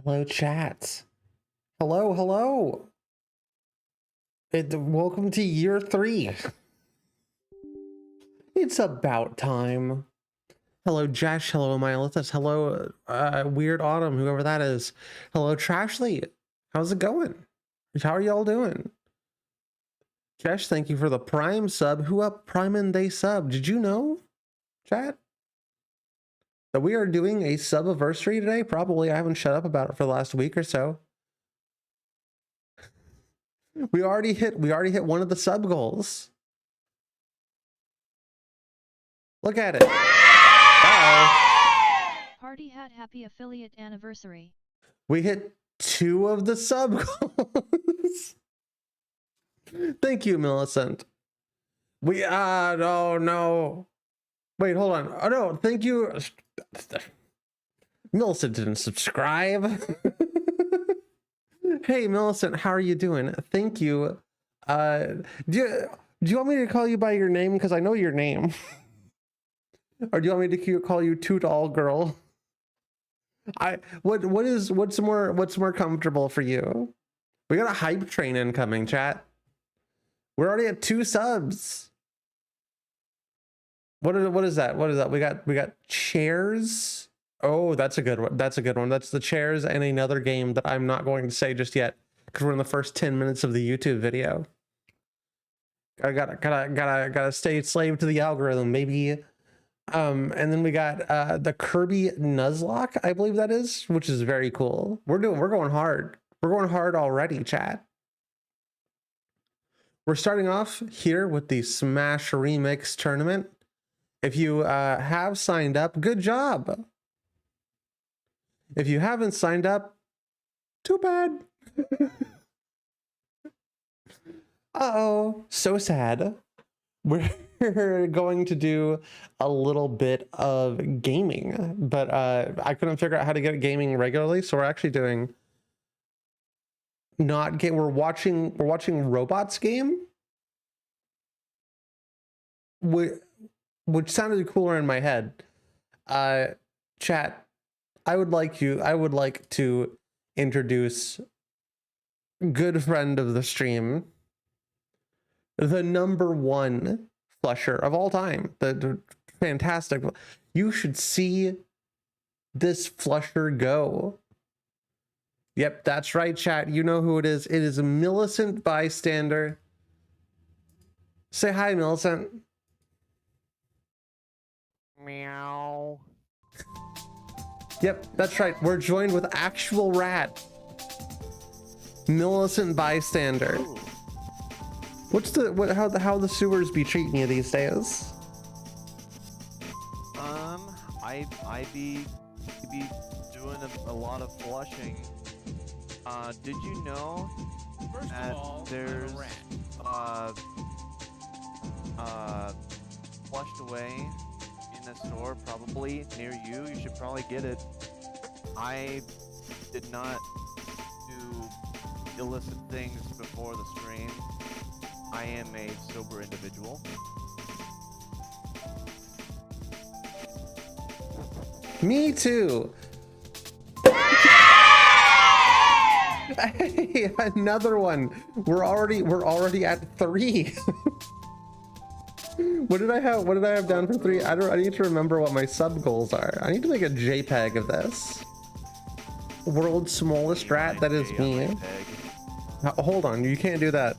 Hello, chat. Hello, hello. Welcome to year 3. It's about time. Hello, Josh. Hello, Myolithus. Hello, Weird Autumn, whoever that is. Hello, Trashly. How's it going? How are y'all doing? Josh, thank you for the Prime sub. Who up Prime and Day sub? Did you know, chat, that we are doing a sub-anniversary today? Probably. I haven't shut up about it for the last week or so. We already hit one of the sub goals. Look at it. Uh-oh. Party hat happy affiliate anniversary. We hit 2 of the sub goals. Thank you, Millicent. No. Wait, hold on. Oh no, thank you. Millicent didn't subscribe. Hey, Millicent, how are you doing? Thank you. Do you want me to call you by your name? Because I know your name. Or do you want me to call you Toot All Girl? What's more comfortable for you? We got a hype train incoming, chat. We're already at 2 subs. What is that? We got chairs. Oh, that's a good one. That's the chairs and another game that I'm not going to say just yet because we're in the first 10 minutes of the YouTube video. I gotta stay slave to the algorithm, maybe. And then we got the Kirby Nuzlocke, I believe that is, which is very cool. We're going hard. We're going hard already, chat. We're starting off here with the Smash Remix tournament. If you have signed up, good job. If you haven't signed up, too bad. Uh-oh, so sad. We're going to do a little bit of gaming, but I couldn't figure out how to get gaming regularly, so we're actually doing we're watching Robots game, which sounded cooler in my head. Chat, I would like to introduce good friend of the stream, the #1 flusher of all time, the fantastic. You should see this flusher go. Yep, that's right, chat. You know who it is. It is Millicent Bystander. Say hi, Millicent. Meow. Yep, that's right. We're joined with actual rat, Millicent Bystander. Ooh. What's how the sewers be treating you these days? I be doing a lot of flushing. Did you know First that of all, there's I'm a rat. flushed away in a store probably near you? You should probably get it. I did not do illicit things before the stream. I am a sober individual. Me too. Hey, another one. We're already at 3. What did I have down for 3? I need to remember what my sub goals are. I need to make a JPEG of this. World's smallest rat, that is me. Hold on, you can't do that.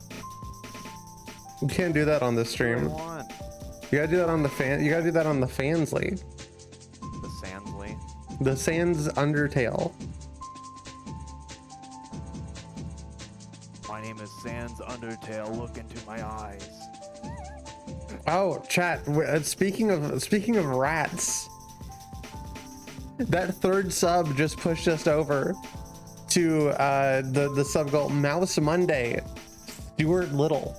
You can't do that on this stream. You gotta do that on the fan. You gotta do that on the Fansly. The Sandsley. The Sans Undertale. My name is Sans Undertale. Look into my eyes. Oh, chat. Speaking of rats, that 3rd sub just pushed us over to the sub goal Mouse Monday. Stuart Little.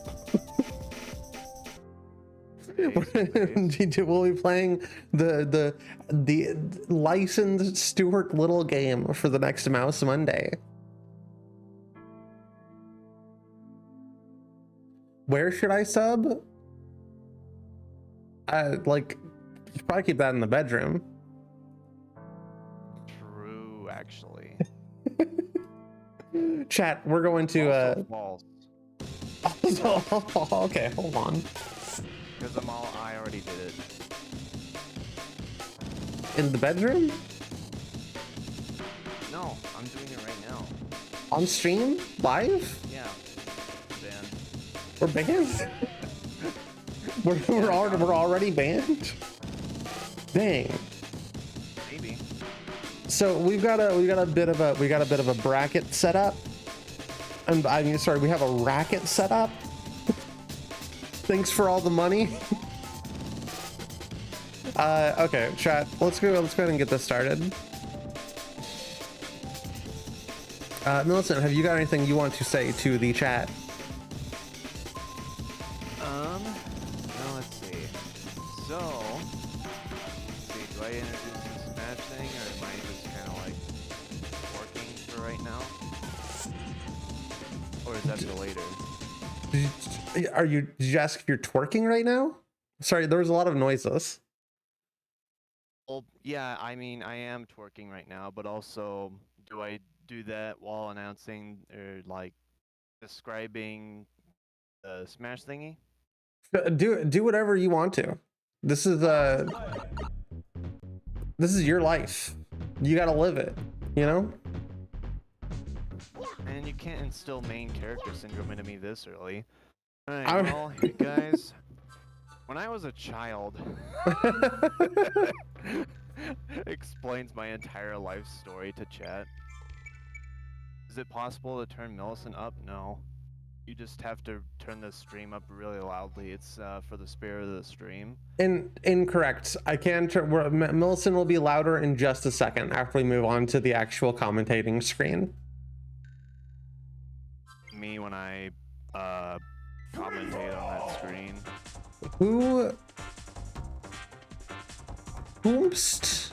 We'll be playing the licensed Stuart Little game for the next Mouse Monday. Where should I sub? Like, you should probably keep that in the bedroom. True, actually. Chat, we're going to false. okay, hold on. Because I already did it. In the bedroom? No, I'm doing it right now. On stream? Live? Yeah. Dan. We're banned? we're already banned? Dang. Maybe. So we got a bit of a bracket set up. And I mean, sorry, we have a racket set up. Thanks for all the money. Okay, chat. Let's go ahead and get this started. Millicent, have you got anything you want to say to the chat? Well, let's see. So, let's see, do I introduce the Smash thing, or am I just kind of like working for right now? Or is that for later? Did you ask if you're twerking right now? Sorry, there was a lot of noises. Well, yeah, I mean, I am twerking right now, but also, do I do that while announcing or like describing the Smash thingy? Do whatever you want to. This is your life. You gotta live it, you know? And you can't instill main character syndrome into me this early. Alright, I'm- well, hey guys. When I was a child, explains my entire life story to chat. Is it possible to turn Millicent up? No. You just have to turn the stream up really loudly. It's for the spirit of the stream. Incorrect. I can turn. Millicent will be louder in just a second after we move on to the actual commentating screen. Me when I commentate on that screen. Whoomst.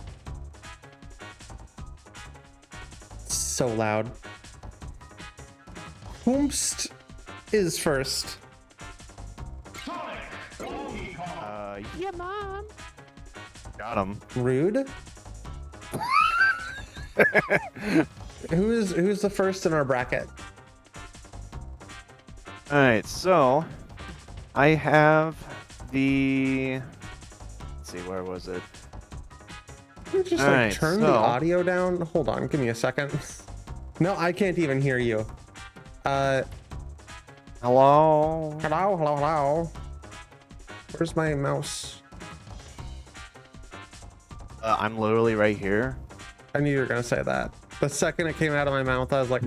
So loud. Whoomst is first. Yeah, mom. Got him. Rude. Who's the first in our bracket? All right, so I have the. Let's see, where was it? Can you just All like right, turn the so- audio down? Hold on, give me a second. No, I can't even hear you. Hello. Hello. Where's my mouse? I'm literally right here. I knew you were gonna say that. The second it came out of my mouth, I was like,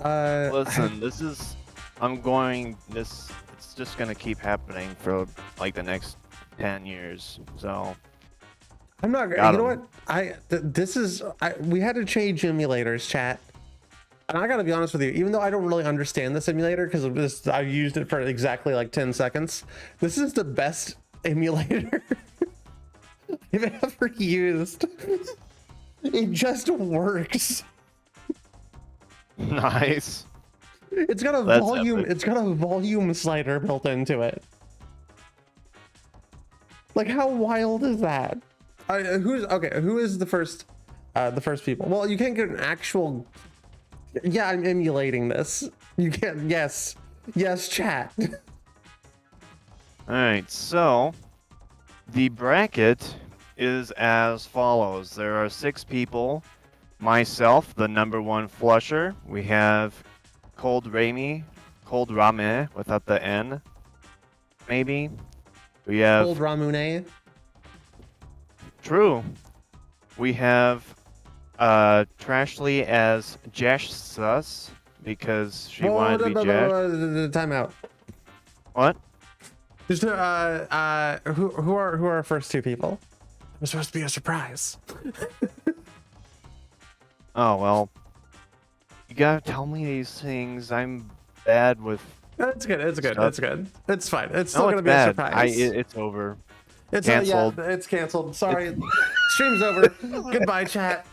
Listen, this is. I'm going. This. It's just gonna keep happening for like the next 10 years. So. I'm not. Got You know him. what? We had to change emulators, chat. And I gotta be honest with you, even though I don't really understand this emulator because I've used it for exactly like 10 seconds, this is the best emulator I've ever used. It just works. Nice. It's got a That's volume. epic. It's got a volume slider built into it. Like, how wild is that? Who is the first? The first people. Well, you can't get an actual. Yeah, I'm emulating this. You can't. Yes, chat. All right. So, the bracket is as follows. There are 6 people. Myself, the #1 flusher. We have Cold Rame without the N. Maybe. We have Old Ramune. True. We have Trashly as Jash Sus because she wanted to be Jash. Time out. What? Just who are our first 2 people? It was supposed to be a surprise. Oh well. You gotta tell me these things. I'm bad with. It's good. It's good. Stuff. It's good. It's fine. It's still No, gonna it's be a bad. surprise. It's over. It's canceled. Yeah, it's canceled. Sorry. Stream's over. Goodbye, chat.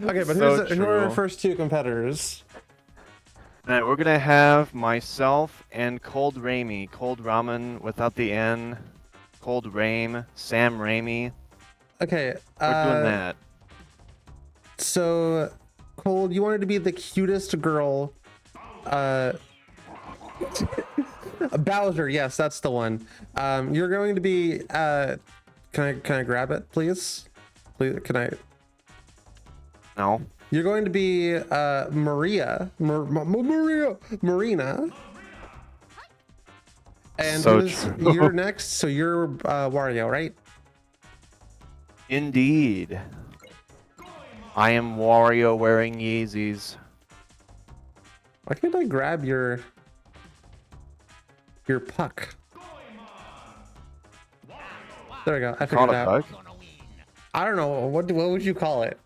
Okay, but So who are our true. first 2 competitors? Alright, we're gonna have myself and Cold Rame. Cold Ramen without the N. Cold Rame. Sam Raimi. Okay. We're doing that. So, Cole, you wanted to be the cutest girl. Bowser, yes, that's the one. You're going to be. Can I grab it, please? Please, can I? No. You're going to be Marina. And So you're next. So you're Wario, right? Indeed. I am Wario wearing Yeezys. Why can't I grab your puck? There we go. I Call figured it it a out. bug? I don't know what would you call it?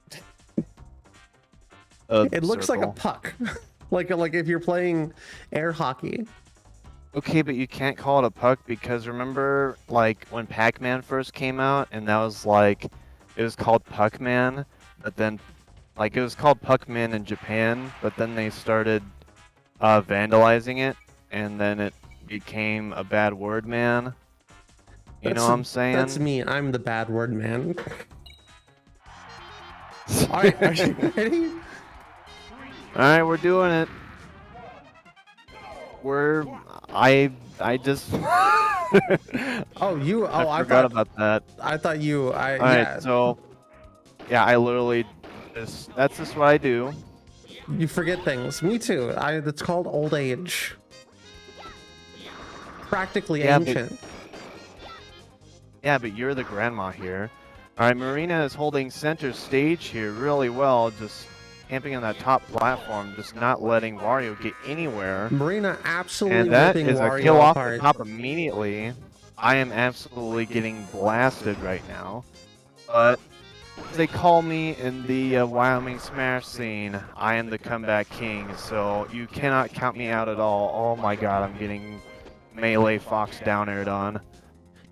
It looks like a circle. puck, like if you're playing air hockey. Okay, but you can't call it a puck because remember, like when Pac-Man first came out, and that was like, it was called Puckman, but then, like it was called Puckman in Japan, but then they started vandalizing it, and then it became a bad word, man. You know what I'm saying? That's me. I'm the bad word man. All right, are you ready? All right, we're doing it. I just. Oh, you. Oh, I I forgot thought. about that. I thought you. All right, Yeah. so yeah, I literally that's just what I do. You forget things. Me too. It's called old age. Practically Yeah, but- ancient. Yeah, but you're the grandma here. All right, Marina is holding center stage here really well, just camping on that top platform, just not letting Wario get anywhere. Marina absolutely And that ripping is a Wario kill off the apart. top immediately. I am absolutely getting blasted right now. But as they call me in the Wyoming Smash scene, I am the comeback king, so you cannot count me out at all. Oh my god, I'm getting melee fox down aired on.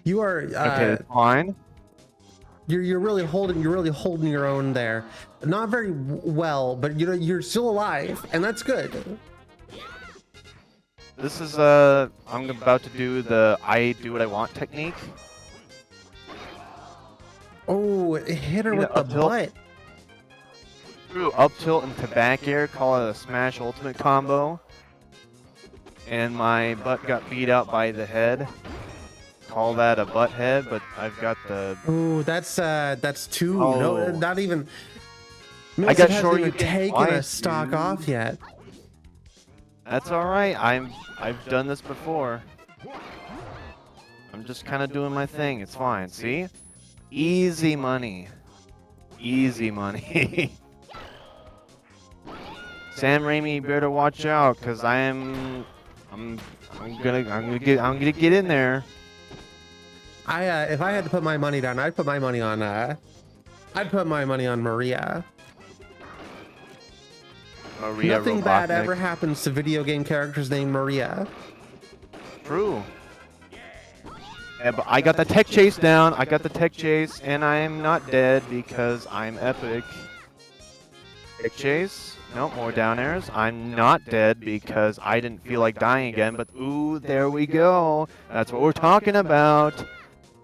You are. Okay, that's fine. You're really holding your own there. Not very well, but you're still alive, and that's good. This is I'm about to do the I do what I want technique. Oh, it hit her Yeah, with the up tilt. butt. Through up tilt into back air, call it a smash ultimate combo. And my butt got beat out by the head. Call that a butt head, but I've got the. Oh, that's two. Oh. No, not even. I Millicent got hasn't short even you taken a twice, stock dude. off yet. That's all right. I've done this before. I'm just kind of doing my thing. It's fine. See, easy money, easy money. Sam Raimi, you better watch out, cause I'm gonna get in there. If I had to put my money down, I'd put my money on Maria. Maria Nothing bad Robotnik. ever happens to video game characters named Maria. True. Yeah, but I got the tech chase down. I got the tech chase, and I am not dead because I'm epic. Tech chase. Nope, more down airs. I'm not dead because I didn't feel like dying again, but ooh, there we go. That's what we're talking about.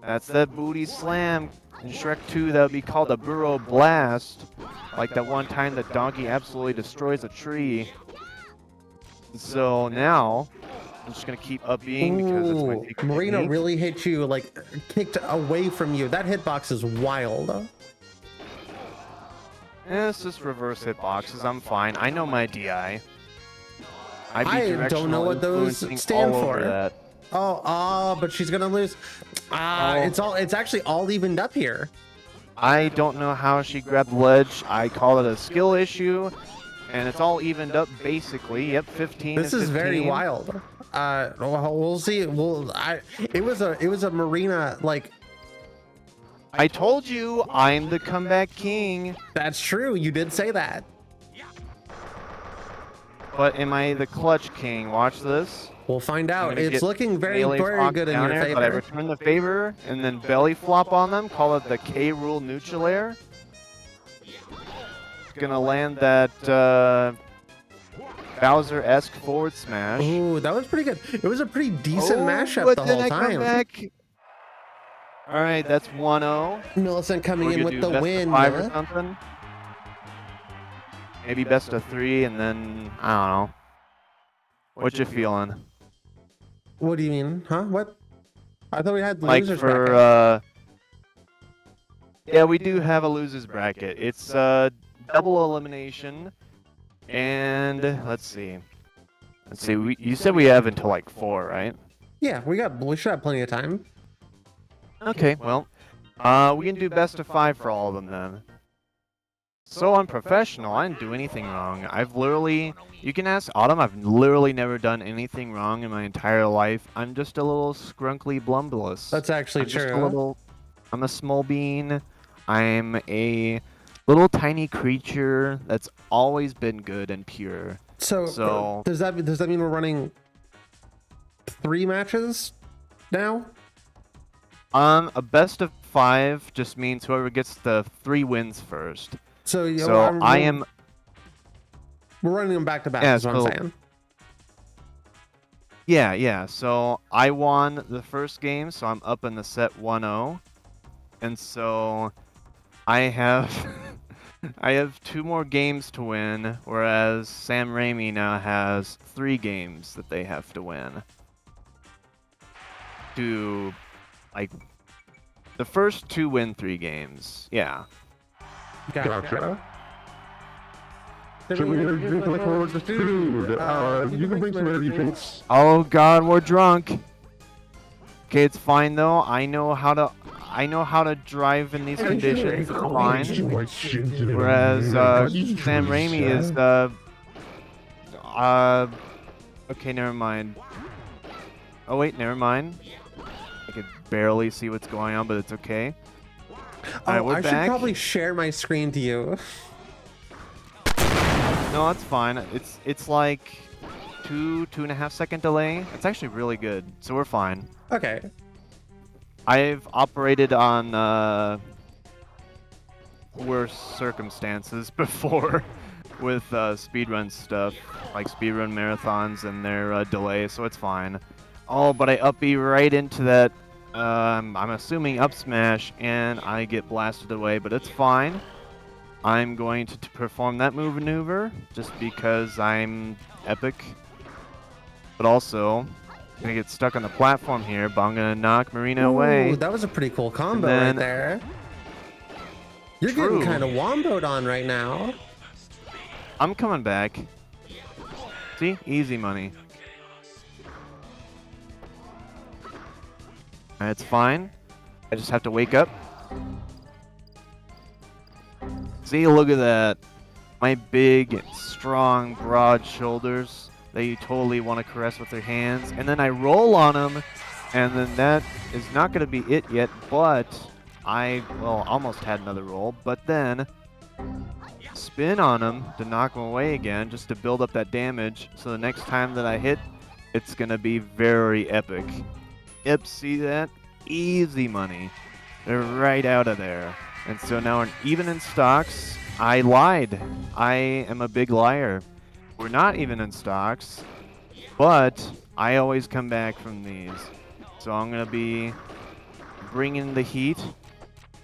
That's that booty slam. In Shrek 2, that would be called a Burrow Blast. Like that one time the donkey absolutely destroys a tree. So now, I'm just going to keep up being because it's my Ooh, secret Marina technique. really hit you, like kicked away from you. That hitbox is wild. Yeah, it's just reverse hitboxes. I'm fine. I know my DI. I don't know what those stand for. That. But she's gonna lose. It's actually all evened up here. I don't know how she grabbed the ledge. I call it a skill issue, and it's all evened up basically. Yep, 15. This to is very 15. wild. We'll see. It was a Marina, like. I told you I'm the comeback king. That's true. You did say that. But am I the clutch king? Watch this. We'll find I'm out. gonna It's get looking very, melee very fox good in down your air, But I favor. return the favor and then belly flop on them. Call it the K rule neutral air. Gonna land that Bowser-esque forward smash. Ooh, that was pretty good. It was a pretty decent mashup but the then whole I come time. back. All right, that's 1-0. Millicent coming We're in gonna with do the best of win. 5 or something. Maybe best of 3, and then I don't know. What you feeling? What do you mean? Huh? What? I thought we had the Like losers for bracket. yeah, we do have a losers bracket. It's double elimination, and let's see. You said we have until like 4, right? Yeah, we should have plenty of time. Okay, well, we can do best of 5 for all of them then. So unprofessional. I didn't do anything wrong. You can ask Autumn. I've literally never done anything wrong in my entire life. I'm just a little scrunkly blumbless. That's actually I'm just true. I'm a small bean. I'm a little tiny creature that's always been good and pure. So does that mean we're running 3 matches now? A best of 5 just means whoever gets the 3 wins first. So we're running them back to back. Yeah, is what I'm so- saying. Yeah. So I won the first game, so I'm up in the set 1-0. And so I have I have 2 more games to win, whereas Sam Raimi now has 3 games that they have to win. To like the first 2 win 3 games. Yeah. Gotcha. So we drink like towards the food. You can bring some energy drinks. Oh god, we're drunk. Okay, it's fine though. I know how to drive in these conditions. It's fine. Whereas Sam Raimi is okay, never mind. Oh wait, never mind. I could barely see what's going on, but it's okay. Alright, we're I should back. probably share my screen to you. No, that's fine. It's like 2.5 second delay. It's actually really good, so we're fine. Okay. I've operated on worse circumstances before with speedrun stuff, like speedrun marathons and their delay, so it's fine. Oh, but I up B right into that, I'm assuming up smash, and I get blasted away, but it's fine. I'm going to perform that maneuver just because I'm epic. But also, I'm gonna get stuck on the platform here, but I'm gonna knock Marina away. Ooh, that was a pretty cool combo then- right there. You're True. getting kind of womboed on right now. I'm coming back. See? Easy money. It's fine. I just have to wake up. See, look at that. My big, strong, broad shoulders that you totally want to caress with your hands. And then I roll on them, and then that is not going to be it yet, but I, well, almost had another roll, but then spin on him to knock him away again, just to build up that damage, so the next time that I hit, it's going to be very epic. Yep, see that? Easy money. They're right out of there. And so now, even in stocks, I lied. I am a big liar. We're not even in stocks, but I always come back from these. So I'm going to be bringing the heat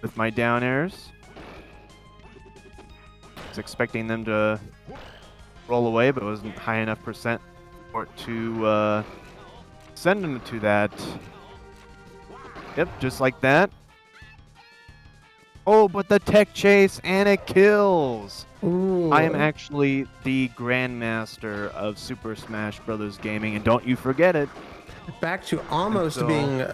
with my down airs. I was expecting them to roll away, but it wasn't high enough percent for it to send them to that. Yep, just like that. Oh, but the tech chase, and it kills! Ooh. I am actually the Grandmaster of Super Smash Bros. Gaming, and don't you forget it. Back to almost so- being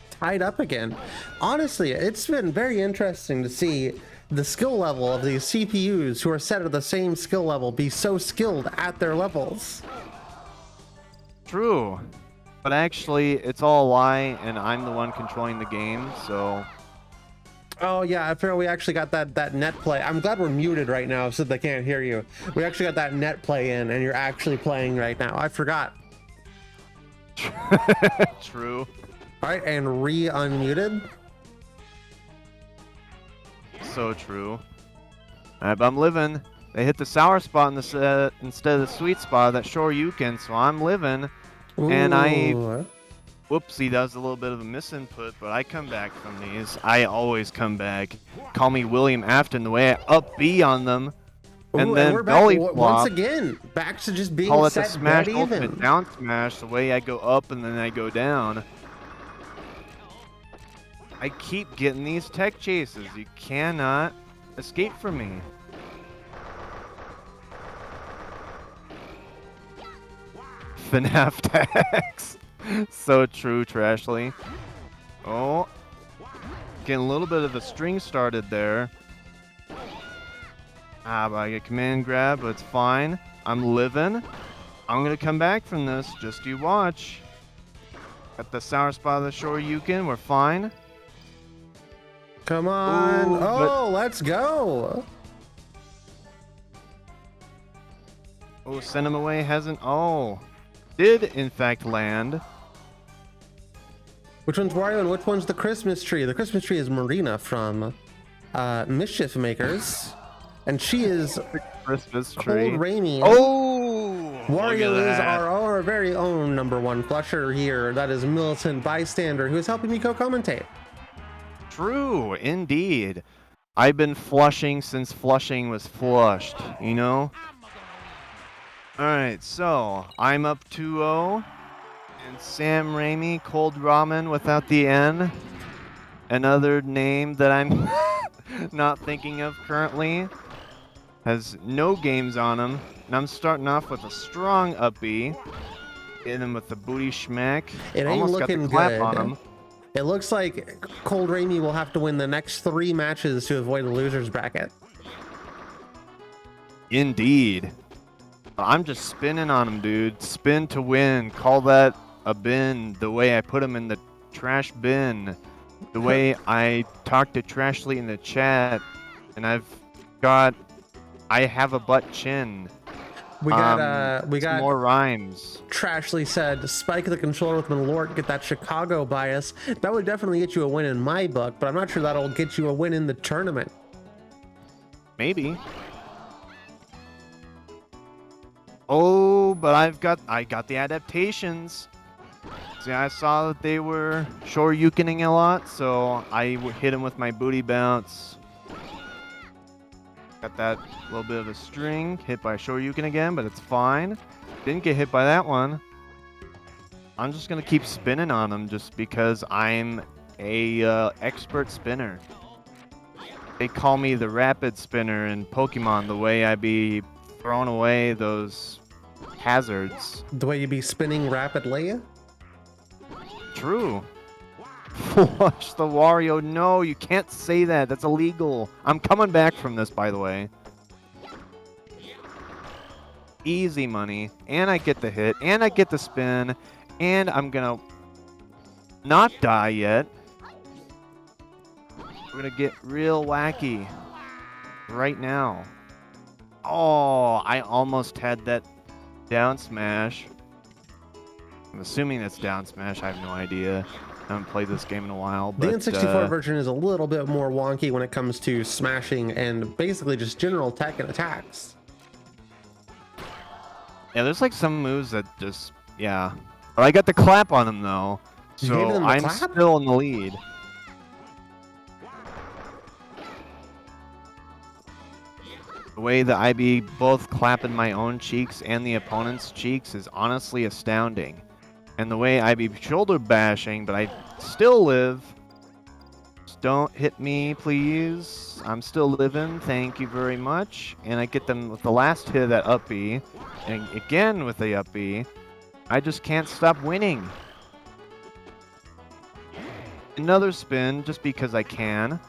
tied up again. Honestly, it's been very interesting to see the skill level of these CPUs who are set at the same skill level be so skilled at their levels. True. But actually, it's all a lie, and I'm the one controlling the game, so... Oh yeah, I forgot we actually got that net play. I'm glad we're muted right now so they can't hear you. We actually got that net play in and you're actually playing right now. I forgot. True. All right, and re-unmuted. So true. But I'm living. They hit the sour spot in the set instead of the sweet spot that Shoryuken, so I'm living. And Ooh. Whoopsie, that was a little bit of a misinput, but I come back from these. I always come back. Call me William Afton, the way I up B on them. Ooh, then we're back belly once flop. again. Back to just being Call it the set smash dead ultimate even. down smash. The way I go up and then I go down. I keep getting these tech chases. You cannot escape from me. FNAF tags. So true, Trashly. Oh. Getting a little bit of a string started there. But I get command grab, but it's fine. I'm living. I'm going to come back from this. Just you watch. Got the sour spot of the Shoryuken. We're fine. Come on. Ooh, Oh, let's go. Oh, send him away hasn't. Oh. Did, in fact, land. Which one's Wario and which one's the Christmas tree? The Christmas tree is Marina from Mischief Makers. And she is Christmas Cold tree. Rainy. Oh! Wario look at is that. our very own #1 flusher here. That is Militant Bystander, who is helping me co-commentate. True, indeed. I've been flushing since flushing was flushed, you know? Alright, so I'm up 2-0. And Sam Raimi, Cold Ramen without the N. Another name that I'm not thinking of currently. Has no games on him. And I'm starting off with a strong up B. Hitting him with the booty schmack. It ain't Almost got looking the clap good. on him. It looks like Cold Rainy will have to win the next 3 matches to avoid a loser's bracket. Indeed. I'm just spinning on him, dude. Spin to win. Call that a bin. The way I put him in the trash bin. The way I talk to Trashly in the chat. And I have a butt chin. We got some more rhymes. Trashly said, spike the controller with Malort, get that Chicago bias. That would definitely get you a win in my book, but I'm not sure that'll get you a win in the tournament. Maybe. Oh, but I got the adaptations. See, I saw that they were Shoryukening a lot, so I hit him with my booty bounce. Got that little bit of a string, hit by Shoryuken again, but it's fine. Didn't get hit by that one. I'm just gonna keep spinning on him just because I'm a expert spinner. They call me the rapid spinner in Pokemon, the way I be throwing away those hazards. The way you be spinning rapidly. True. Flush the Wario. No, you can't say that. That's illegal. I'm coming back from this, by the way. Easy money. And I get the hit. And I get the spin. And I'm gonna not die yet. We're gonna get real wacky right now. Oh, I almost had that down smash. I'm assuming that's down smash. I have no idea. I haven't played this game in a while. The But, N64 version is a little bit more wonky when it comes to smashing and basically just general tech and attacks. yeah, there's like some moves that just, yeah. But I got the clap on him though, You gave so them the I'm clap? still in the lead. The way that I be both clapping my own cheeks and the opponent's cheeks is honestly astounding. And the way I be shoulder bashing, but I still live. Just don't hit me, please. I'm still living. Thank you very much. And I get them with the last hit of that up B. And again with the up B. I just can't stop winning. Another spin just because I can.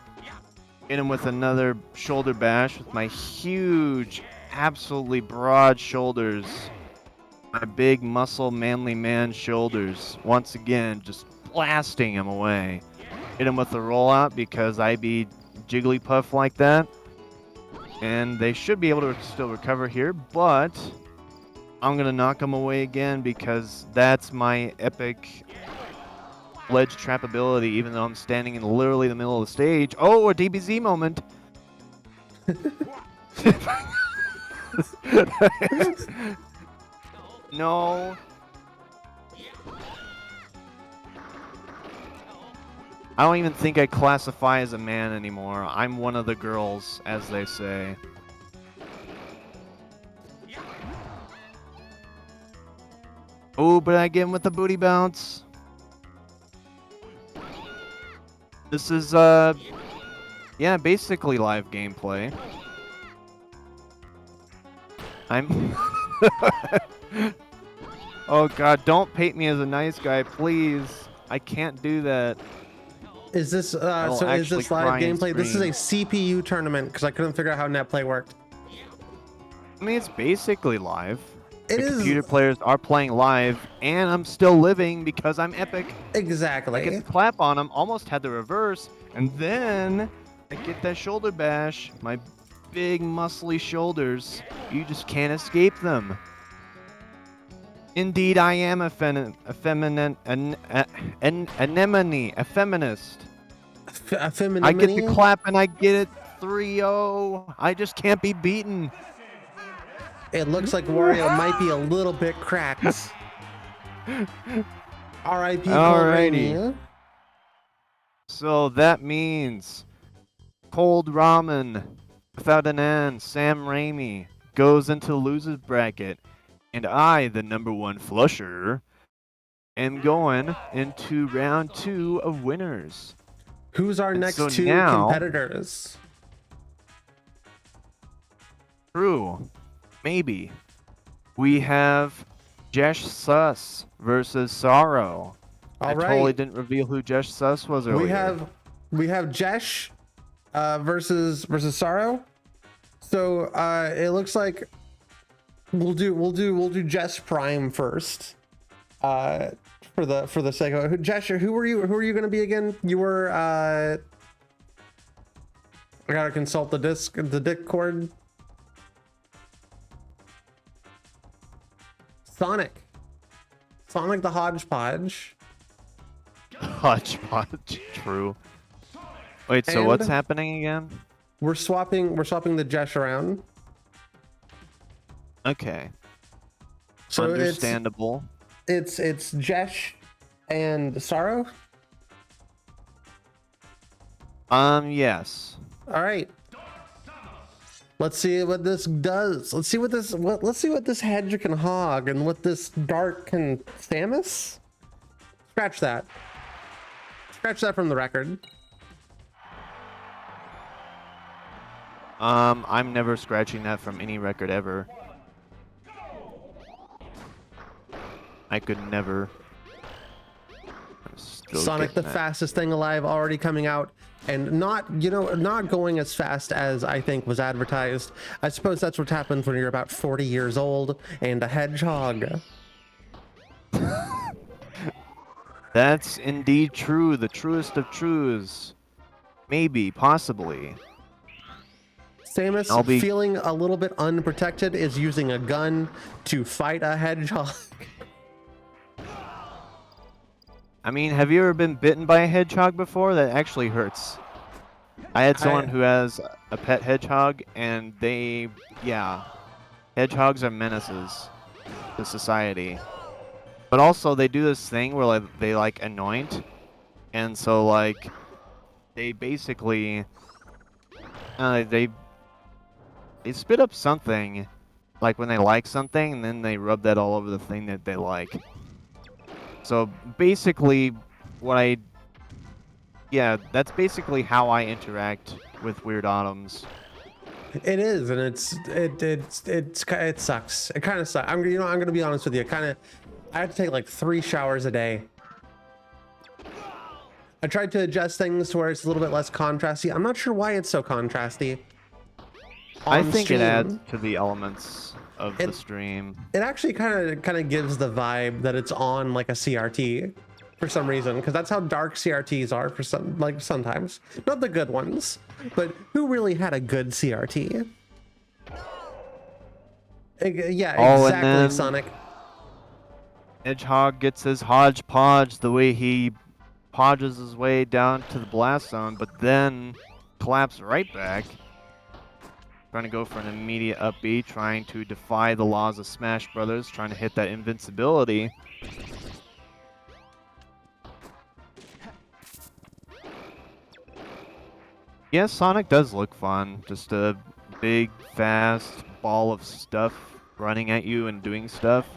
Hit him with another shoulder bash with my huge, absolutely broad shoulders. My big muscle manly man shoulders. Once again, just blasting him away. Hit him with the rollout because I be Jigglypuff like that. And they should be able to still recover here, but I'm going to knock him away again because that's my epic ledge trap ability, even though I'm standing in literally the middle of the stage. Oh, a DBZ moment. No. I don't even think I classify as a man anymore. I'm one of the girls, as they say. Oh, but I get him with the booty bounce. This is, yeah, basically live gameplay. I'm... Oh god, don't paint me as a nice guy, please. I can't do that. Is this I'll so? Is this actually live cry and gameplay? This is a scream. CPU tournament because I couldn't figure out how netplay worked. I mean, it's basically live. It The is computer players are playing live, and I'm still living because I'm epic. I exactly. get the clap on him, almost had the reverse, and then I get that shoulder bash. My big, muscly shoulders. You just can't escape them. Indeed, I am a feminist. A feminine. I get the clap and I get it 3-0. I just can't be beaten. It looks like Wario might be a little bit cracked. R.I.P. Alrighty. Cold So that means Cold Ramen without an N, Sam Raimi, goes into the losers bracket. And I, the #1 flusher, am going into round 2 of winners. Who's our And next so two now- competitors? True. Maybe. We have Jesh Sus versus Sorrow. All I right. totally didn't reveal who Jesh Sus was earlier. we have Jesh versus Sorrow. So it looks like we'll do Jesh Prime first. For the sake of it. Jesh, who were you gonna be again? You were I gotta consult the Discord. Sonic the Hodgepodge. Hodgepodge. True. Wait, so what's And- happening again? We're swapping the Jesh around. Okay. So Understandable. it's Jesh and Sorrow. Yes. All right. Let's see what this does. Let's see what this hedge can hog and what this dart can Samus. Scratch that. Scratch that from the record. I'm never scratching that from any record ever. I could never. I'm still Sonic, the getting that. fastest thing alive, already coming out, and not going as fast as I think was advertised. I suppose that's what happens when you're about 40 years old and a hedgehog. That's indeed true. The truest of truths. Maybe, possibly. Samus, I'll be- feeling a little bit unprotected, is using a gun to fight a hedgehog. I mean, have you ever been bitten by a hedgehog before? That actually hurts. I had someone who has a pet hedgehog, and hedgehogs are menaces to society. But also, they do this thing where they anoint, and so they basically they spit up something, like when they like something, and then they rub that all over the thing that they like. So basically, that's basically how I interact with Weird Autumns. It is, and it sucks. It kind of sucks. I'm gonna be honest with you. I have to take like 3 showers a day. I tried to adjust things to where it's a little bit less contrasty. I'm not sure why it's so contrasty. I on think stream. it adds to the elements of the stream. It actually kind of gives the vibe that it's on like a CRT for some reason, because that's how dark CRTs are for sometimes. Not the good ones, but who really had a good CRT? Yeah, Oh, and exactly, then- Sonic. Hedgehog gets his hodgepodge the way he podges his way down to the blast zone, but then claps right back. Trying to go for an immediate up B, trying to defy the laws of Smash Brothers, trying to hit that invincibility. Yes, Sonic does look fun. Just a big, fast ball of stuff running at you and doing stuff.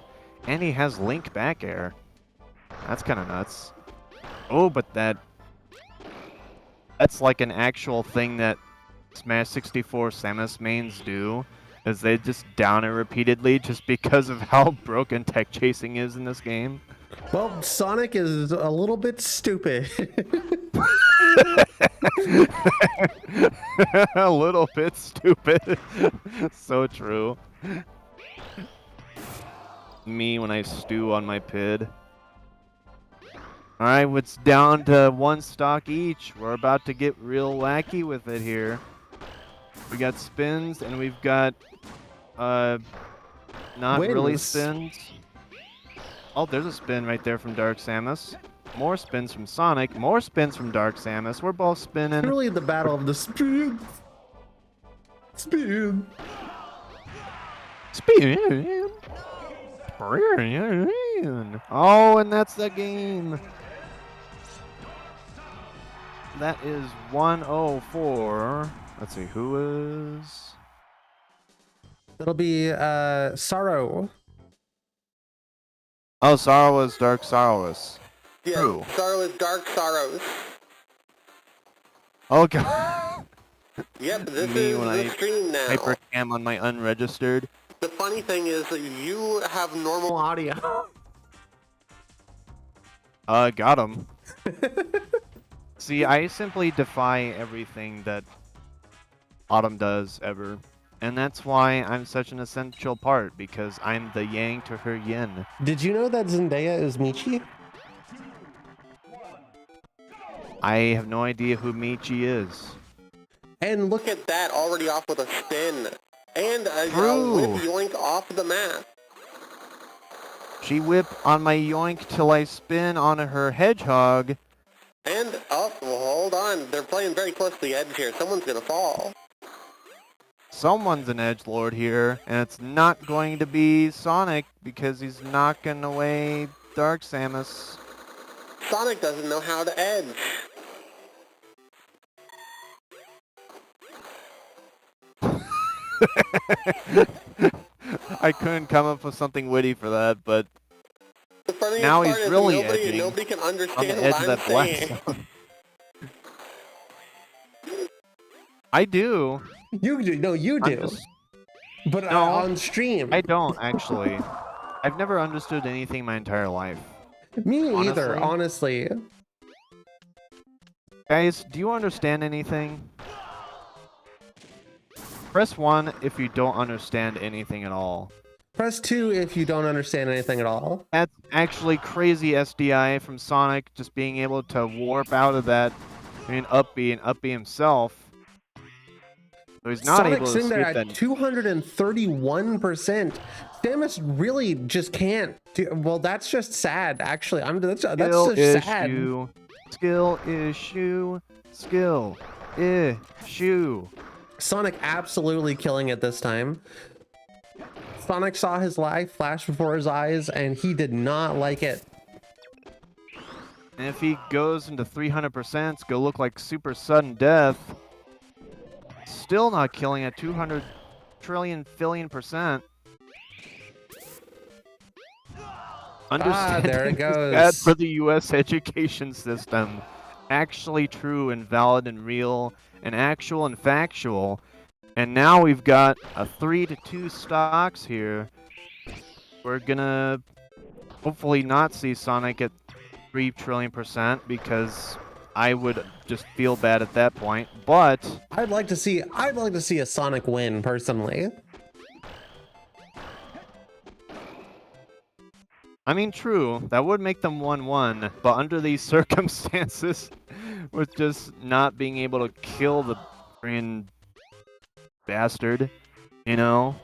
And he has Link back air. That's kind of nuts. Oh, but that's like an actual thing that Smash 64 Samus mains do, is they just down it repeatedly just because of how broken tech chasing is in this game. Well, Sonic is a little bit stupid. A little bit stupid. So true. Me when I stew on my pid. Alright, it's down to 1 stock each. We're about to get real wacky with it here. We got spins and we've got not really Wins. spins. Oh, there's a spin right there from Dark Samus. More spins from Sonic. More spins from Dark Samus. We're both spinning. Really the battle of the speed. Speed. Spin. Oh, and that's the game. That is 104. Let's see, who is... It'll be Sorrow. Oh, Sorrowless, Dark Sorrowless. Yeah, True. Sorrow is Dark Sorrows. Oh, God. Yep, this Me is when the I stream now. Hypercam on my unregistered. The funny thing is that you have normal Audio. Got him. See, I simply defy everything that Autumn does ever. And that's why I'm such an essential part, because I'm the yang to her yin. Did you know that Zendaya is Michi? I have no idea who Michi is. And look Look at that, already off with a spin. And a True. whip yoink off the map. She whip on my yoink till I spin on her hedgehog. And, oh, well, hold on. They're playing very close to the edge here. Someone's gonna fall. Someone's an edgelord here, and it's not going to be Sonic because he's knocking away Dark Samus. Sonic doesn't know how to edge. I couldn't come up with something witty for that, but The funniest Now part he's is really nobody, edging nobody can on the understand edge what of I'm that black saying. zone. I do. you do. No, you I'm do. just- But No. on stream. I don't actually. I've never understood anything my entire life. Me either, honestly. honestly. Guys, do you understand anything? Press 1 if you don't understand anything at all. Press 2 if you don't understand anything at all. That's actually crazy SDI from Sonic, just being able to warp out of that. I mean, up B and up B himself. So he's not able Sonic's to in there escape at that. 231%. Samus really just can't do, well, that's just sad, actually. That's Skill just sad. issue. Skill issue. Skill issue. Sonic absolutely killing it this time. Sonic saw his life flash before his eyes, and he did not like it. And if he goes into 300%, it's gonna look like super sudden death. Still not killing at 200 trillion billion %. There it goes. Bad for the U.S. education system. Actually true and valid and real and actual and factual. And now we've got a 3-2 stocks here. We're gonna hopefully not see Sonic at 3 trillion % because I would just feel bad at that point. But I'd like to see a Sonic win personally. I mean, true, that would make them 1-1, but under these circumstances, with just not being able to kill the freaking bastard, you know?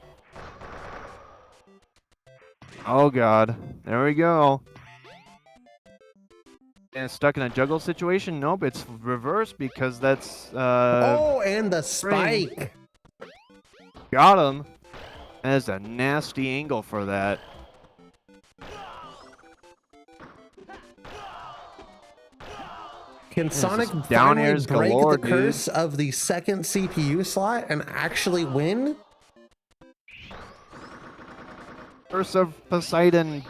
Oh god, there we go. And stuck in a juggle situation? Nope, it's reversed because that's, Oh, and the spike. got him. That is a nasty angle for that. Can Sonic down finally airs break galore, the curse of the second CPU slot and actually win? Curse of Poseidon.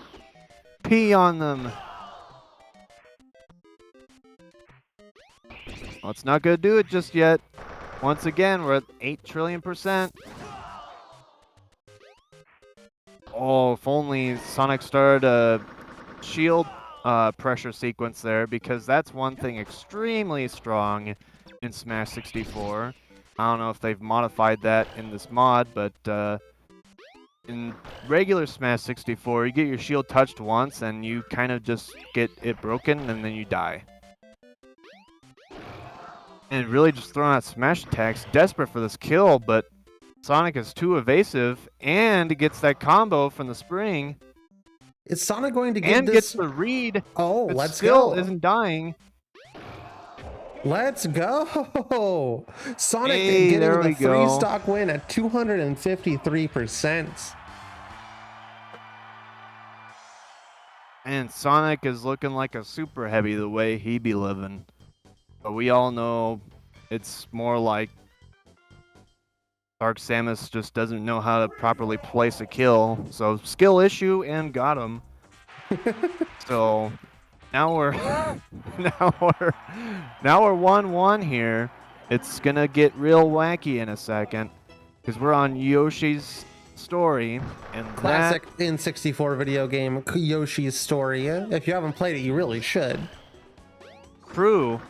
Pee on them. Well, it's not going to do it just yet. Once again, we're at 8 trillion%. Oh, if only Sonic started a shield pressure sequence there, because that's one thing extremely strong in Smash 64. I don't know if they've modified that in this mod, but in regular Smash 64, you get your shield touched once and you kind of just get it broken and then you die. And really just throwing out smash attacks, desperate for this kill, but Sonic is too evasive and gets that combo from the spring Is Sonic going to get and this? gets the read, Oh, but let's still go. isn't dying. Let's go. Sonic Hey, getting there the we 3 go. stock win at 253%. And Sonic is looking like a super heavy the way he be living. But we all know it's more like Dark Samus just doesn't know how to properly place a kill. So skill issue and got him. So now we're now we're 1-1 here. It's gonna get real wacky in a second because we're on Yoshi's Story and Classic N64 video game, Yoshi's Story. If you haven't played it, you really should. True.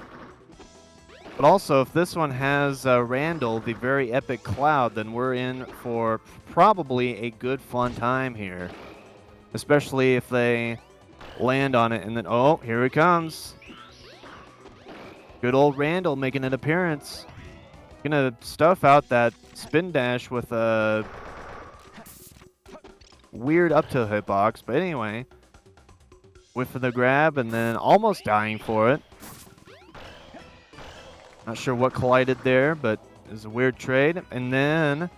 But also, if this one has Randall, the very epic Cloud, then we're in for probably a good fun time here. Especially if they land on it and then, oh, here it comes. Good old Randall making an appearance. Gonna stuff out that spin dash with a weird up to hitbox. But anyway, whiff of the grab and then almost dying for it. Not sure what collided there, but it was a weird trade. And then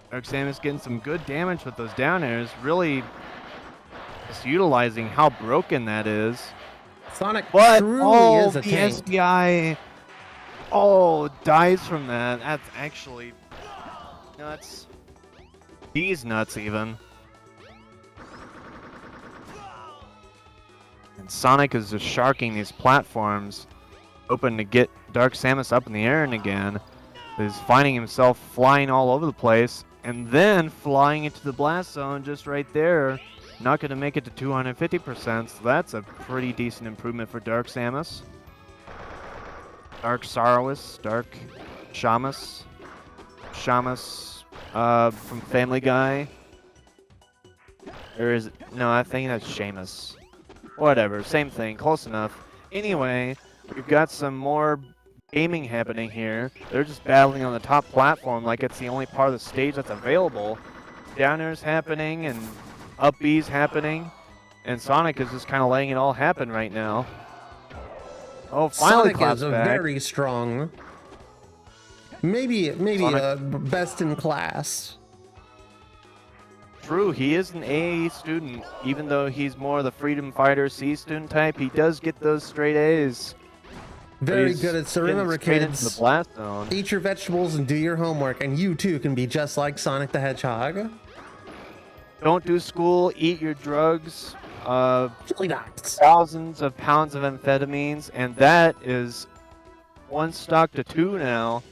Dark Samus getting some good damage with those down airs, really just utilizing how broken that is. Sonic But truly is a the tank. SDI, dies from that. That's actually nuts. He's nuts even. And Sonic is just sharking these platforms, hoping to get Dark Samus up in the air and again. He's finding himself flying all over the place and then flying into the blast zone just right there. Not going to make it to 250%, so that's a pretty decent improvement for Dark Samus. Dark Samus, Dark Shamus. Shamus from Family Guy. Or is it? No, I think that's Shamus. Whatever, same thing, close enough. Anyway, we've got some more gaming happening here. They're just battling on the top platform like it's the only part of the stage that's available. Down air's happening and up B's happening. And Sonic is just kind of letting it all happen right now. Oh, finally Sonic claps is back. very strong. Maybe Sonic- best in class. True, he is an A student. Even though he's more the Freedom Fighter C student type, he does get those straight A's. Very He's good at so getting remember, straight into the kids. blast zone. Eat your vegetables and do your homework, and you too can be just like Sonic the Hedgehog. Don't do school, eat your drugs. Really not. Thousands of pounds of amphetamines, and that is 1 stock to 2 now.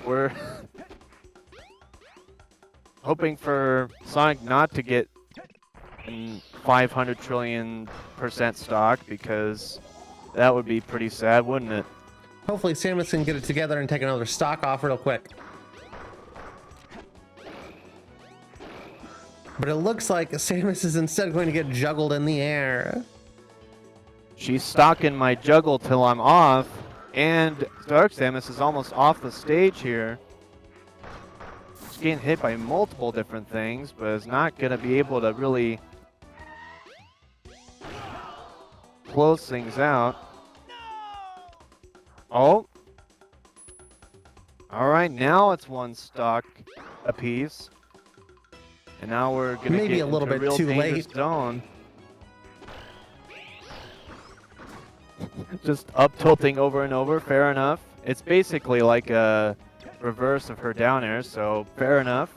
We're hoping for Sonic not to get 500 trillion% stock, because that would be pretty sad, wouldn't it? Hopefully Samus can get it together and take another stock off real quick. But it looks like Samus is instead going to get juggled in the air. She's stalking my juggle till I'm off, and Dark Samus is almost off the stage here. She's getting hit by multiple different things, but is not going to be able to really close things out. Oh. Alright, now it's 1 stock apiece. And now we're going to Maybe get a little into bit real too dangerous late. zone. Just up tilting over and over, fair enough. It's basically like a reverse of her down air, so fair enough.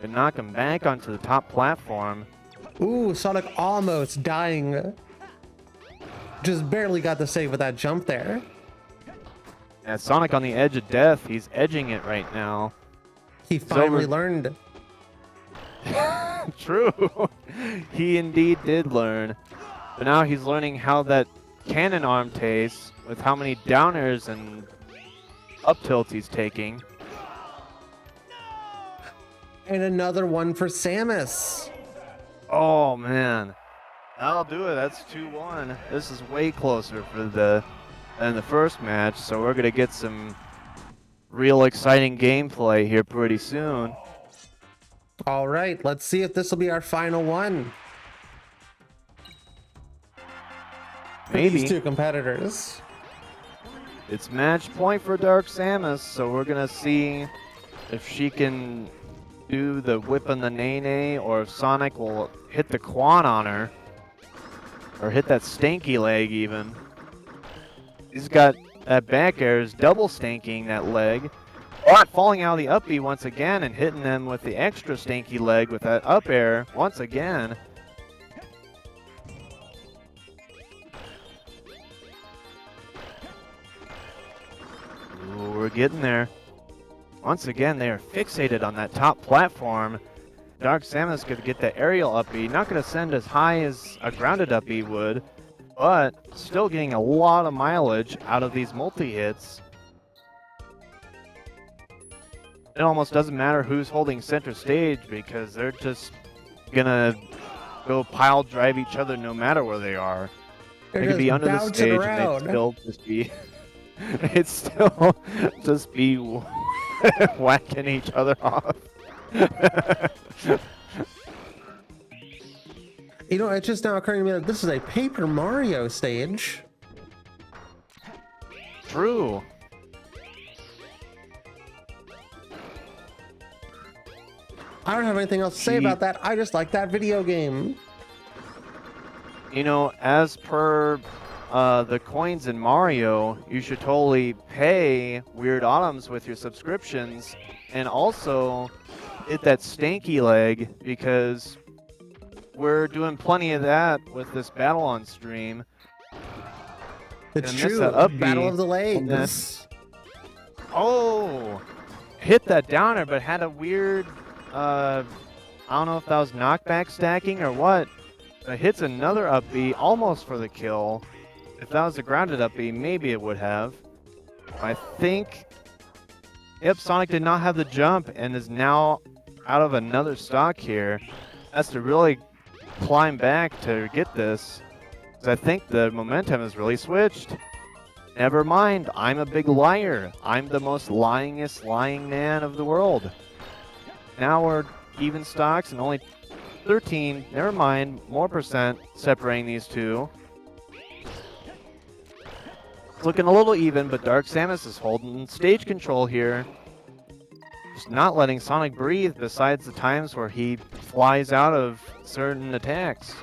and knock him back onto the top platform. Ooh, Sonic almost dying. Just barely got the save with that jump there. And Sonic on the edge of death. He's edging it right now. He finally over. learned. True. He indeed did learn. But now he's learning how that cannon arm tastes with how many downers and up tilts he's taking. And another one for Samus. Oh man. That'll do it. That's 2-1. This is way closer than the first match, so we're gonna get some real exciting gameplay here pretty soon. All right, let's see if this will be our final one. For Maybe. these two competitors. It's match point for Dark Samus, so we're gonna see if she can do the whip and the nay-nay, or if Sonic will hit the Quan on her, or hit that stanky leg even. He's got that back air is double stanking that leg, but falling out of the up B once again and hitting them with the extra stanky leg with that up air once again. Ooh, we're getting there. Once again, they are fixated on that top platform. Dark Samus could get the aerial up B, not going to send as high as a grounded up B would, but still getting a lot of mileage out of these multi-hits. It almost doesn't matter who's holding center stage because they're just going to go pile drive each other no matter where they are. They're They could be just under the bouncing stage around. and they'd still just be... it'd still just be whacking each other off. You know, it's just now occurring to me that this is a Paper Mario stage. True. I don't have anything else to say Gee. about that. I just like that video game. You know, as per the coins in Mario, you should totally pay Weird Autumns with your subscriptions, and also hit that stanky leg, because we're doing plenty of that with this battle on stream. It's And miss true. that up B, Battle of the and then- Legs. Oh! Hit that downer, but had a weird, I don't know if that was knockback stacking or what, but hits another up B almost for the kill. If that was a grounded up B, maybe it would have. I think, yep, Sonic did not have the jump and is now out of another stock here. Has to really climb back to get this, 'cause I think the momentum has really switched. Never mind, I'm a big liar. I'm the most lyingest lying man of the world. Now we're even stocks and only 13, never mind, more percent separating these two. It's looking a little even, but Dark Samus is holding stage control here. Just not letting Sonic breathe, besides the times where he flies out of certain attacks.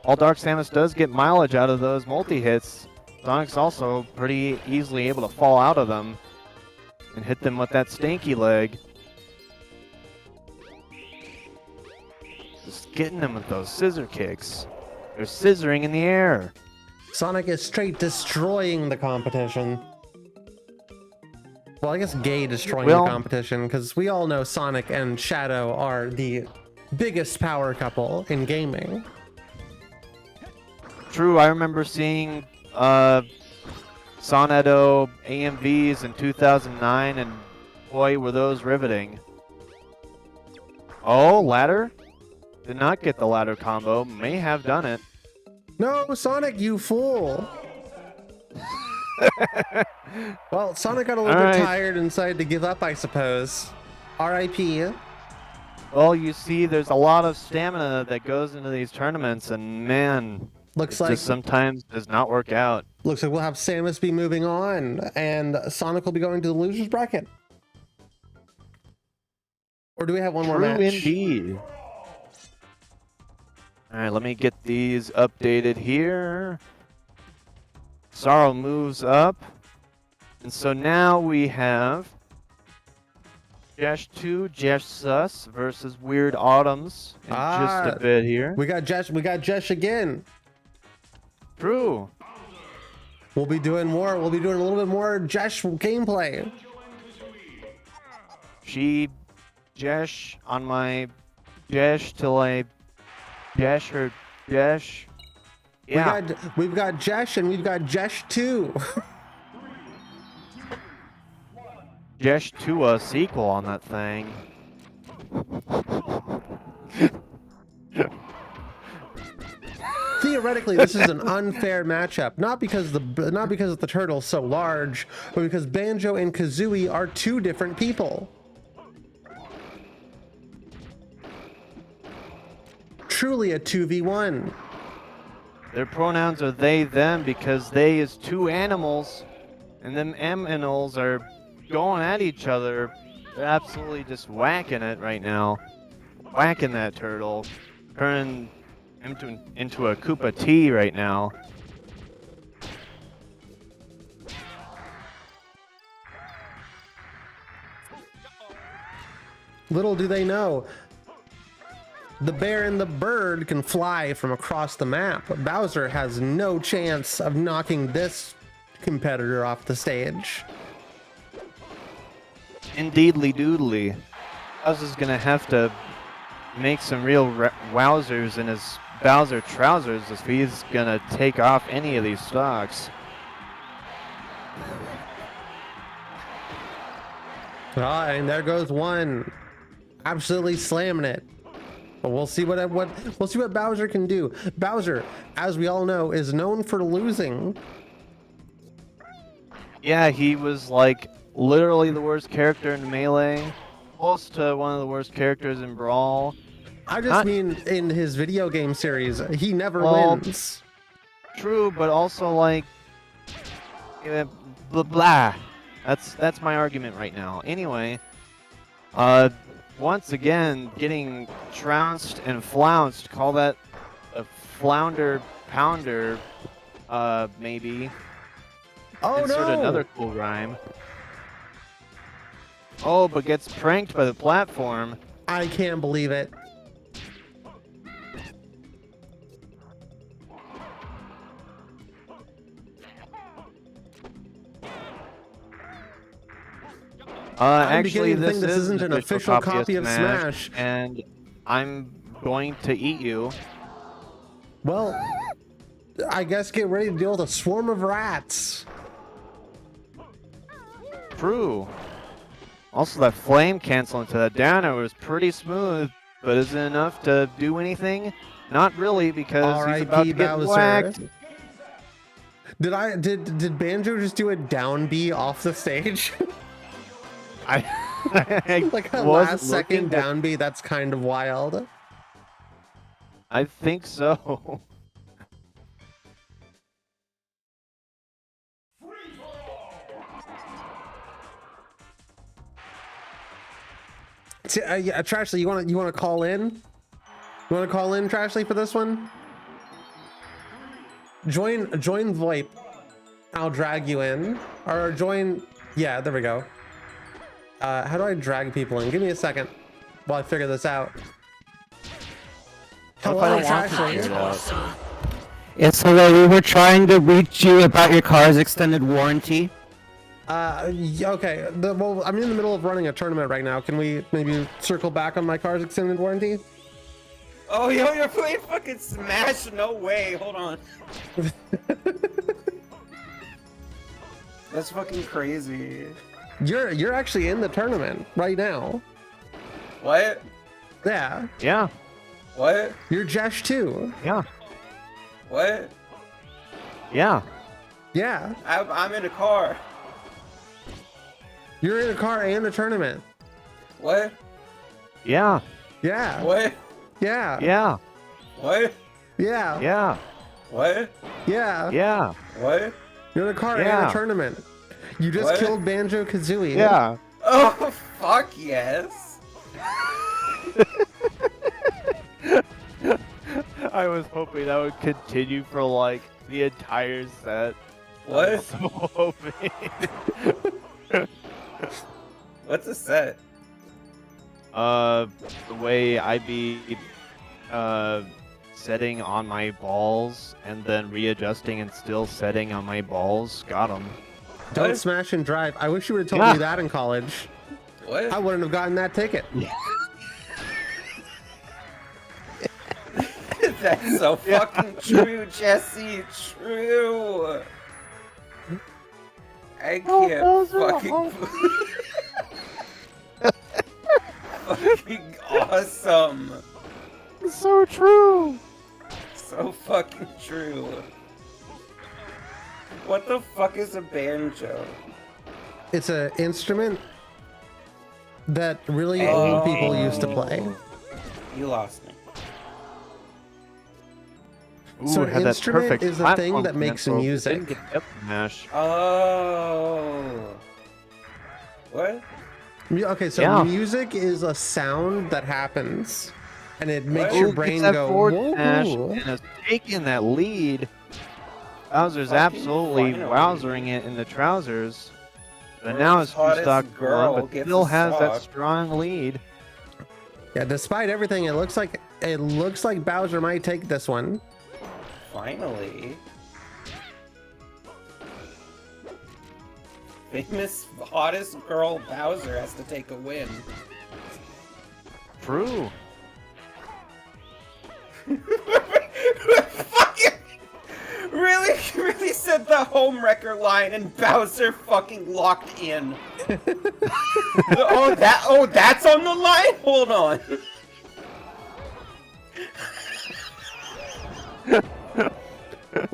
While Dark Samus does get mileage out of those multi-hits, Sonic's also pretty easily able to fall out of them and hit them with that stanky leg. Just getting them with those scissor kicks. They're scissoring in the air. Sonic is straight destroying the competition. Well, I guess gay destroying Well- the competition, because we all know Sonic and Shadow are the biggest power couple in gaming. True, I remember seeing Soneto AMVs in 2009, and boy, were those riveting. Oh, ladder? Did not get the ladder combo. May have done it. No, Sonic, you fool! Well, Sonic got a little bit Alright. tired and decided to give up, I suppose. R.I.P. Well, you see, there's a lot of stamina that goes into these tournaments, and man, Looks it like just sometimes does not work out. Looks like we'll have Samus be moving on, and Sonic will be going to the losers bracket. Or do we have one more True match? indeed. All right, let me get these updated here. Sorrow moves up. And so now we have Jesh 2, Jesh Sus versus Weird Autumns in just a bit here. We got Jesh again. True. We'll be doing more. We'll be doing a little bit more Jesh gameplay. She Jesh on my Jesh till I Jesh her Jesh. Yeah. We've got Jesh and we've got Jesh 2. Jesh 2 a sequel on that thing. Theoretically, this is an unfair matchup, not because the turtle's so large, but because Banjo and Kazooie are two different people. Truly a 2v1. Their pronouns are they, them, because they is two animals, and them aminals are going at each other. They're absolutely just whacking it right now. Whacking that turtle. Turning into a Koopa T right now. Little do they know, the bear and the bird can fly from across the map. Bowser has no chance of knocking this competitor off the stage. Indeedly doodly. Bowser's gonna have to make some real wowzers in his Bowser trousers if he's gonna take off any of these stocks. Ah, and there goes one, absolutely slamming it. But we'll see what Bowser can do. Bowser, as we all know, is known for losing. Yeah, he was like literally the worst character in Melee, close to one of the worst characters in Brawl. I just mean in his video game series, he never wins. True, but also like blah blah. That's my argument right now. Anyway, once again getting trounced and flounced. Call that a flounder pounder, maybe. Oh Insert no! another cool rhyme. Oh, but gets pranked by the platform. I can't believe it. Actually, beginning to think this isn't an official copy of Smash. And I'm going to eat you. Well, I guess get ready to deal with a swarm of rats. True. Also, that flame cancel into that downer was pretty smooth, but is it enough to do anything? Not really, because he's about to get whacked. Did Banjo just do a down B off the stage? I Like a wasn't last second looking, but down B, that's kind of wild. I think so. Yeah, Trashley, you want to call in? You want to call in, Trashley, for this one? Join VoIP. I'll drag you in, or join. Yeah, there we go. How do I drag people in? Give me a second while I figure this out. Hello, Trashley. Yes, hello. We were trying to reach you about your car's extended warranty. Okay. Well, I'm in the middle of running a tournament right now. Can we maybe circle back on my car's extended warranty? Oh, yo, you're playing fucking Smash? No way. Hold on. That's fucking crazy. You're actually in the tournament right now. What? Yeah. Yeah. What? You're Jesh too. Yeah. What? Yeah. Yeah. I'm in a car. You're in a car and a tournament. What? Yeah. Yeah. What? Yeah. Yeah. What? Yeah. Yeah. What? Yeah. Yeah. What? You're in a car and Yeah. a tournament. You just What? killed Banjo Kazooie. Yeah. Oh, fuck yes. I was hoping that would continue for like the entire set. What? I was so hoping. What's a set? The way I'd be setting on my balls and then readjusting and still setting on my balls. Got him. Don't smash and drive. I wish you would have told Yeah. me that in college. What? I wouldn't have gotten that ticket. That's so fucking true, Jesse. True. I can't fucking. Fucking awesome. So true. So fucking true. What the fuck is a banjo? It's an instrument that really old people used to play. You lost me. So Ooh, it an had that instrument perfect is the thing platform that makes cancel. music. Didn't get up smash. Oh. What? Okay, so Yeah. music is a sound that happens, and it makes Ooh, your Gets brain that go, forward smash whoa. and has taken that lead. Bowser's Fucking absolutely finally. wowzering it in the trousers. But now it's World's two stock hottest girl one, but gets still a has that sock. strong lead. Yeah, despite everything, it looks like Bowser might take this one. Finally. Famous hottest girl Bowser has to take a win. True. Fucking really said the home wrecker line and Bowser fucking locked in. That's on the line? Hold on.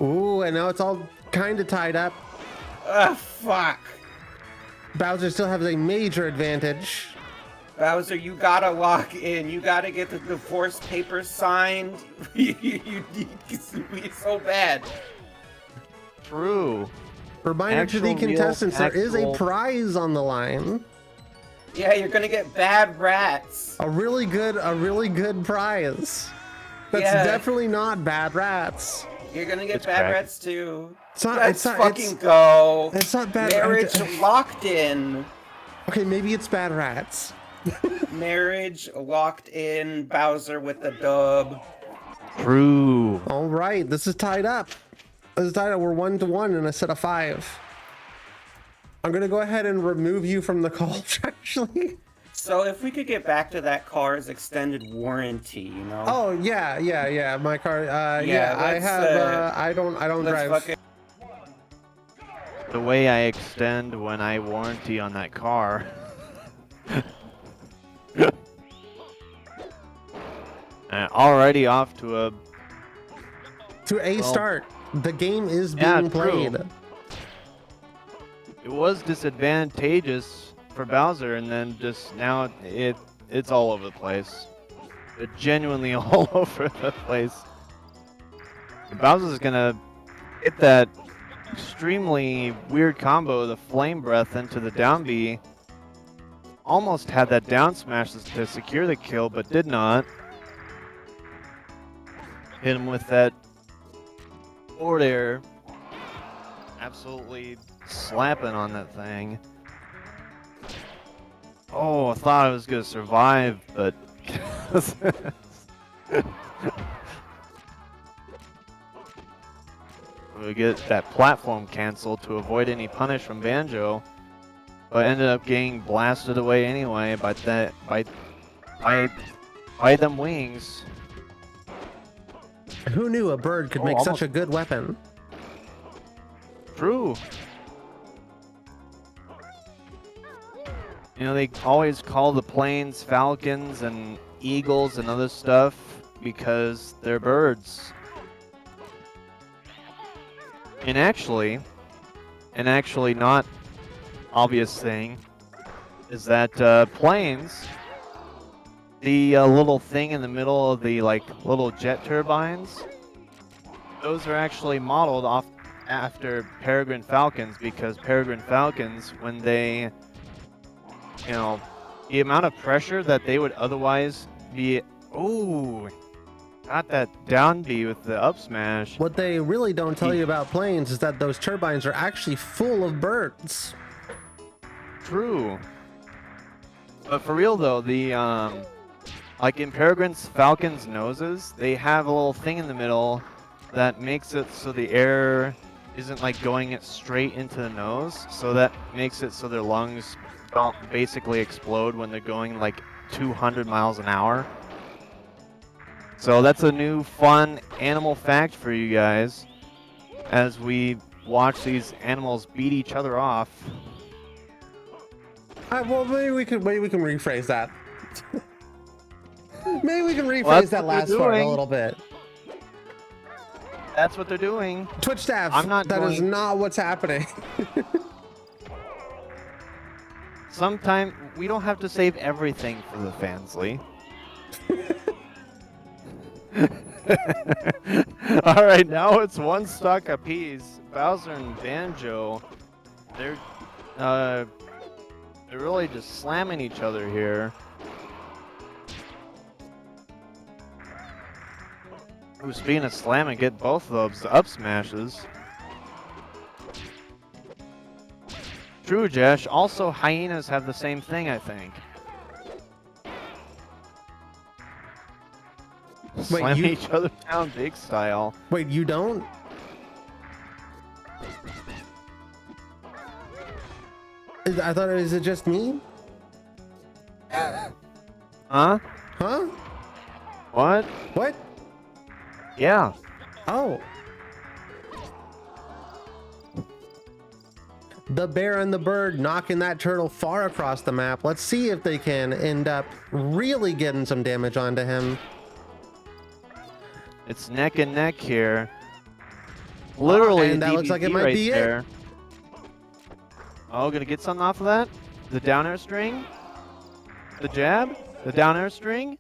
Ooh, and now it's all kind of tied up. Ah, fuck. Bowser still has a major advantage. Bowser, you gotta lock in. You gotta get the divorce papers signed. It's so bad. True. Reminder to the Actual, real, contestants, there is a actual- prize on the line. Yeah, you're gonna get bad rats. A really good prize. That's Yeah. definitely not bad rats. You're gonna get It's bad crack. rats too. It's not. Let's It's not. fucking go. It's not bad. Marriage locked in. Okay, maybe it's bad rats. Marriage locked in. Bowser with the dub. True. All right, this is tied up. This is tied up. We're 1-1 in a set of 5. I'm gonna go ahead and remove you from the call. Actually. So if we could get back to that car's extended warranty, you know. Oh yeah. My car. Yeah, Yeah, I let's, have. I don't let's drive. fucking. The way I extend when I warranty on that car. Already off to a To a Well, start. The game is yeah, being played. true. It was disadvantageous for Bowser, and then just now it's all over the place. It's genuinely all over the place. Bowser's gonna hit that extremely weird combo of the flame breath into the down B. Almost had that down smash to secure the kill, but did not. Hit him with that forward air. Absolutely slapping on that thing. Oh, I thought I was gonna survive, but we get that platform canceled to avoid any punish from Banjo, but ended up getting blasted away anyway by them wings. Who knew a bird could Oh, make almost- such a good weapon? True. You know, they always call the planes falcons and eagles and other stuff because they're birds. And actually not obvious thing is that planes, the little thing in the middle of the little jet turbines, those are actually modeled off after peregrine falcons, because peregrine falcons, when they, you know, the amount of pressure that they would otherwise be, ooh, got that down B with the up smash. What they really don't tell you about planes is that those turbines are actually full of birds. True. But for real though, the like in Peregrine's Falcon's noses, they have a little thing in the middle that makes it so the air isn't like going it straight into the nose. So that makes it so their lungs don't basically explode when they're going like 200 miles an hour. So that's a new fun animal fact for you guys as we watch these animals beat each other off. Well, maybe we can rephrase that. Maybe we can rephrase that's that what they're last part a doing. little bit. That's what they're doing. Twitch staff, I'm not that is going- not what's happening. Sometime we don't have to save everything for the fans, Lee. All right, now it's one stock apiece. Bowser and Banjo, they're really just slamming each other here. Ooh, speaking of slamming, get both of those up smashes. True, Jesh. Also, hyenas have the same thing, I think. Slamming you- each other down big style. Wait, you don't? I thought, is it just me? Huh? Huh? What? What? Yeah. Oh. The bear and the bird knocking that turtle far across the map. Let's see if they can end up really getting some damage onto him. It's neck and neck here. Literally, and that looks like it DBZ might right be it. there. Oh, gonna get something off of that? The down air string? The jab? The down air string?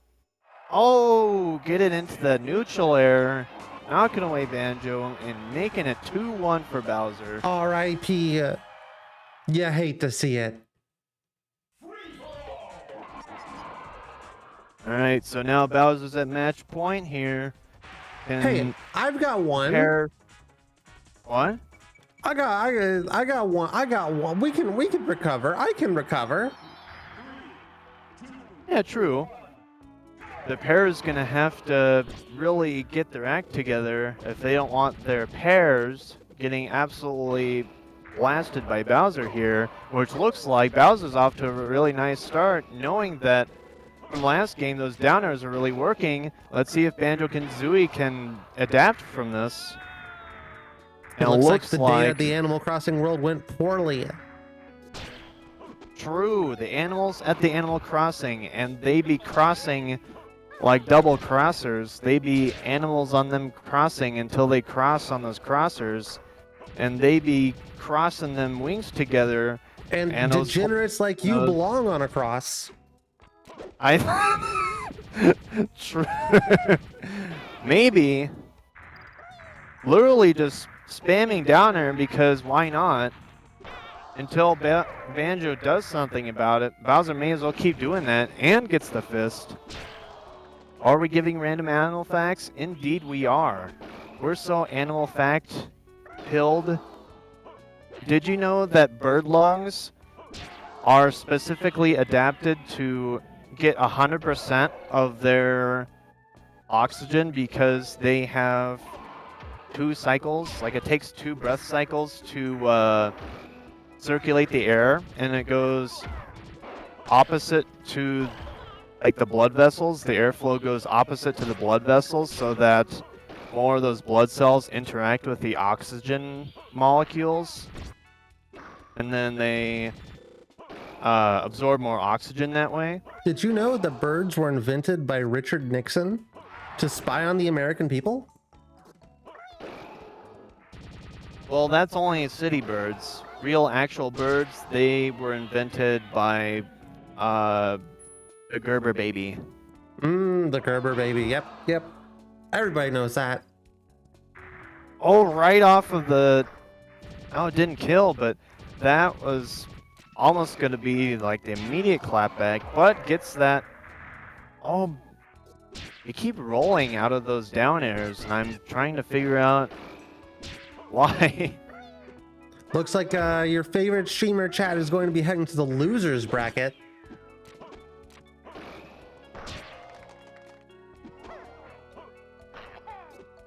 Oh, get it into the neutral air. Knocking away Banjo and making it 2-1 for Bowser. R.I.P. You hate to see it. Alright, so now Bowser's at match point here. Can Hey, I've got one. pair... What? I got one. We can recover. I can recover. Yeah, true. The pair is going to have to really get their act together if they don't want their pairs getting absolutely blasted by Bowser here, which looks like Bowser's off to a really nice start, knowing that from last game those downers are really working. Let's see if Banjo-Kazooie can adapt from this. It looks like the day of the Animal Crossing world went poorly. True, the animals at the Animal Crossing, and they be crossing like double crossers. They be animals on them crossing until they cross on those crossers, and they be crossing them wings together. And those- degenerates like you those- belong on a cross. True. Maybe. Literally just spamming downer because why not? Until Banjo does something about it. Bowser may as well keep doing that and gets the fist. Are we giving random animal facts? Indeed we are. We're so animal fact pilled. Did you know that bird lungs are specifically adapted to get 100% of their oxygen because they have 2 cycles? Like it takes 2 breath cycles to circulate the air, and it goes opposite to like the blood vessels. The airflow goes opposite to the blood vessels so that more of those blood cells interact with the oxygen molecules, and then they absorb more oxygen that way. Did you know the birds were invented by Richard Nixon to spy on the American people? Well, that's only city birds. Real actual birds, they were invented by the Gerber baby. The Gerber baby. Yep. Everybody knows that. Oh, right off of the... Oh, it didn't kill, but that was almost going to be like the immediate clapback, but gets that... Oh, you keep rolling out of those down airs, and I'm trying to figure out why. Looks like your favorite streamer chat is going to be heading to the losers bracket.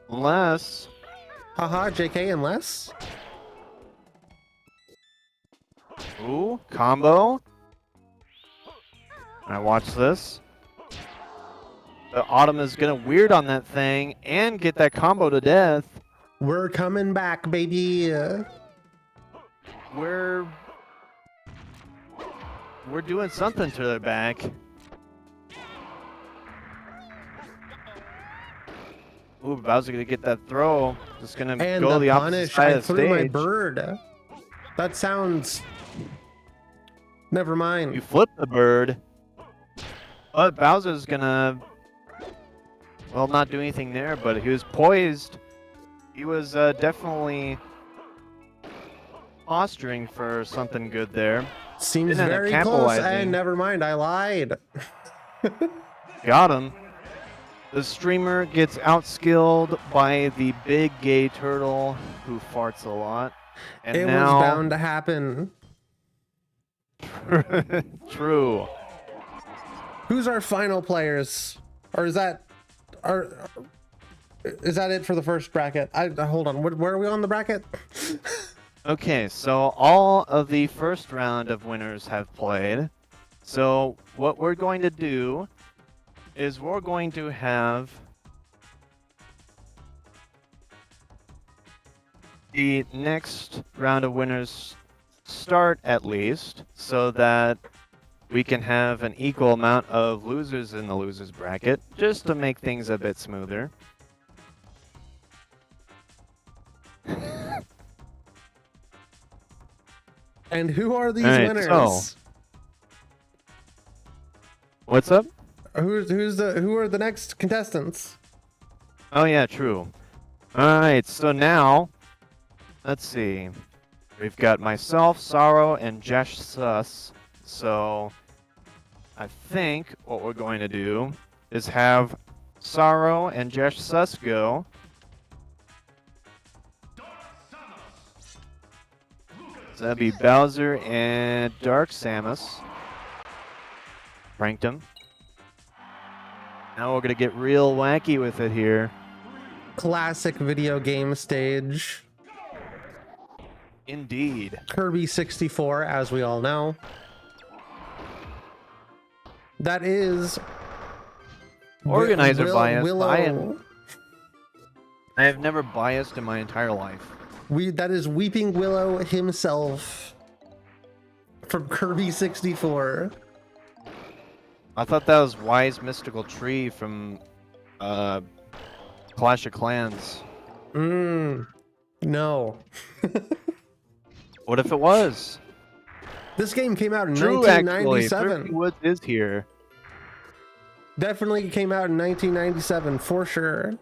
Unless... Haha, JK, unless? Ooh, combo. I watch this. The Autumn is gonna weird on that thing and get that combo to death. We're coming back, baby. We're doing something to their back. Ooh, Bowser gonna get that throw. Just gonna And go the the opposite punish, side I of the threw my stage. bird. That sounds... Never mind. You flip the bird. But Bowser's gonna, well, not do anything there, but he was poised. He was definitely posturing for something good there. Seems Didn't end up very close, capitalizing. and never mind, I lied. Got him. The streamer gets outskilled by the big gay turtle who farts a lot. And It now... was bound to happen. True. Who's our final players? Or is that it for the first bracket? Hold on. Where are we on the bracket? Okay, so all of the first round of winners have played. So what we're going to do is we're going to have the next round of winners start at least, so that we can have an equal amount of losers in the losers bracket, just to make things a bit smoother. And who are these Alright, winners? so- What's up? Who are the next contestants? Oh yeah, true. Alright, so now, let's see. We've got myself, Sorrow, and Jesh Sus. So, I think what we're going to do is have Sorrow and Jesh Sus go. So that'd be Bowser and Dark Samus. Pranked him. Now we're gonna get real wacky with it here. Classic video game stage. Indeed. Kirby 64, as we all know. That is Organizer bias. Willow. I have never biased in my entire life. That is Weeping Willow himself from Kirby 64. I thought that was Wise Mystical Tree from Clash of Clans. No. What if it was? This game came out in True, actually. 1997. Thrifty Woods is here. Definitely came out in 1997 for sure.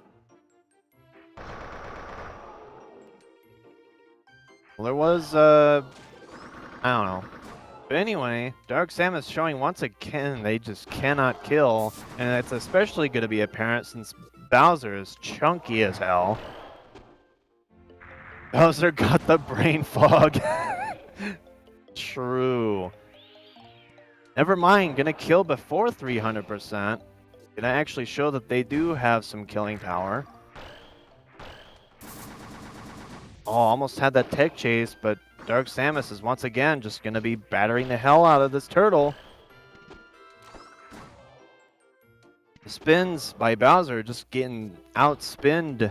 Well, there was, I don't know. But anyway, Dark Samus showing once again they just cannot kill. And it's especially going to be apparent since Bowser is chunky as hell. Bowser got the brain fog. True. Never mind, gonna kill before 300%. Gonna actually show that they do have some killing power. Oh, almost had that tech chase, but Dark Samus is once again just gonna be battering the hell out of this turtle. The spins by Bowser just getting outspan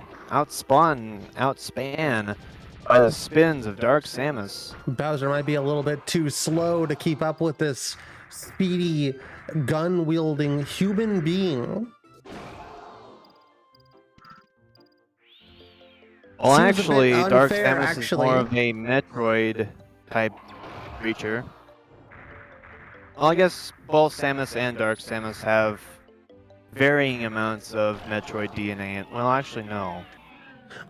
by the spins of Dark Samus. Bowser might be a little bit too slow to keep up with this speedy, gun-wielding human being. Well, Seems a bit actually, Dark unfair, Samus is more of a Metroid type creature. Well, I guess both Samus and Dark Samus have varying amounts of Metroid DNA. Well, actually, no.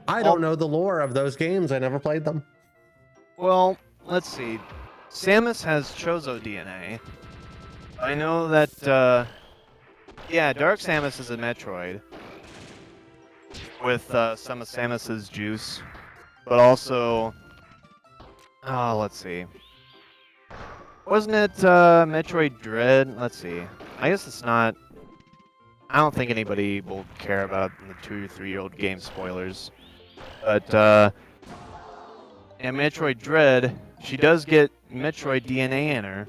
I don't know the lore of those games. I never played them. Well, let's see. Samus has Chozo DNA. I know that, yeah, Dark Samus is a Metroid. With some of Samus's juice. But also... Oh, let's see. Wasn't it Metroid Dread? Let's see. I guess it's not... I don't think anybody will care about the 2 or 3-year-old game spoilers. But in Metroid Dread, she does get Metroid DNA in her.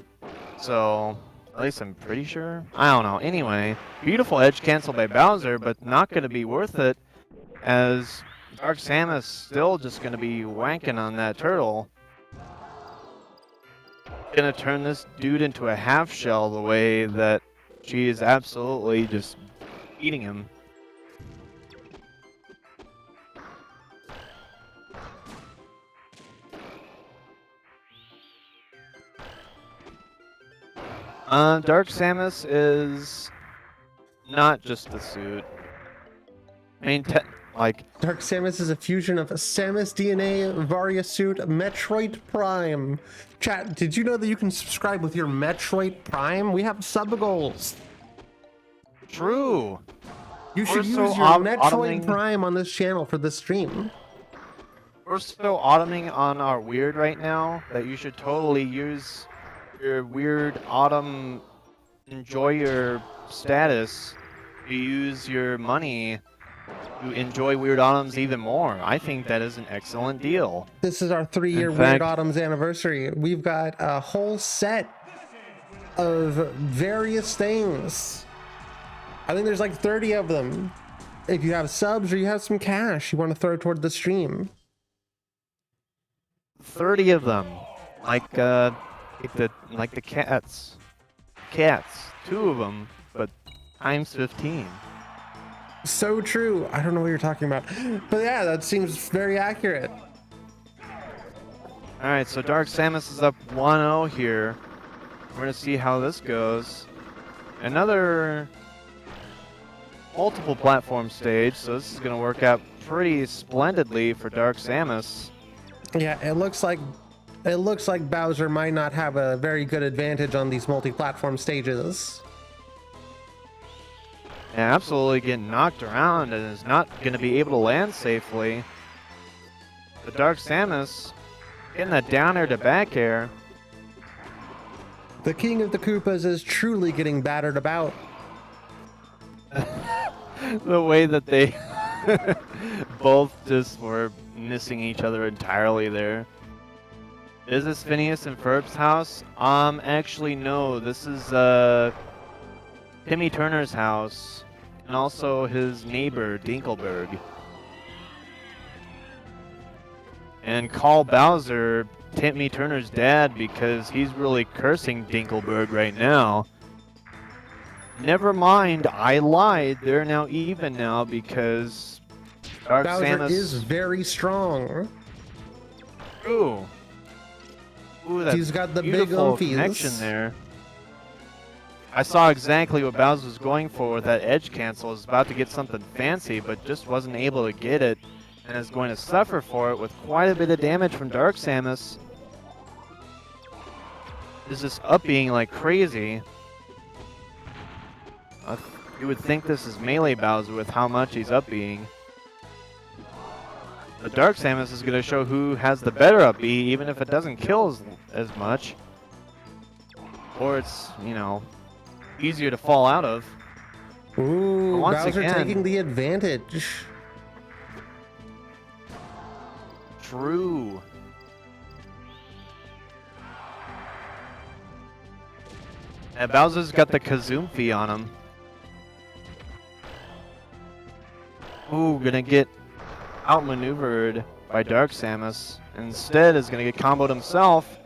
So, at least I'm pretty sure. I don't know. Anyway, beautiful edge cancel by Bowser, but not going to be worth it, as Dark Samus still just going to be wanking on that turtle. Gonna turn this dude into a half shell the way that she is absolutely just eating him. Dark Samus is not just the suit. I mean, like, Dark Samus is a fusion of Samus DNA, Varia Suit, Metroid Prime. Chat, did you know that you can subscribe with your Metroid Prime? We have sub goals. true. You should We're use so your Metroid automing- Prime on this channel for this stream. We're so autumning on our weird right now that you should totally use your weird autumn enjoyer status to use your money to enjoy Weird Autumns even more. I think that is an excellent deal. This is our 3-year In Weird fact- Autumn's anniversary. We've got a whole set of various things. I think there's like 30 of them. If you have subs or you have some cash you want to throw toward the stream. 30 of them, like the cats. 2 of them, but times 15. So true. I don't know what you're talking about. But yeah, that seems very accurate. All right, so Dark Samus is up 1-0 here. We're gonna see how this goes. Another multiple platform stage, so this is gonna work out pretty splendidly for Dark Samus. Yeah, it looks like Bowser might not have a very good advantage on these multi-platform stages. Yeah, absolutely getting knocked around and is not gonna be able to land safely. The Dark Samus getting that down air to back air. The King of the Koopas is truly getting battered about. The way that they both just were missing each other entirely there. Is this Phineas and Ferb's house? Actually no, this is Timmy Turner's house and also his neighbor Dinkelberg. And call Bowser Timmy Turner's dad because he's really cursing Dinkelberg right now. Never mind, I lied. They're now even now because Dark Bowser Samus is very strong. Ooh, that's He's got the big beautiful umfies. connection there. I saw exactly what Bowser was going for with that edge cancel. Was about to get something fancy, but just wasn't able to get it, and is going to suffer for it with quite a bit of damage from Dark Samus. Is just up being like crazy. You would think this is melee Bowser with how much he's up being. The Dark Samus is going to show who has the better up B, even if it doesn't kill as much. Or it's, you know, easier to fall out of. Ooh, Once Bowser again- taking the advantage. True. And Bowser's got the Kazoomfi on him. Ooh, gonna get outmaneuvered by Dark Samus. Instead is gonna get comboed himself.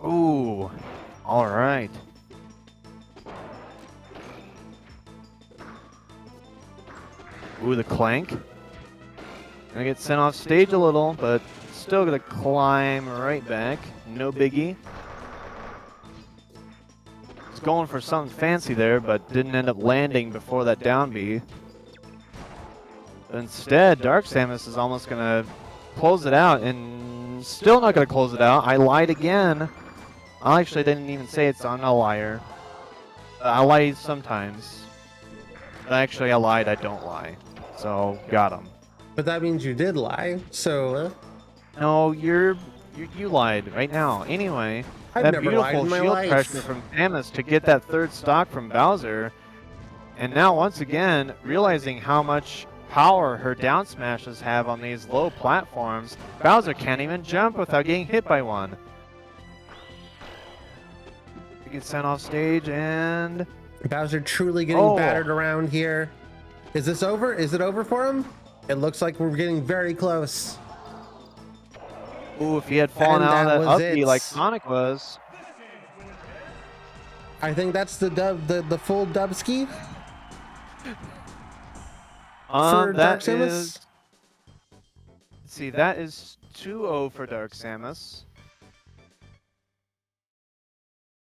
Ooh, alright. Ooh, the Clank. Gonna get sent off stage a little, but still gonna climb right back. No biggie. Was going for something fancy there, but didn't end up landing before that down B. Instead, Dark Samus is almost gonna close it out, and still not gonna close it out. I lied again. I actually didn't even say it, so I'm not a liar. I lie sometimes. But actually, I lied. I don't lie. So, got him. But that means you did lie. So, No, you lied right now. Anyway, I've that never lied beautiful in my shield life. pressure from Samus to get that third stock from Bowser. And now once again, realizing how much power her down smashes have on these low platforms, Bowser can't even jump without getting hit by one. He gets sent off stage and... Bowser truly getting Oh. battered around here. Is this over? Is it over for him? It looks like we're getting very close. Ooh, if he had fallen And out that of that was up B it. like Sonic was. I think that's the dub, the full Dubski for Dark That Samus. is... Let's see, that is 2-0 for Dark Samus.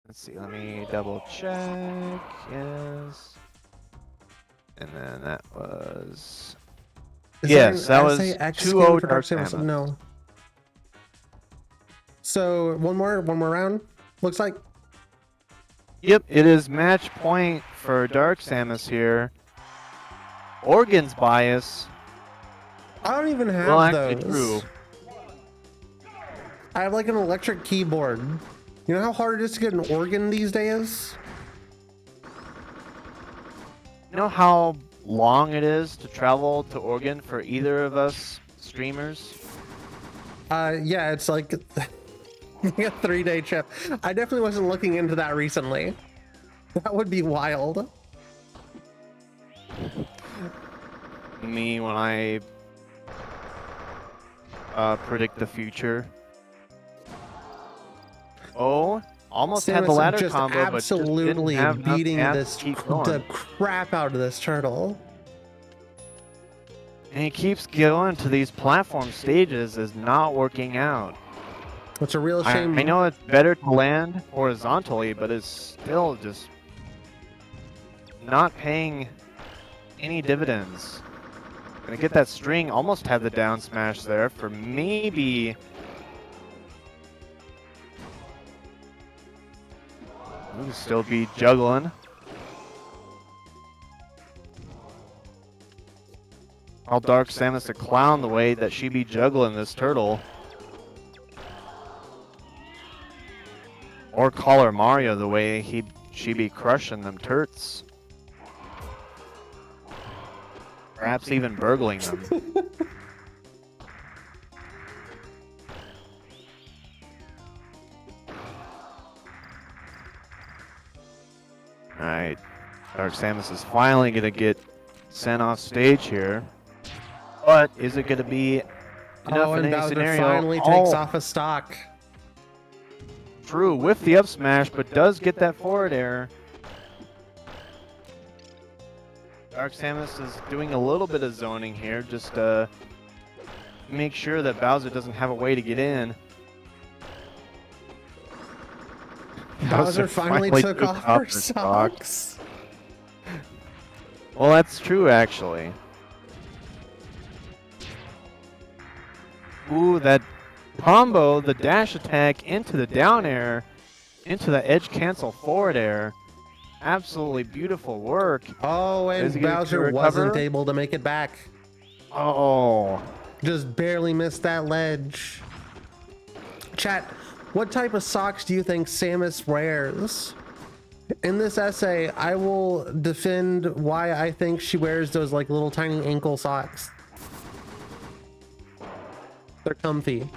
Let's see, let me double check. Yes. And then that was... Is Yes, there that an was SA X 2-0 skin for Dark Dark Samus? Samus. No. So one more round. Looks like. Yep, it is match point for Dark Samus here. Organ's bias. I don't even have Well, actually those. true. I have like an electric keyboard. You know how hard it is to get an organ these days? You know how long it is to travel to Oregon for either of us streamers? Yeah, it's like a 3-day trip. I definitely wasn't looking into that recently. That would be wild. Me when I predict the future. Oh, almost had the Samus ladder just combo, but absolutely just didn't have enough beating gas this to keep going. the crap out of this turtle. And he keeps going to these platform stages is not working out. It's a real I shame. know it's better to land horizontally, but it's still just not paying any dividends. Gonna get that string, almost had the down smash there for maybe... Ooh, still be juggling. I'll Dark Samus a clown the way that she be juggling this turtle. Or call her Mario the way she be crushing them turts. Perhaps even burgling them. Alright. Dark Samus is finally gonna get sent off stage here. But is it gonna be enough Oh, in and any Bowser scenario? finally takes Oh, off a stock. true, with the up smash, but does get that forward air. Dark Samus is doing a little bit of zoning here, just to make sure that Bowser doesn't have a way to get in. Bowser finally took off her socks. Well, that's true, actually. Ooh, that combo, the dash attack into the down air, into the edge cancel forward air. Absolutely beautiful work. Oh, Is and he gonna Bowser recover? wasn't able to make it back. Oh, Just barely missed that ledge. Chat, what type of socks do you think Samus wears? In this essay, I will defend why I think she wears those like little tiny ankle socks. They're comfy.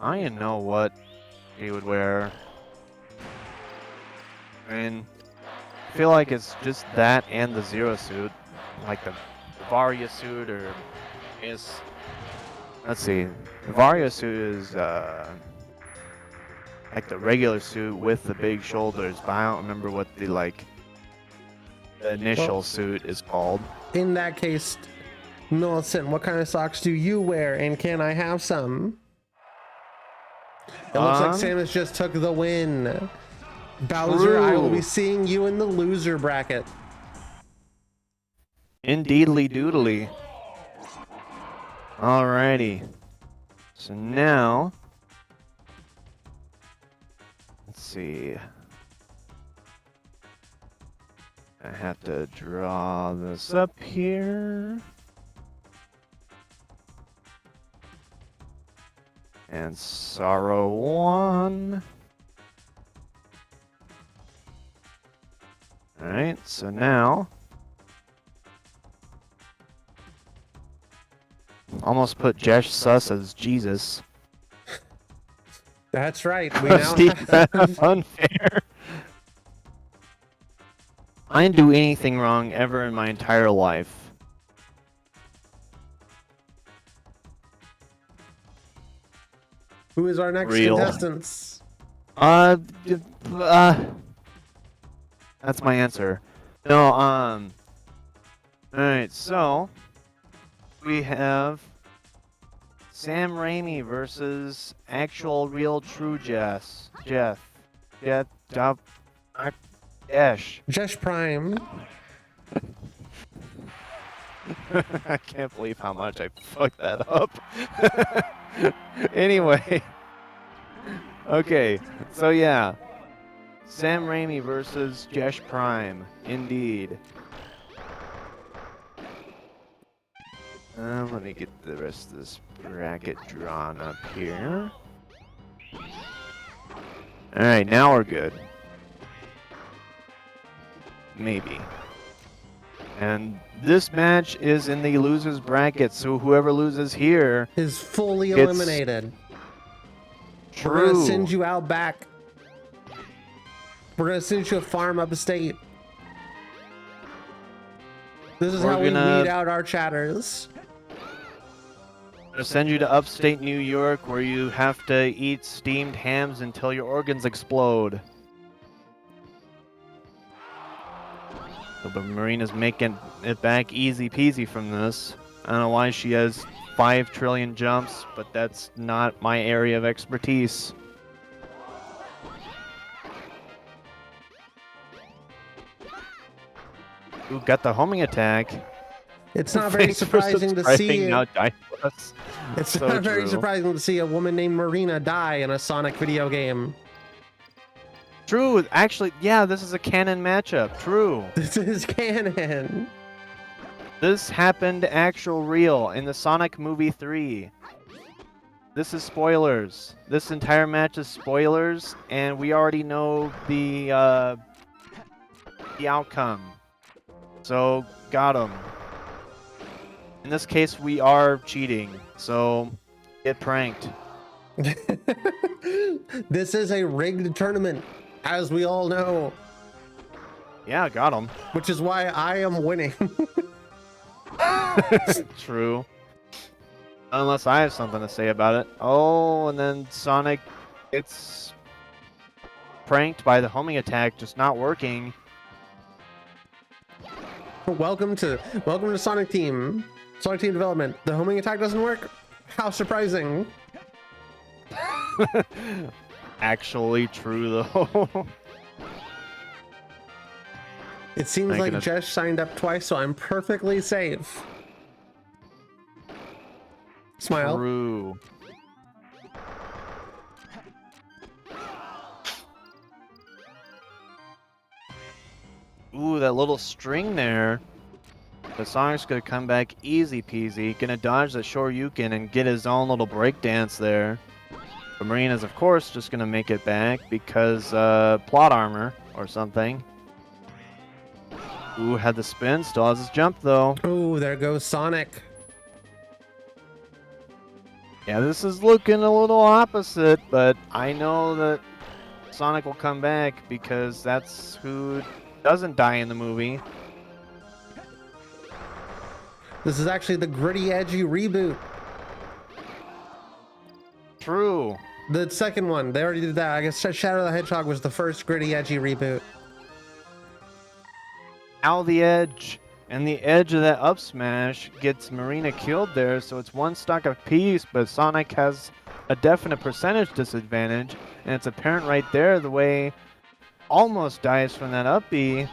I didn't know what he would wear. I mean, I feel like it's just that and the Zero suit, like the Varia suit, or is. Let's see, the Varia suit is like the regular suit with the big shoulders, but I don't remember what the the initial Well- suit is called. In that case, Millicent, what kind of socks do you wear, and can I have some? It looks like Samus just took the win. Bowser, I will be True. seeing you in the loser bracket. Indeedly doodly. Alrighty. So now, let's see. I have to draw this up here. And Sorrow won. Alright, so now... Almost put Jesh Sus as Jesus. That's right. We now Steve, have... that's unfair. I didn't do anything wrong ever in my entire life. Who is our next Real. contestants? That's my answer. No, alright, so we have Sam Raimi versus actual real true Jeff. Jeff. Jesh. Jesh Prime. I can't believe how much I fucked that up. Anyway. Okay, so yeah. Sam Raimi versus Jesh Prime. Indeed. Let me get the rest of this bracket drawn up here. Alright, now we're good. Maybe. And this match is in the losers bracket, so whoever loses here Is fully It's eliminated. We're gonna true. send you out back. We're gonna send you a farm upstate. This is We're how we gonna- weed out our chatters. I'll send you to upstate New York where you have to eat steamed hams until your organs explode. But Marina's making it back easy peasy from this. I don't know why she has 5 trillion jumps, but that's not my area of expertise. Ooh, got the homing attack. It's not very Thanks for surprising to subscribing, see. Now Die Plus. It's So not very true. surprising to see a woman named Marina die in a Sonic video game. True, actually, yeah, this is a canon matchup. True. This is canon. This happened actual real in the Sonic movie 3. This is spoilers. This entire match is spoilers, and we already know the outcome. So, got him. In this case, we are cheating, so get pranked. This is a rigged tournament, as we all know, Yeah, got him. which is why I am winning. True. Unless I have something to say about it. Oh, and then Sonic gets pranked by the homing attack just not working. welcome to Sonic Team Development. The homing attack doesn't work. How surprising. Actually true though. It seems Making like it- Jesh signed up twice, so I'm perfectly safe. Smile. True. Ooh, that little string there. The Sonic's gonna come back easy peasy, gonna dodge the Shoryuken and get his own little breakdance there. But Marina's, of course, just gonna make it back because plot armor or something. Ooh, had the spin, still has his jump though. Oh, there goes Sonic. Yeah, this is looking a little opposite, but I know that Sonic will come back because that's who doesn't die in the movie. This is actually the gritty, edgy reboot. True. The second one, they already did that. I guess Shadow the Hedgehog was the first gritty, edgy reboot. Now the edge. And the edge of that up smash gets Marina killed there, so it's one stock apiece, but Sonic has a definite percentage disadvantage, and it's apparent right there the way almost dies from that up B.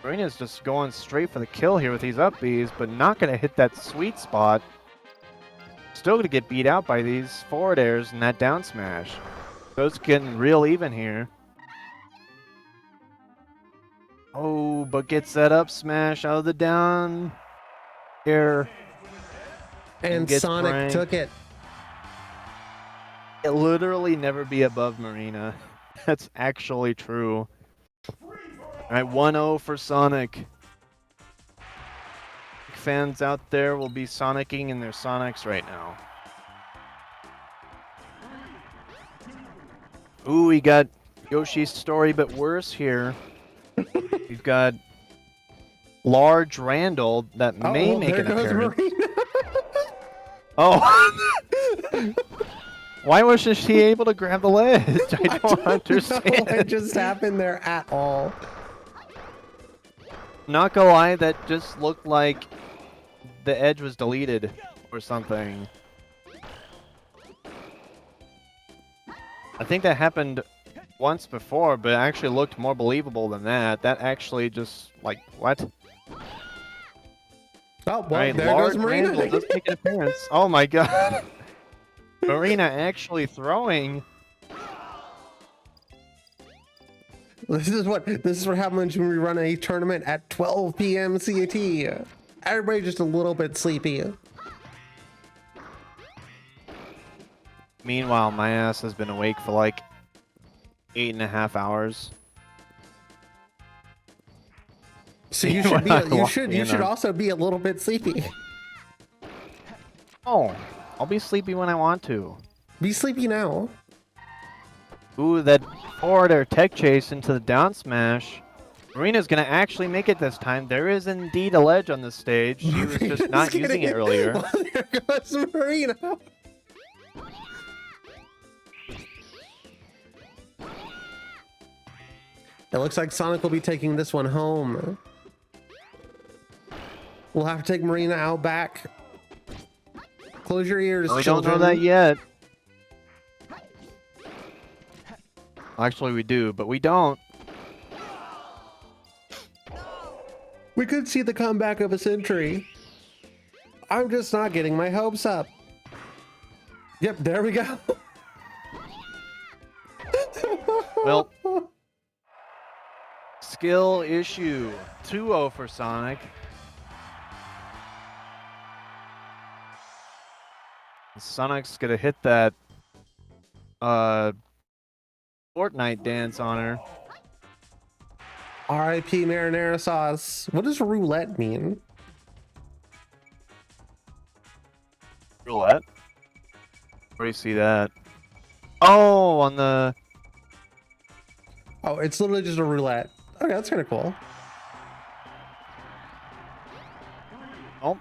Marina's just going straight for the kill here with these up Bs, but not going to hit that sweet spot. Still going to get beat out by these forward airs and that down smash. So it's getting real even here. Oh, but gets that up smash out of the down air. And gets Sonic pranked. took it. It literally never be above Marina. That's actually true. Alright, 1-0 for Sonic. Fans out there will be Sonicking in their Sonics right now. Ooh, we got Yoshi's Story, but worse here. We've got Large Randall that may well, make there an goes appearance. Marina. Oh! Why wasn't she able to grab the ledge? I don't know understand. what just happened there at all. Not gonna lie, that just looked like the edge was deleted or something. I think that happened once before, but it actually looked more believable than that. That actually just, like, what? Oh, well, Alright, there Large goes Marina. Randall does make an appearance. Oh my god. Marina actually throwing. This is what happens when we run a tournament at 12 p.m. CAT. Everybody just a little bit sleepy. Meanwhile, my ass has been awake for like 8.5 hours. So you should be you should also be a little bit sleepy. Oh, I'll be sleepy when I want to. Be sleepy now. Ooh, that forward air tech chase into the down smash. Marina's gonna actually make it this time. There is indeed a ledge on this stage. She was just not using it earlier. Well, there goes Marina. It looks like Sonic will be taking this one home. We'll have to take Marina out back. Close your ears, We children. don't know that yet. Actually, we do, but we don't. We could see the comeback of a century. I'm just not getting my hopes up. Yep, there we go. Well, skill issue. 2-0 for Sonic. Sonic's gonna hit that Fortnite dance on her. R.I.P. marinara sauce. What does roulette mean? Roulette? Where do you see that? Oh, on the... Oh, it's literally just a roulette. Okay, that's kind of cool. Oh,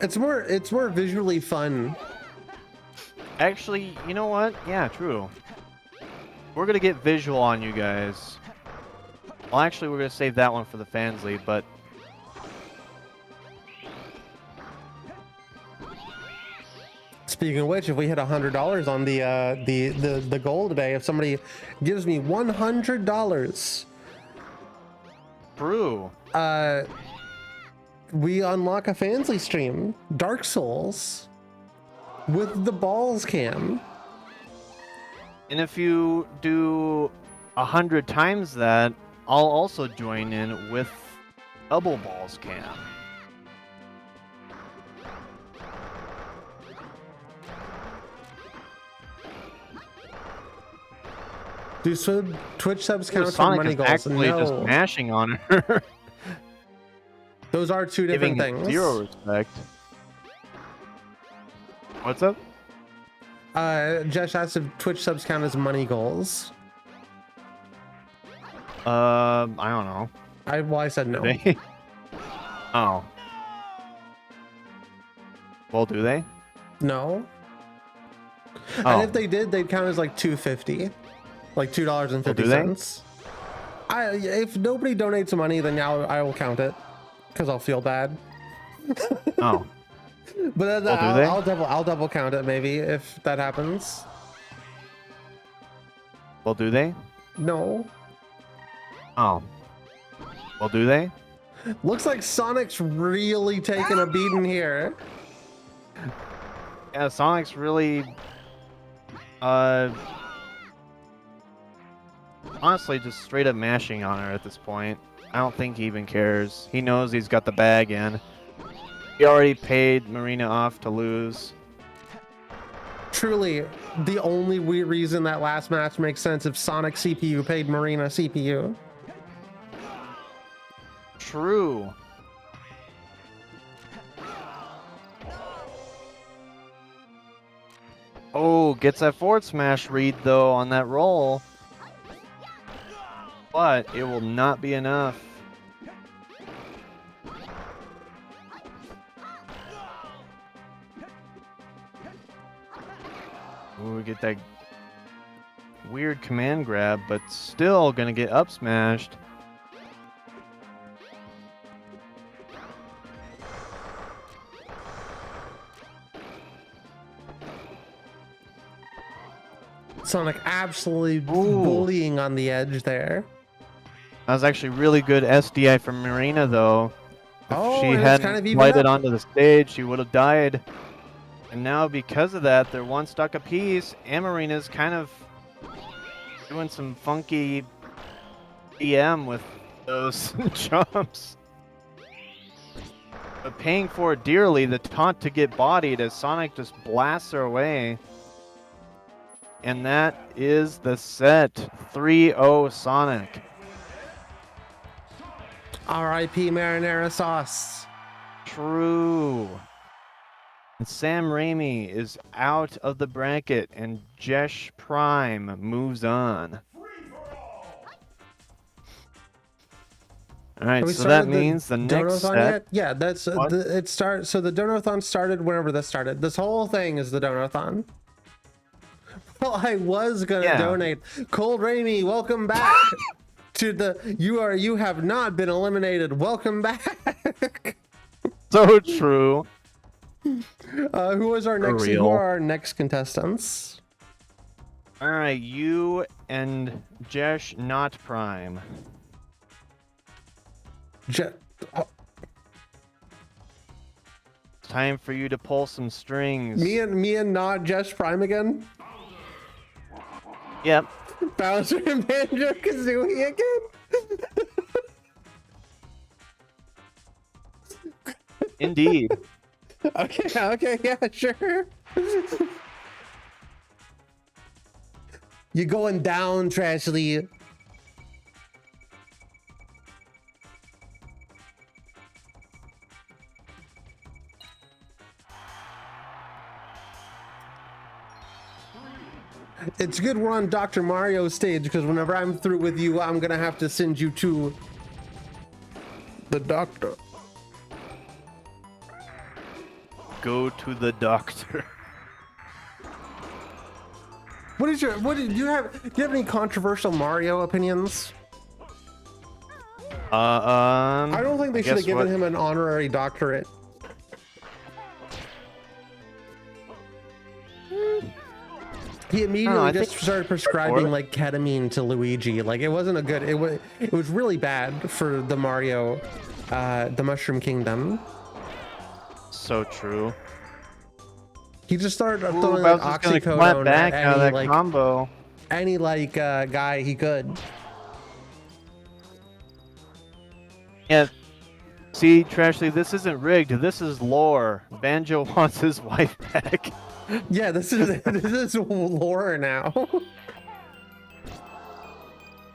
It's more visually fun. actually, you know what? Yeah, true. We're gonna get visual on you guys. Well, actually, we're gonna save that one for the fans lead, but... Speaking of which, if we hit $100 on the goal today, if somebody gives me $100, True. we unlock a Fansly stream, Dark Souls, with the balls cam. And if you do 100 times that, I'll also join in with double balls cam. Do Twitch subs count for Sonic money is goals? actually just No, mashing on her, those are two different giving things. zero respect. What's up? Josh asked if Twitch subs count as money goals. I don't know. I said no. They? Oh. Well, do they? No. Oh. And if they did, they'd count as like $2.50, like $2.50. If nobody donates money, then I will count it because I'll feel bad. Oh. But Well, do they? I'll double count it maybe if that happens. Well, do they? No. Oh. Well, do they? Looks like Sonic's really taking a beating here. Yeah, Sonic's really, honestly just straight up mashing on her at this point. I don't think he even cares. He knows he's got the bag in. He already paid Marina off to lose. Truly, the only reason that last match makes sense if Sonic CPU paid Marina CPU. True. Oh, gets that forward smash read though on that roll. But it will not be enough. Ooh, we get that weird command grab, but still gonna get up smashed. Sonic absolutely Ooh. bullying on the edge there. That was actually really good SDI from Marina, though. If Oh, she and it's hadn't kind of even glided up. onto the stage, she would have died. And now, because of that, they're one stuck apiece, and Marina's kind of doing some funky EM with those jumps. But paying for it dearly, the taunt to get bodied as Sonic just blasts her away. And that is the set. 3-0 Sonic. R.I.P. marinara sauce. True. And Sam Raimi is out of the bracket, and Jesh Prime moves on. All right, Have we so that started the means the next Donathon set. yet? Yeah, that's What? it. So the Donathon started whenever this started. This whole thing is the Donathon. Well, I was gonna Yeah. donate. Cold Rainy, welcome back to the. You have not been eliminated. Welcome back. So true. Who is our For next? Who real. are our next contestants? All right, you and Jesh not Prime. Oh, It's time for you to pull some strings. me and not Jess Prime again. Yep. Bowser and Banjo Kazooie again. Indeed. Okay, yeah, sure. You going down, Trashly. It's good we're on Dr. Mario stage because whenever I'm through with you, I'm gonna have to send you to the doctor. Go to the doctor. Do you have any controversial Mario opinions? I don't think they should have guess given what- him an honorary doctorate. He immediately I just think- started prescribing Or- like ketamine to Luigi. Like it wasn't a good. It was really bad for the Mario, the Mushroom Kingdom. So true. He just started Ooh, throwing like Bowser's gonna clap oxycodone back at out of any that like combo. guy he could. Yeah. See, Trashly, this isn't rigged. This is lore. Banjo wants his wife back. Yeah, this is lore now.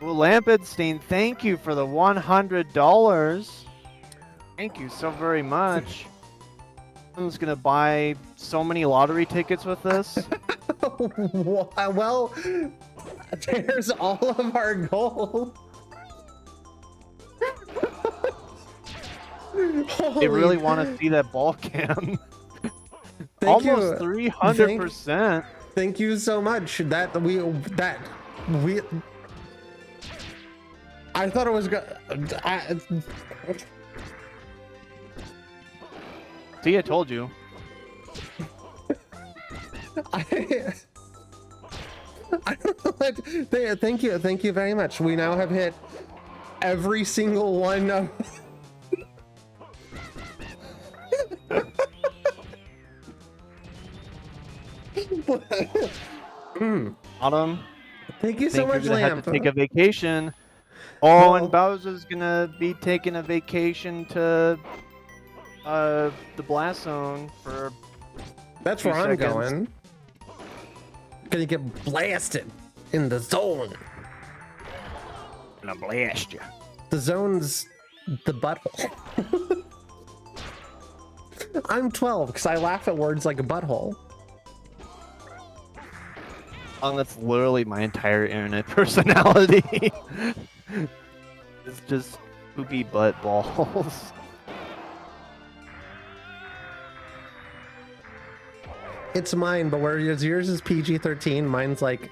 Well, Lampenstein, thank you for the $100. Thank you so very much. Someone's gonna buy so many lottery tickets with this. Well, there's all of our gold. They really want to see that ball cam. Thank you. Almost 300%. Thank you so much. I thought it was See, I told you. I don't know what, thank you very much. We now have hit every single one of Autumn, Thank you so think much, you're gonna have Lamp. to take a vacation. Oh, Well- and Bowser's gonna be taking a vacation to the blast zone for That's 2 where I'm seconds. going. Gonna get blasted in the zone. Gonna blast you. The zone's the butthole. I'm 12 because I laugh at words like a butthole. That's literally my entire internet personality. It's just poopy butt balls. It's mine, but whereas yours is PG-13, mine's like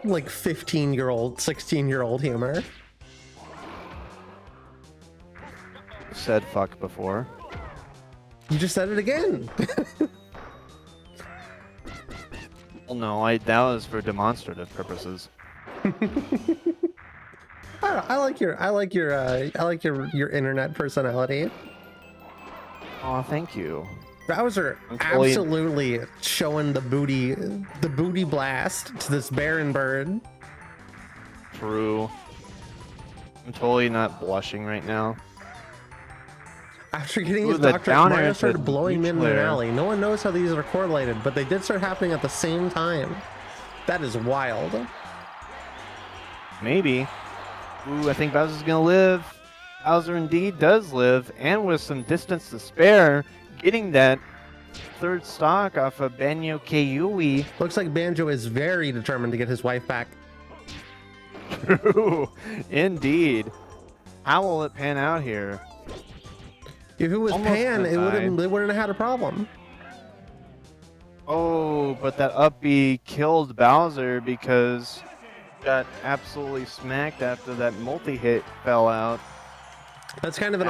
15-year-old, 16-year-old humor. Said fuck before. You just said it again. Well, no, that was for demonstrative purposes. I like your internet personality. Oh, thank you. Bowser I'm totally- absolutely showing the booty blast to this Baron bird. True. I'm totally not blushing right now. After getting Ooh, his the doctorate, down Mario air started to blowing him in an nuclear. alley. No one knows how these are correlated, but they did start happening at the same time. That is wild. Maybe. Ooh, I think Bowser's gonna live. Bowser indeed does live, and with some distance to spare, getting that third stock off of Banjo Kazooie. Looks like Banjo is very determined to get his wife back. True, indeed. How will it pan out here? If it was Almost Pan, gonna they wouldn't have had a problem. Oh, but that up B killed Bowser because got absolutely smacked after that multi-hit fell out. That's kind of an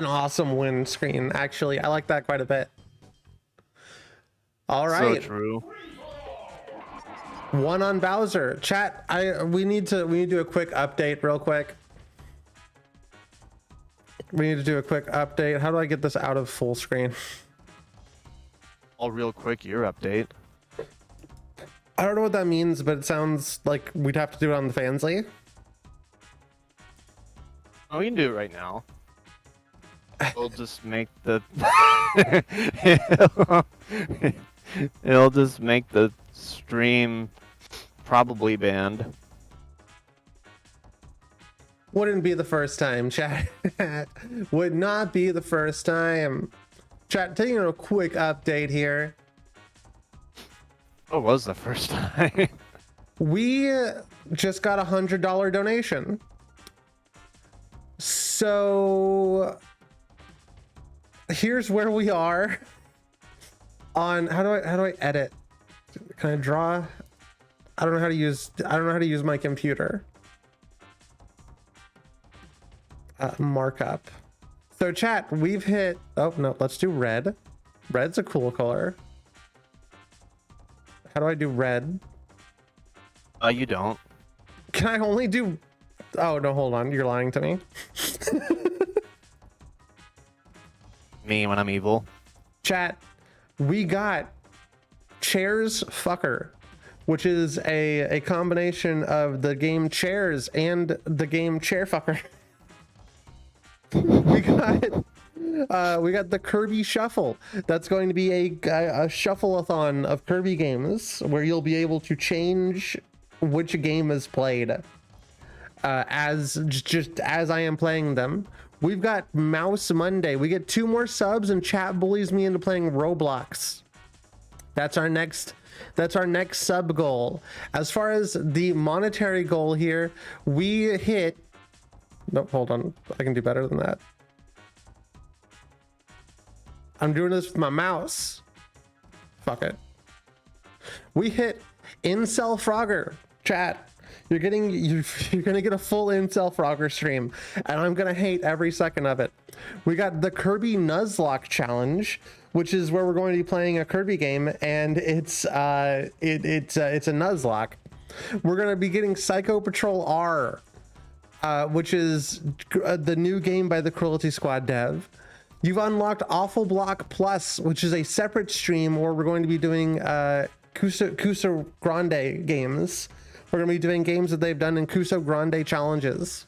awesome win screen, actually. I like that quite a bit. All right. So true. One on Bowser. Chat, we need to do a quick update real quick. We need to do a quick update. How do I get this out of full screen? All real quick, your update. I don't know what that means, but it sounds like we'd have to do it on the Fansly. Oh, we can do it right now. We'll just make the it'll just make the stream probably banned. Wouldn't be the first time, chat. Would not be the first time. Chat, taking a quick update here. What was the first time? We just got $100 donation. So here's where we are on how do I edit? Can I draw? I don't know how to use my computer. Markup. So chat, we've hit, oh no, let's do red. Red's a cool color. How do I do red? You don't. Can I only do, oh no, hold on, you're lying to me. Me when I'm evil. Chat, we got Chairs Fucker, which is a combination of the game Chairs and the game Chair Fucker. we got the Kirby Shuffle. That's going to be a shuffle-a-thon of Kirby games where you'll be able to change which game is played as I am playing them. We've got Mouse Monday. We get 2 more subs and chat bullies me into playing Roblox. That's our next sub goal. As far as the monetary goal here, we hit, no, hold on, I can do better than that. I'm doing this with my mouse. Fuck it. We hit Incel Frogger. Chat, you're gonna get a full Incel Frogger stream, and I'm gonna hate every second of it. We got the Kirby Nuzlocke challenge, which is where we're going to be playing a Kirby game, and it's a Nuzlocke. We're gonna be getting Psycho Patrol R, which is the new game by the Cruelty Squad dev. You've unlocked Awful Block Plus, which is a separate stream where we're going to be doing Kuso Grande games. We're going to be doing games that they've done in Kuso Grande challenges.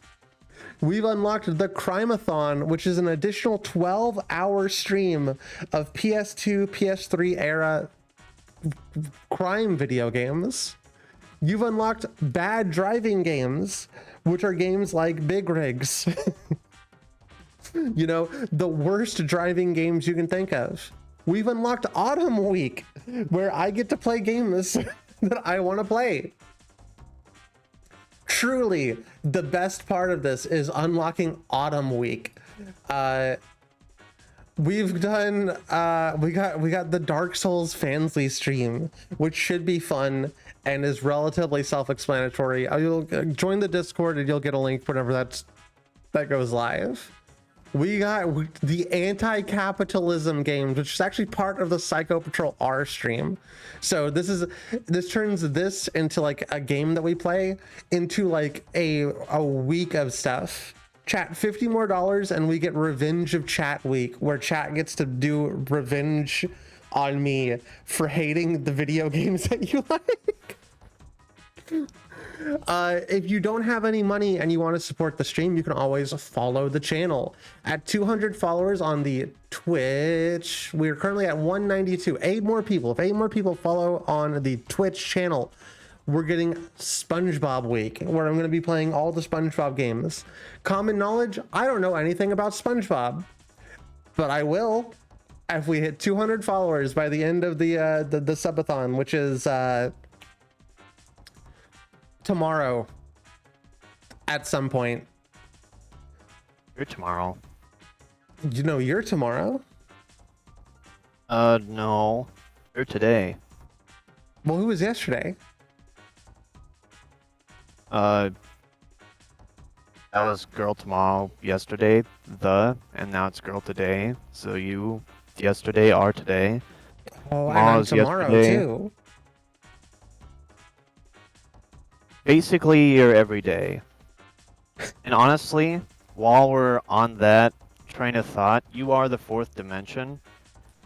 We've unlocked the Crimeathon, which is an additional 12-hour stream of PS2, PS3 era crime video games. You've unlocked bad driving games, which are games like Big Rigs. You know, the worst driving games you can think of. We've unlocked Autumn Week, where I get to play games that I want to play. Truly, the best part of this is unlocking Autumn Week. We've done we got the Dark Souls Fansly stream, which should be fun and is relatively self-explanatory. You'll join the Discord and you'll get a link whenever that goes live. We got the anti-capitalism games, which is actually part of the Psycho Patrol R stream. So this turns this into like a game that we play into like a week of stuff. Chat, $50 more and we get Revenge of Chat Week, where chat gets to do revenge on me for hating the video games that you like. If you don't have any money and you want to support the stream, you can always follow the channel. At 200 followers on the Twitch, we're currently at 192. 8 more people. If 8 more people follow on the Twitch channel, we're getting SpongeBob Week, where I'm going to be playing all the SpongeBob games. Common knowledge, I don't know anything about SpongeBob, but I will if we hit 200 followers by the end of the subathon, which is tomorrow at some point. You're tomorrow. You know, you're tomorrow. No. You're today. Well, who was yesterday? That was girl tomorrow yesterday, and now it's girl today. So you yesterday are today. Oh, and I'm tomorrow yesterday. too. Basically, you're every day. And honestly, while we're on that train of thought, you are the fourth dimension.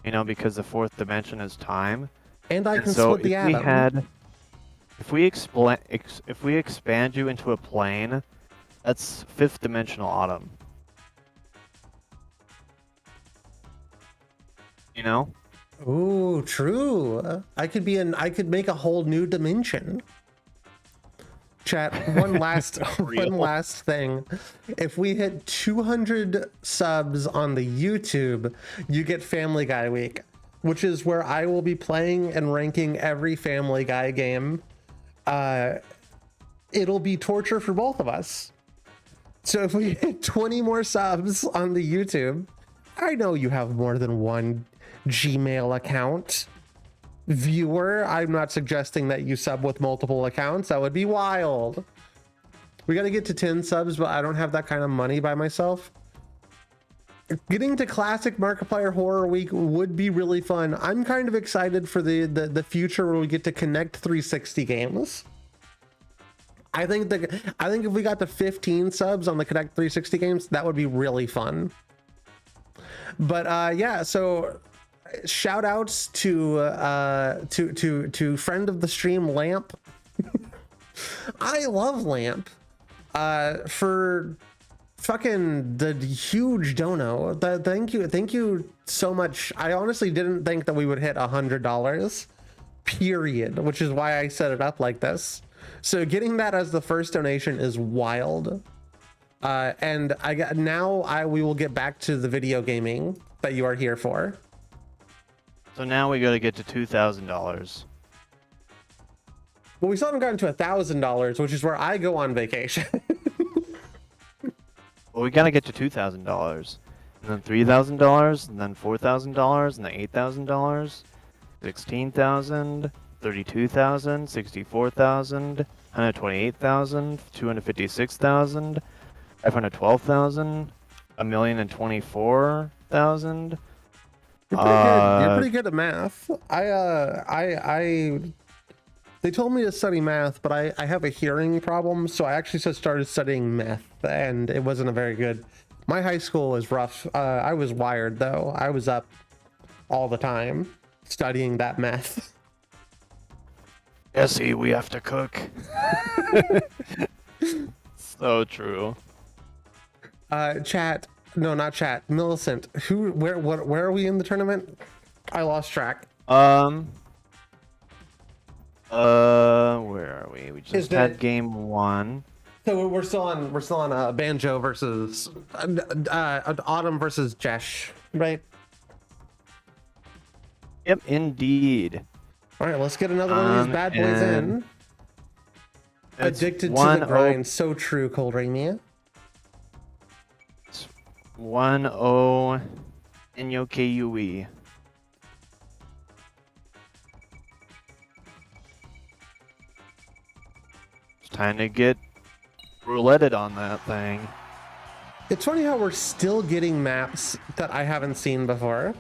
You know, because the fourth dimension is time. And I can So split the if we atom. if we expand you into a plane, that's fifth dimensional Autumn. You know? Ooh, true. I could make a whole new dimension. Chat, one last thing. If we hit 200 subs on the YouTube, you get Family Guy Week, which is where I will be playing and ranking every Family Guy game. It'll be torture for both of us. So if we hit 20 more subs on the YouTube, I know you have more than one Gmail account. Viewer, I'm not suggesting that you sub with multiple accounts. That would be wild. We got to get to 10 subs, but I don't have that kind of money by myself. Getting to Classic Markiplier Horror Week would be really fun. I'm kind of excited for the future where we get to connect 360 games. I think if we got to 15 subs on the Connect 360 games, that would be really fun. But yeah, so shout outs to friend of the stream Lamp. I love Lamp for fucking the huge dono. Thank you so much. I honestly didn't think that we would hit $100 period, which is why I set it up like this. So getting that as the first donation is wild. And we will get back to the video gaming that you are here for. So now we gotta get to $2,000. Well, we still haven't gotten to $1,000, which is where I go on vacation. Well, we gotta get to $2,000, and then $3,000, and then $4,000, and then $8,000, $16,000, $32,000, $64,000, $128,000, $256,000, $512,000, $1,024,000. You're pretty good at math. They told me to study math, but I have a hearing problem, so I actually just started studying math, and it wasn't a very good. My high school was rough. I was wired though. I was up all the time studying that math. Jesse, we have to cook. So true. Chat. No, not chat. Millicent. Who? Where are we in the tournament? I lost track. Where are we? We Is just there- had game 1. So we're still on Banjo versus Autumn versus Jesh, right? Yep, indeed. All right, let's get another one of these bad boys in. and it's Addicted to 1-0 the grind. So true, Cold Raimia. 1-0 Enyo KUE. It's time to get rouletted on that thing. It's funny how we're still getting maps that I haven't seen before.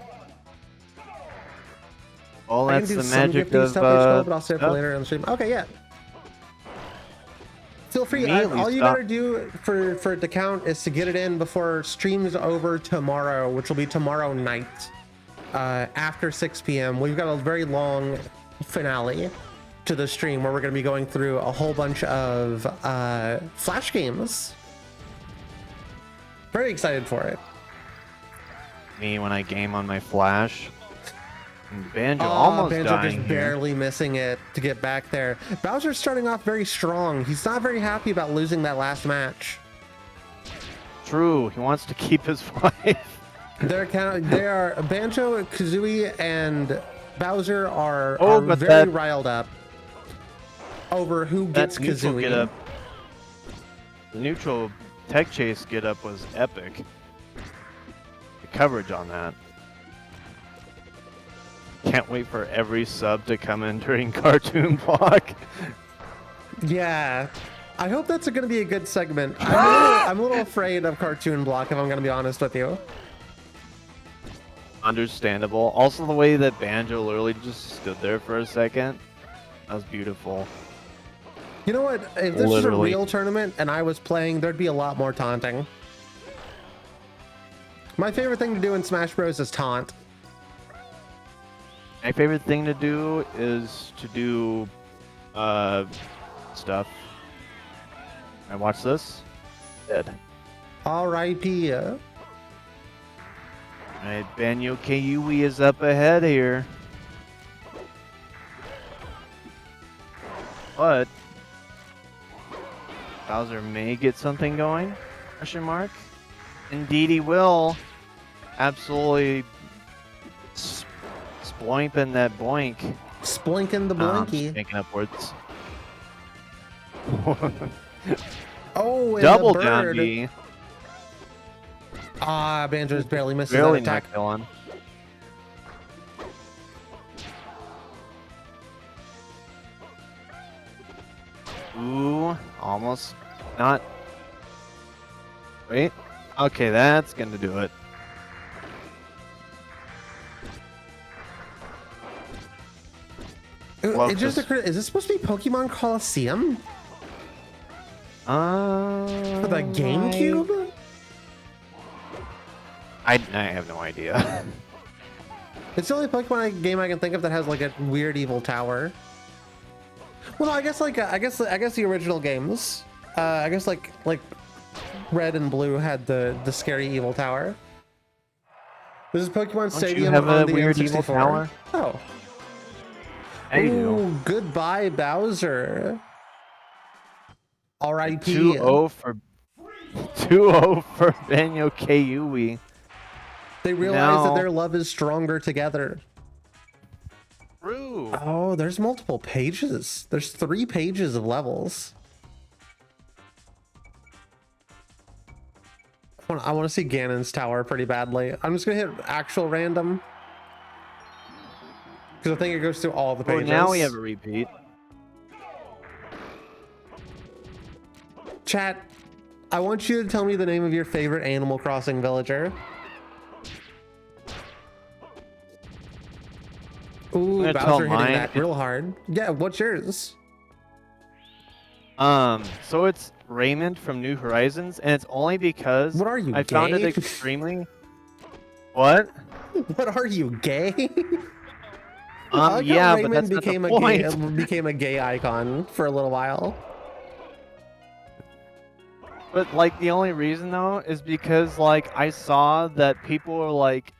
Well, I that's can do the some magic gifting of stuff each goal, but I'll save it stuff. later on the stream. Okay, yeah. Feel free. Immediately All you stop. gotta do for it to count is to get it in before stream's over tomorrow, which will be tomorrow night, after 6 p.m. We've got a very long finale to the stream where we're gonna be going through a whole bunch of Flash games. Very excited for it. Me when I game on my Flash. And Banjo almost Banjo dying just here. barely missing it to get back there. Bowser's starting off very strong. He's not very happy about losing that last match. True, he wants to keep his wife. They are Banjo, Kazooie, and Bowser are but very that- riled up over who That gets neutral Kazooie. get up, the neutral tech chase get up was epic. The coverage on that. Can't wait for every sub to come in during Cartoon Block. Yeah. I hope that's going to be a good segment. I'm a little afraid of Cartoon Block, if I'm going to be honest with you. Understandable. Also, the way that Banjo literally just stood there for a second. That was beautiful. You know what? If this was a Literally. real tournament and I was playing, there'd be a lot more taunting. My favorite thing to do in Smash Bros. Is taunt. My favorite thing to do is to do stuff. I watch this. Dead. R.I.P. Alright, Banjo KUE is up ahead here. But Bowser may get something going? Question mark. Indeed he will. Absolutely sploimping that boink. Splinking the blinky. Making upwards. Oh, and Double the down bird. B. Ah, Banjo's barely misses Barely that attack. not killing. Ooh, almost not. Wait. Okay, that's gonna do it. It just occurred. Is this supposed to be Pokemon Coliseum for the GameCube? I have no idea. It's the only Pokemon game I can think of that has like a weird evil tower. Well, no, I guess the original games. I guess like Red and Blue had the scary evil tower. This is Pokemon Don't Stadium you have on a the weird N64. evil tower? Oh. I do. Ooh, goodbye, Bowser. R.I.P. 2-0 for Banjo KUE. They realize that Now- their love is stronger together. True. Oh, there's multiple pages. There's 3 pages of levels. I want to see Ganon's tower pretty badly. I'm just gonna hit actual random because I think it goes through all the Oh, pages. now we have a repeat. Chat, I want you to tell me the name of your favorite Animal Crossing villager. Ooh, I'm gonna tell Bowser hitting mine. that real hard. Yeah, what's yours? So it's Raymond from New Horizons, and it's only because What are you, I found it gay? extremely. What? What are you, gay? I like how Yeah, but Raymond that's not became the a point. became a gay icon for a little while. But like the only reason though is because like I saw that people were like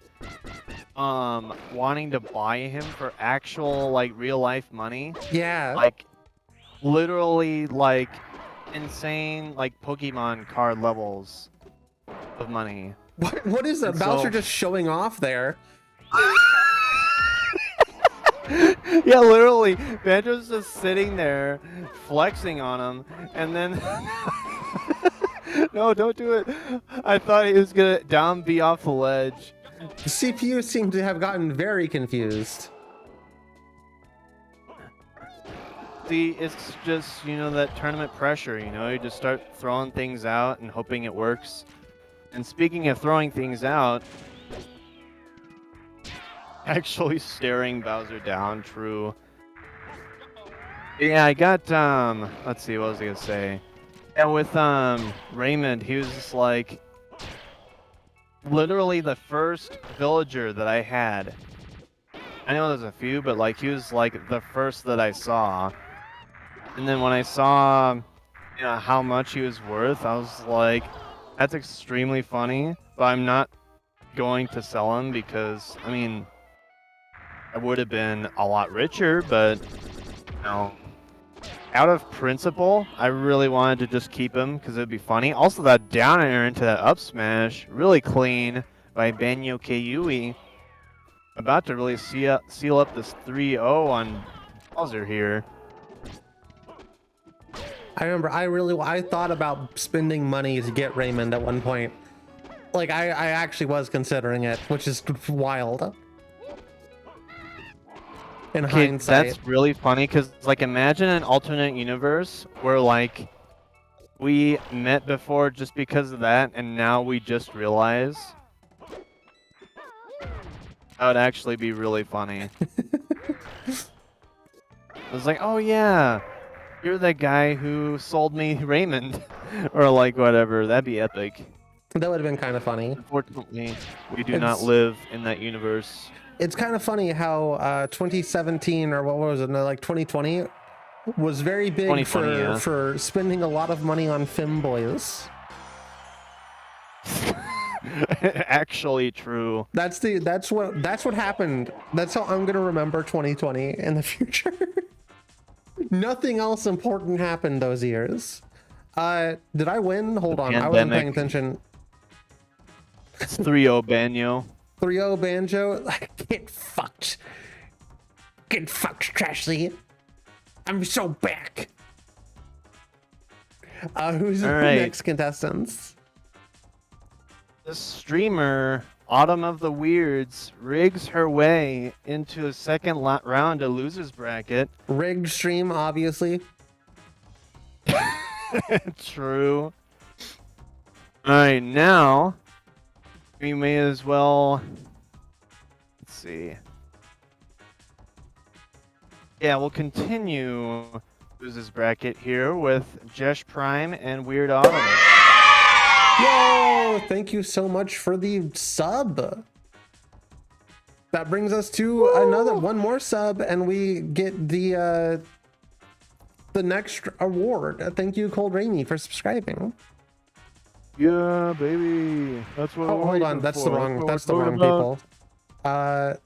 wanting to buy him for actual like real life money. Yeah. Like literally like insane like Pokemon card levels of money. What is that? And Bowser so- just showing off there. Yeah, literally, Banjo's just sitting there flexing on him, and then no, don't do it. I thought he was gonna down B off the ledge. The CPU seemed to have gotten very confused. See, it's just, you know, that tournament pressure, you know, you just start throwing things out and hoping it works. And speaking of throwing things out, actually staring Bowser down, true. Yeah, I got, let's see, what was I gonna say? Yeah, with, Raymond, he was just like, literally the first villager that I had. I know there's a few, but like, he was like the first that I saw. And then when I saw, you know, how much he was worth, I was like, that's extremely funny, but I'm not going to sell him because, I mean, I would have been a lot richer, but, you know, out of principle, I really wanted to just keep him because it would be funny. Also, that down air into that up smash, really clean by Banyo Kayui. About to really seal up this 3-0 on Bowser here. I remember I thought about spending money to get Raymond at one point. Like I actually was considering it, which is wild. In Okay, hindsight. that's really funny because, like, imagine an alternate universe where, like, we met before just because of that, and now we just realize. That would actually be really funny. I was like, oh yeah, you're the guy who sold me Raymond, or like whatever. That'd be epic. That would have been kind of funny. Unfortunately, we do not It's- live in that universe. It's kind of funny how 2017 or what was it, no, like 2020 was very big 2020, yeah. for spending a lot of money on femboys. Actually true. That's what happened. That's how I'm gonna remember 2020 in the future. Nothing else important happened those years. Did I win? Hold on, I wasn't paying Pandemic. attention. It's 3-0 Banyo. 3-0 Banjo. Get fucked. Get fucked, Trashley. I'm so back. Who's the All right. next contestants? The streamer, Autumn of the Weirds, rigs her way into a second round of losers bracket. Rigged stream, obviously. True. Alright, now we may as well. Let's see. Yeah, we'll continue losers bracket here with Jesh Prime and Weird Autumn. Yo, thank you so much for the sub. That brings us to one more sub, and we get the next award. Thank you, Cold Rainy, for subscribing. Yeah, baby. That's what Oh, hold on, that's the wrong people. How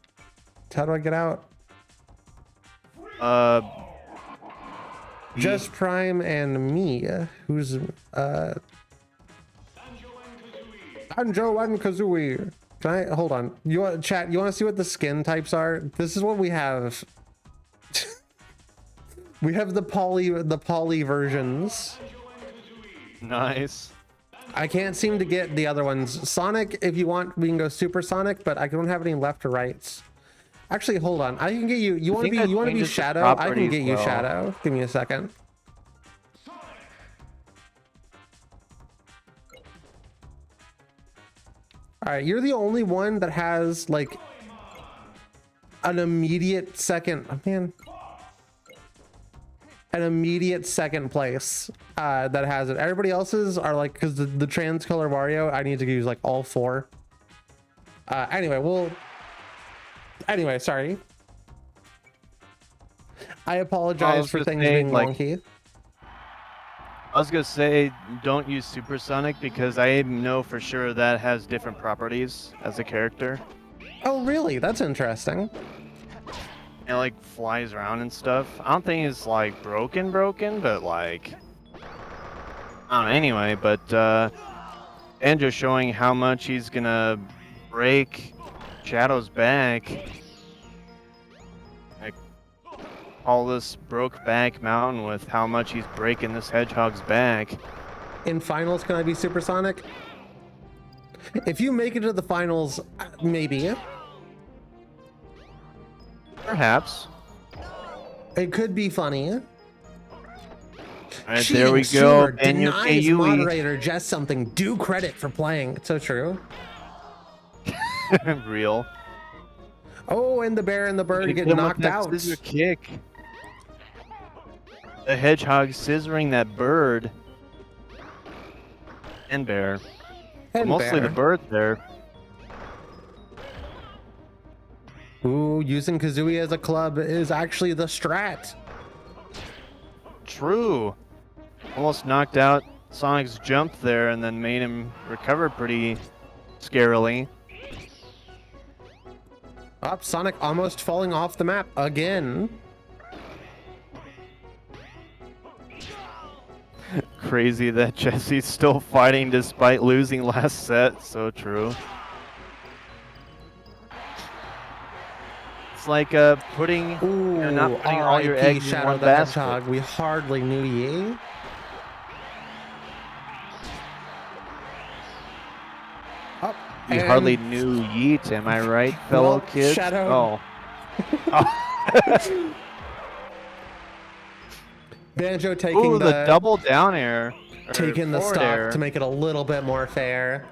do I get out? Just Prime and me, who's Banjo and Kazooie. Can I hold on? You want chat? You want to see what the skin types are? This is what we have. We have the poly versions. Nice. I can't seem to get the other ones. Sonic, if you want, we can go Super Sonic, but I don't have any left or rights. Actually, hold on. I can get you. You want to think be? You want to be changes the Shadow? I can properties get you well. Shadow. Give me a second. All right, you're the only one that has like an immediate second. Oh, man. An immediate second place that has it. Everybody else's are like, because the trans color Wario, I need to use like all four. Anyway, sorry. I apologize for just things saying, being like, wonky. I was gonna say, don't use Supersonic because I know for sure that has different properties as a character. Oh, really? That's interesting. It like flies around and stuff. I don't think it's like broken, but like, I don't know. Anyway, but Banjo showing how much he's gonna break Shadow's back. Like, all this broke back mountain with how much he's breaking this Hedgehog's back. In finals, can I be supersonic? If you make it to the finals, maybe. Perhaps. It could be funny. All right, there we go. Banjo Denies Kayui. moderator Jess something due credit for playing. It's so true. Real. Oh, and the bear and the bird Hit get him with knocked that out. Scissor kick. The Hedgehog scissoring that bird. And bear. And Mostly bear. the bird there. Ooh, using Kazooie as a club is actually the strat. True. Almost knocked out Sonic's jump there and then made him recover pretty scarily. Up, Sonic almost falling off the map again. Crazy that Jesse's still fighting despite losing last set. So true. It's like putting, Ooh, not putting all your RIP eggs in Shadow one the basket. Hedgehog. We hardly knew ye. Up, You and hardly knew Yeet, am I right, fellow Well, kids? Shadow. Oh. Banjo taking Ooh, the double down air. or taking the forward stock air. to make it a little bit more fair.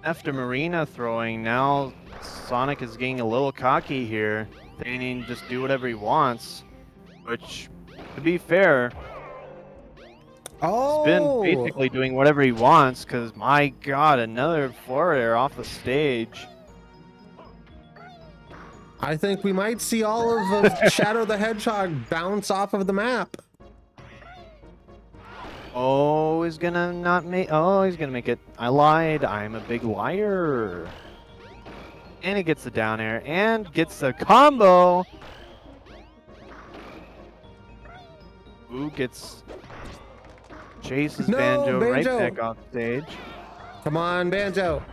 After Marina throwing, now Sonic is getting a little cocky here, thinking he can just do whatever he wants. Which, to be fair, Oh, he's been basically doing whatever he wants, because my god, another forward air off the stage. I think we might see all of Shadow the Hedgehog bounce off of the map. Oh, he's gonna not make. Oh, he's gonna make it. I lied. I'm a big liar. And he gets the down air and gets the combo. Ooh, chases No, Banjo right Banjo. back off stage. Come on, Banjo.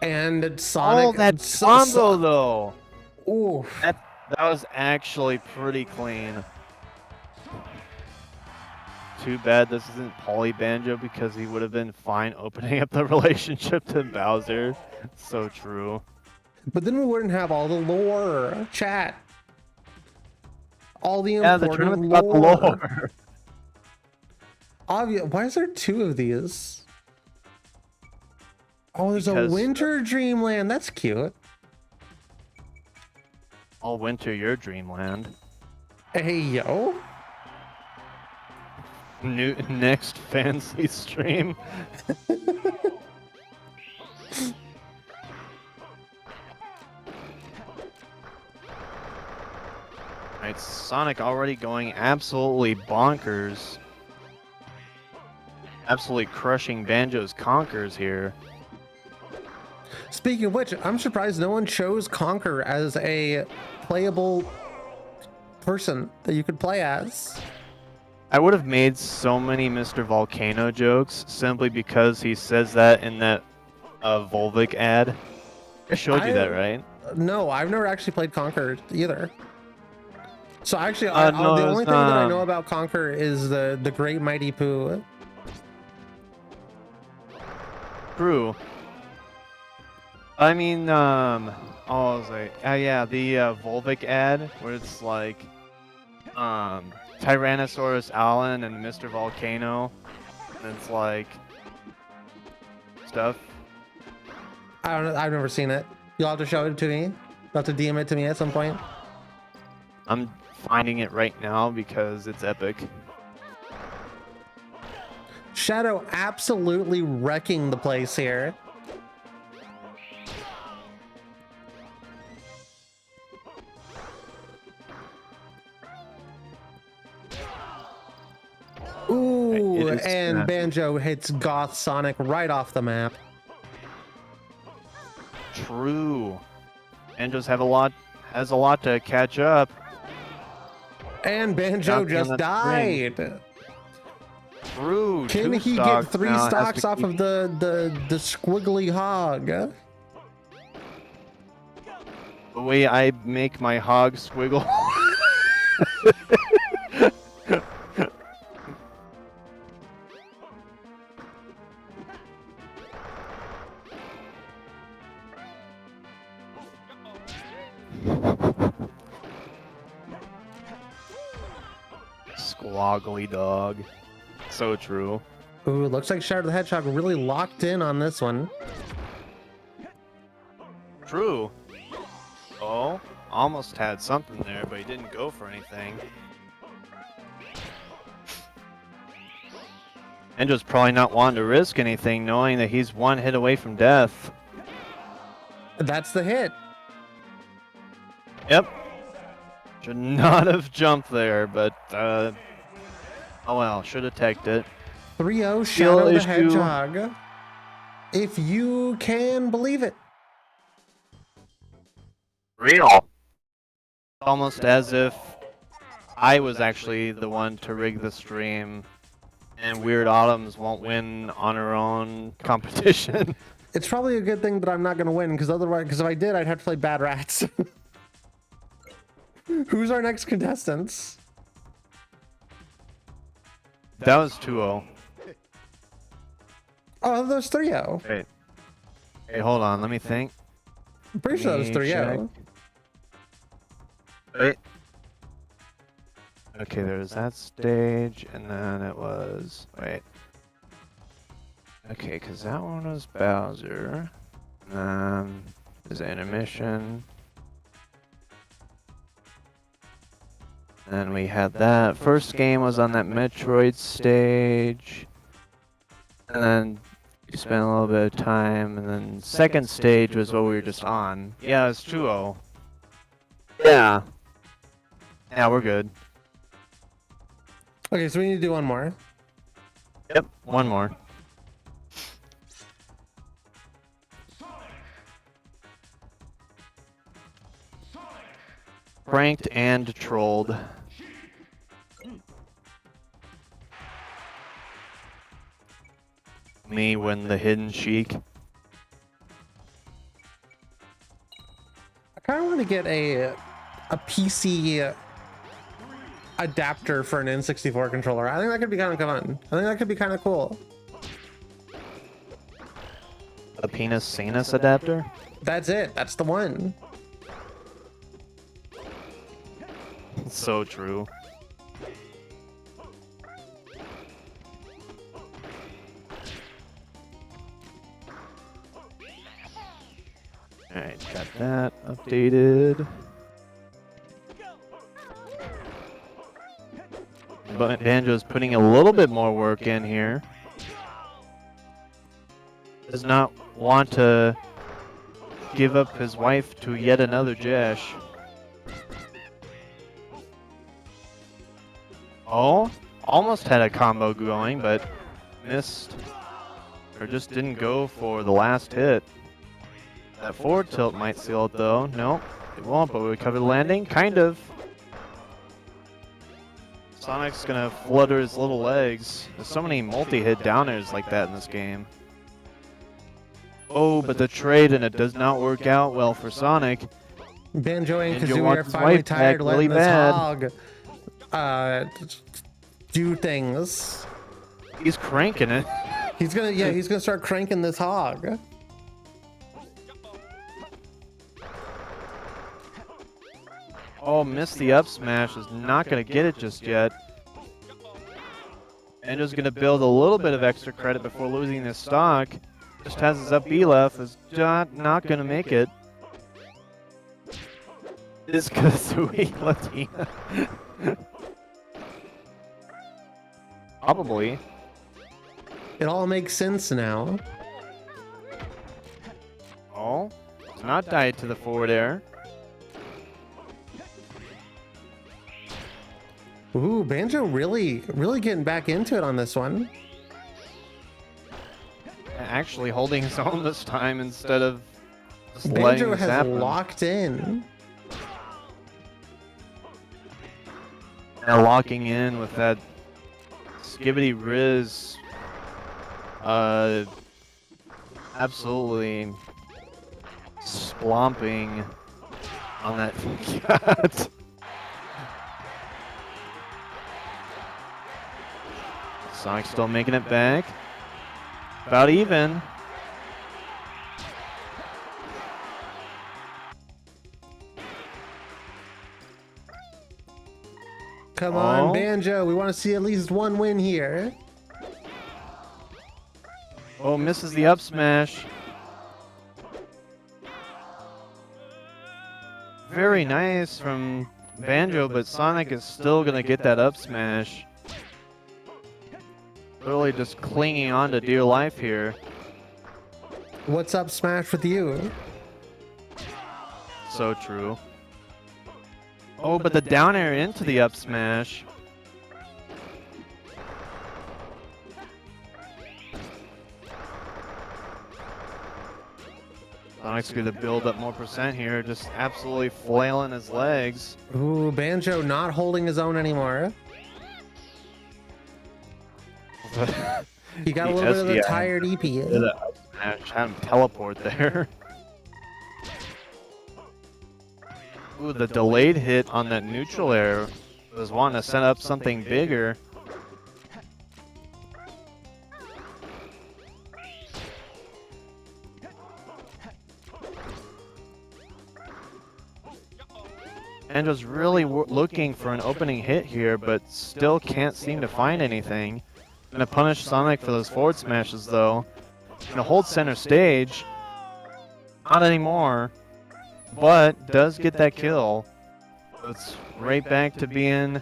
And Sonic. Oh, that combo though. Ooh. That was actually pretty clean. Too bad this isn't Poly Banjo because he would have been fine opening up the relationship to Bowser. So true. But then we wouldn't have all the lore, chat. All the Yeah, the important tournament's about the lore. lore. Why is there two of these? Oh, there's Because- a Winter Dreamland. That's cute. All winter, your dreamland. Hey, yo. Next fancy stream. Alright, Sonic already going absolutely bonkers. Absolutely crushing Banjo's Conkers here. Speaking of which, I'm surprised no one chose Conquer as a playable person that you could play as. I would have made so many Mr. Volcano jokes simply because he says that in that Volvic ad. I showed you that, right? No, I've never actually played Conquer either. So actually, No, the it only was, thing that I know about Conquer is the Great Mighty Pooh. True. I mean, oh, I was like, yeah, the Volvic ad where it's like, Tyrannosaurus Allen and Mr. Volcano, and it's like stuff. I don't know. I've never seen it. You'll have to show it to me. You'll have to DM it to me at some point. I'm finding it right now because it's epic. Shadow absolutely wrecking the place here. Ooh, It is and that. Banjo hits Goth Sonic right off the map. True. And just has a lot to catch up. And Banjo Jumping on just that string. died. True. Can 2 he stocks get 3 now, has to stocks off keep- of the squiggly hog? The way I make my hog squiggle. Squaggly dog. So true. Ooh, looks like Shadow the Hedgehog really locked in on this one. True. Oh, almost had something there, but he didn't go for anything. And just probably not wanting to risk anything, knowing that he's 1 hit away from death. That's the hit. Yep. Should not have jumped there, but oh well, should have teched it. 3-0 Skill Shadow the issue. Hedgehog. If you can believe it. Real. Almost as if I was actually the one to rig the stream, and Weird Autumns won't win on her own competition. It's probably a good thing that I'm not going to win, because if I did, I'd have to play Bad Rats. Who's our next contestants? That was 2-0. Oh, that was 3-0. Wait. Hey, hold on, let me think. I'm pretty sure that was Let me 3-0. Wait. Okay, there's that stage, and then it was... Wait. Okay, because that one was Bowser. And then there's intermission. And we had that. First game was on that Metroid stage. And then we spent a little bit of time. And then second stage was what we were just on. Yeah, it's 2-0. Yeah. Yeah, we're good. Okay, so we need to do one more. Yep, one more. Pranked and trolled. Me win the hidden chic. I kind of want to get a PC adapter for an N64 controller. I think that could be kind of fun. I think that could be kind of cool. A penis sanus adapter? That's it. That's the one. So true. Alright, got that updated. But Banjo's putting a little bit more work in here. Does not want to give up his wife to yet another Jesh. Oh, almost had a combo going, but missed. Or just didn't go for the last hit. That forward tilt might seal it though. Nope, it won't, but we cover the landing. Kind of. Sonic's gonna flutter his little legs. There's so many multi-hit downers like that in this game. Oh, but the trade and it does not work out well for Sonic. Banjo and Banjo Kazooie are wants his finally wife tired back of letting really this bad. hog do things. He's cranking it. He's gonna start cranking this hog. Oh, missed the up smash. Is not going to get it just yet. And just going to build a little bit of extra credit before losing this stock. Just has his up B left. Is not going to make it. Is Kazooie Latina? It all makes sense now. Oh, it's not died to the forward air. Ooh, Banjo really getting back into it on this one. Actually holding his own this time instead of just letting Banjo this has happen. locked in. Now locking in with that Skibidi Riz. Absolutely splomping on that cat. Sonic still making it back. About even. Come on, Oh. Banjo. We want to see at least one win here. Oh, misses the up smash. Very nice from Banjo, but Sonic is still gonna get that up smash. Literally just clinging on to dear life here. What's up, Smash, with you? So true. Oh, but the down air into the up smash. Sonic's going to build up more percent here, just absolutely flailing his legs. Ooh, Banjo not holding his own anymore. He got a The little bit of a SDI. tired EP. The up smash had him teleport there. Ooh, the delayed hit on that neutral air was wanting to set up something bigger. Banjo's really looking for an opening hit here, but still can't seem to find anything. Gonna punish Sonic for those forward smashes though. Gonna hold center stage. Not anymore. But does get that kill. It's right back to being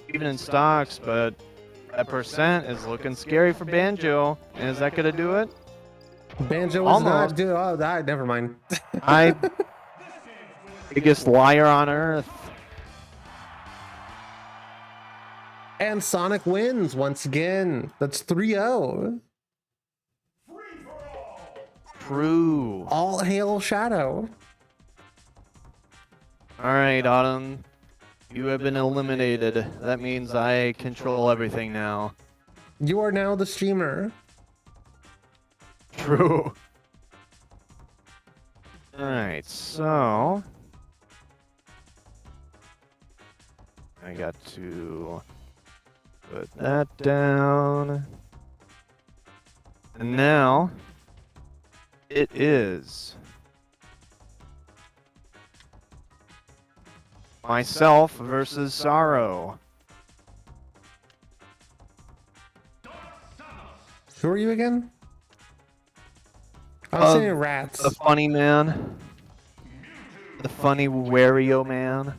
even in stocks, but that percent is looking scary for Banjo. And is that gonna do it? Banjo was Almost. not doing. Oh, that never mind. I biggest liar on earth. And Sonic wins once again. That's 3-0. True. All hail Shadow. Alright, Autumn. You have been eliminated. That means I control everything now. You are now the streamer. True. Alright, so I got to put that down. And now it is myself versus Sorrow. Who are you again? I'm Uh, saying rats. The funny man. The funny Wario man.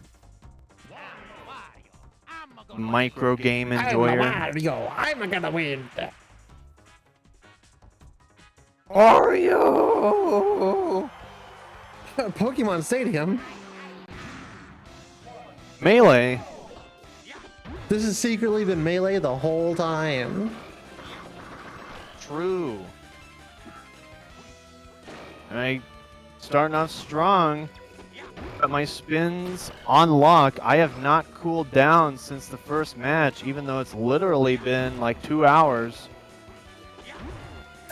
Micro game enjoyer. I'm gonna win. Wario! Pokemon Stadium. Melee. This has secretly been Melee the whole time. True. Alright, starting off strong. Got my spins on lock. I have not cooled down since the first match, even though it's literally been like 2 hours.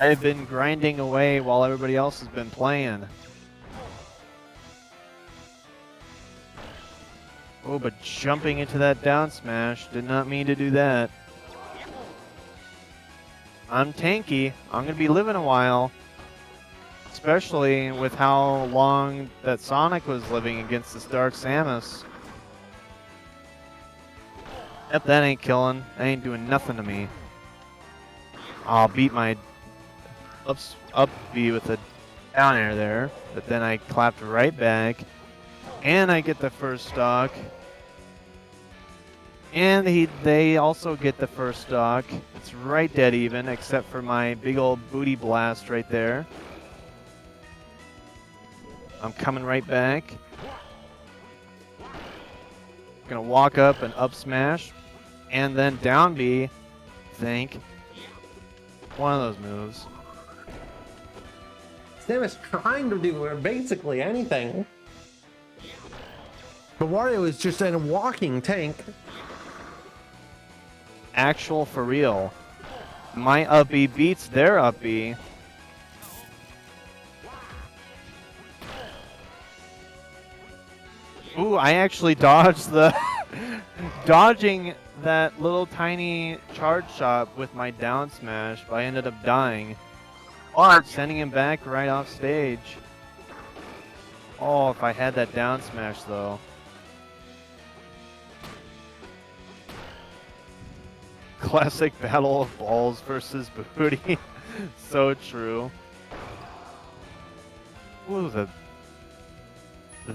I've been grinding away while everybody else has been playing. Oh, but jumping into that down smash, did not mean to do that. I'm tanky. I'm going to be living a while. Especially with how long that Sonic was living against this Dark Samus. Yep, that ain't killing. That ain't doing nothing to me. I'll beat my up B with a down air there, but then I clapped right back. And I get the first stock. And they also get the first stock. It's right dead even, except for my big old booty blast right there. I'm coming right back. Gonna walk up and up smash. And then down B, think. One of those moves. Samus trying to do basically anything. But Wario is just a walking tank. Actual for real. My up B beats their up B. Ooh, I actually dodged the dodging that little tiny charge shot with my down smash, but I ended up dying. Sending him back right off stage. Oh, if I had that down smash though. Classic battle of balls versus booty. So true. Ooh,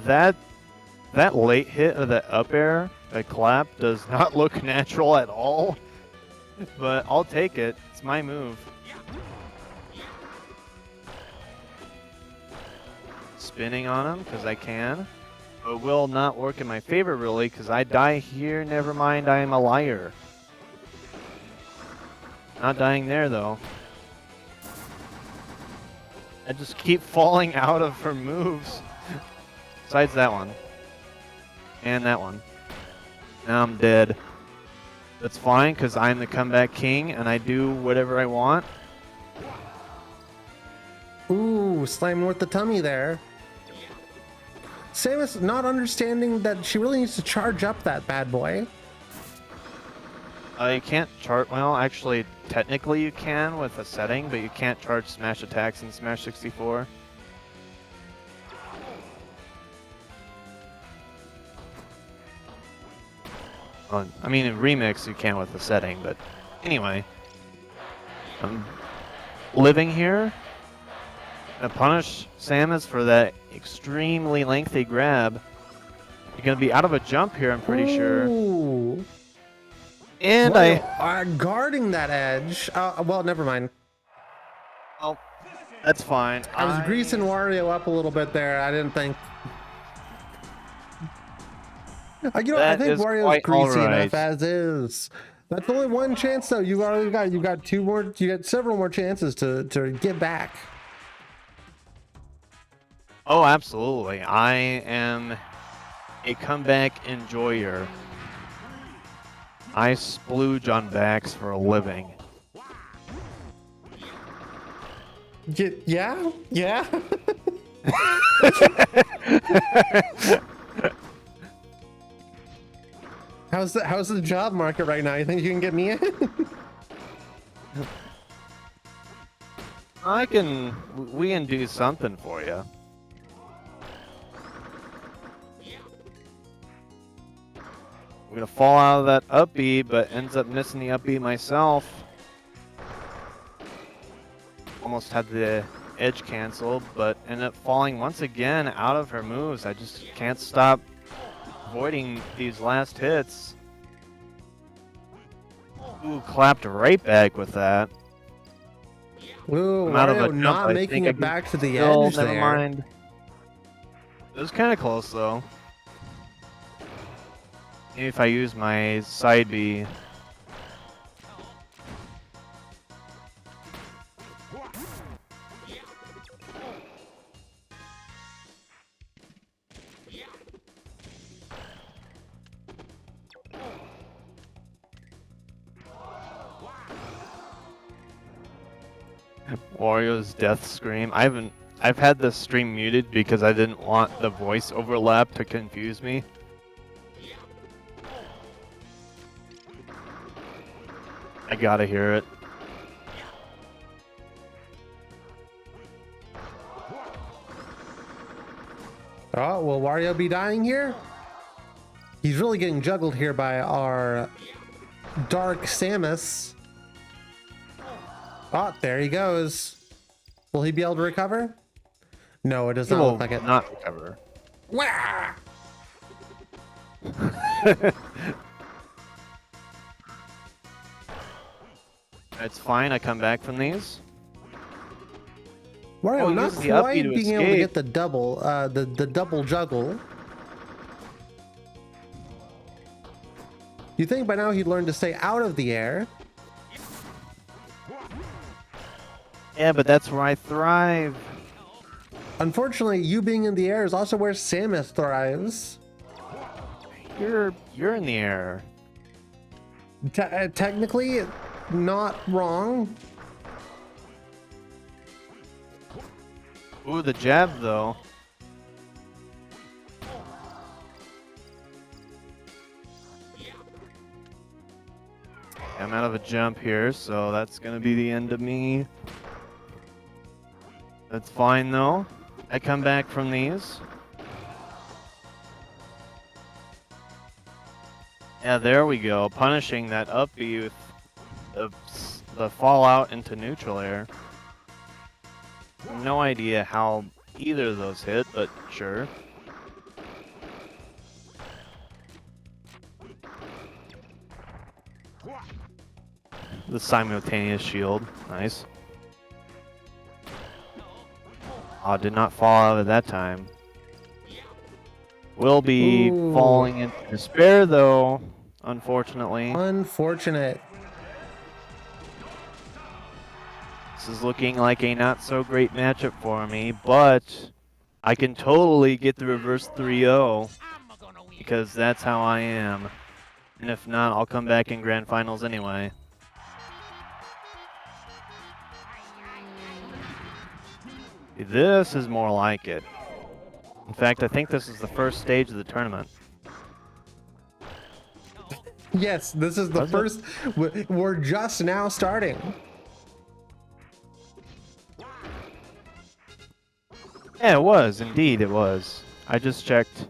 that late hit of that up air, that clap, does not look natural at all. But I'll take it. It's my move. Spinning on him because I can. But will not work in my favor really because I die here. Never mind, I am a liar. Not dying there though. I just keep falling out of her moves. Besides that one. And that one. Now I'm dead. That's fine because I'm the comeback king and I do whatever I want. Ooh, slamming with the tummy there. Samus not understanding that she really needs to charge up that bad boy. You can't charge. Well, actually, technically you can with a setting, but you can't charge smash attacks in Smash 64. I mean, in Remix you can with the setting, but anyway. I'm living here. Gonna punish Samus for that extremely lengthy grab. You're gonna be out of a jump here, I'm pretty sure. Ooh. And Wario are guarding that edge. Well, never mind. Oh, that's fine. I was greasing Wario up a little bit there. I didn't think. I That think is Wario's quite greasy alright. enough as is. That's only one chance though. You got two more. You got several more chances to get back. Oh, absolutely. I am a comeback enjoyer. I splooge on backs for a living. Yeah. How's the job market right now? You think you can get me in? We can do something for you. I'm gonna fall out of that up B, but ends up missing the up B myself. Almost had the edge cancel, but ended up falling once again out of her moves. I just can't stop avoiding these last hits. Ooh, clapped right back with that. Ooh, I'm out of a Wario jump. not I making think I it can back to the still- edge Never there. mind. It was kind of close though. Maybe if I use my side B. Wario's death scream. I've had this stream muted because I didn't want the voice overlap to confuse me. I gotta hear it. Oh, will Wario be dying here? He's really getting juggled here by our Dark Samus. Oh, there he goes. Will he be able to recover? No, it does He not will look like it. not recover. Wah! It's fine. I come back from these. Wario Oh, not use the up B quite to being able to escape. get the double, the double juggle. You think by now he'd learn to stay out of the air? Yeah, but that's where I thrive. Unfortunately, you being in the air is also where Samus thrives. You're in the air. Technically, not wrong. Ooh, the jab though. I'm out of a jump here, so that's gonna be the end of me. That's fine though. I come back from these. Yeah, there we go. Punishing that up B with the fallout into neutral air. No idea how either of those hit, but sure. The simultaneous shield. Nice. Oh, did not fall out at that time. Will be Ooh. falling into despair though, unfortunately. Unfortunate. This is looking like a not so great matchup for me, but I can totally get the reverse 3-0 because that's how I am. And if not, I'll come back in grand finals anyway. This is more like it. In fact, I think this is the first stage of the tournament. Yes, this is the Was it? first. We're just now starting. Yeah, it was. Indeed, it was. I just checked.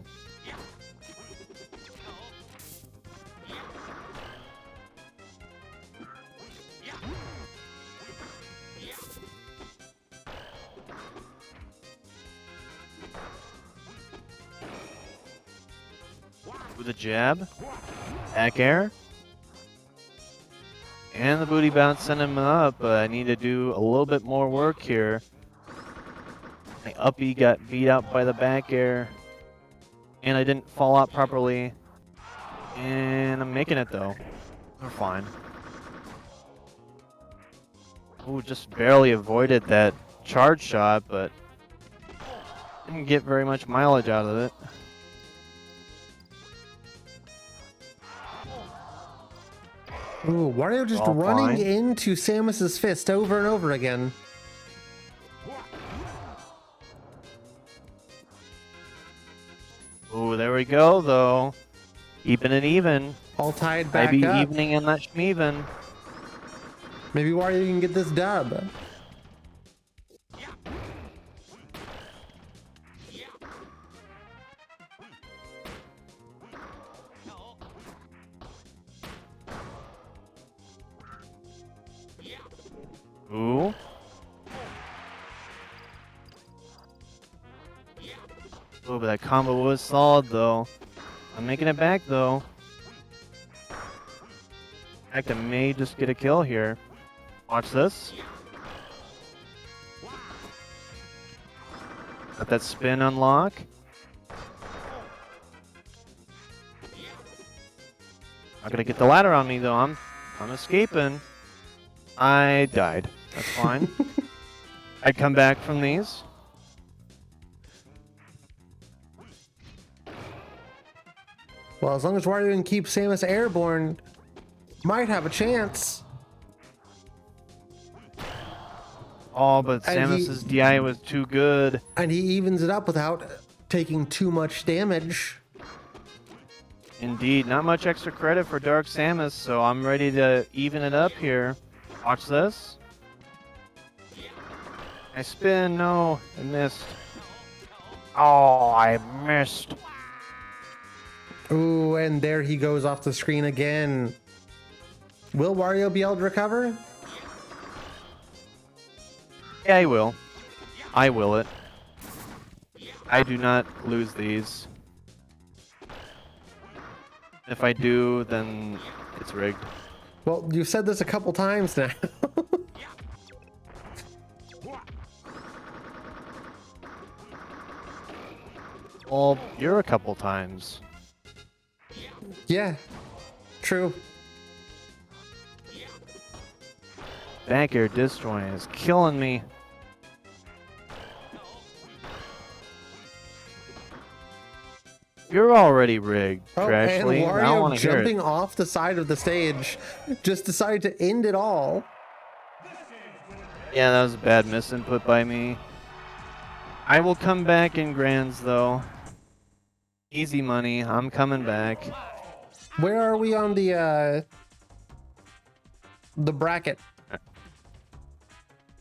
With a jab, back air, and the booty bounce sent him up, but I need to do a little bit more work here. My up B got beat out by the back air, and I didn't fall out properly, and I'm making it though. We're fine. Ooh, just barely avoided that charge shot, but didn't get very much mileage out of it. Ooh, Wario just All running fine. into Samus's fist over and over again. Ooh, there we go though. Keeping it even. All tied back Maybe up. evening and not schmeven. Maybe Wario can get this dub. Ooh. Oh, but that combo was solid though. I'm making it back though. In fact, I may just get a kill here. Watch this. Let that spin unlock. Not gonna get the ladder on me though. I'm escaping. I died. That's fine. I'd come back from these. Well, as long as Wario can keep Samus airborne, might have a chance. Oh, but And he- Samus's DI was too good. And he evens it up without taking too much damage. Indeed, not much extra credit for Dark Samus, so I'm ready to even it up here. Watch this. I spin, no, I missed. Oh, I missed. Ooh, and there he goes off the screen again. Will Wario be able to recover? Yeah, I will. I will it. I do not lose these. If I do, then it's rigged. Well, you've said this a couple times now. Well, you're a couple times. Yeah, true. Back air disjoint is killing me. You're already rigged, Oh, Trashly. and I don't want Wario to hear jumping it. off the side of the stage just decided to end it all. Yeah, that was a bad misinput by me. I will come back in grands, though. Easy money. I'm coming back. Where are we on the bracket?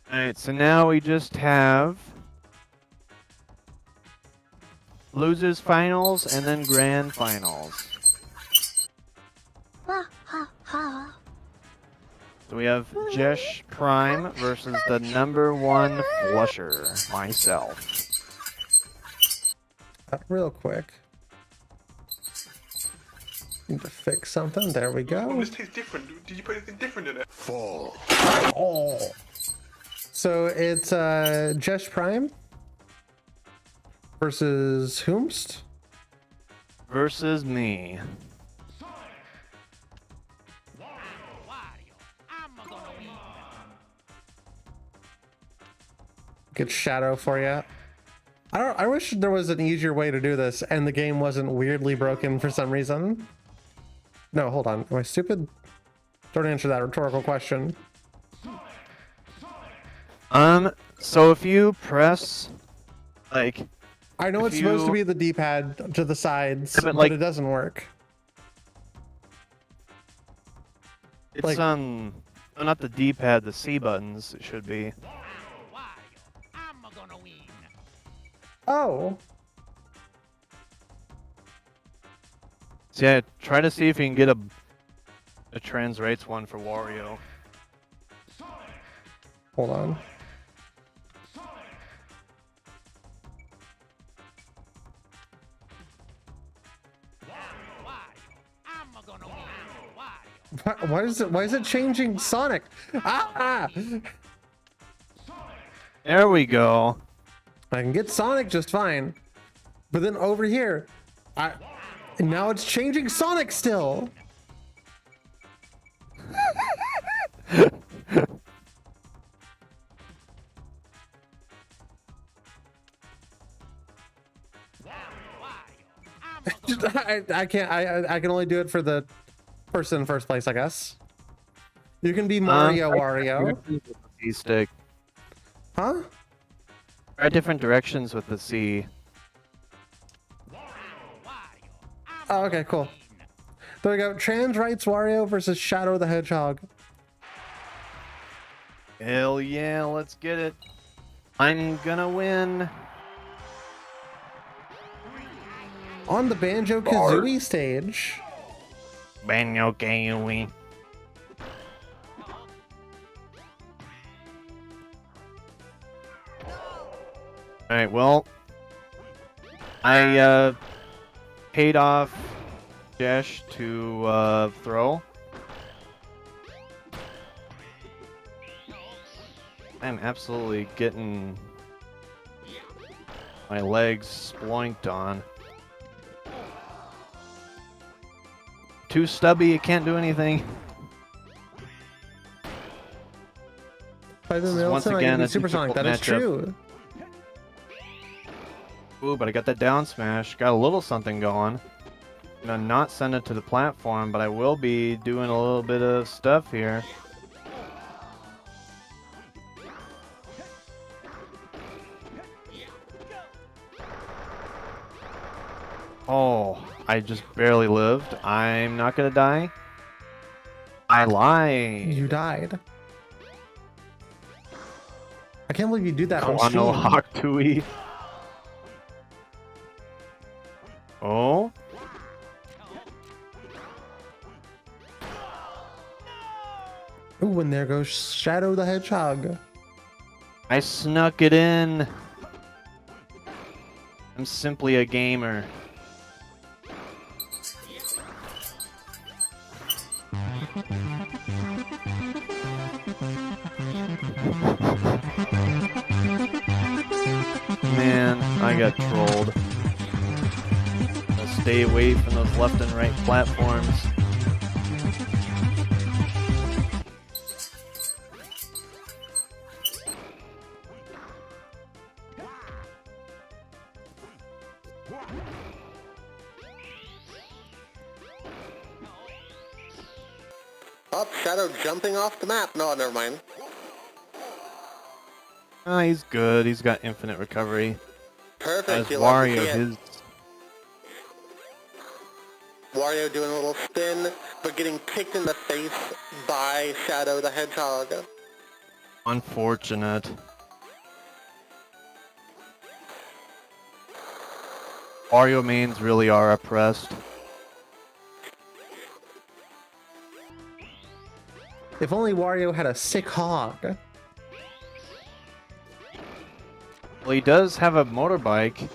Alright, so now we just have losers finals and then grand finals. So we have Jesh Prime versus the #1 flusher, myself. Real quick. Need to fix something. There we Oh, go. this tastes different. Did you put anything different in it? Oh. So it's Jesh Prime versus whomst? Versus me. Get Shadow for you. I wish there was an easier way to do this and the game wasn't weirdly broken for some reason. No, hold on. Am I stupid? Don't answer that rhetorical question. So if you press, like, I know If it's supposed to you- be the D-pad to the sides, Yeah, but, but like- it doesn't work. it's, Like- not the D-pad, the C buttons, it should be. Oh, So yeah, try to see if you can get a trans rates one for Wario. hold on. Why is it changing Sonic? Ah! There we go. I can get Sonic just fine. But then over here, now it's changing Sonic still. I can't. I can only do it for the person in first place, I guess. You can be Mario Wario, C stick. huh? Try different directions with the C. Oh, okay, cool. There we go. Trans Rights Wario versus Shadow the Hedgehog. Hell yeah, let's get it. I'm gonna win. On the Banjo Kazooie stage. Banjo Kazooie. Alright, well, I paid off Jesh to throw. I'm absolutely getting my legs sploinked on. Too stubby, you can't do anything. By the This is middle once tonight, again you a Supersonic. That is difficult matchup. true. Ooh, but I got that down smash. Got a little something going. Gonna not send it to the platform, but I will be doing a little bit of stuff here. Oh, I just barely lived. I'm not gonna die. I lied. You died. I can't believe you do that on Guano stream. Hawk Tui. Oh. Ooh, and there goes Shadow the Hedgehog. I snuck it in. I'm simply a gamer. Man, I got trolled. stay away from those left and right platforms. Up, Shadow jumping off the map. No, never mind. Ah, he's good. He's got infinite recovery. Perfect. As You love to see Wario, it. his Wario doing a little spin, but getting kicked in the face by Shadow the Hedgehog. unfortunate. Wario mains really are oppressed. If only Wario had a sick hog. Well, he does have a motorbike.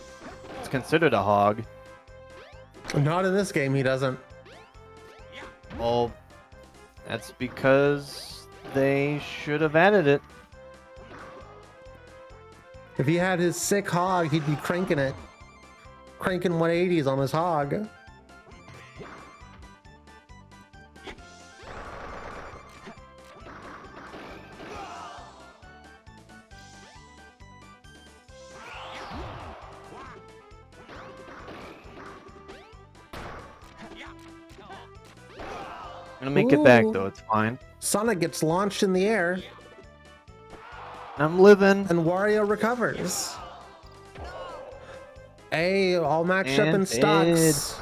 It's considered a hog. Not in this game, he doesn't. Well, that's because they should have added it. If he had his sick hog, he'd be cranking it. Cranking 180s on his hog. I'm gonna make it back Ooh. though, it's fine. Sonic gets launched in the air, I'm living. and Wario recovers. Hey, all matched up in And stocks.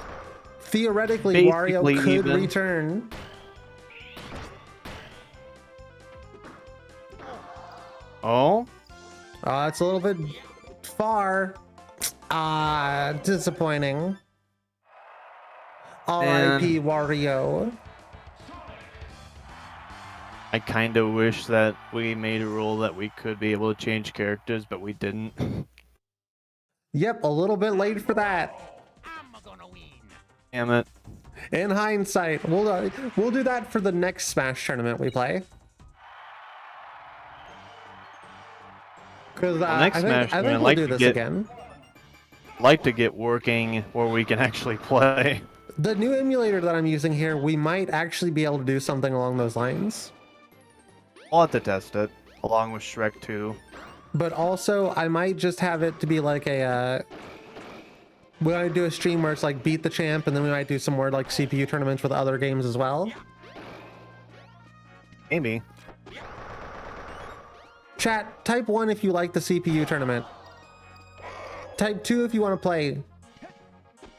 Theoretically, Wario basically could even. return. Oh? It's a little bit far. Disappointing. R.I.P. Wario. I kinda wish that we made a rule that we could be able to change characters, but we didn't. Yep, a little bit late for that. Damn it. In hindsight, we'll do that for the next Smash tournament we play. Because next I Smash think tournament, we'll I'd like do to this get- again. Like to get working where we can actually play. The new emulator that I'm using here, we might actually be able to do something along those lines. I'll have to test it, along with Shrek 2. But also, I might just have it to be like a. We might do a stream where it's like beat the champ, and then we might do some more like CPU tournaments with other games as well. Maybe. Chat, type 1 if you like the CPU tournament. Type 2 if you want to play.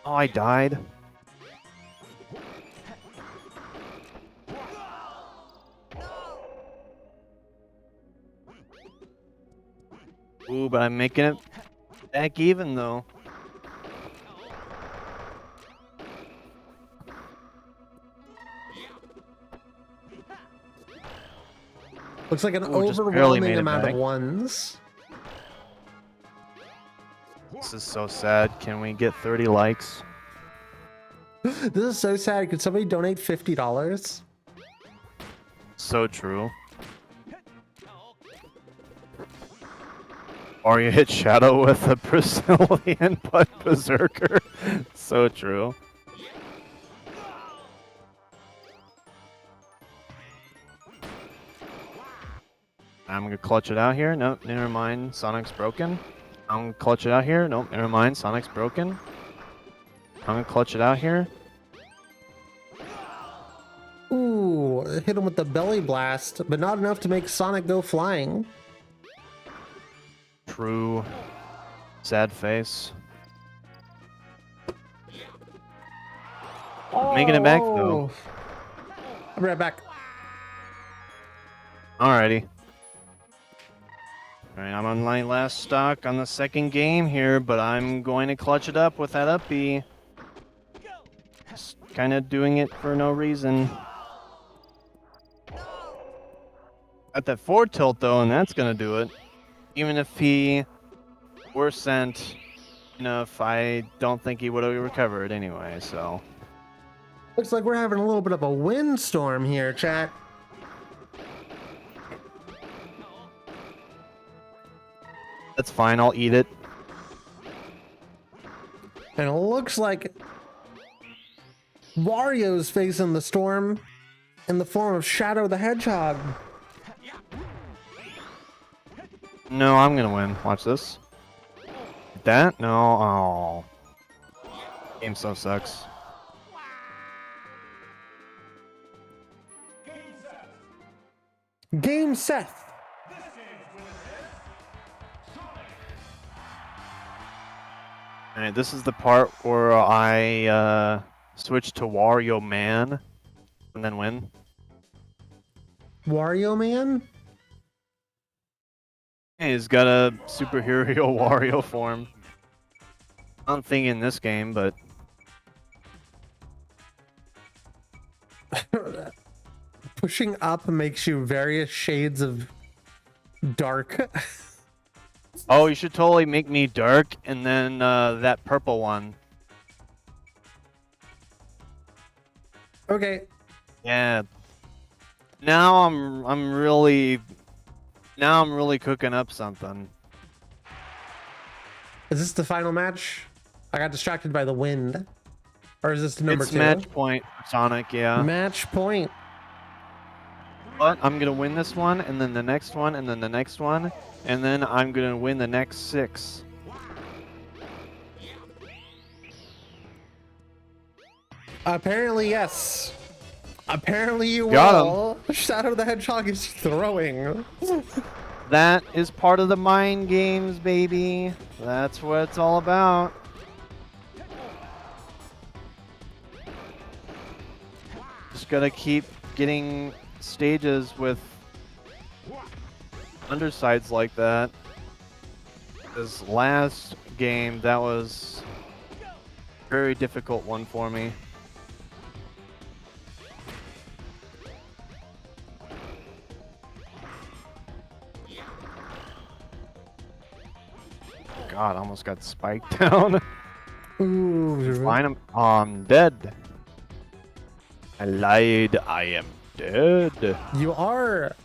Oh, I died. Ooh, but I'm making it back even though. Looks like an Ooh, just barely overwhelming made it amount of back. ones. This is so sad. Can we get 30 likes? This is so sad. Could somebody donate $50? So true. Or you hit Shadow with a Brazilian butt berserker. So true. I'm gonna clutch it out here. Nope, never mind. Sonic's broken. I'm gonna clutch it out here. Nope, never mind. Sonic's broken. I'm gonna clutch it out here. Ooh, hit him with the belly blast, but not enough to make Sonic go flying. True. Sad face. Making it back though. Oh. I'll be right back. Alrighty. Alright, I'm on my last stock on the second game here, but I'm going to clutch it up with that up B. Just kind of doing it for no reason. At that forward tilt though, and that's gonna do it. Even if he were sent enough, I don't think he would have recovered anyway, so. Looks like we're having a little bit of a windstorm here, chat. That's fine, I'll eat it. And it looks like Wario's facing the storm in the form of Shadow the Hedgehog. No, I'm gonna win. Watch this. That? No. Oh. Game so sucks. Game Seth. Alright, this is the part where I switch to Wario Man and then win. Wario Man? He's got a superhero Wario form. I don't think in this game, but Pushing up makes you various shades of dark. oh, you should totally make me dark and then that purple one. Okay. Yeah. Now I'm really cooking up something. Is this the final match? I got distracted by the wind. Or is this the number It's 2? match point for Sonic, yeah. Match point. But I'm gonna win this one, and then the next one, and then the next one, and then I'm gonna win the next 6. Apparently, yes. Apparently you Got will. Shadow the Hedgehog is throwing. That is part of the mind games, baby. That's what it's all about. Just gotta keep getting stages with undersides like that. This last game, that was a very difficult one for me. God, I almost got spiked down. Ooh. Fine, I'm dead. I lied. I am dead. You are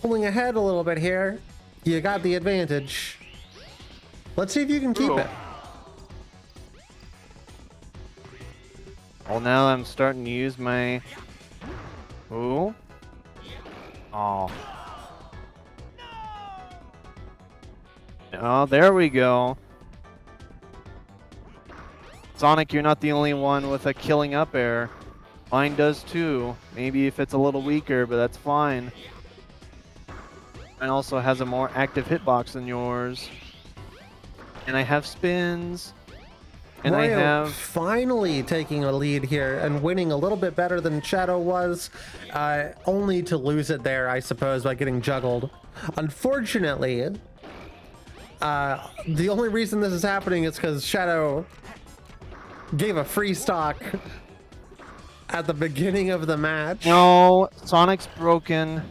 pulling ahead a little bit here. You got the advantage. Let's see if you can keep Ooh. it. Well, now I'm starting to use my... Ooh. Oh. Oh, there we go. Sonic, you're not the only one with a killing up air. Mine does too. Maybe if it's a little weaker, but that's fine. Mine also has a more active hitbox than yours. And I have spins. And I Wario have... finally taking a lead here and winning a little bit better than Shadow was, only to lose it there, I suppose, by getting juggled. Unfortunately, the only reason this is happening is because Shadow gave a free stock at the beginning of the match. No, Sonic's broken.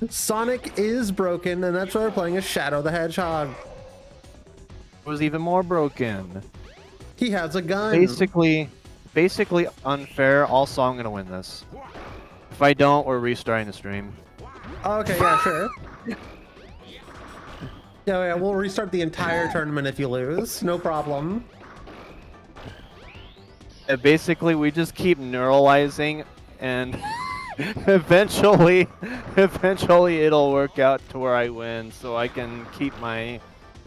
Sonic is broken, and that's why we're playing as Shadow the Hedgehog. It was even more broken. He has a gun. Basically unfair. Also, I'm gonna win this. If I don't, we're restarting the stream. Okay, yeah, sure. Yeah, we'll restart the entire tournament if you lose. No problem. Basically, we just keep neuralizing, and eventually it'll work out to where I win, so I can keep my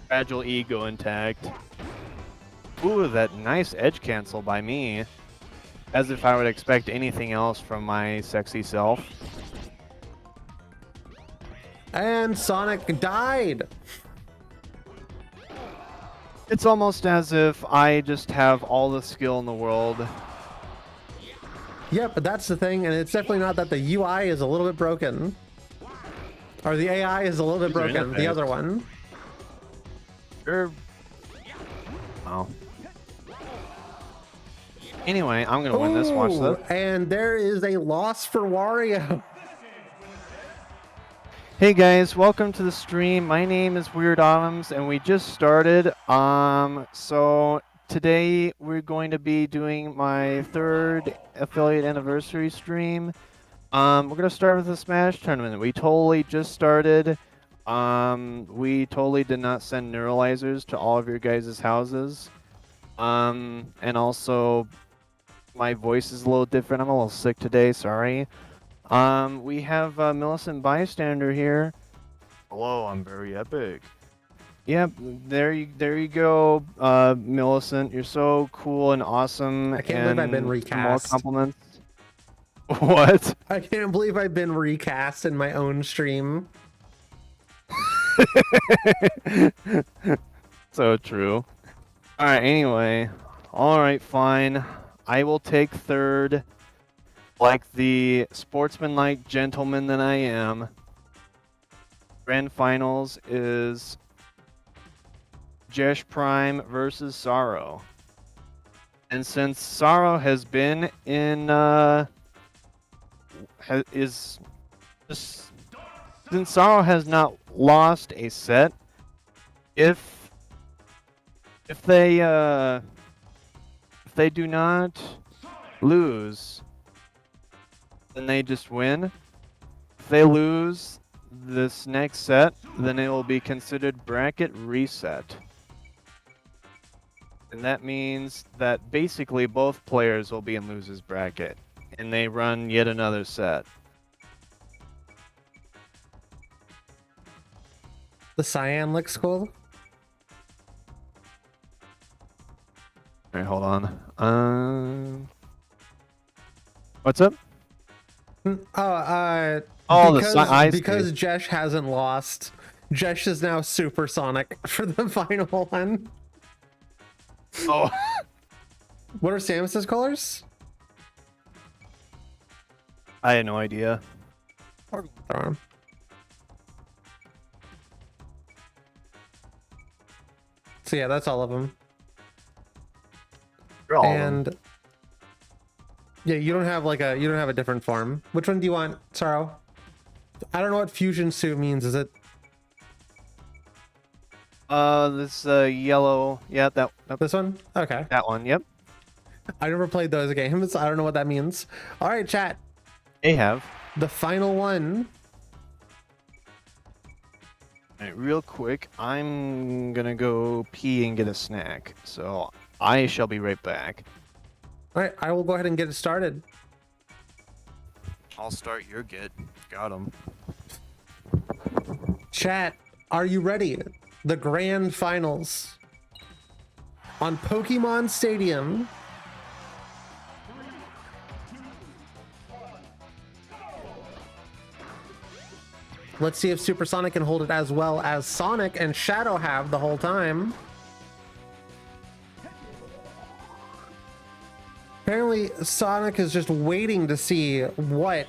fragile ego intact. Ooh, that nice edge cancel by me. As if I would expect anything else from my sexy self. And Sonic died. It's almost as if I just have all the skill in the world. Yep, but that's the thing, and it's definitely not that the UI is a little bit broken. Or the AI is a little bit User broken, the interface. other one. Sure. Oh. Anyway, I'm gonna win this. Watch Ooh, this. and there is a loss for Wario. Hey guys, welcome to the stream. My name is Weird Autumns, and we just started. So today we're going to be doing my 3rd affiliate anniversary stream. We're gonna start with the Smash tournament. We totally just started. We totally did not send neuralizers to all of your guys' houses. And also, my voice is a little different. I'm a little sick today. Sorry. We have Millicent Bystander here. Hello, I'm very epic. Yep, there you go, Millicent. You're so cool and awesome. I can't believe I've been and More recast. compliments. What? I can't believe I've been recast in my own stream. So true. All right. Anyway, all right, fine. I will take third, like the sportsmanlike gentleman that I am. Grand finals is Jesh Prime versus Sorrow. And since Sorrow has been in since Sorrow has not lost a set, if they do not lose, then they just win. If they lose this next set, then it will be considered bracket reset. And that means that basically both players will be in loser's bracket, and they run yet another set. The cyan looks cool. Alright, hold on. What's up? Oh, I see. because Jesh hasn't lost. Jesh is now supersonic for the final one. Oh, What are Samus's colors? I had no idea. Throw 'em. So yeah, that's all of them. You're all of them. And yeah, you don't have a different form. Which one do you want, Sorrow? I don't know what fusion suit means. Is it? This yellow. Yeah, that This one? Okay. that one. Yep. I never played those games. I don't know what that means. All right, chat. They have. The final one. Alright, real quick, I'm gonna go pee and get a snack. So I shall be right back. All right, I will go ahead and get it started. I'll start your get. Got him. Chat, are you ready? The grand finals on Pokemon Stadium. Let's see if Supersonic can hold it as well as Sonic and Shadow have the whole time. Apparently, Sonic is just waiting to see what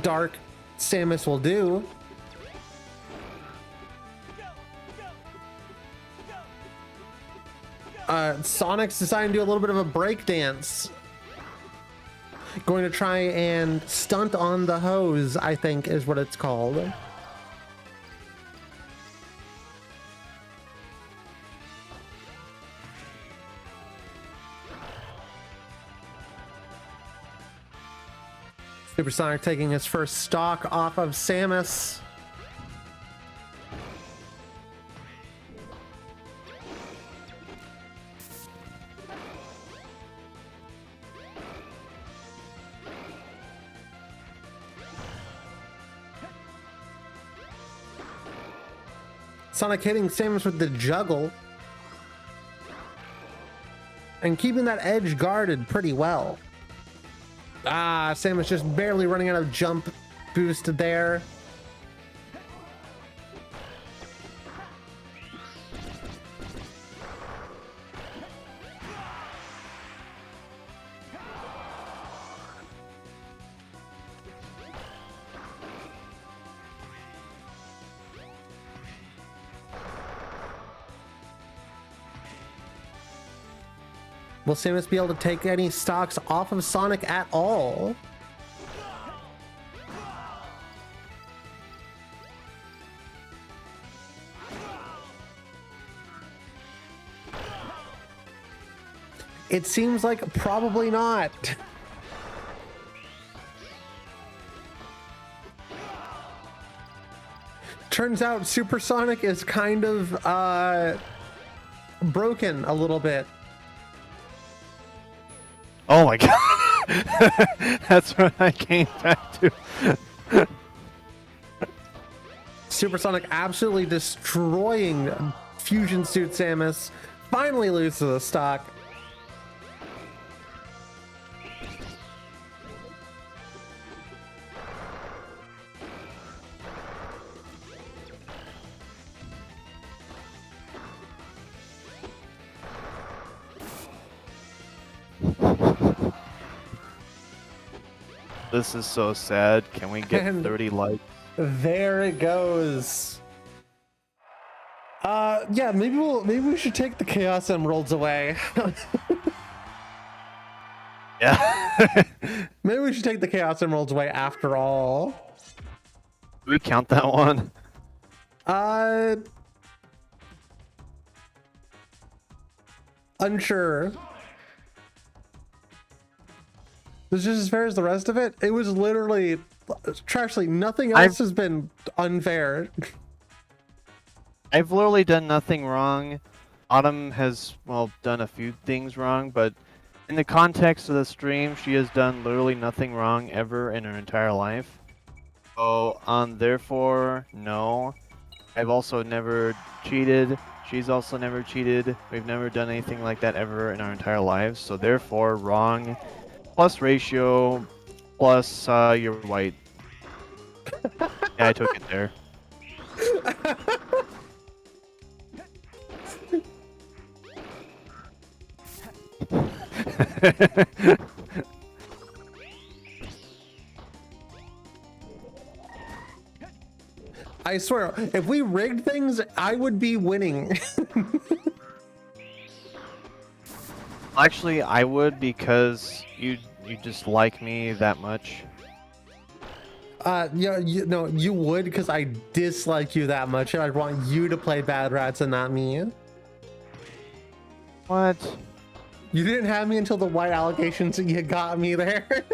Dark Samus will do. Sonic's deciding to do a little bit of a break dance. Going to try and stunt on the hose, I think is what it's called. Supersonic taking his first stock off of Samus. Sonic hitting Samus with the juggle and keeping that edge guarded pretty well. Ah, Samus just barely running out of jump boost there. Will Samus be able to take any stocks off of Sonic at all? It seems like probably not. Turns out Supersonic is kind of broken a little bit. Oh my god. That's what I came back to. Supersonic absolutely destroying Fusion Suit Samus. Finally loses the stock. This is so sad. Can we get And- 30 likes? There it goes. Yeah, maybe we should take the Chaos Emeralds away. Yeah. Maybe we should take the Chaos Emeralds away after all. Do we count that one? Unsure. It's just as fair as the rest of it. It was literally, Trashly, nothing else has been unfair. I've literally done nothing wrong. Autumn has, well, done a few things wrong, but in the context of the stream, she has done literally nothing wrong ever in her entire life. So, therefore, no. I've also never cheated. She's also never cheated. We've never done anything like that ever in our entire lives. So, therefore, wrong. Plus ratio, plus you're white. Yeah, I took it there. I swear, if we rigged things, I would be winning. Actually, I would because you just like me that much. Yeah, no, you would because I dislike you that much, and I'd want you to play Bad Rats and not me. What? You didn't have me until the white allegations, and you got me there.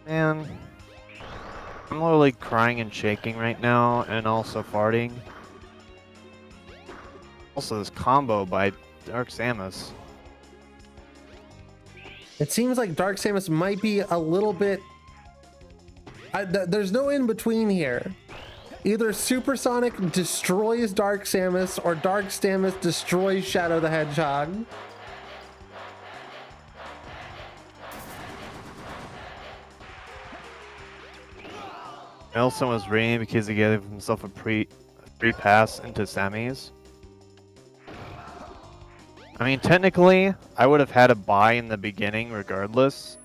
Man, I'm literally crying and shaking right now, and also farting. Also, this combo by Dark Samus. It seems like Dark Samus might be a little bit... there's no in between here. Either Supersonic destroys Dark Samus or Dark Samus destroys Shadow the Hedgehog. Nelson was reading because he gave himself a free pass into Sammy's. I mean, technically, I would have had a buy in the beginning regardless.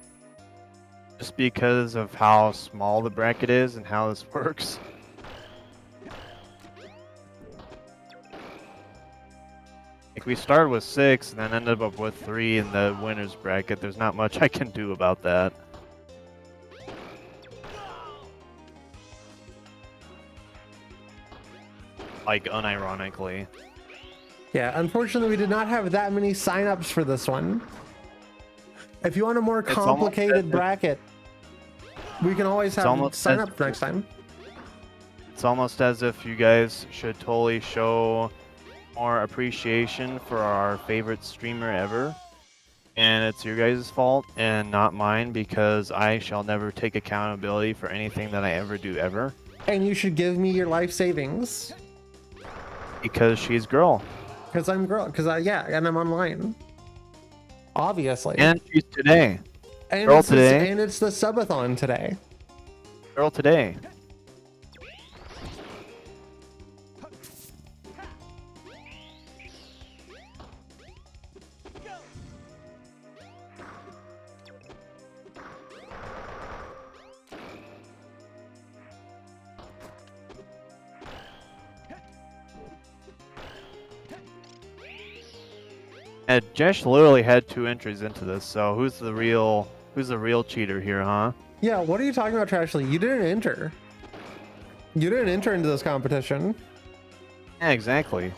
Just because of how small the bracket is and how this works. Like, we started with 6 and then ended up with 3 in the winner's bracket. There's not much I can do about that. Like, unironically. Yeah, unfortunately, we did not have that many signups for this one. If you want a more It's almost complicated as if- bracket, we can always have almost sign as up next time. It's almost as if you guys should totally show more appreciation for our favorite streamer ever. And it's your guys' fault and not mine because I shall never take accountability for anything that I ever do ever. And you should give me your life savings. Because she's girl. Because I'm girl. Because and I'm online. Obviously. And she's today. And girl it's today. and it's the subathon today. Girl today. And Jesh literally had 2 entries into this, so who's the real cheater here, huh? Yeah, what are you talking about, Trashly? You didn't enter. You didn't enter into this competition. Yeah, exactly.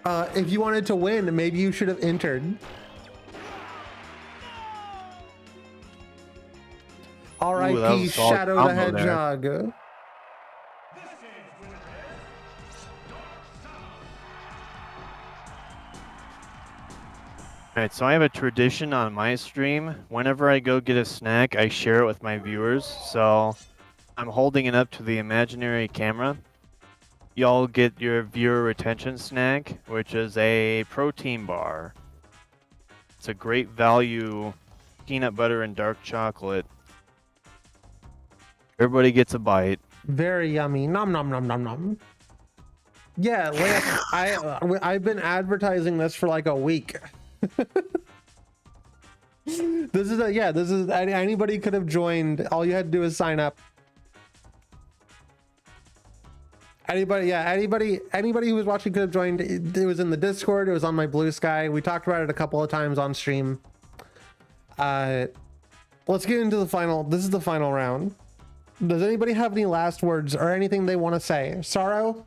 If you wanted to win, maybe you should have entered. that R.I.P. was a solid Shadow the combo there. Hedgehog. Alright, so I have a tradition on my stream. Whenever I go get a snack, I share it with my viewers. So I'm holding it up to the imaginary camera. Y'all get your viewer retention snack, which is a protein bar. It's a great value peanut butter and dark chocolate. Everybody gets a bite. Very yummy. Nom nom nom nom nom. Yeah, I've been advertising this for like a week. This is anybody could have joined. All you had to do is sign up. Anybody who was watching could have joined. It was in the Discord. It was on my Blue Sky. We talked about it a couple of times on stream. Let's get into the final. This is the final round. Does anybody have any last words or anything they want to say? Sorrow,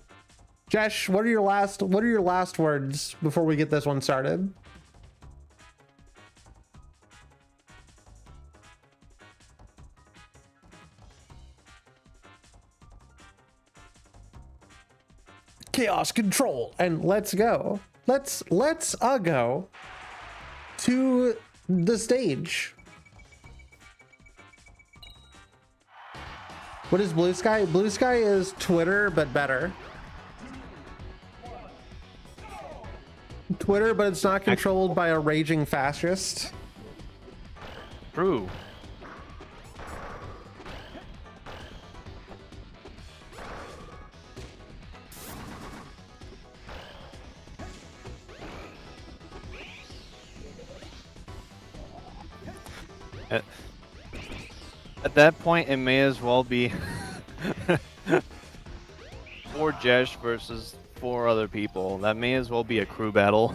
Jesh, what are your last words before we get this one started? Chaos control, and let's go. Let's go to the stage. What is Blue Sky? Blue Sky is Twitter, but better. Twitter, but it's not controlled by a raging fascist. True. At that point, it may as well be 4 Jesh versus 4 other people. That may as well be a crew battle.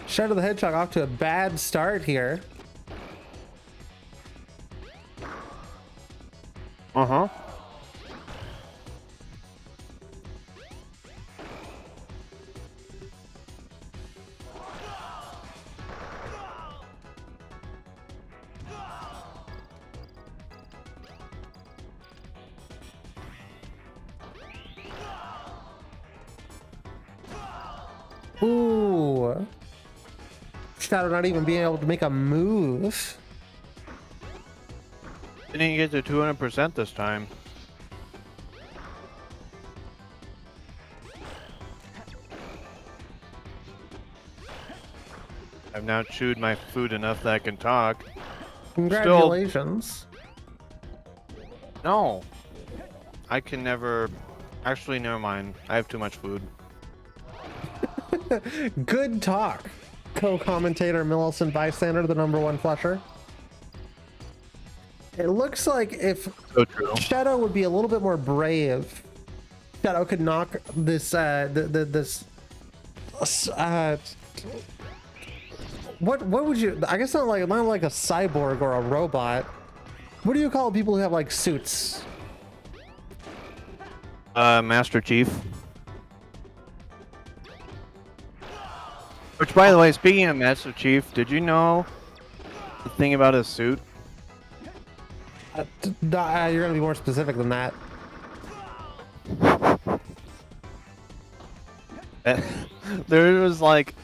Shadow the Hedgehog off to a bad start here. Uh-huh. Ooh. Shadow not even being able to make a move. Didn't get to 200% this time. I've now chewed my food enough that I can talk. Congratulations. No. I can never... Actually, never mind. I have too much food. Good talk. Co-commentator Millicent Bystander, the #1 flusher. It looks like if So true. Shadow would be a little bit more brave, Shadow could knock this what would you, I guess not like a cyborg or a robot. What do you call people who have like suits? Master Chief. Which, by the way, speaking of Master Chief, did you know the thing about his suit? You're gonna be more specific than that. There was like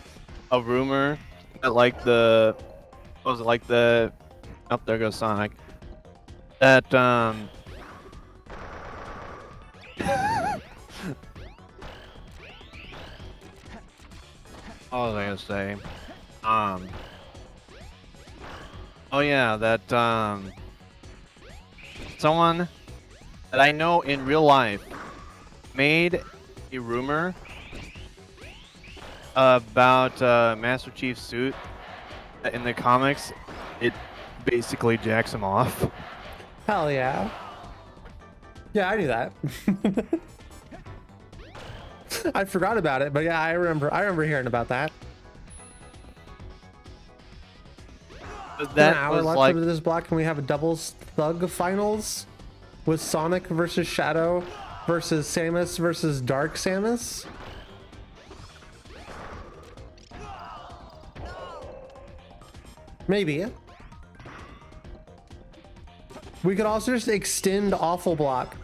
a rumor that like the, what was it, like the, oh, there goes Sonic. That what was I gonna say? Oh yeah, that someone that I know in real life made a rumor about Master Chief's suit. In the comics, it basically jacks him off. Hell yeah. Yeah, I knew that. I forgot about it, but yeah, I remember hearing about that. That An hour was left like, of this block. Can we have a doubles thug finals with Sonic versus Shadow versus Samus versus Dark Samus? Maybe. We could also just extend Awful Block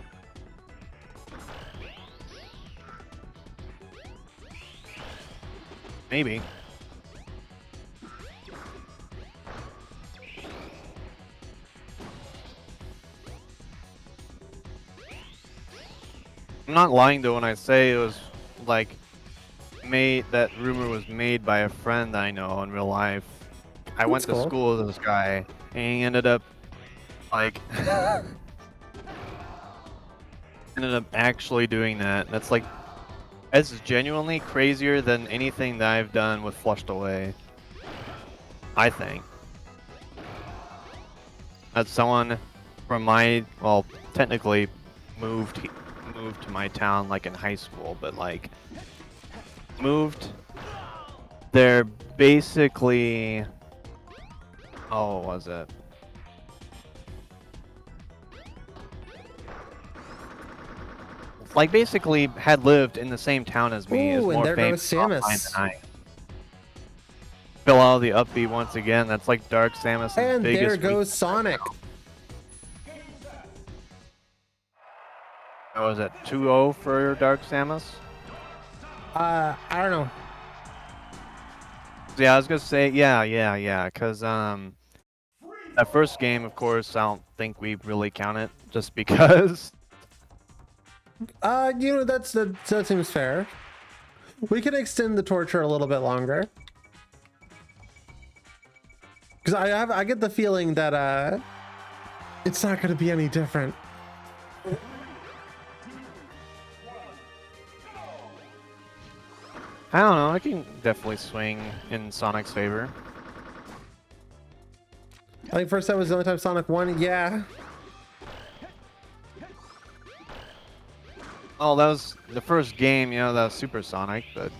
Maybe. I'm not lying though when I say it was like made, that rumor was made by a friend I know in real life. I went That's to cool. school with this guy and he ended up like ended up actually doing that. That's like, it's genuinely crazier than anything that I've done with Flushed Away. I think. That's someone from my, well, technically moved to my town like in high school, but like moved there basically, oh, what was it? Like basically had lived in the same town as me. Is Ooh, and more there goes famous online Samus. than I. Fill out the upbeat once again. That's like Dark Samus' And biggest there goes weakness. Sonic. What was it, 2-0 for Dark Samus? I don't know. Yeah, I was gonna say, yeah, because that first game, of course, I don't think we really count it, just because. You know, that seems fair. We can extend the torture a little bit longer. Because I get the feeling that it's not going to be any different. I don't know, I can definitely swing in Sonic's favor. I think first that was the only time Sonic won. Yeah. Oh, that was the first game, you know, that was Super Sonic, but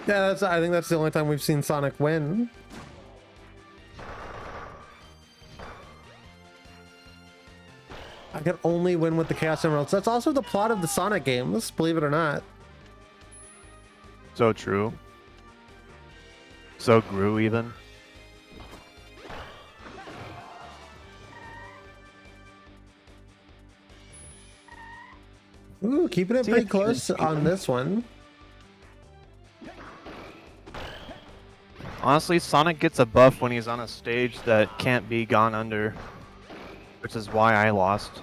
Yeah, I think that's the only time we've seen Sonic win. I can only win with the Chaos Emeralds. That's also the plot of the Sonic games, believe it or not. so true. So Gru even. Ooh, keeping it See, pretty it's close good. on this one. Honestly, Sonic gets a buff when he's on a stage that can't be gone under, which is why I lost.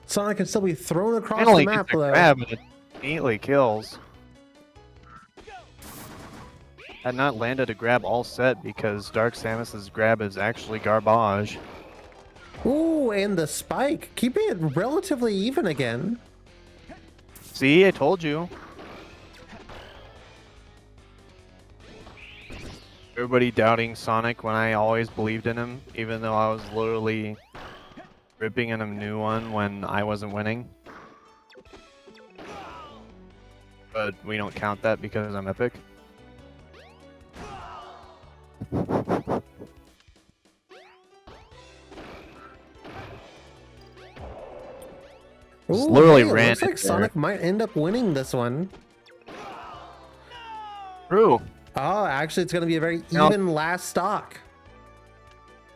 Sonic can still be thrown across the Finally map gets a though. grab and it immediately kills. Had not landed a grab all set because Dark Samus's grab is actually garbage. Ooh, and the spike. Keeping it relatively even again. See, I told you. Everybody doubting Sonic when I always believed in him, even though I was literally ripping in a new one when I wasn't winning. But we don't count that because I'm epic. Just Ooh, literally hey, it ran looks it like there. Sonic might end up winning this one. True. Oh, actually, it's going to be a very No. even last stock.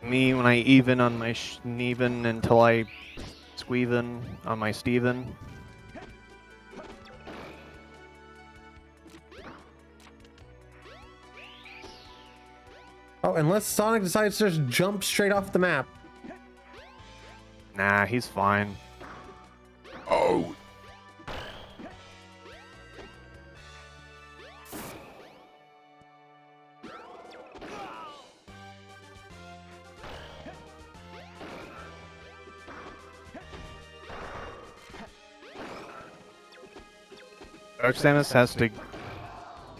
Me when I even on my Schneeven until I squeeven on my Steven. Oh, unless Sonic decides to just jump straight off the map. Nah, he's fine. Oh. Dark Samus has to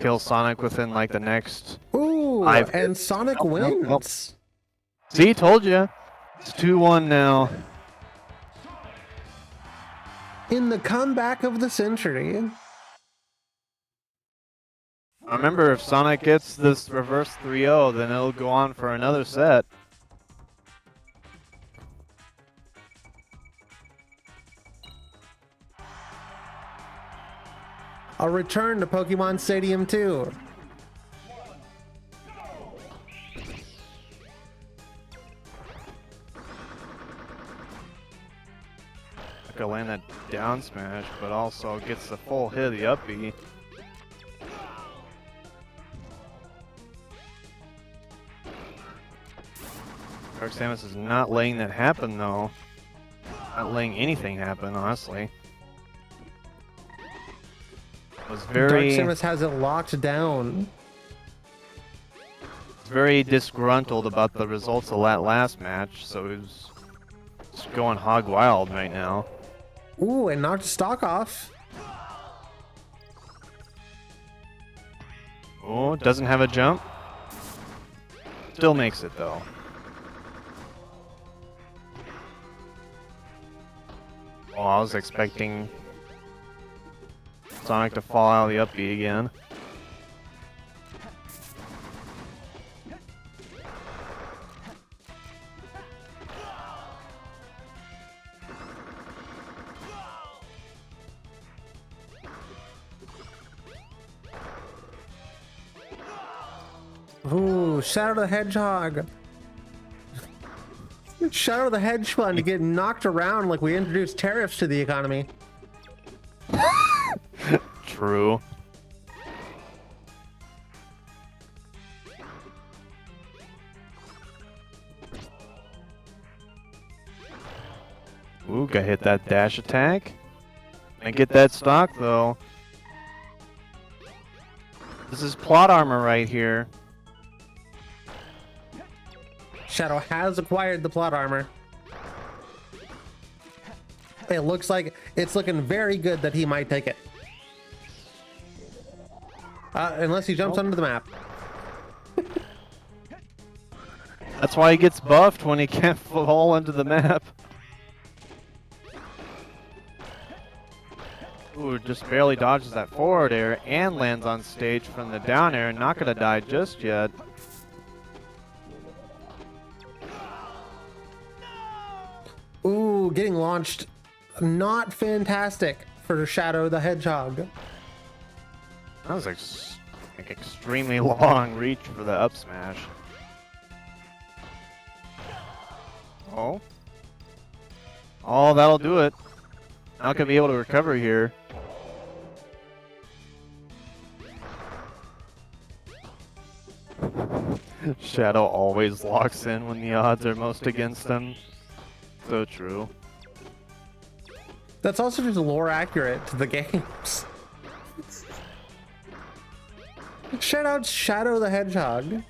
kill Sonic within like the next. Ooh, I've- and Sonic Nope, nope, wins. nope. See, told you. It's 2-1 now. In the comeback of the century. Remember, if Sonic gets this reverse 3-0, then it'll go on for another set. A return to Pokemon Stadium 2. not gonna land that down smash, but also gets the full hit of the up B. Dark Samus is not letting that happen though. Not letting anything happen, honestly. Was very Dark Samus has it locked down. very disgruntled about the results of that last match, so he's just going hog wild right now. Ooh, and knocked stock off. Oh, doesn't have a jump. Still makes it though. Oh, I was expecting Sonic to fall out of the up B again. Ooh, Shadow the Hedgehog. Shadow the Hedgehog to get knocked around like we introduced tariffs to the economy. True. Ooh, got hit that dash attack. And get that stock though. This is plot armor right here. Shadow has acquired the plot armor. It looks like it's looking very good that he might take it. Unless he jumps onto the map. That's why he gets buffed when he can't fall into the map. Ooh, just barely dodges that forward air and lands on stage from the down air. Not gonna die just yet. Ooh, getting launched. Not fantastic for Shadow the Hedgehog. That was like extremely long reach for the up smash. Oh. Oh, that'll do it. Not gonna be able to recover here. Shadow always locks in when the odds are most against him. So true. That's also just lore accurate to the games. Shout out Shadow the Hedgehog.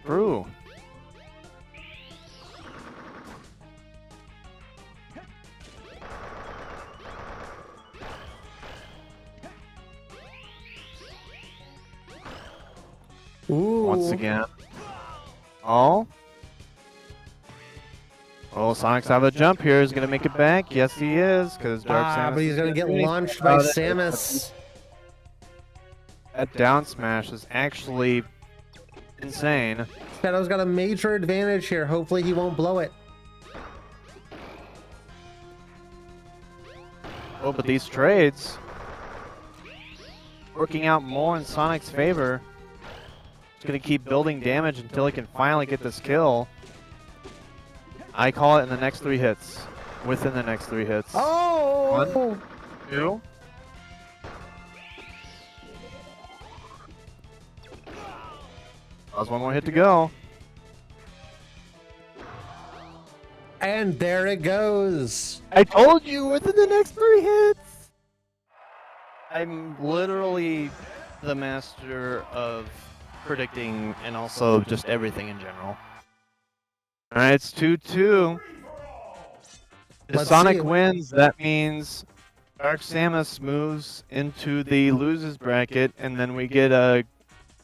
True. Ooh. Once again. Oh. Oh, Sonic's have a jump here. Is going to make it back. Yes, he is. Because Dark Samus but he's is going to get do anything launched by about it. Samus. That down smash is actually insane. Shadow's got a major advantage here. Hopefully he won't blow it. Oh, but these trades working out more in Sonic's favor. He's going to keep building damage until he can finally get this kill. I call it in the next 3 hits. Within the next 3 hits. Oh! 1, 2. There's 1 more hit to go. And there it goes. I told you, within the next 3 hits! I'm literally the master of predicting and also just everything in general. Alright, it's 2-2. If Let's Sonic see. wins, that means Dark Samus moves into the losers bracket, and then we get a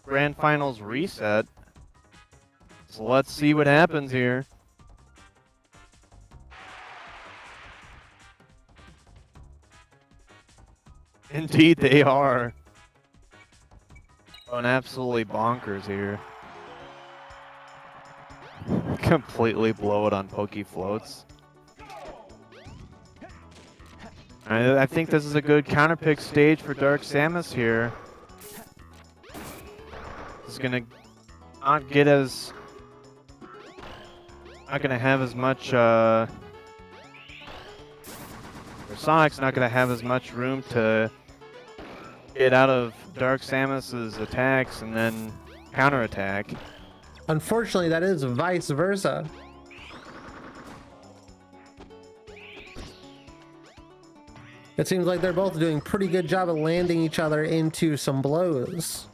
Grand Finals reset. So let's see what happens here. Indeed, they are. Going absolutely bonkers here. Completely blow it on Pokey Floats. I think this is a good counterpick stage for Dark Samus here. This is gonna not get as... not gonna have as much Sonic's not going to have as much room to get out of Dark Samus's attacks and then counterattack. Unfortunately, that is vice versa. It seems like they're both doing a pretty good job of landing each other into some blows.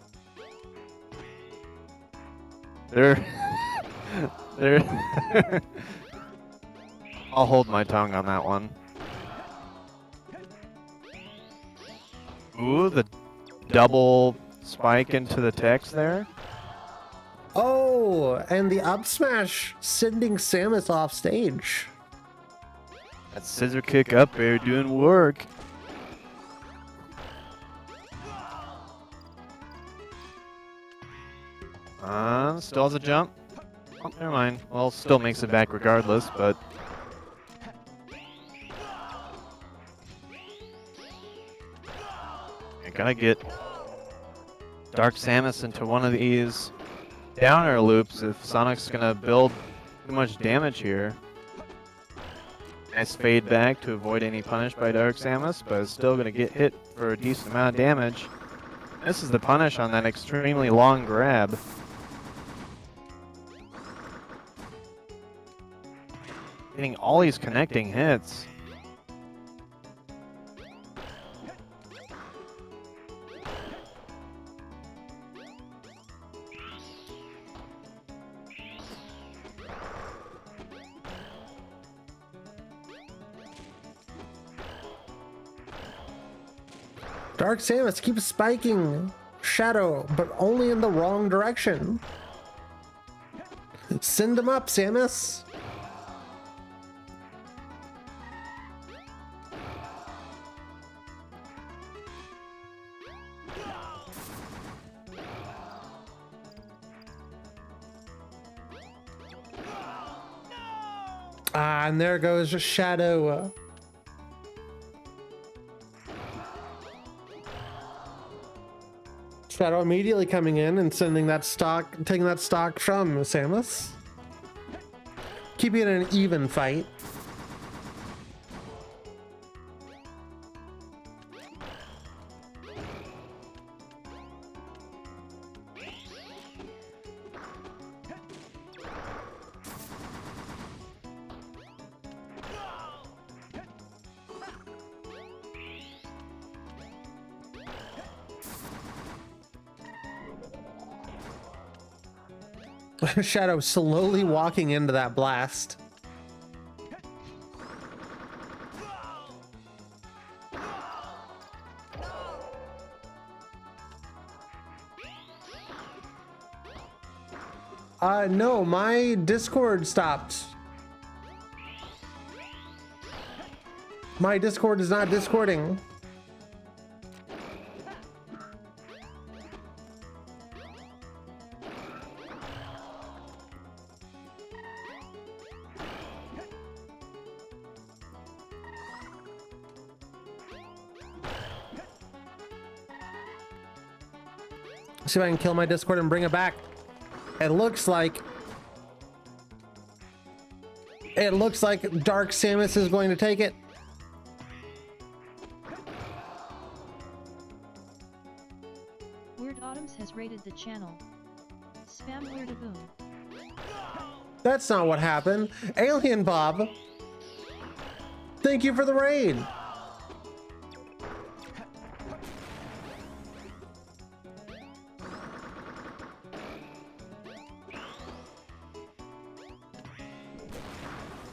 They're I'll hold my tongue on that one. Ooh, the double spike into the text there. Oh, and the up smash sending Samus off stage. That scissor kick up air doing work. Still has a jump. Oh, never mind. Well, still makes it back regardless, but... I gotta get Dark Samus into one of these downer loops if Sonic's gonna build too much damage here. Nice fade back to avoid any punish by Dark Samus, but it's still gonna get hit for a decent amount of damage. This is the punish on that extremely long grab. Getting all these connecting hits. Dark Samus keeps spiking Shadow, but only in the wrong direction. Send him up, Samus. Ah, and there goes Shadow. Shadow immediately coming in and sending that stock, taking that stock from Samus. Keeping it an even fight. Shadow slowly walking into that blast. No, my Discord stopped. My Discord is not Discording. See if I can kill my Discord and bring it back. It looks like Dark Samus is going to take it. Weird Autumns has raided the channel. Spam Weirdaboom. That's not what happened. Alien Bob, thank you for the raid.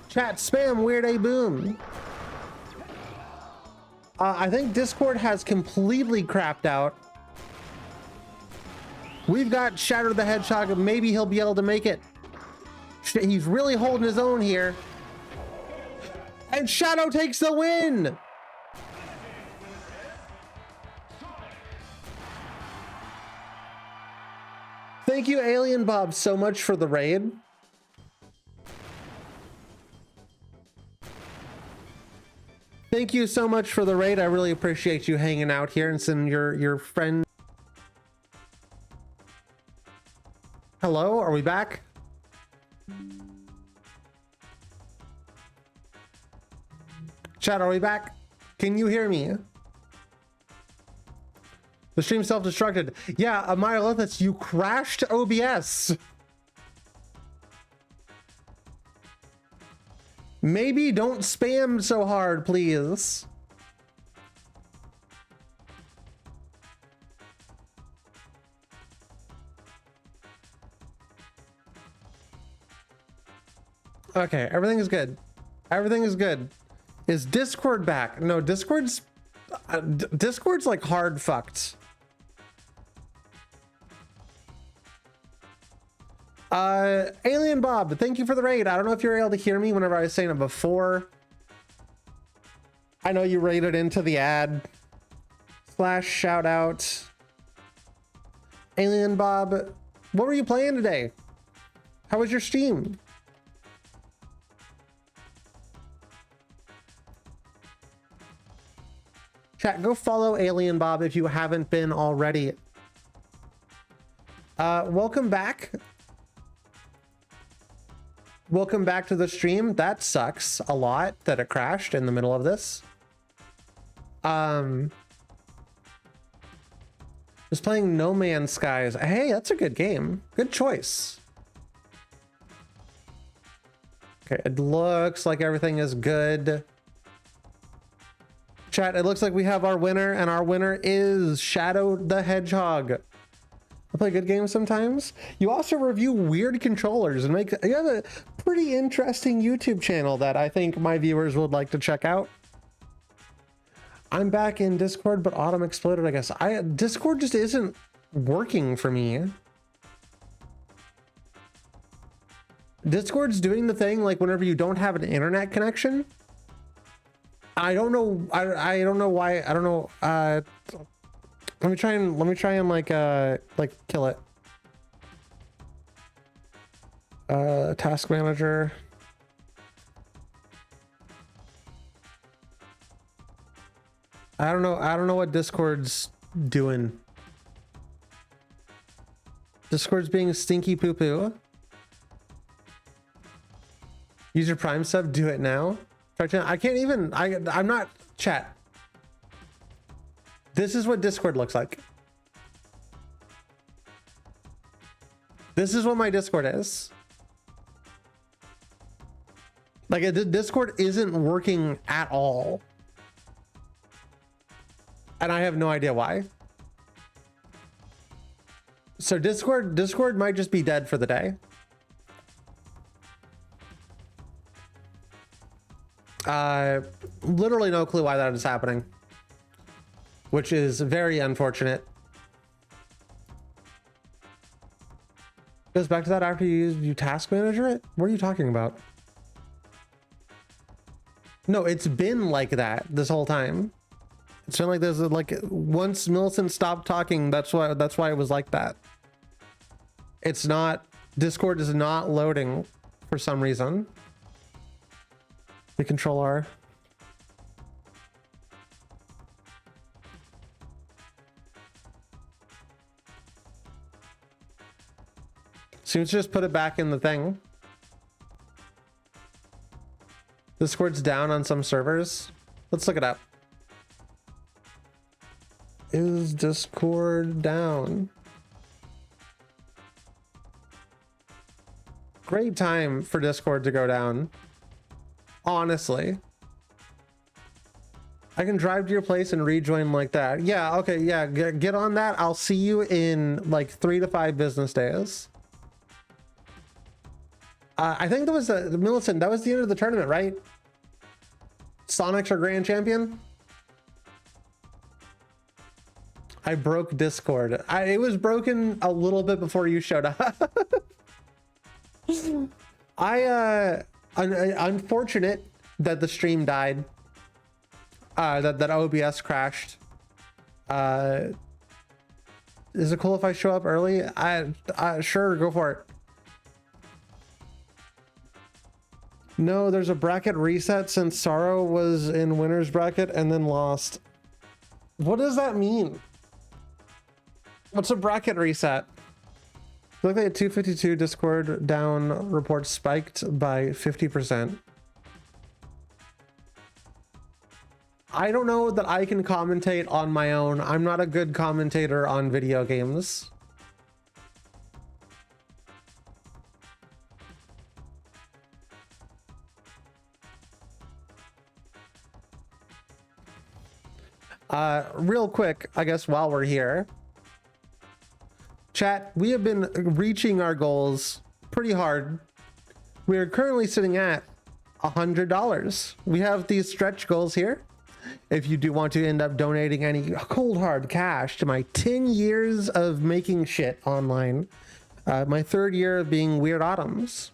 Chat spam Weird A Boom. I think Discord has completely crapped out. We've got Shadow the Hedgehog. Maybe he'll be able to make it. He's really holding his own here. And Shadow takes the win. Thank you, Alien Bob, so much for the raid. Thank you so much for the raid. I really appreciate you hanging out here and sending your friend. Hello, are we back? Chat, are we back? Can you hear me? The stream self-destructed. Yeah, Myolithus, you crashed OBS. Maybe don't spam so hard, please. Okay, everything is good. Everything is good. Is Discord back? No, Discord's like hard fucked. Alien Bob, thank you for the raid. I don't know if you're able to hear me whenever I was saying it before. I know you raided into the ad. / shout out. Alien Bob, what were you playing today? How was your stream? Chat, go follow Alien Bob if you haven't been already. Welcome back. Welcome back to the stream. That sucks a lot that it crashed in the middle of this. Just playing No Man's Skies. Hey, that's a good game. Good choice. Okay, it looks like everything is good. Chat, it looks like we have our winner, and our winner is Shadow the Hedgehog. I play good games sometimes. You also review weird controllers and you have a pretty interesting YouTube channel that I think my viewers would like to check out. I'm back in Discord, but Autumn exploded, I guess. Discord just isn't working for me. Discord's doing the thing like whenever you don't have an internet connection. I don't know. I don't know why. I don't know. Let me try and like kill it. Task manager. I don't know what Discord's doing. Discord's being stinky poo poo. Use your Prime sub, do it now. I can't even, I'm not, chat. This is what Discord looks like. This is what my Discord is. Like, Discord isn't working at all. And I have no idea why. So Discord might just be dead for the day. Literally no clue why that is happening, which is very unfortunate. Goes back to that after you task manager it? What are you talking about? No, it's been like that this whole time. It's been like this, like once Millicent stopped talking, that's why it was like that. It's not, Discord is not loading for some reason. The control R. Seems to just put it back in the thing. Discord's down on some servers. Let's look it up. Is Discord down? Great time for Discord to go down. Honestly. I can drive to your place and rejoin like that. Yeah, okay, yeah, get on that. I'll see you in like 3 to 5 business days. I think that was Millicent, that was the end of the tournament, right? Sonic's our grand champion? I broke Discord. It was broken a little bit before you showed up. Unfortunate that the stream died. That OBS crashed. Is it cool if I show up early? Sure, go for it. No, there's a bracket reset since Sorrow was in winner's bracket and then lost. What does that mean? What's a bracket reset? Look like 252 Discord down report spiked by 50%. I don't know that I can commentate on my own. I'm not a good commentator on video games. Real quick, I guess while we're here, chat, we have been reaching our goals pretty hard. We are currently sitting at $100. We have these stretch goals here. If you do want to end up donating any cold hard cash to my 10 years of making shit online, my 3rd year of being Weird Autumns.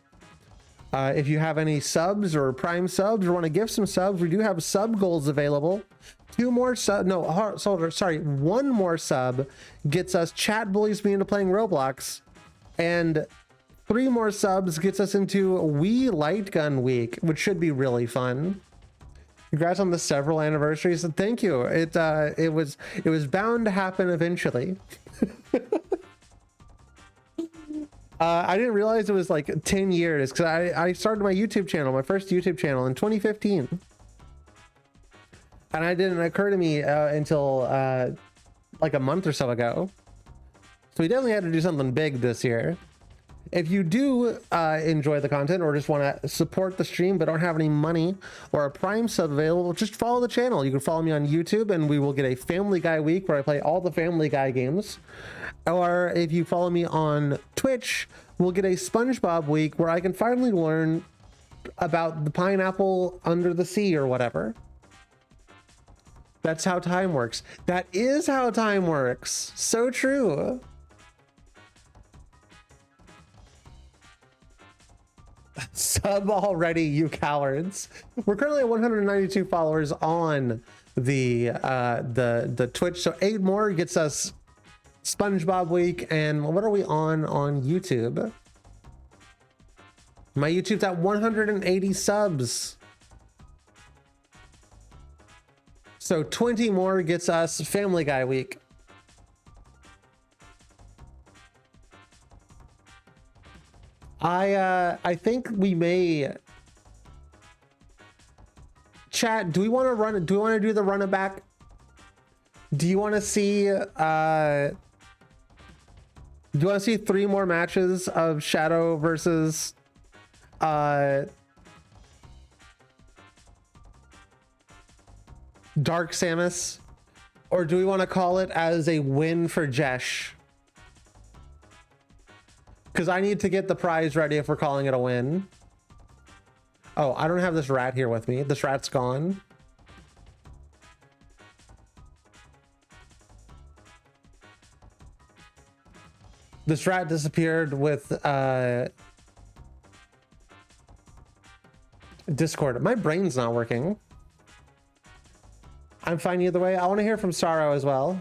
If you have any subs or prime subs or want to give some subs, we do have sub goals available. 2 more sub, no, sorry, 1 more sub gets us Chat Bullies me into playing Roblox, and 3 more subs gets us into Wii Light Gun Week, which should be really fun. Congrats on the several anniversaries, and thank you. It was bound to happen eventually. I didn't realize it was like 10 years because I started my YouTube channel, my first YouTube channel in 2015. And it didn't occur to me until like a month or so ago. So we definitely had to do something big this year. If you do enjoy the content or just want to support the stream but don't have any money or a Prime sub available, just follow the channel. You can follow me on YouTube and we will get a Family Guy week where I play all the Family Guy games. Or if you follow me on Twitch, we'll get a SpongeBob week where I can finally learn about the pineapple under the sea or whatever. That's how time works. That is how time works. So true. Sub already, you cowards. We're currently at 192 followers on the Twitch, so 8 more gets us SpongeBob week. And what are we on YouTube? My YouTube's at 180 subs. So 20 more gets us Family Guy week. I think we may chat. Do we want to run it? Do we want to do the run it back? Do you want to see do you want to see 3 more matches of Shadow versus Dark Samus? Or do we want to call it as a win for Jesh? Because I need to get the prize ready if we're calling it a win. Oh, I don't have this rat here with me. This rat's gone. This rat disappeared with Discord. My brain's not working. I'm fine either way. I want to hear from Sorrow as well.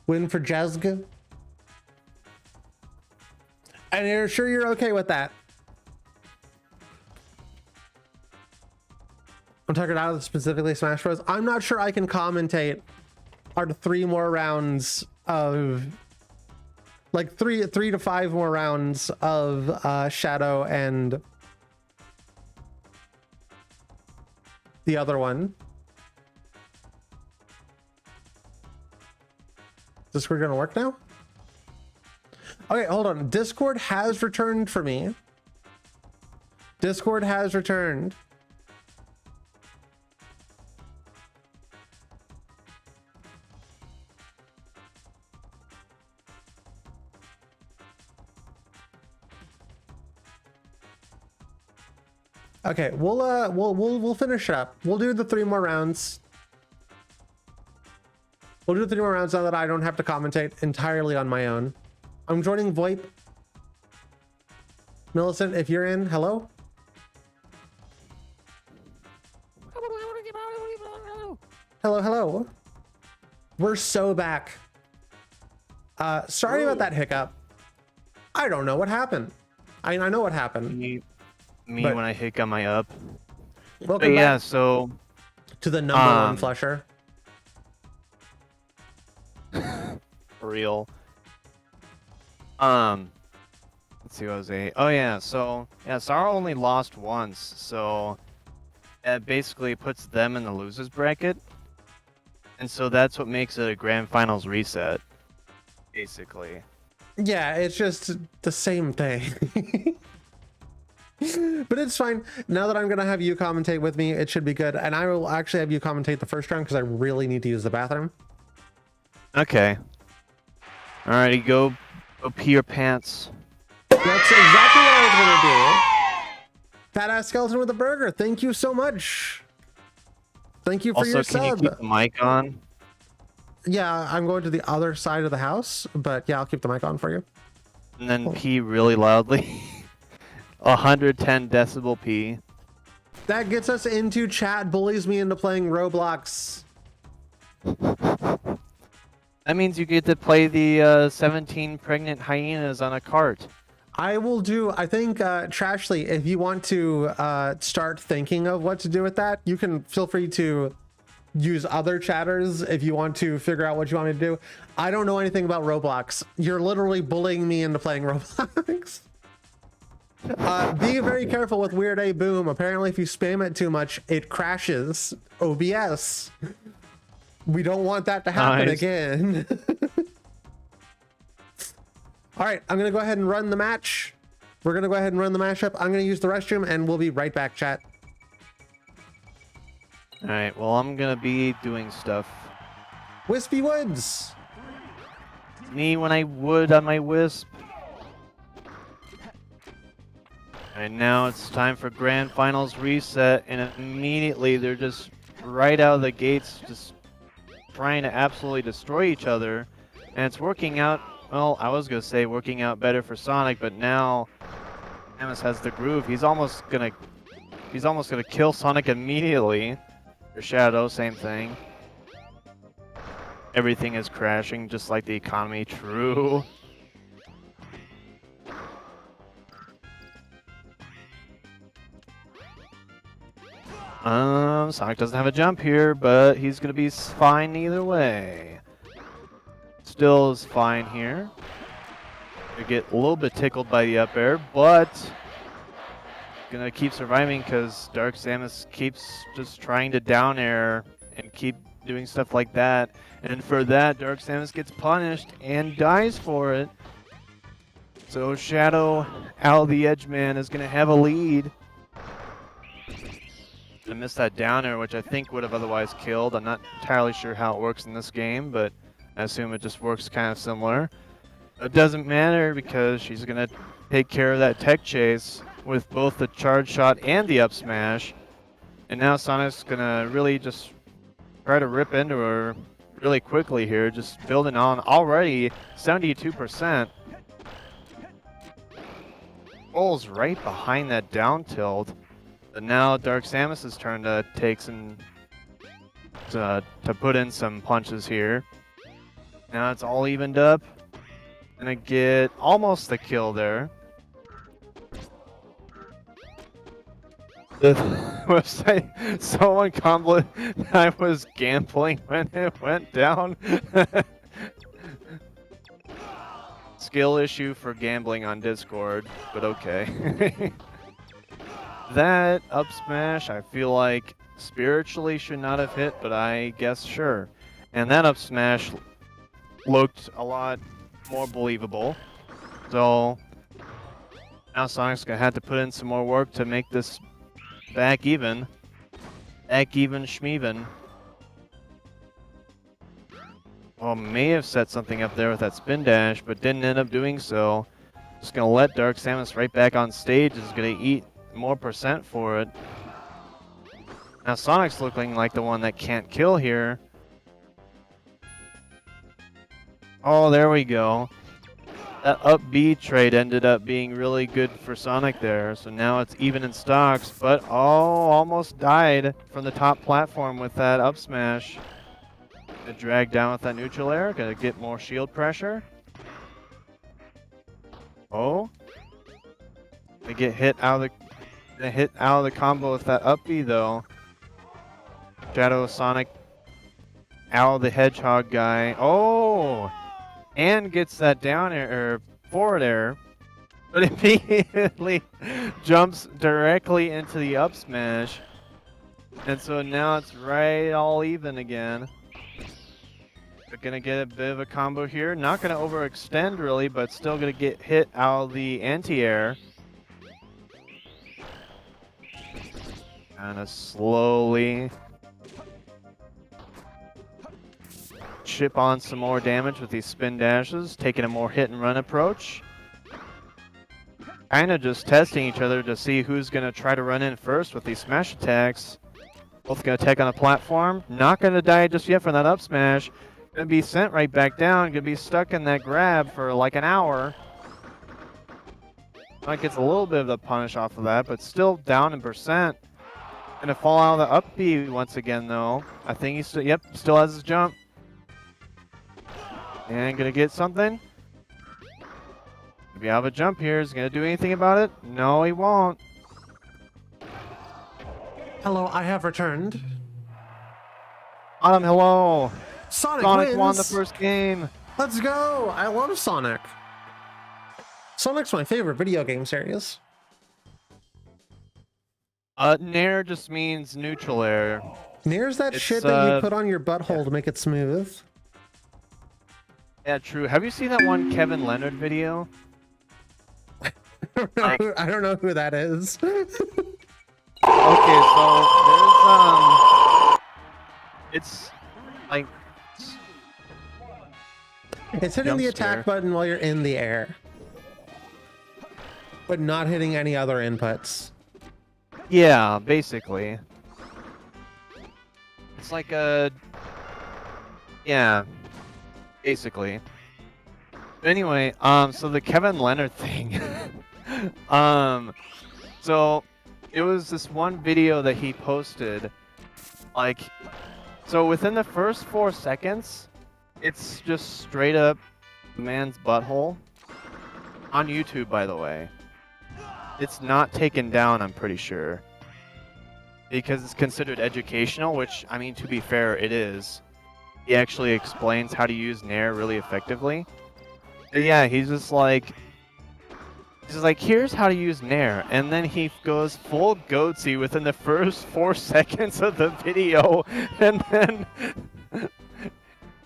Win for Jezg. And you're sure you're okay with that? I'm talking about specifically Smash Bros. I'm not sure I can commentate on 3 more rounds of like 3 to 5 more rounds of Shadow and the other one. Is Discord gonna work now? Okay, hold on. Discord has returned for me. Discord has returned. Okay, we'll finish up. We'll do the 3 more rounds. We'll do 3 more rounds now that I don't have to commentate entirely on my own. I'm joining VoIP. Millicent, if you're in, hello? Hello, hello. We're so back. Sorry about that hiccup. I don't know what happened. I know what happened. Me But- when I hiccup my up. But Welcome yeah, back so to the number 1 flusher. for real. Let's see what was a. Oh yeah, so yeah, Sara only lost once, so that basically puts them in the losers bracket, and so that's what makes it a grand finals reset, basically. Yeah, it's just the same thing. But it's fine. Now that I'm going to have you commentate with me, it should be good. And I will actually have you commentate the first round because I really need to use the bathroom. Okay. Alrighty, go pee your pants. That's exactly what I was going to do. Fat ass skeleton with a burger. Thank you so much. Thank you for Also, your can you sub. keep the mic on? Yeah, I'm going to the other side of the house, but yeah, I'll keep the mic on for you. And then pee really loudly. 110 decibel pee. That gets us into chat bullies me into playing Roblox. That means you get to play the 17 pregnant hyenas on a cart. I will do, I think, Trashly, if you want to start thinking of what to do with that, you can feel free to use other chatters if you want to figure out what you want me to do. I don't know anything about Roblox. You're literally bullying me into playing Roblox. Be very careful with Weird A Boom. Apparently, if you spam it too much, it crashes OBS. We don't want that to happen Nice. again. All right, I'm gonna go ahead and run the match. We're gonna go ahead and run the mashup. I'm gonna use the restroom, and we'll be right back, chat. Alright, well, I'm gonna be doing stuff. Wispy Woods. Me when I would on my wisp. And now it's time for grand finals reset, and immediately they're just right out of the gates, just trying to absolutely destroy each other. And it's working out, well, I was gonna say working out better for Sonic, but now Samus has the groove. He's almost gonna kill Sonic immediately. Or Shadow, same thing. Everything is crashing, just like the economy. True. Sonic doesn't have a jump here, but he's gonna be fine either way. Still is fine here. We get a little bit tickled by the up air, but gonna keep surviving because Dark Samus keeps just trying to down air and keep doing stuff like that. And for that, Dark Samus gets punished and dies for it. So Shadow, Al the Edge Man, is gonna have a lead. I missed that down air, which I think would have otherwise killed. I'm not entirely sure how it works in this game, but I assume it just works kind of similar. It doesn't matter because she's gonna take care of that tech chase with both the charge shot and the up smash. And now Sonic's gonna really just try to rip into her really quickly here, just building on already 72%. Bull's right behind that down tilt. But now Dark Samus's turn to take some to put in some punches here. Now it's all evened up. Gonna get almost the kill there. The website, someone commented I was gambling when it went down. Skill issue for gambling on Discord, but okay. That up smash, I feel like spiritually should not have hit, but I guess sure. And that up smash looked a lot more believable. So now Sonic's gonna have to put in some more work to make this back even. Back even schmeven. Well, may have set something up there with that spin dash, but didn't end up doing so. Just gonna let Dark Samus right back on stage. Is gonna eat more percent for it. Now Sonic's looking like the one that can't kill here. Oh, there we go. That up B trade ended up being really good for Sonic there. So now it's even in stocks, but oh, almost died from the top platform with that up smash. Gonna drag down with that neutral air, gonna get more shield pressure. Oh. They get hit out of the combo with that up B though. Shadow Sonic, Owl the Hedgehog guy. Oh, and gets that down air or forward air. but immediately jumps directly into the up smash. And so now it's right all even again. They're gonna get a bit of a combo here. Not gonna overextend really, but still gonna get hit out of the anti-air. Kinda slowly chip on some more damage with these spin dashes, taking a more hit and run approach. Kinda just testing each other to see who's gonna try to run in first with these smash attacks. Both gonna attack on a platform. Not gonna die just yet from that up smash. Gonna be sent right back down. Gonna be stuck in that grab for like an hour. Mike gets a little bit of the punish off of that, but still down in percent. Gonna fall out of the up B once again though. I think he's still, yep, still has his jump. And gonna get something. If you have a jump here, is he gonna do anything about it? No, he won't. Hello, I have returned. Hello. Sonic Sonic won wins. the first game. Let's go! I love Sonic. Sonic's my favorite video game series. Nair just means neutral air. Near's that It's, shit that you put on your butthole to make it smooth. Yeah, true. Have you seen that one Kevin Leonard video? I don't know who that is. Okay, so there's it's like It's hitting the Jump scare. attack button while you're in the air, but not hitting any other inputs. yeah, basically. It's like a yeah, basically. But anyway, so the Kevin Leonard thing. So it was this one video that he posted, like, so within the first 4 seconds, it's just straight up the man's butthole. On YouTube, by the way. It's not taken down, I'm pretty sure. Because it's considered educational, which, I mean, to be fair, it is. He actually explains how to use Nair really effectively. But yeah, he's just like, here's how to use Nair. And then he goes full goatsy within the first 4 seconds of the video. And then...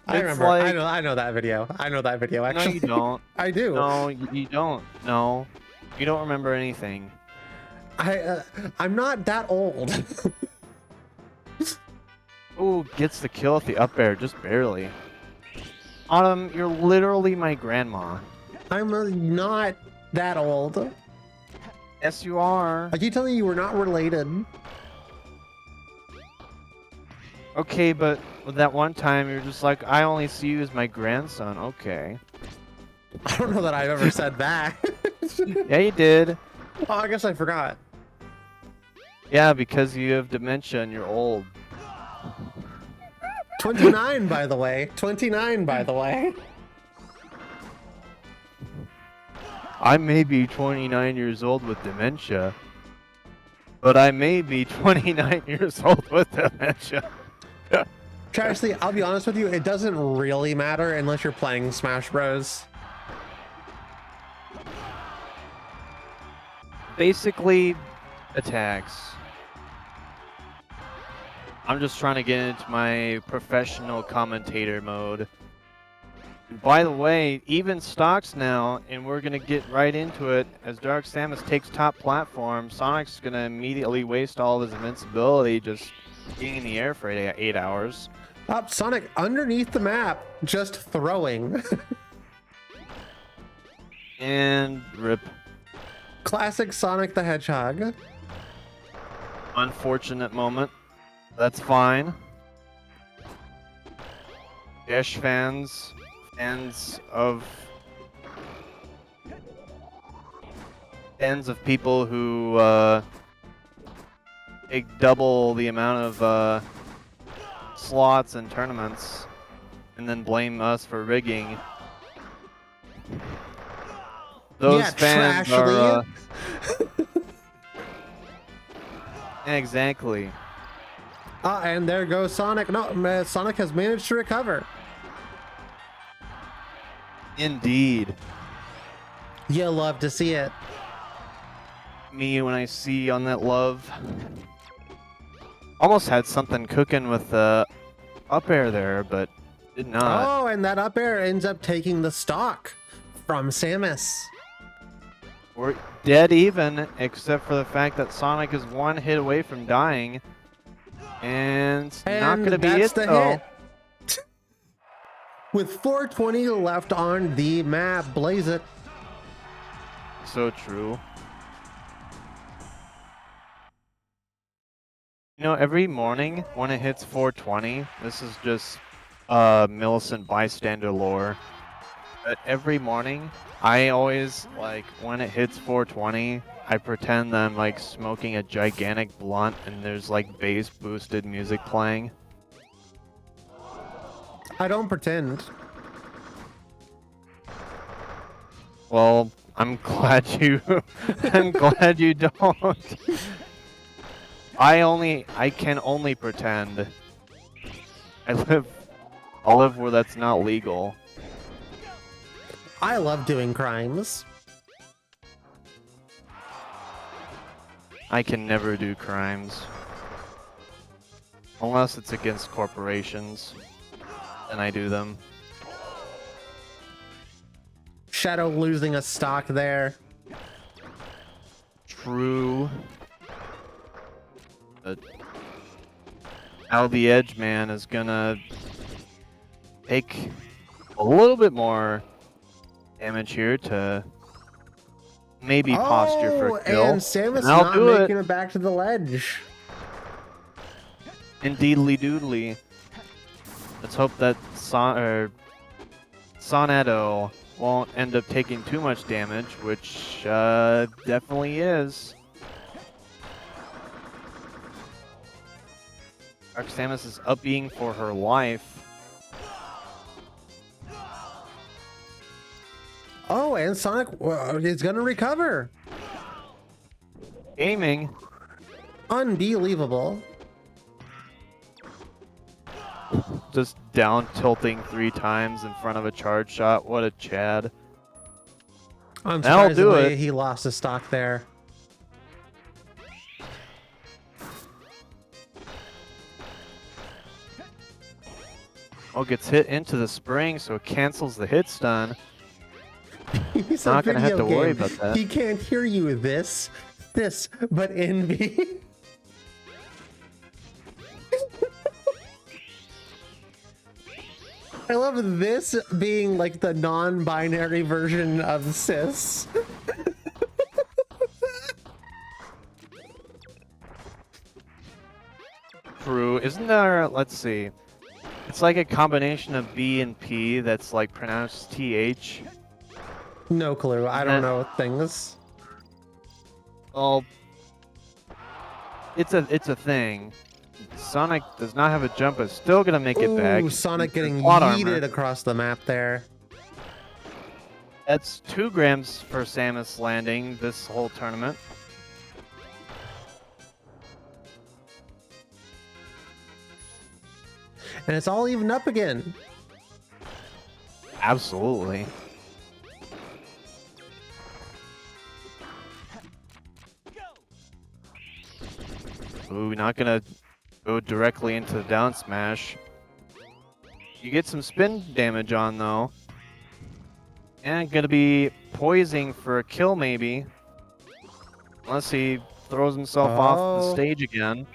I It's remember. like- I know that video. I know that video. No, Actually, you don't. I do. No, you don't. No. You don't remember anything. I'm not that old. Ooh, gets the kill at the up air, just barely. Autumn, you're literally my grandma. I'm not that old. Yes, you are. I keep telling you we're not related. Okay, but with that one time, you're just like, I only see you as my grandson. Okay. I don't know that I've ever said that. Yeah, you did. Oh, I guess I forgot. Yeah, because you have dementia and you're old. 29, by the way. 29, by the way. I may be 29 years old with dementia, but I may be 29 years old with dementia. Trashly, I'll be honest with you, it doesn't really matter unless you're playing Smash Bros. Basically, attacks. I'm just trying to get into my professional commentator mode. And by the way, even stocks now, and we're gonna get right into it. As Dark Samus takes top platform, Sonic's gonna immediately waste all of his invincibility just being in the air for 8 hours. Up, Sonic underneath the map, just throwing. And rip. Classic Sonic the Hedgehog. Unfortunate moment. That's fine. Dash fans of people who take double the amount of slots in tournaments and then blame us for rigging. Those Yeah, fans Trashly. are exactly. And there goes Sonic. No, Sonic has managed to recover. Indeed. You love to see it. Me when I see on that love. Almost had something cooking with the up air there, but did not. Oh, and that up air ends up taking the stock from Samus. We're dead even, except for the fact that Sonic is one hit away from dying. And it's not And going to be that's it, the though. hit. With 420 left on the map, blaze it. So true. You know, every morning when it hits 420, this is just Millicent bystander lore. But every morning, I always, like, when it hits 420, I pretend that I'm, like, smoking a gigantic blunt and there's, like, bass boosted music playing. I don't pretend. Well, I'm glad you, I'm glad you don't. I can only pretend. I'll live where that's not legal. I love doing crimes. I can never do crimes. Unless it's against corporations. Then I do them. Shadow losing a stock there. True. But Al the Edge Man is gonna take a little bit more damage here to maybe posture for a kill. And Samus And I'll not do making it back to the ledge. Indeedly doodly. Let's hope that Sonetto won't end up taking too much damage, which definitely is. Dark Samus is upping for her life. Oh, and Sonic is going to recover. Aiming. Unbelievable. Just down tilting 3 times in front of a charge shot. What a Chad. That'll do Unsurprisingly, it. he lost his stock there. Oh, gets hit into the spring, so it cancels the hit stun. He's Not a gonna have video to worry game. about that. He can't hear you this, but envy. I love this being like the non-binary version of cis. True. Isn't there, let's see. It's like a combination of B and P that's like pronounced TH. No clue. I don't know things. Well, it's a thing. Sonic does not have a jump, but still gonna make it back. Ooh, Sonic getting Plot armor. yeeted across the map there. That's 2 grams for Samus landing this whole tournament. And it's all evened up again. Absolutely. Ooh, not gonna go directly into the down smash. You get some spin damage on though. And gonna be poising for a kill maybe. Unless he throws himself off the Oh. stage again.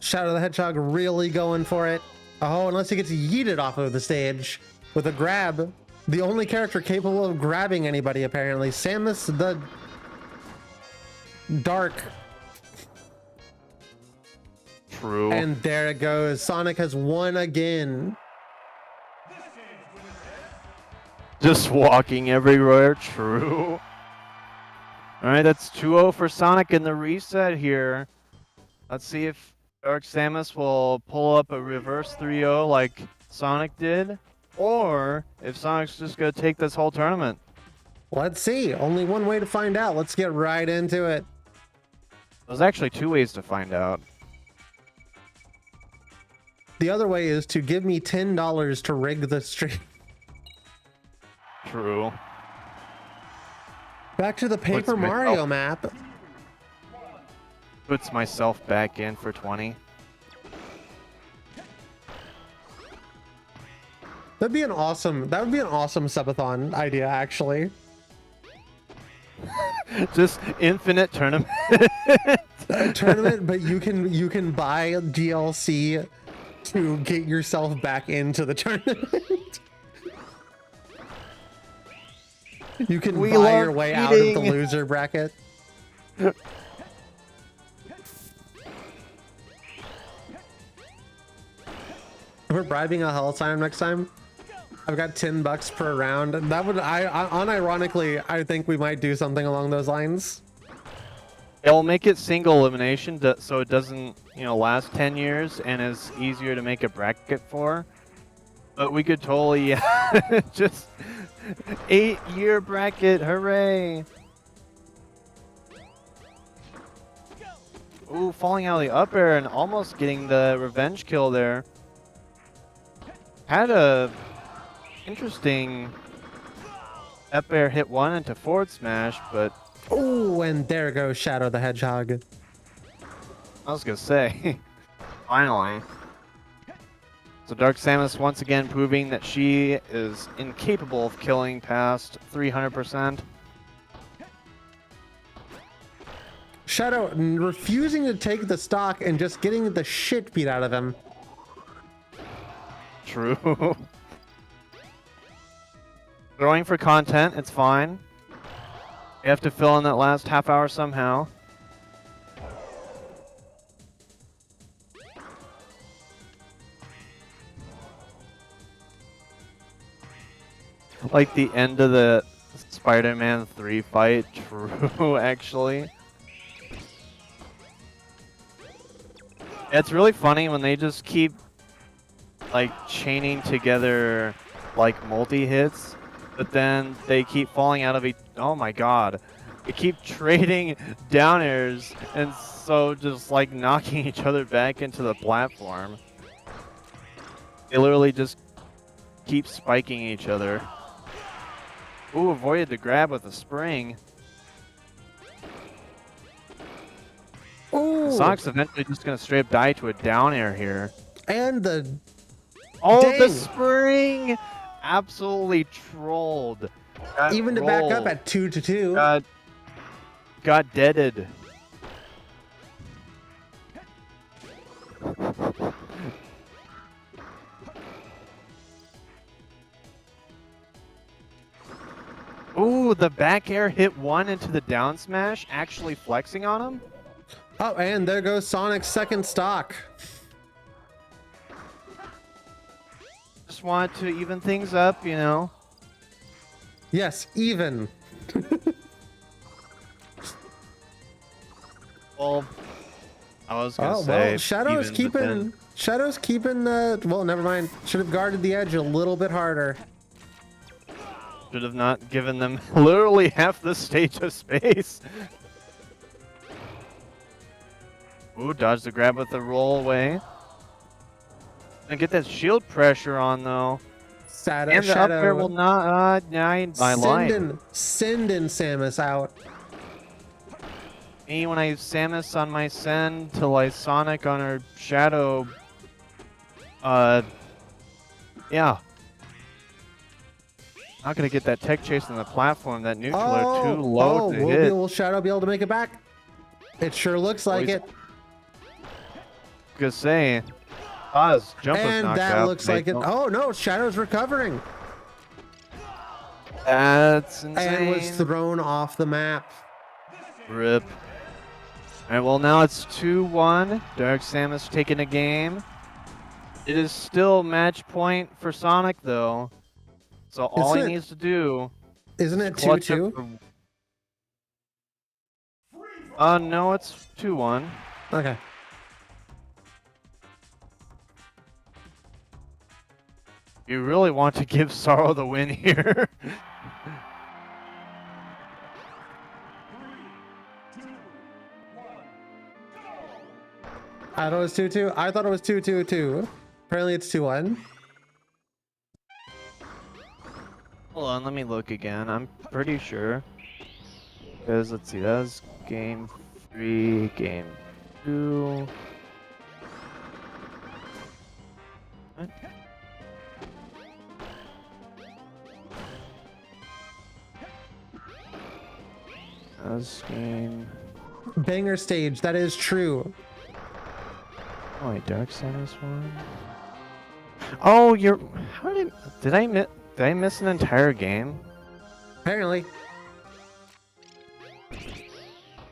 Shadow the Hedgehog really going for it. Oh, unless he gets yeeted off of the stage with a grab. The only character capable of grabbing anybody, apparently. Samus the Dark. True. And there it goes. Sonic has won again. Just walking everywhere. True. Alright, that's 2-0 for Sonic in the reset here. Let's see if Dark Samus will pull up a reverse 3-0 like Sonic did, or if Sonic's just going to take this whole tournament. Let's see. Only one way to find out. Let's get right into it. There's actually 2 ways to find out. The other way is to give me $10 to rig the stream. True. Back to the Paper Mario map. Puts myself back in for 20. That would be an awesome subathon idea, actually. Just infinite tournament. A tournament, but you can buy DLC to get yourself back into the tournament. You can We buy love your way out of the cheating. loser bracket. We're bribing a Hellsime next time. I've got $10 per round. That would unironically, I think we might do something along those lines. It'll make it single elimination, so it doesn't, last 10 years and is easier to make a bracket for. But we could totally just 8-year bracket, hooray! Ooh, falling out of the up air and almost getting the revenge kill there. Had a interesting up air hit one into forward smash, but Oh, and there goes Shadow the Hedgehog. I was gonna say, finally. So Dark Samus once again proving that she is incapable of killing past 300%. Shadow refusing to take the stock and just getting the shit beat out of him. True. Throwing for content, it's fine. You have to fill in that last half hour somehow. Like the end of the Spider-Man 3 fight, true, actually. It's really funny when they just keep like chaining together like multi-hits, but then they keep falling out of each. Oh my god. They keep trading down airs and so just like knocking each other back into the platform. They literally just keep spiking each other. Ooh, avoided the grab with a spring. Ooh, Sonic's eventually just gonna straight up die to a down air here. and the Oh, the Dang. spring! Absolutely trolled. Got even to back up rolled. at 2-2. Got deaded. Ooh, the back air hit one into the down smash, actually flexing on him. Oh, and there goes Sonic's second stock. Just wanted to even things up, you know. Yes, even. Well, I was gonna Oh say. well, Shadow's even, but then- keeping the. Well, never mind. Should have guarded the edge a little bit harder. Should have not given them literally half the stage of space. Ooh, dodge the grab with the roll away. And get that shield pressure on though. Shadow. And the up air will not deny my line. Sending Samus out. Me when I use Samus on my Sen till I Sonic on her Shadow. Yeah. Not gonna get that tech chase on the platform. That neutral are too low to hit. Will Shadow be able to make it back? It sure looks like he's- it. Gonna say, Oz jump was And knocked that out. looks like it. Oh no, Shadow's recovering. That's insane. And was thrown off the map. Rip. Alright, well now it's 2-1. Dark Samus taking a game. It is still match point for Sonic though. So all he Isn't it- needs to do Isn't is it clutch 2-2? up no, it's 2-1. Okay. You really want to give Sorrow the win here. I thought it was 2-2. I thought it was 2-2 too. Apparently it's 2-1. Hold on, let me look again. I'm pretty sure. Because let's see, that was game 3, game 2. What? That was game. Banger stage, that is true. Oh wait, Dark Samus one. Oh, you're. How did I miss an entire game? Apparently.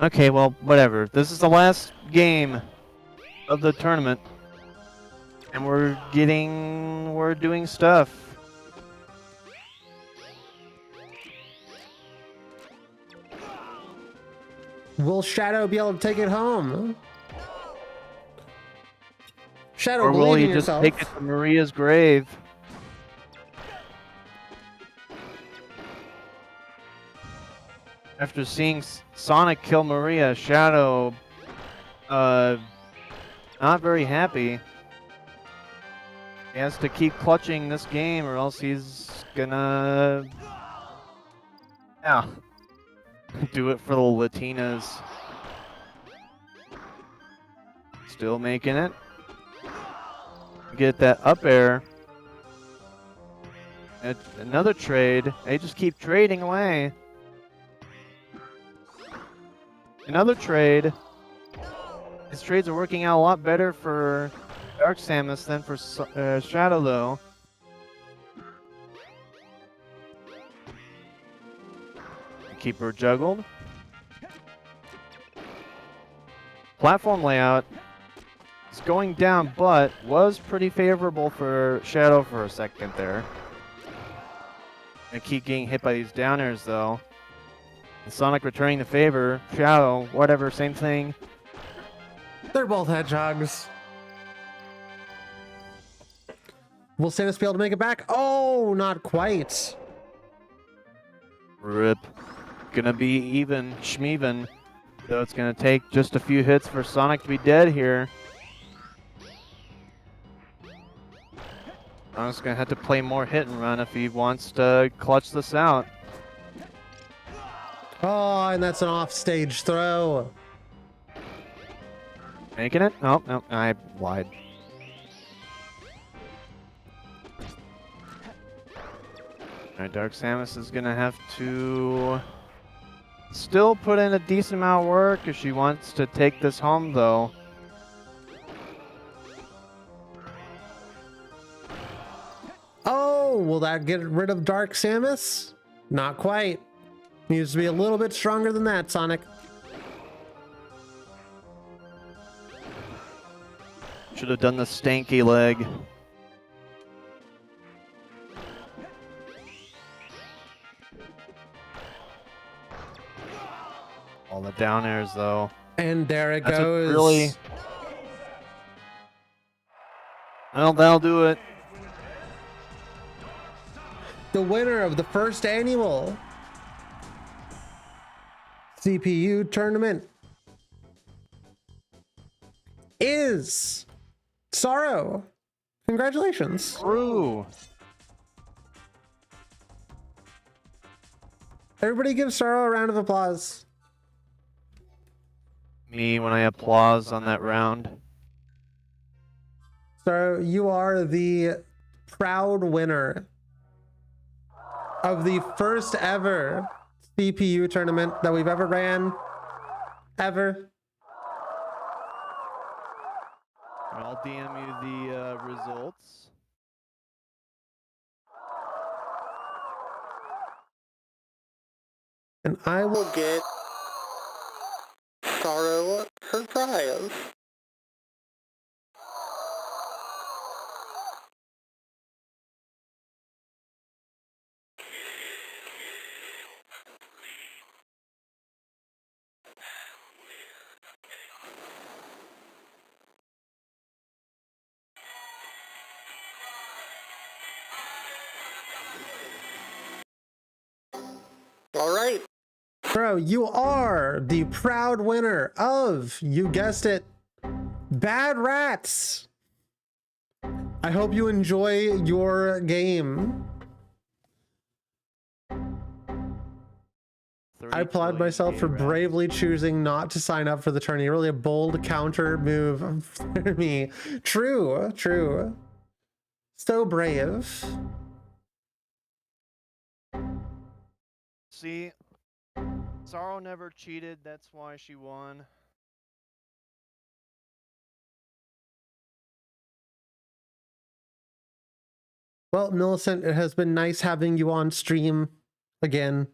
Okay, well, whatever. This is the last game of the tournament, and we're doing stuff. Will Shadow be able to take it home? Shadow, Or will believe he in just yourself. take it to Maria's grave? After seeing Sonic kill Maria, Shadow, not very happy. He has to keep clutching this game, or else he's gonna, yeah, do it for the Latinas. Still making it. Get that up air. Another trade. They just keep trading away. Another trade. These trades are working out a lot better for Dark Samus than for Shadow, though. Keep her juggled. Platform layout is going down, but was pretty favorable for Shadow for a second there. Gonna keep getting hit by these downers, though. And Sonic returning the favor. Shadow, whatever, same thing. They're both hedgehogs. Will Samus be able to make it back? Oh, not quite. Rip. Gonna be even, schmeven. So it's gonna take just a few hits for Sonic to be dead here. Sonic's gonna have to play more hit and run if he wants to clutch this out. Oh, and that's an off-stage throw. Making it? Oh, no, I lied. Alright, Dark Samus is gonna have to still put in a decent amount of work if she wants to take this home, though. Oh, will that get rid of Dark Samus? Not quite. Needs to be a little bit stronger than that, Sonic. Should have done the stanky leg. All the down airs, though. And there it That's goes. really. Well, that'll do it. The winner of the first annual CPU tournament is Sorrow. Congratulations. True. Everybody give Sorrow a round of applause. Me when I applause on that round. So you are the proud winner of the first ever CPU tournament that we've ever ran. Ever. I'll DM you the results. And I will. We'll get Sorrow her prize. All right. Bro, you are the proud winner of, you guessed it, Bad Rats. I hope you enjoy your game. I applaud 30 myself for trillion bravely choosing not to sign up for the tourney. Really a bold counter move for me. True, true. So brave. See, Sorrow never cheated. That's why she won. Well, Millicent, it has been nice having you on stream again.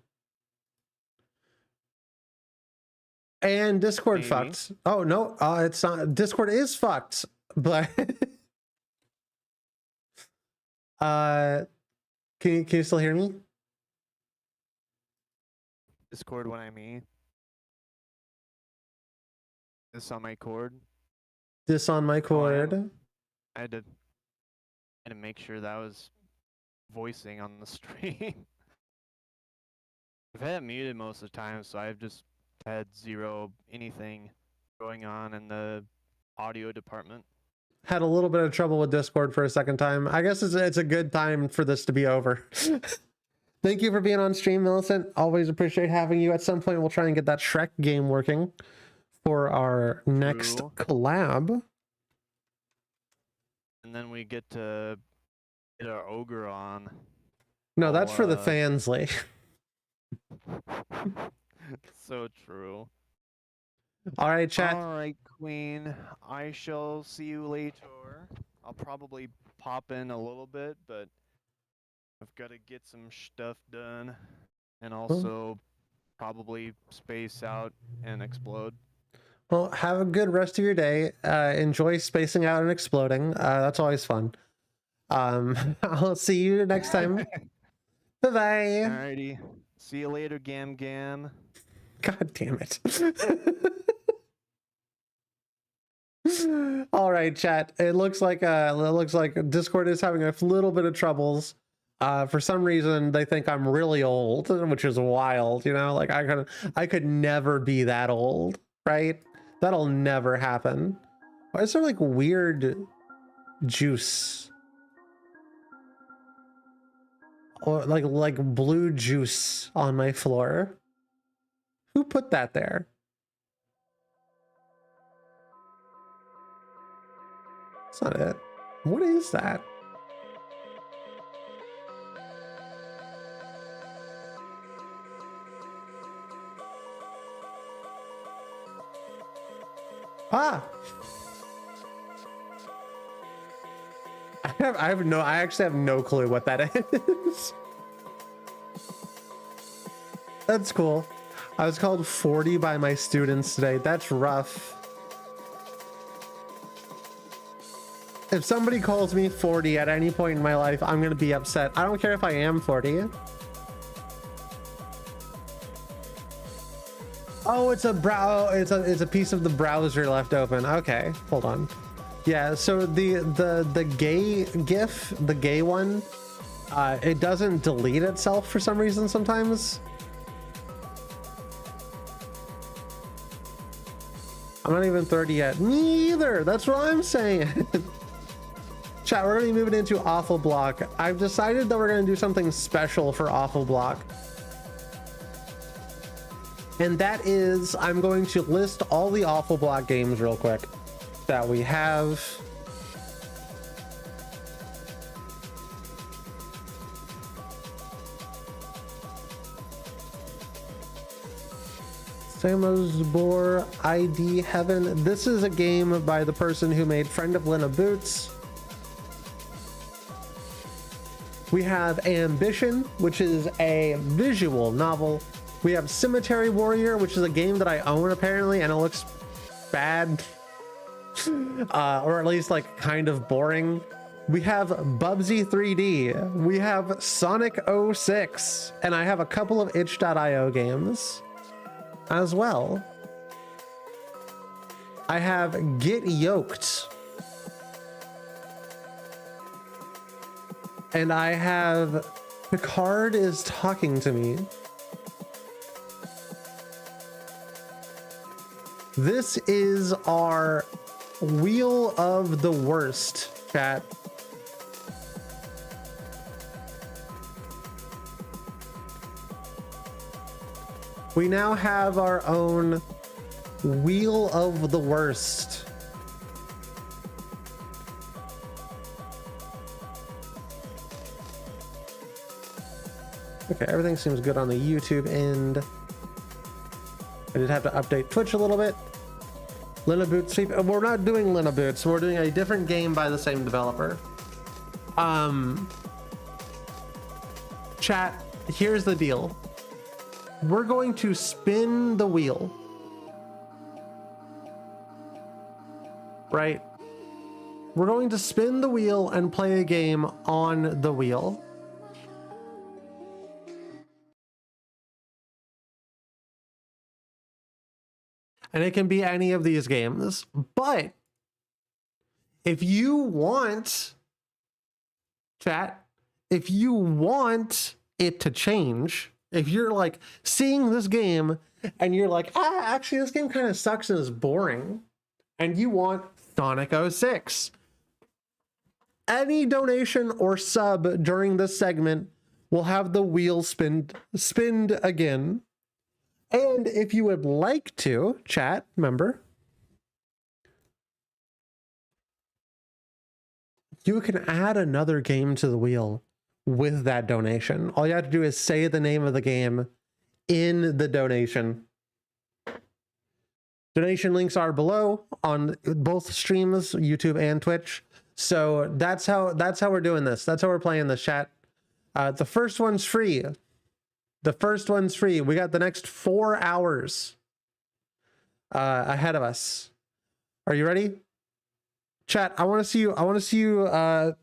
And Discord Maybe. fucked. Oh no, it's not. Discord is fucked, but can you still hear me? Discord when I mean. This on my cord. This on my Oh, I am. cord. I had to make sure that was voicing on the stream. I've had it muted most of the time, so I've just had zero anything going on in the audio department. Had a little bit of trouble with Discord for a second time. I guess it's a good time for this to be over. Thank you for being on stream, Millicent. Always appreciate having you. At some point, we'll try and get that Shrek game working for our next True. collab. And then we get to get our ogre on. No, that's for the Oh, fans, Lee. So true. All right, chat. All right, Queen. I shall see you later. I'll probably pop in a little bit, but I've got to get some stuff done, and also probably space out and explode. Well, have a good rest of your day. Enjoy spacing out and exploding. That's always fun. I'll see you next time. Bye bye. Alrighty. See you later, Gam Gam. God damn it. All right, chat. It looks like Discord is having a little bit of troubles. For some reason, they think I'm really old, which is wild. You know, like I could never be that old, right? That'll never happen. Why is there like weird juice? Or like blue juice on my floor? Who put that there? That's not it. What is that? Ah! I actually have no clue what that is. That's cool. I was called 40 by my students today. That's rough. If somebody calls me 40 at any point in my life, I'm gonna be upset. I don't care if I am 40. Oh, it's a piece of the browser left open. Okay, hold on. Yeah, so the gay GIF, the gay one, it doesn't delete itself for some reason sometimes. I'm not even 30 yet. Me either. That's what I'm saying. Chat, we're gonna be moving into Awful Block. I've decided that we're gonna do something special for Awful Block. And that is, I'm going to list all the Awful Block games real quick that we have. Samozbor ID Heaven. This is a game by the person who made Friend of Lena Boots. We have Ambition, which is a visual novel. We have Cemetery Warrior, which is a game that I own apparently, and it looks bad. Or at least like kind of boring. We have Bubsy 3D. We have Sonic 06. And I have a couple of itch.io games as well. I have Get Yoked. And I have Picard is Talking to Me. This is our Wheel of the Worst, chat. We now have our own Wheel of the Worst. Okay, everything seems good on the YouTube end. I did have to update Twitch a little bit. Lina Boots Sweep. We're not doing Lina Boots. We're doing a different game by the same developer. Chat, here's the deal. We're going to spin the wheel. Right? We're going to spin the wheel and play a game on the wheel. And it can be any of these games. But if you want, chat, if you want it to change, if you're like seeing this game and you're like, actually this game kind of sucks and is boring, and you want Sonic 06, any donation or sub during this segment will have the wheel spinned again. And if you would like to, chat, remember, you can add another game to the wheel with that donation. All you have to do is say the name of the game in the donation. Donation links are below on both streams, YouTube and Twitch. So that's how we're doing this. That's how we're playing this, chat. The first one's free. The first one's free. We got the next 4 hours ahead of us. Are you ready? Chat, I want to see you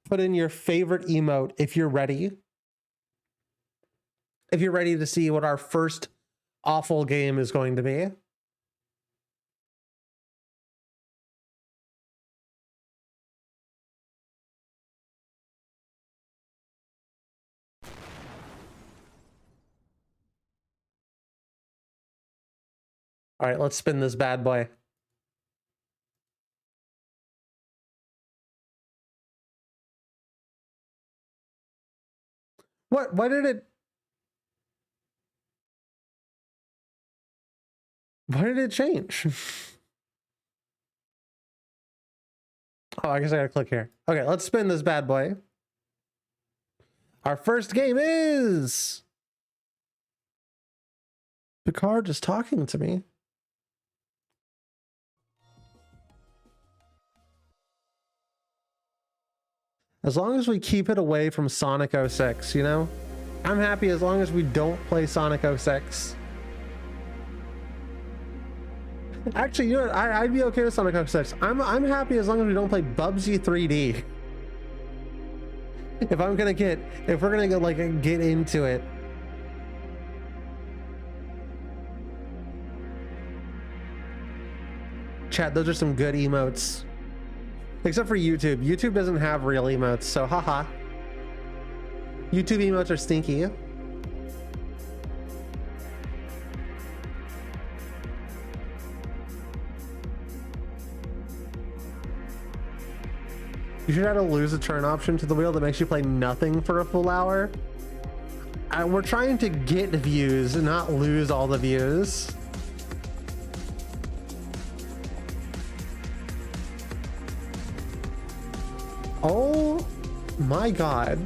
put in your favorite emote if you're ready. If you're ready to see what our first awful game is going to be. All right, let's spin this bad boy. Why did it change? Oh, I guess I gotta click here. Okay, let's spin this bad boy. Our first game is Picard just talking to me. As long as we keep it away from Sonic 06, you know? I'm happy as long as we don't play Sonic 06. Actually, you know what? I'd be okay with Sonic 06. I'm happy as long as we don't play Bubsy 3D. If we're gonna get into it. Chat, those are some good emotes. Except for YouTube. YouTube doesn't have real emotes, so haha. YouTube emotes are stinky. You should add a lose a turn option to the wheel that makes you play nothing for a full hour. We're trying to get views, not lose all the views. Oh my god.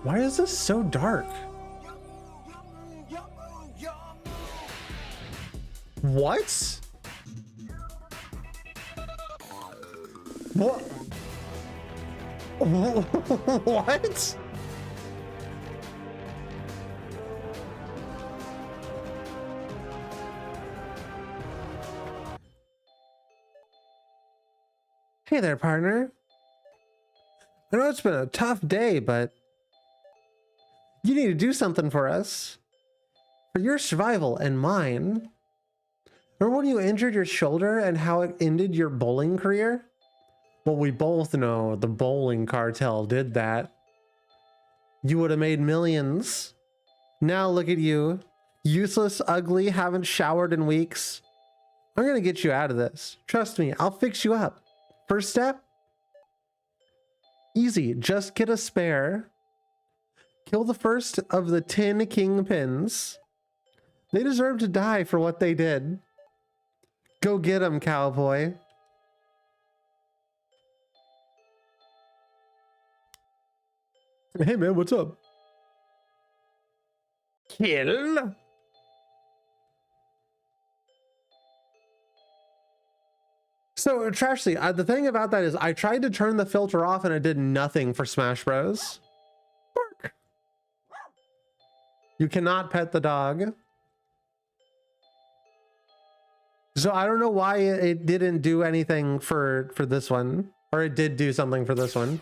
Why is this so dark? What? What? What? Hey there, partner. I know it's been a tough day, but you need to do something for us. For your survival and mine. Remember when you injured your shoulder and how it ended your bowling career? Well, we both know the bowling cartel did that. You would have made millions. Now look at you. Useless, ugly, haven't showered in weeks. I'm gonna get you out of this. Trust me, I'll fix you up. First step? Easy, just get a spare. Kill the first of the 10 kingpins. They deserve to die for what they did. Go get them, cowboy. Hey man, what's up? Kill. So, Trashly, the thing about that is I tried to turn the filter off and it did nothing for Smash Bros. Bark. You cannot pet the dog. So I don't know why it didn't do anything for this one. Or it did do something for this one.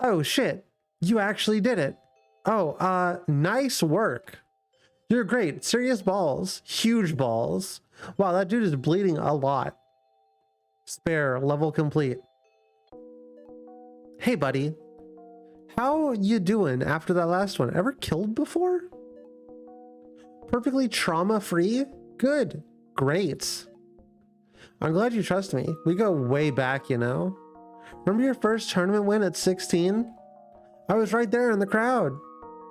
Oh shit, you actually did it. Oh, nice work. You're great. Serious balls. Huge balls. Wow, that dude is bleeding a lot. Spare, level complete. Hey buddy, how you doing after that last one? Ever killed before? Perfectly trauma-free? Good. Great. I'm glad you trust me. We go way back, you know. Remember your first tournament win at 16? I was right there in the crowd.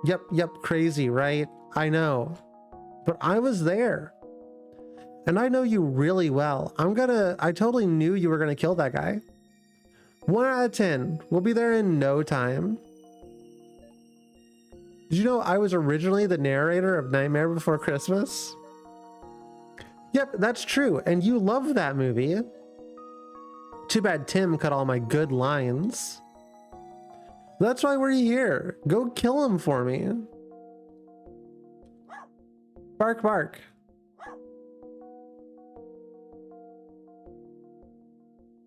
Yep, crazy, right? I know. But I was there. And I know you really well. I totally knew you were gonna kill that guy. 1 out of 10. We'll be there in no time. Did you know I was originally the narrator of Nightmare Before Christmas? Yep, that's true. And you love that movie. Too bad Tim cut all my good lines. That's why we're here. Go kill him for me. Bark, bark.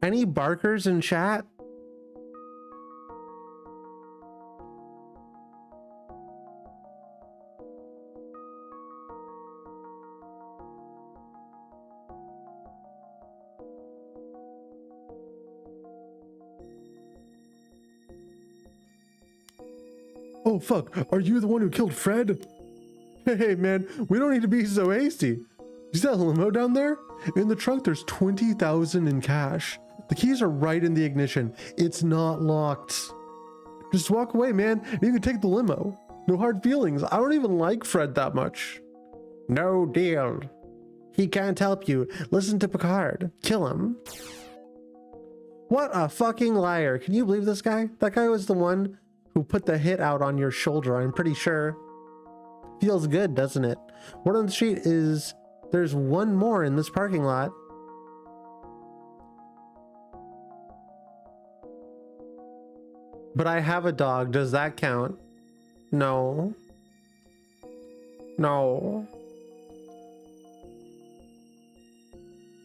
Any barkers in chat? Oh fuck, are you the one who killed Fred? Hey man, we don't need to be so hasty. Is that limo down there? In the trunk there's 20,000 in cash. The keys are right in the ignition. It's not locked. Just walk away, man, and you can take the limo. No hard feelings. I don't even like Fred that much. No deal. He can't help you. Listen to Picard. Kill him. What a fucking liar. Can you believe this guy? That guy was the one who put the hit out on your shoulder, I'm pretty sure. Feels good, doesn't it? Word on the street is there's one more in this parking lot. But I have a dog. Does that count? No. No.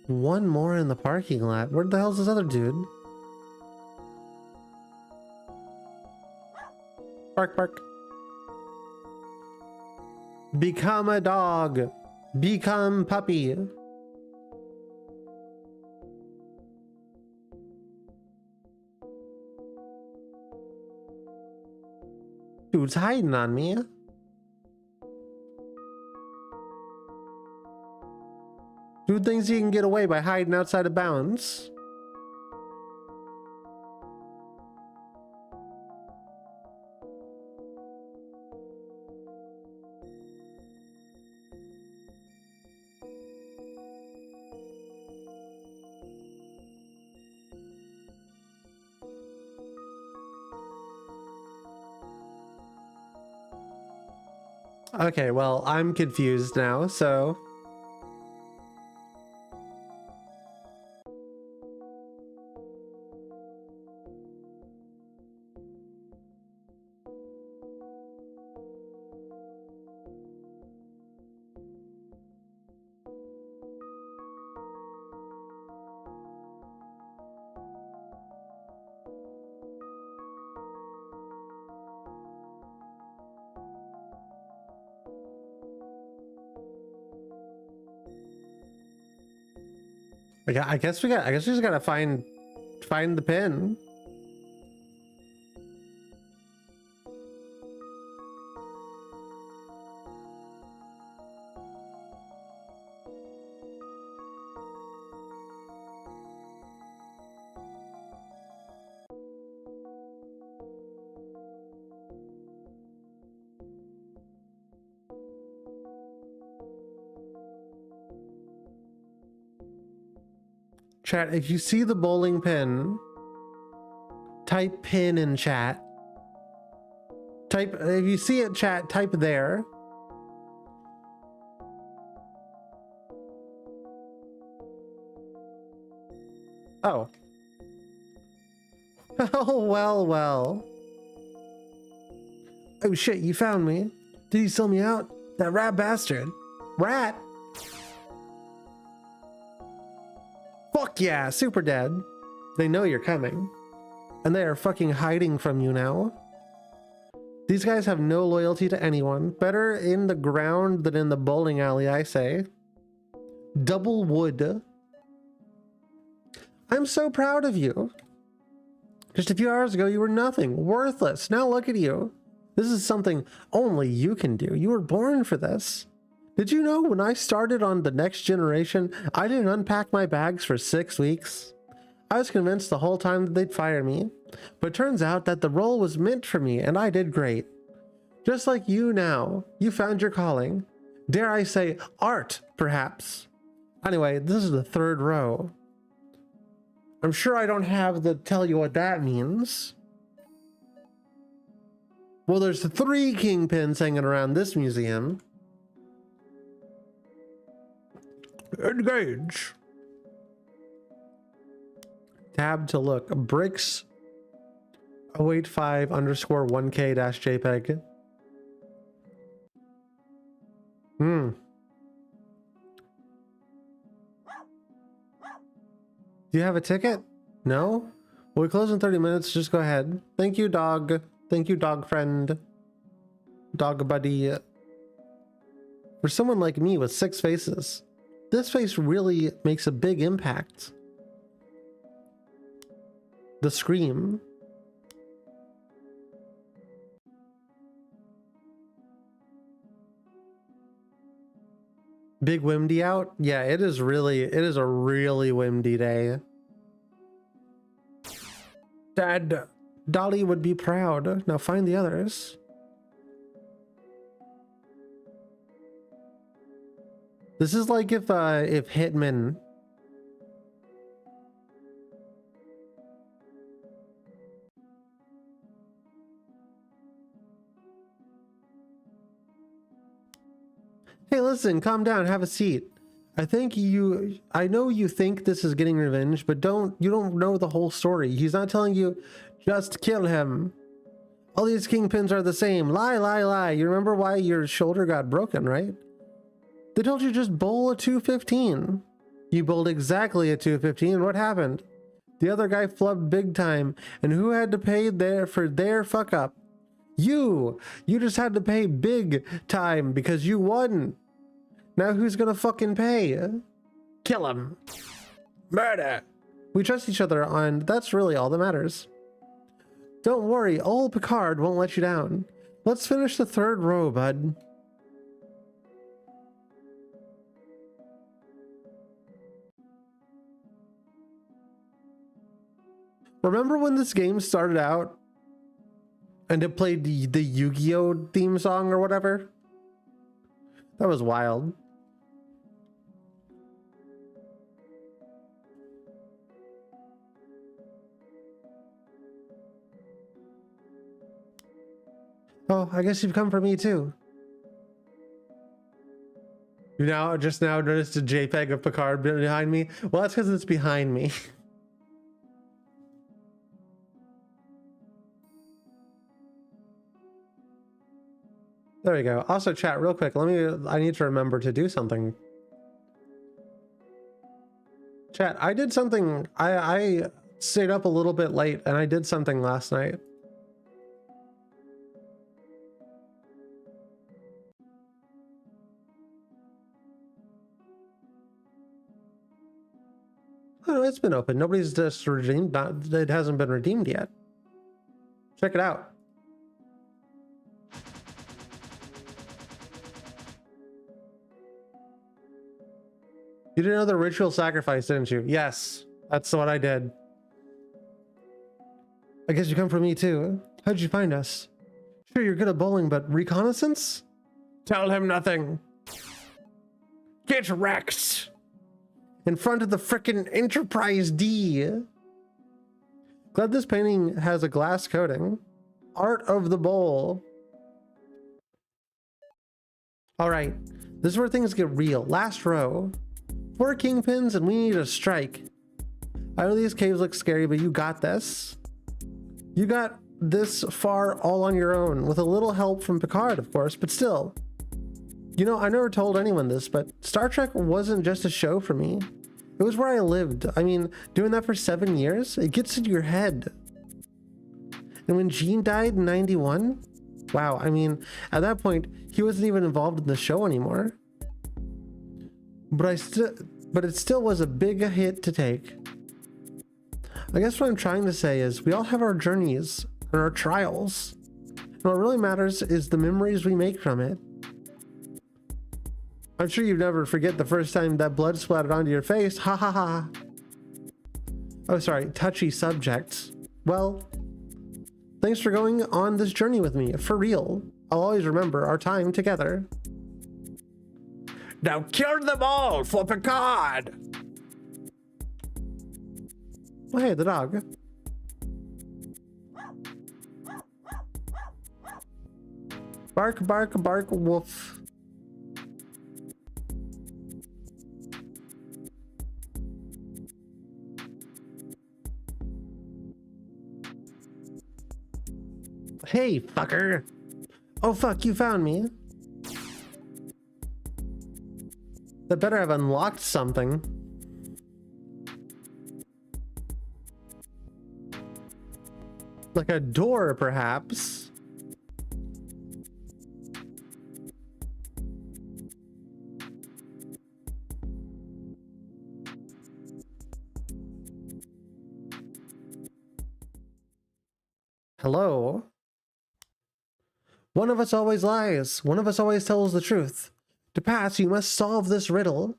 One more in the parking lot. Where the hell's this other dude? Bark, bark. Become a dog. Become puppy. Dude's hiding on me. Dude thinks he can get away by hiding outside of bounds. Okay, well, I'm confused now, so... I guess we just gotta find the pin. Chat, if you see the bowling pin, type pin in chat. If you see it, chat, type there. Oh. Oh, well. Oh shit, you found me. Did you sell me out? That rat bastard. Rat? Fuck yeah, super dead. They know you're coming. And they are fucking hiding from you now. These guys have no loyalty to anyone. Better in the ground than in the bowling alley, I say. Double wood. I'm so proud of you. Just a few hours ago, you were nothing. Worthless. Now look at you. This is something only you can do. You were born for this. Did you know when I started on the next generation, I didn't unpack my bags for 6 weeks? I was convinced the whole time that they'd fire me. But turns out that the role was meant for me and I did great. Just like you now, you found your calling. Dare I say, art, perhaps. Anyway, this is the 3rd row. I'm sure I don't have to tell you what that means. Well, there's 3 kingpins hanging around this museum. Engage. Tab to look. Bricks 085_1K-JPEG. Do you have a ticket? No? Well, we close in 30 minutes. Just go ahead. Thank you, dog. Thank you, dog friend. Dog buddy. For someone like me with 6 faces, this face really makes a big impact. The scream. Big windy out? Yeah, it is a really windy day. Dad, Dolly would be proud. Now find the others. This is like if Hitman. Hey, listen, calm down, have a seat. I know you think this is getting revenge, but you don't know the whole story. He's not telling you, just kill him. All these kingpins are the same. Lie. You remember why your shoulder got broken, right? They told you just bowl a 215. You bowled exactly a 215. What happened? The other guy flubbed big time, and who had to pay for their fuck up? You just had to pay big time because you won. Now who's gonna fucking pay? Kill him. Murder. We trust each other and that's really all that matters. Don't worry, old Picard won't let you down. Let's finish the 3rd row, bud. Remember when this game started out and it played the Yu-Gi-Oh theme song or whatever? That was wild. Oh, I guess you've come for me too. You just now noticed a JPEG of Picard behind me? Well, that's because it's behind me. There we go. Also, chat real quick. I need to remember to do something. Chat, I did something. I stayed up a little bit late and I did something last night. Oh, no, it's been open. Nobody's just redeemed. It hasn't been redeemed yet. Check it out. You did another ritual sacrifice, didn't you? Yes, that's what I did. I guess you come for me too. How'd you find us? Sure, you're good at bowling, but reconnaissance? Tell him nothing. Get wrecked. in front of the frickin' Enterprise D. Glad this painting has a glass coating. Art of the Bowl. All right, this is where things get real. Last row. 4 kingpins and we need a strike. I know these caves look scary, but you got this. You got this far all on your own, with a little help from Picard, of course, but still. You know, I never told anyone this, but Star Trek wasn't just a show for me. It was where I lived. I mean, doing that for 7 years, it gets into your head. And when Gene died in 91, wow, I mean, at that point, he wasn't even involved in the show anymore. But it still was a big hit to take. I guess what I'm trying to say is we all have our journeys and our trials. And what really matters is the memories we make from it. I'm sure you'd never forget the first time that blood splattered onto your face. Ha ha ha. Oh, sorry, touchy subjects. Well, thanks for going on this journey with me, for real. I'll always remember our time together. Now kill them all for Picard! Oh, hey, the dog. Bark, bark, bark, woof. Hey, fucker. Oh, fuck, you found me. That better have unlocked something. Like a door, perhaps. Hello? One of us always lies. One of us always tells the truth. To pass, you must solve this riddle.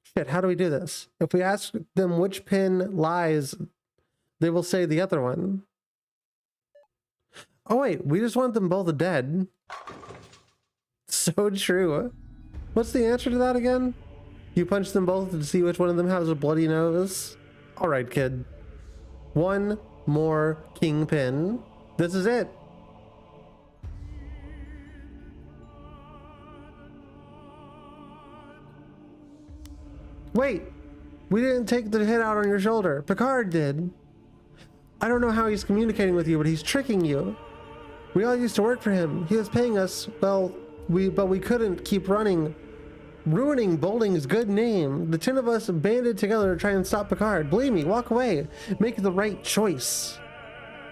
Shit, how do we do this? If we ask them which pin lies, they will say the other one. Oh wait, we just want them both dead. So true. What's the answer to that again? You punch them both to see which one of them has a bloody nose? Alright, kid. One more kingpin. This is it. Wait, we didn't take the hit out on your shoulder. Picard did. I don't know how he's communicating with you, but he's tricking you. We all used to work for him. He was paying us, well, but we couldn't keep ruining Bowling's good name. The 10 of us banded together to try and stop Picard. Believe me, walk away. Make the right choice.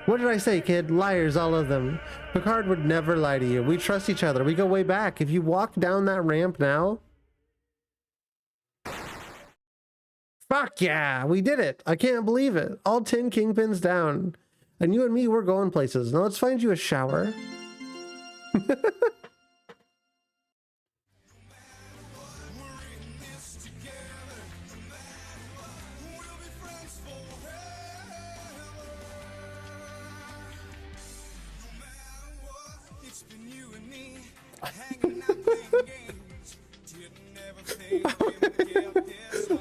What did I say, kid? Liars, all of them. Picard would never lie to you. We trust each other. We go way back. If you walk down that ramp now... Fuck yeah, we did it. I can't believe it. All 10 kingpins down. And you and me, we're going places. Now let's find you a shower.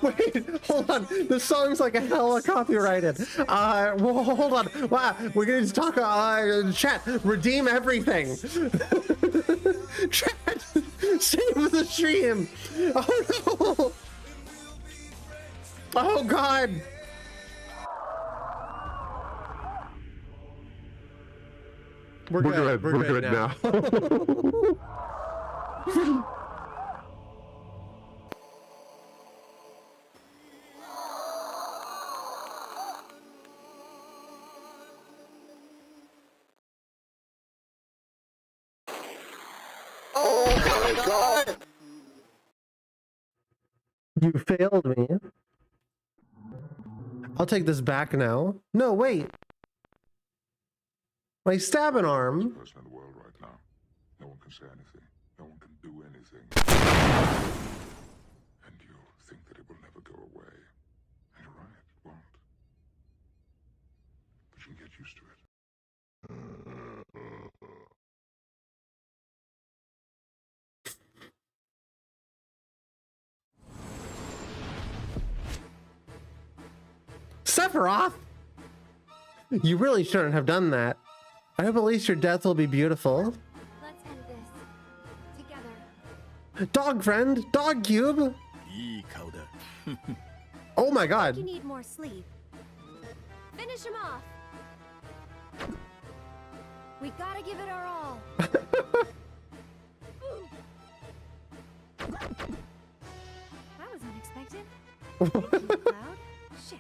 Wait, hold on. This song's like a hella copyrighted. Well, hold on. Wow, we're gonna talk. Chat, redeem everything. Chat, save the stream. Oh no. Oh god. We're good. We're good now. Oh my god! You failed me. I'll take this back now. No, wait. My stabbing arm. Person in the world right now. No one can say anything. No one can do anything. And you think that it will never go away. And you're right, it won't. But you can get used to it. Sephiroth! You really shouldn't have done that. I hope at least your death will be beautiful. Let's end this. Together. Dog friend, dog cube. Oh my You god. need more sleep. Finish him off. We gotta give it our all. That was unexpected. Loud? Shit.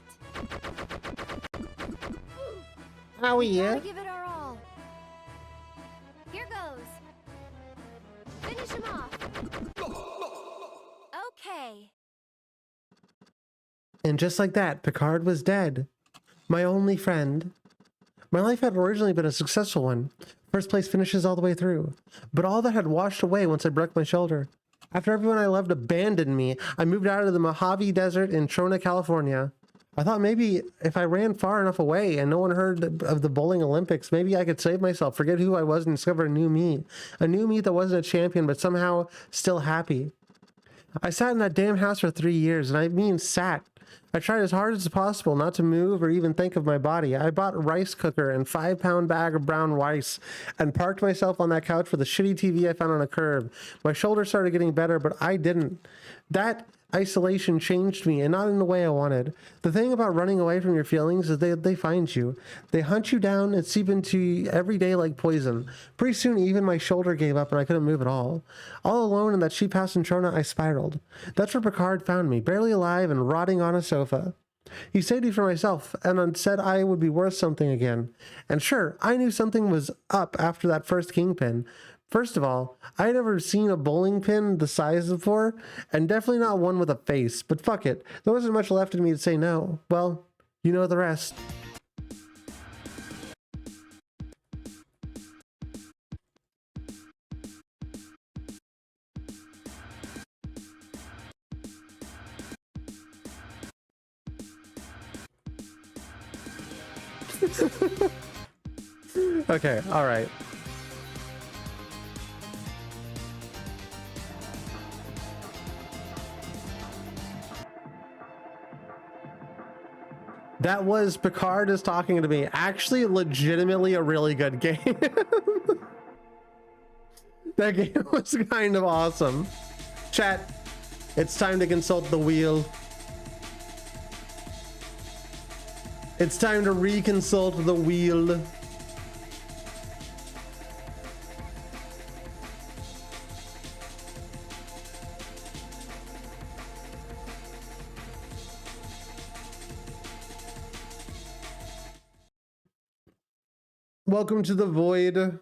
How are you? Gotta give it our all. Here goes. Finish him off. Okay. And just like that, Picard was dead. My only friend. My life had originally been a successful one. First place finishes all the way through. But all that had washed away once I broke my shoulder. After everyone I loved abandoned me, I moved out of the Mojave Desert in Trona, California. I thought maybe if I ran far enough away and no one heard of the bowling Olympics, maybe I could save myself, forget who I was, and discover a new me. A new me that wasn't a champion, but somehow still happy. I sat in that damn house for 3 years, and I mean sat. I tried as hard as possible not to move or even think of my body. I bought a rice cooker and 5-pound bag of brown rice and parked myself on that couch with a shitty TV I found on a curb. My shoulder started getting better, but I didn't. That isolation changed me, and not in the way I wanted. The thing about running away from your feelings is they find you. They hunt you down and seep into you every day like poison. Pretty soon, even my shoulder gave up and I couldn't move at all. All alone in that cheap house in Trona, I spiraled. That's where Picard found me, barely alive and rotting on a sofa. He saved me from myself and said I would be worth something again. And sure, I knew something was up after that first kingpin. First of all, I had never seen a bowling pin the size before, and definitely not one with a face, but fuck it. There wasn't much left in me to say no. Well, you know the rest. Okay, all right. That was Picard is talking to me. Actually, legitimately a really good game. That game was kind of awesome. Chat, it's time to consult the wheel. It's time to reconsult the wheel. Welcome to the void.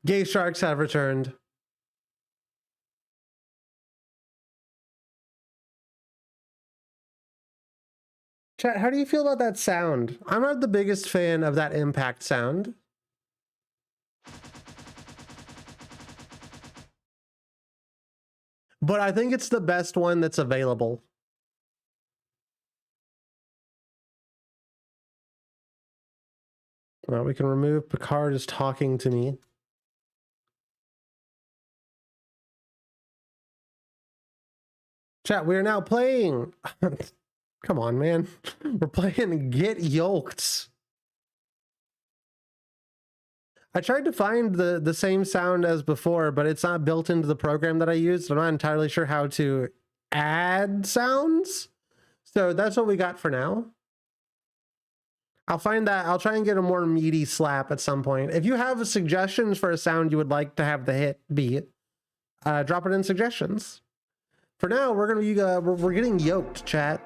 Gay sharks have returned. Chat, how do you feel about that sound? I'm not the biggest fan of that impact sound. But I think it's the best one that's available. Well, we can remove Picard is talking to me. Chat, we are now playing. Come on, man. We're playing Get Yoked. I tried to find the same sound as before, but it's not built into the program that I used. I'm not entirely sure how to add sounds. So that's what we got for now. I'll find that. I'll try and get a more meaty slap at some point. If you have suggestions for a sound you would like to have the hit be, drop it in suggestions. For now, we're gonna be we're getting yoked, chat.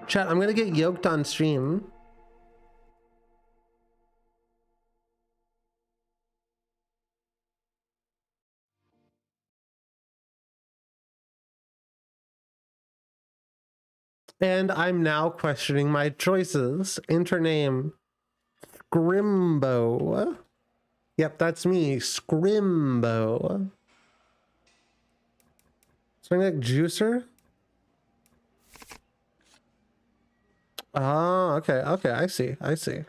Chat, I'm gonna get yoked on stream. And I'm now questioning my choices. Enter name, Scrimbo. Yep, that's me, Scrimbo. Something like Juicer? Oh, okay, okay, I see, I see.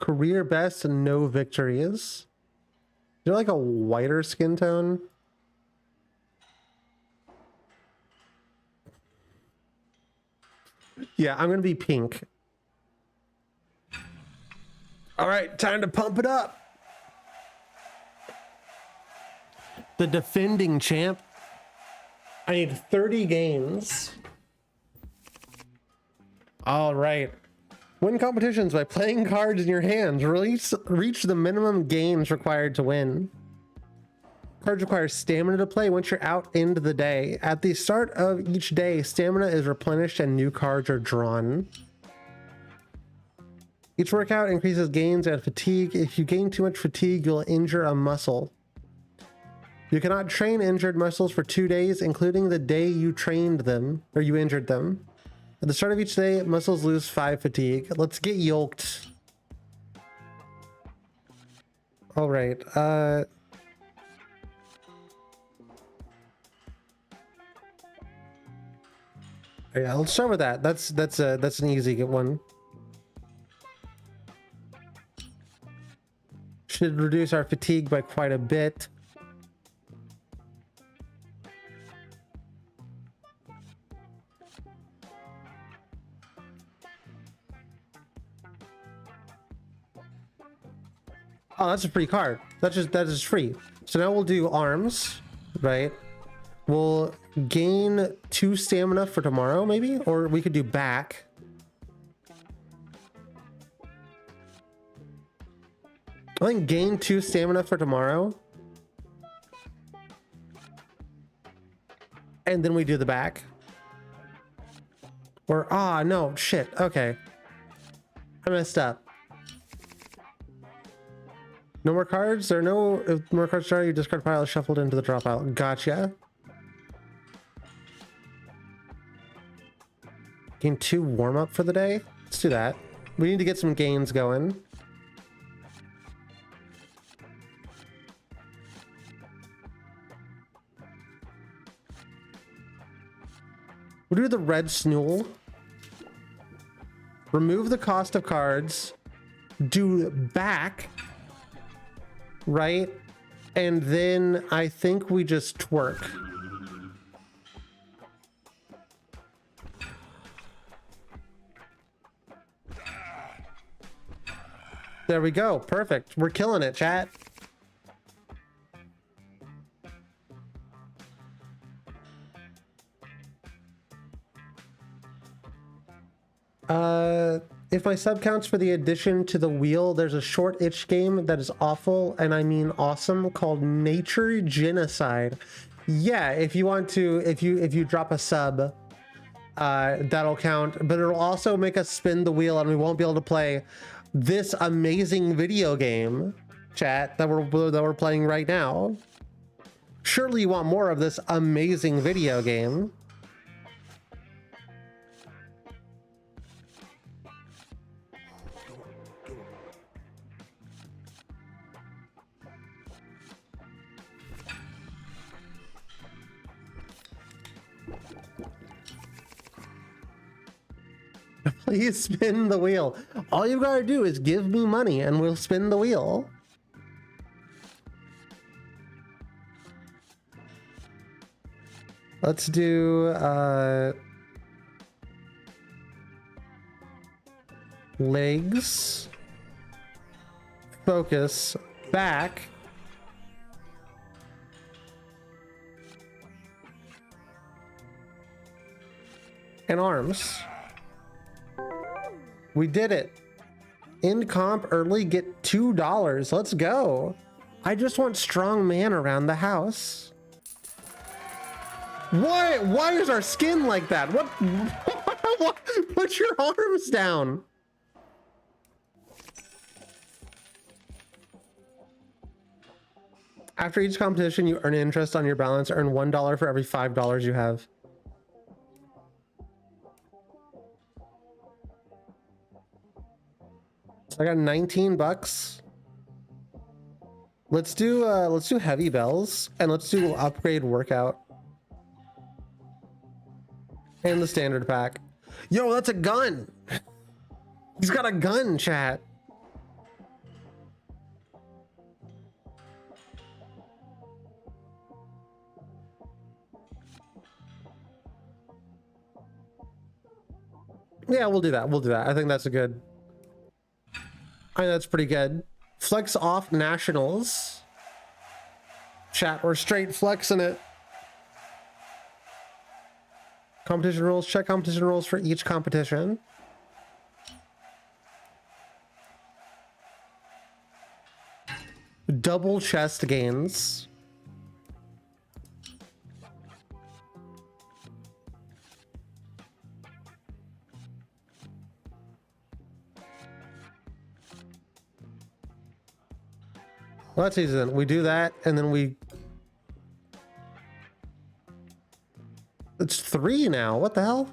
Career best and no victories. Is there like a whiter skin tone? Yeah, I'm gonna be pink. All right, time to pump it up. The defending champ. I need 30 games. All right. Win competitions by playing cards in your hands. Reach the minimum gains required to win. Cards require stamina to play once you're out into the day. At the start of each day, stamina is replenished and new cards are drawn. Each workout increases gains and fatigue. If you gain too much fatigue, you'll injure a muscle. You cannot train injured muscles for 2 days, including the day you trained them, or you injured them. At the start of each day, muscles lose 5 fatigue. Let's get yoked. All right. Yeah, let's start with that. That's an easy one. Should reduce our fatigue by quite a bit. Oh, that's a free card. That is free. So now we'll do arms, right? We'll gain 2 stamina for tomorrow, maybe, or we could do back. I think gain 2 stamina for tomorrow, and then we do the back. Or no, shit. Okay, I messed up. No more cards? There are no more cards start, your discard pile is shuffled into the draw pile. Gotcha. Gain 2 warm up for the day. Let's do that. We need to get some gains going. We'll do the red snool. Remove the cost of cards. Do back. Right? And then I think we just twerk. There we go. Perfect. We're killing it, chat. If my sub counts for the addition to the wheel, there's a short itch game that is awful, and I mean awesome, called Nature Genocide. Yeah, if you want to, if you drop a sub, that'll count, but it'll also make us spin the wheel and we won't be able to play this amazing video game, chat, that we're playing right now. Surely you want more of this amazing video game. Please spin the wheel. All you gotta do is give me money and we'll spin the wheel. Let's do legs, focus, back, and arms. We did it. In comp early, get $2. Let's go. I just want strong man around the house. Why is our skin like that? What? Put your arms down. After each competition, you earn interest on your balance. Earn $1 for every $5 you have. I got 19 bucks. Let's do heavy bells and let's do upgrade workout. And the standard pack. Yo, that's a gun. He's got a gun, chat. Yeah, we'll do that. We'll do that. I think that's a good. I think that's pretty good. Flex off nationals. Chat, we're straight flexing it. Competition rules. Check competition rules for each competition. Double chest gains. Well, that's easy then. We do that, and then we... It's 3 now. What the hell?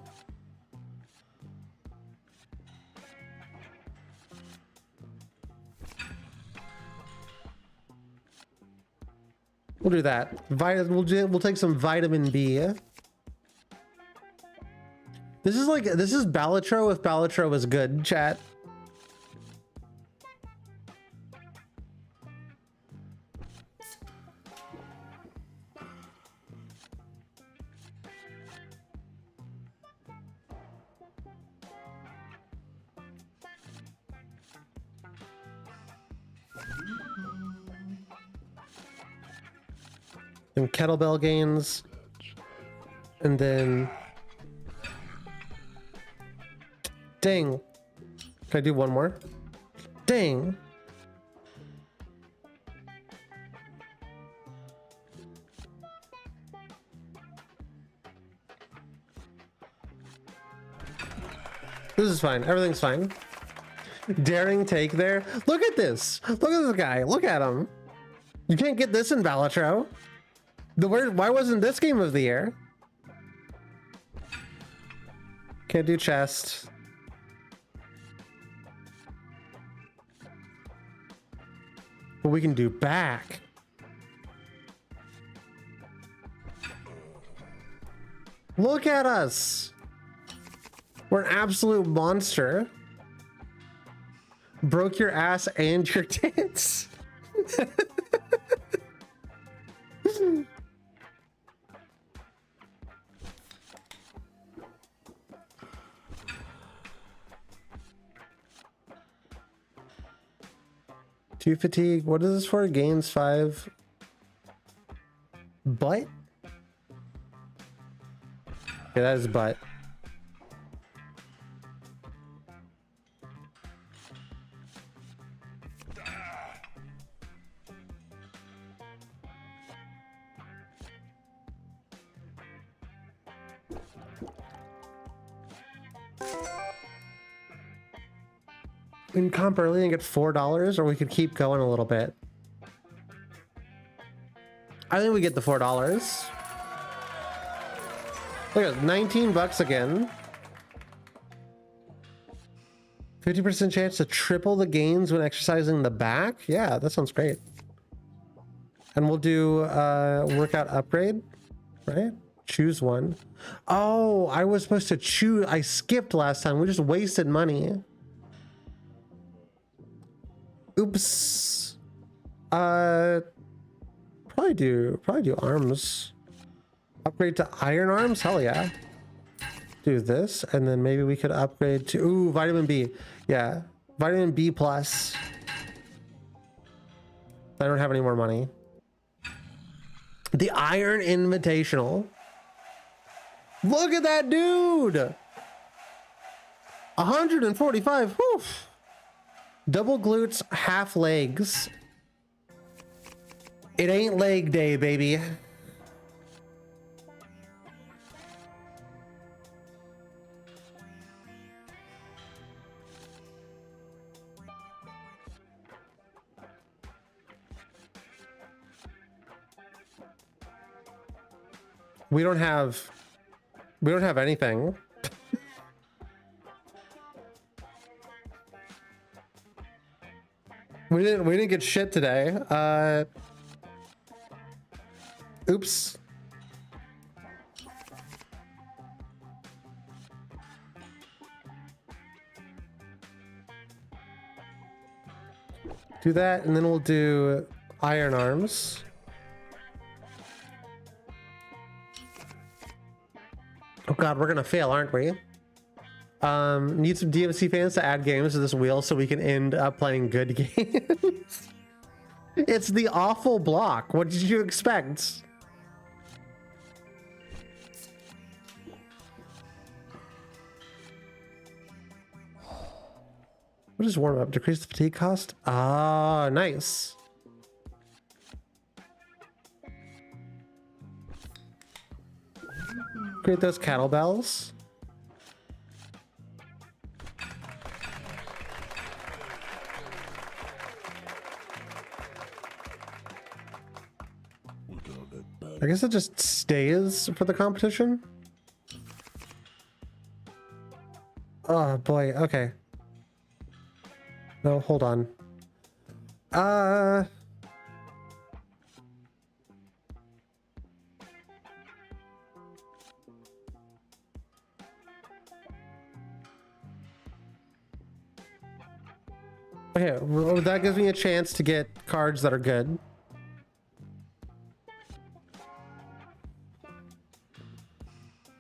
We'll do that. We'll take some vitamin B. This is Balatro if Balatro is good, chat. And kettlebell gains, and then dang, can I do one more? Dang. This is fine. Everything's fine. Daring take there. Look at this. Look at this guy. Look at him. You can't get this in Balatro. Why wasn't this game of the year? Can't do chest. But we can do back. Look at us. We're an absolute monster. Broke your ass and your tits. Two fatigue. What is this for? Gains 5. Butt? Yeah, that is butt. We can comp early and get $4, or we could keep going a little bit. I think we get the $4. Look at 19 bucks again. 50% chance to triple the gains when exercising the back. Yeah, that sounds great. And we'll do workout upgrade, right? Choose one. Oh, I was supposed to choose. I skipped last time. We just wasted money. Oops. Probably do arms. Upgrade to iron arms? Hell yeah. Do this, and then maybe we could upgrade to vitamin B. Yeah, vitamin B plus. I don't have any more money. The Iron Invitational. Look at that dude. 145. Whew. Double glutes, half legs. It ain't leg day, baby. We don't have anything. We didn't get shit today. Oops. Do that, and then we'll do iron arms. Oh god, we're gonna fail, aren't we? Need some DMC fans to add games to this wheel so we can end up playing good games. It's the awful block. What did you expect? What is warm up? Decrease the fatigue cost? Ah, nice. Create those kettlebells. I guess it just stays for the competition. Oh boy, okay. No, hold on. Okay, well, that gives me a chance to get cards that are good.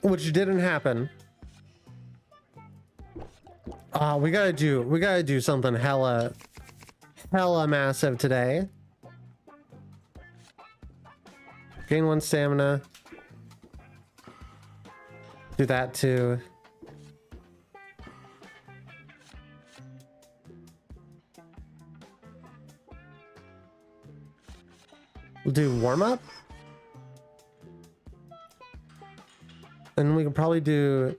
Which didn't happen. We gotta do something hella massive today. Gain 1 stamina. Do that too. We'll do warm up. And we can probably do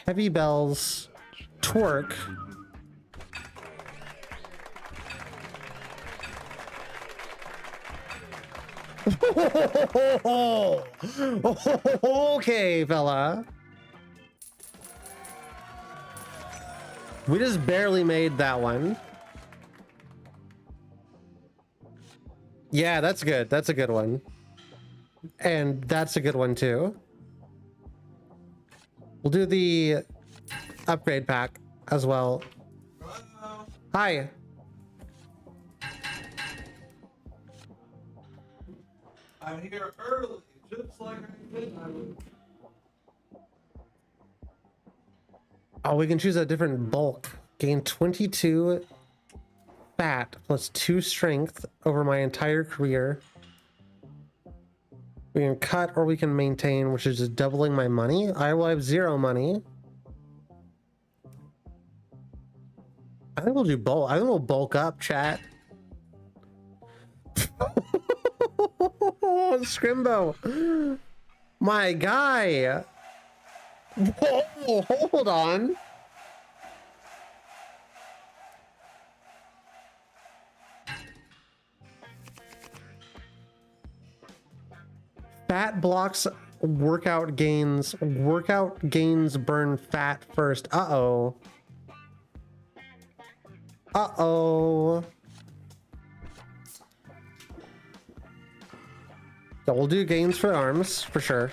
heavy bells, twerk. Okay, fella. We just barely made that one. Yeah, that's good. That's a good one. And that's a good one too. We'll do the upgrade pack as well. Hi. I'm here early, just like I did. Oh, we can choose a different bulk. Gain 22 fat plus 2 strength over my entire career. We can cut or we can maintain, which is just doubling my money. I will have 0 money. I think we'll do bulk. I think we'll bulk up, chat. Scrimbo. My guy. Whoa, hold on. Fat blocks workout gains. Workout gains burn fat first. Uh-oh. Uh-oh. So we'll do gains for arms, for sure.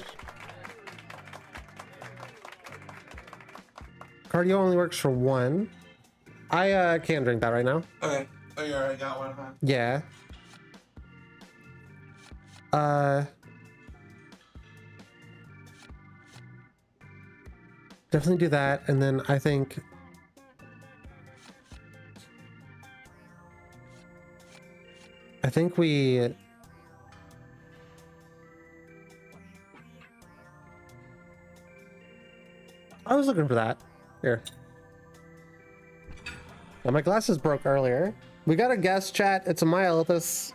Cardio only works for 1. I can't drink that right now. Okay. Oh, you already got one, huh? Yeah. Definitely do that, and then I think we I was looking for that. Here. Now my glasses broke earlier. We got a guest chat. It's a Myelithus.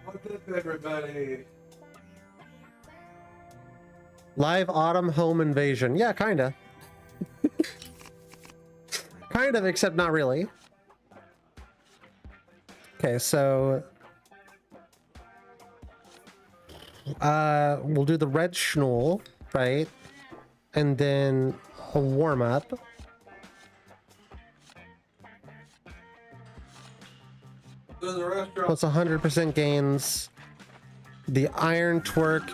What's up, everybody? Live autumn home invasion. Yeah, kinda. Kind of, except not really. Okay, so we'll do the red schnool, right? And then a warm up. There's a restaurant. Plus 100% gains. The iron twerk.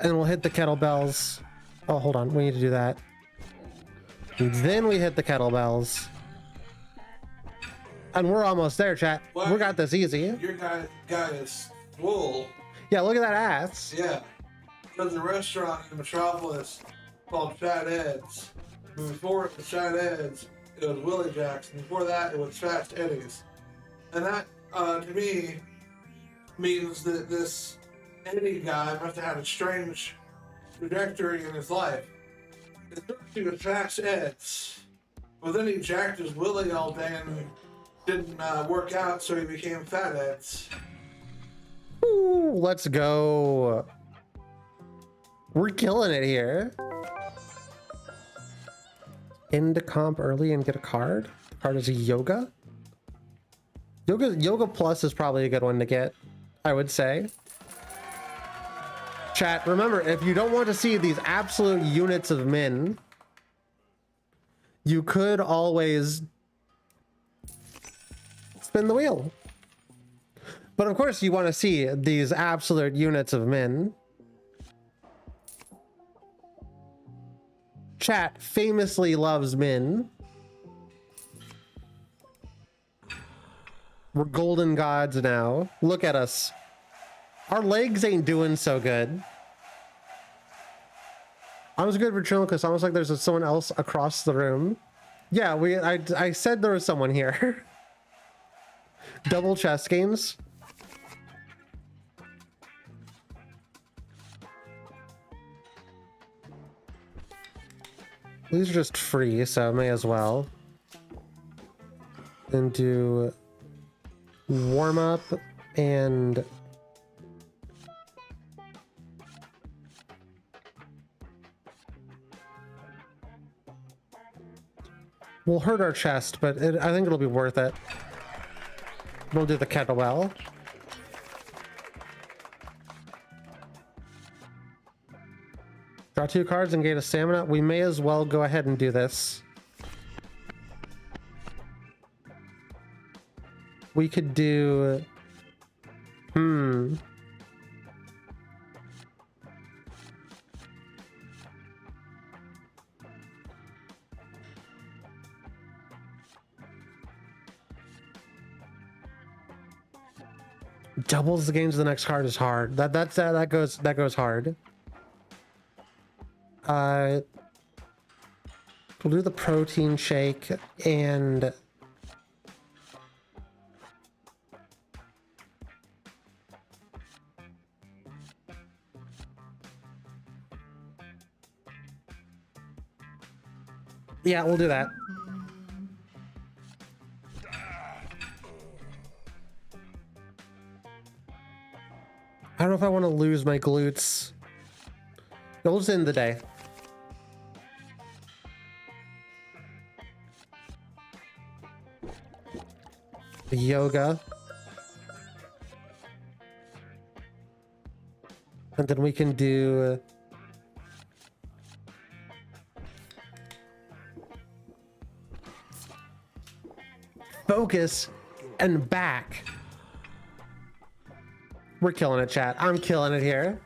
And we'll hit the kettlebells. Oh, hold on. We need to do that. And then we hit the kettlebells. And we're almost there, chat. Well, We got this easy. Your guy is full. Yeah, look at that ass. Yeah. There's a restaurant in Metropolis called Fat Ed's. Before it was Fat Ed's, it was Willie Jackson. Before that, it was Fast Eddie's. And that, to me, means that this Eddie guy must have had a strange trajectory in his life. It started with Fast Ed's, but then he jacked his Willie all day and didn't work out, so he became Fat Ed's. Ooh, let's go. We're killing it here. End comp early and get a card. The card is a yoga. Yoga Plus is probably a good one to get, I would say. Chat, remember, if you don't want to see these absolute units of men, you could always spin the wheel. But of course you want to see these absolute units of men. Chat famously loves men. We're golden gods now. Look at us. Our legs ain't doing so good. I was good for chilling because almost like there's someone else across the room. Yeah, I said there was someone here. Double chess games. These are just free, so may as well. And do warm up and we'll hurt our chest, but I think it'll be worth it. We'll do the kettlebell. Draw 2 cards and gain a stamina. We may as well go ahead and do this. We could do... Doubles the gains of the next card is hard. That goes hard. We'll do the protein shake and yeah, we'll do that. I don't know if I want to lose my glutes. We'll just end the day. The yoga. And then we can do... focus and back. We're killing it, chat. I'm killing it here.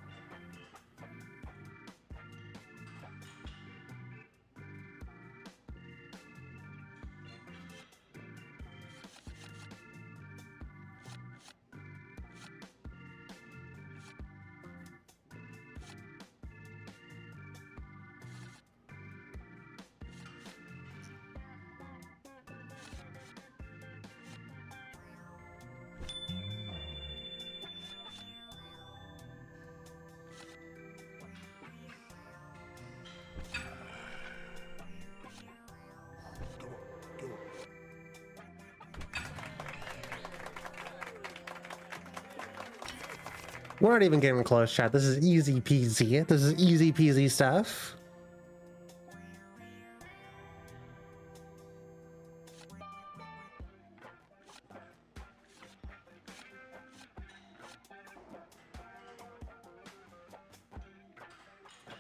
We're not even getting close, chat. This is easy peasy. This is easy peasy stuff.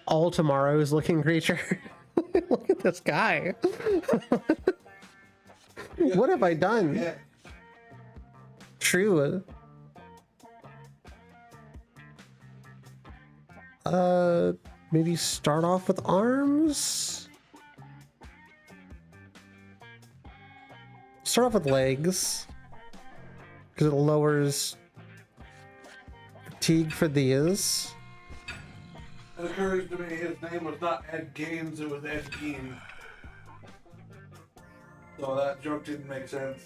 All tomorrow's looking creature. Look at this guy. What have I done? Yeah. True. Maybe start off with arms? start off with legs because it lowers fatigue for these. It occurs to me his name was not Ed Gaines, it was Ed Gein. So that joke didn't make sense.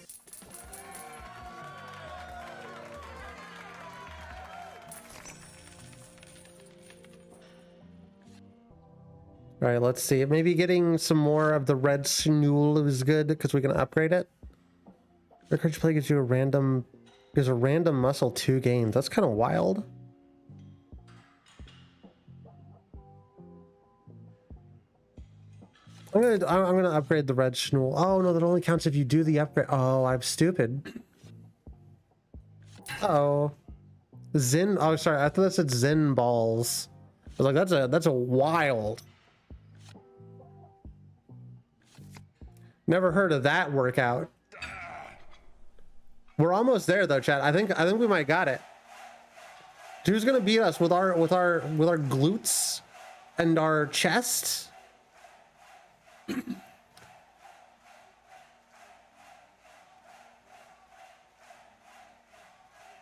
All right, let's see. Maybe getting some more of the red Snool is good because we can upgrade it. Recurrent play gives you a random muscle 2 gains. That's kind of wild. I'm gonna upgrade the red Schnool. Oh no, that only counts if you do the upgrade. Oh, I'm stupid. Uh-oh. Zen. Oh, sorry. I thought that said Zen balls. I was like, that's a wild. Never heard of that workout. We're almost there though, chat. I think we might got it. Who's gonna beat us with our glutes and our chest?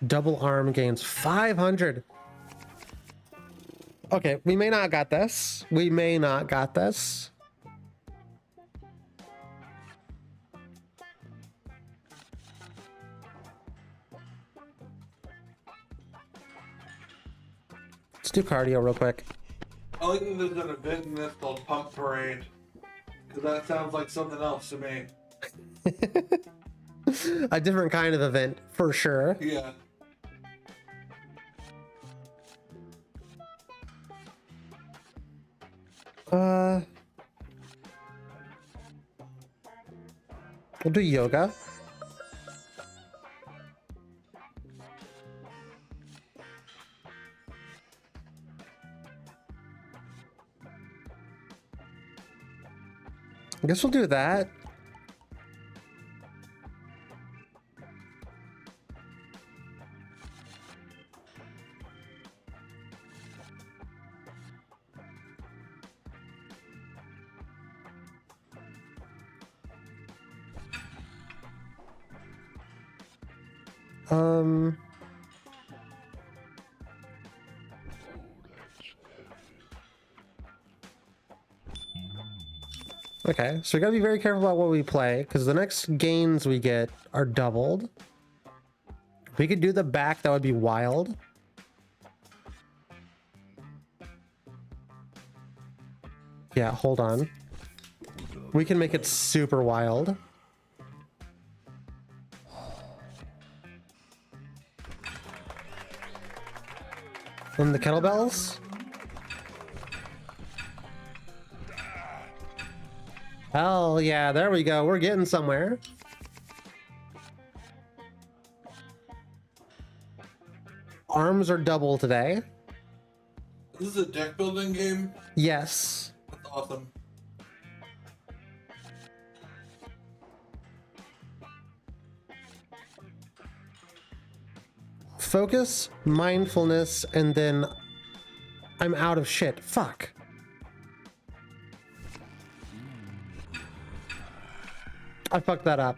Double arm gains 500. Okay, we may not got this. We may not got this. Let's do cardio real quick. I think there's an event in this called Pump Parade. Because that sounds like something else to me. A different kind of event, for sure. Yeah. We'll do yoga. I guess we'll do that. Okay, so we gotta be very careful about what we play because the next gains we get are doubled. If we could do the back, that would be wild. Yeah, hold on. We can make it super wild. And the kettlebells. Hell yeah, there we go. We're getting somewhere. Arms are double today. This is a deck building game? Yes. That's awesome. Focus, mindfulness, and then I'm out of shit. Fuck. I fucked that up.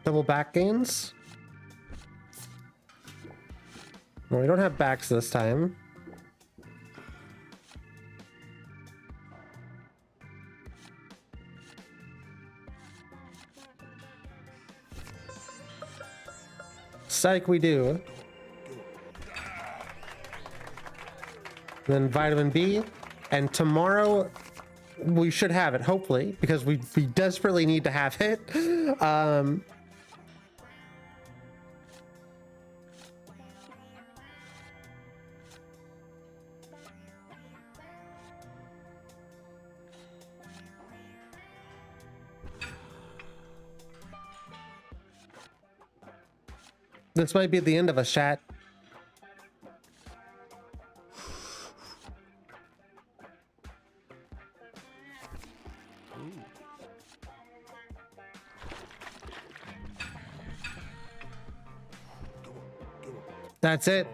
Double back gains. Well, we don't have backs this time. Psych, we do. Then vitamin B, and tomorrow we should have it, hopefully, because we desperately need to have it. This might be the end of a chat. That's it.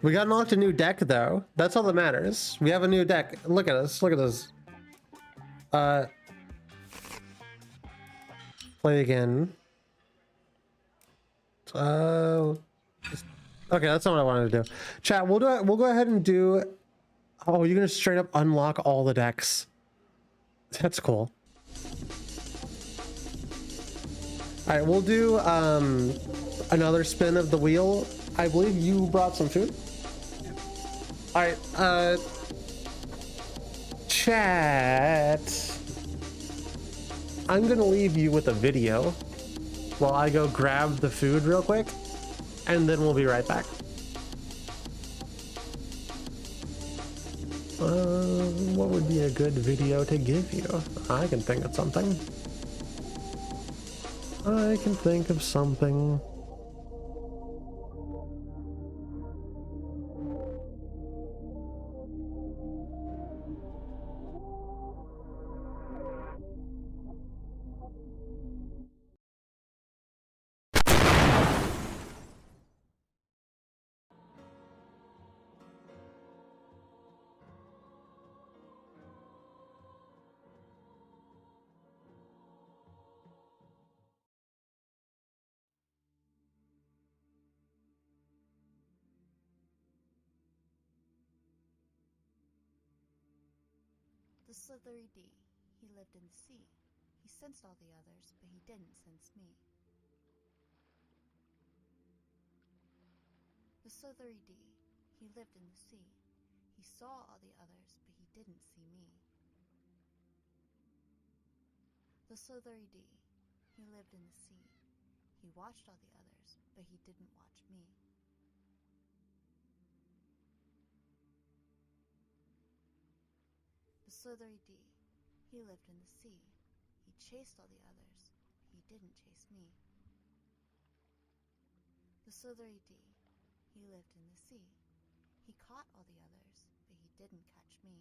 We got unlocked a new deck though. That's all that matters. We have a new deck. Look at us. Look at us. Play again. Okay, that's not what I wanted to do. Chat, we'll do it. We'll go ahead and do. Oh, you're gonna straight up unlock all the decks. That's cool. All right, we'll do another spin of the wheel. I believe you brought some food. All right, chat. I'm gonna leave you with a video while I go grab the food real quick, and then we'll be right back. What would be a good video to give you? I can think of something. I can think of something. The Slithery D. He lived in the sea. He sensed all the others, but he didn't sense me. The Slithery D. He lived in the sea. He saw all the others, but he didn't see me. The Slithery D. He lived in the sea. He watched all the others, but he didn't watch me. The Slithery D. He lived in the sea. He chased all the others. He didn't chase me. The Slithery D. He lived in the sea. He caught all the others, but he didn't catch me.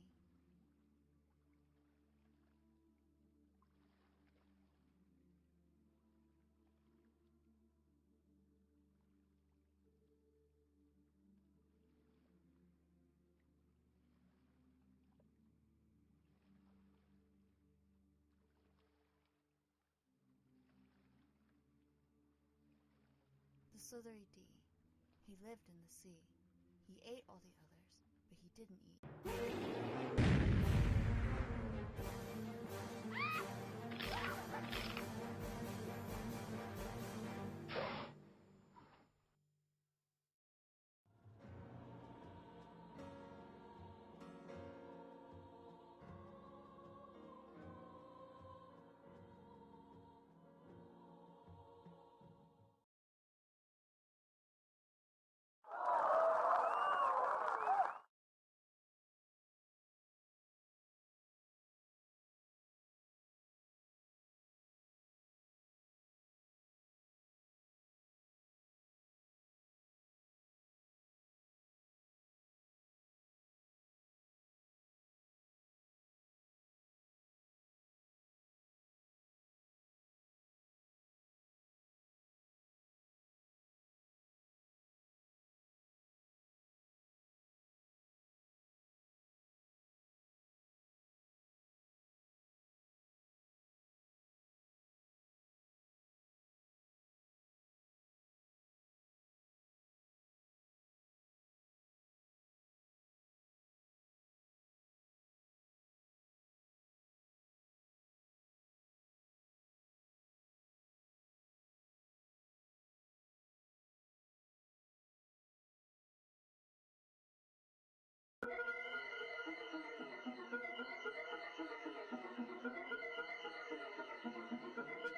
The Slithery D. He lived in the sea. He ate all the others, but he didn't eat.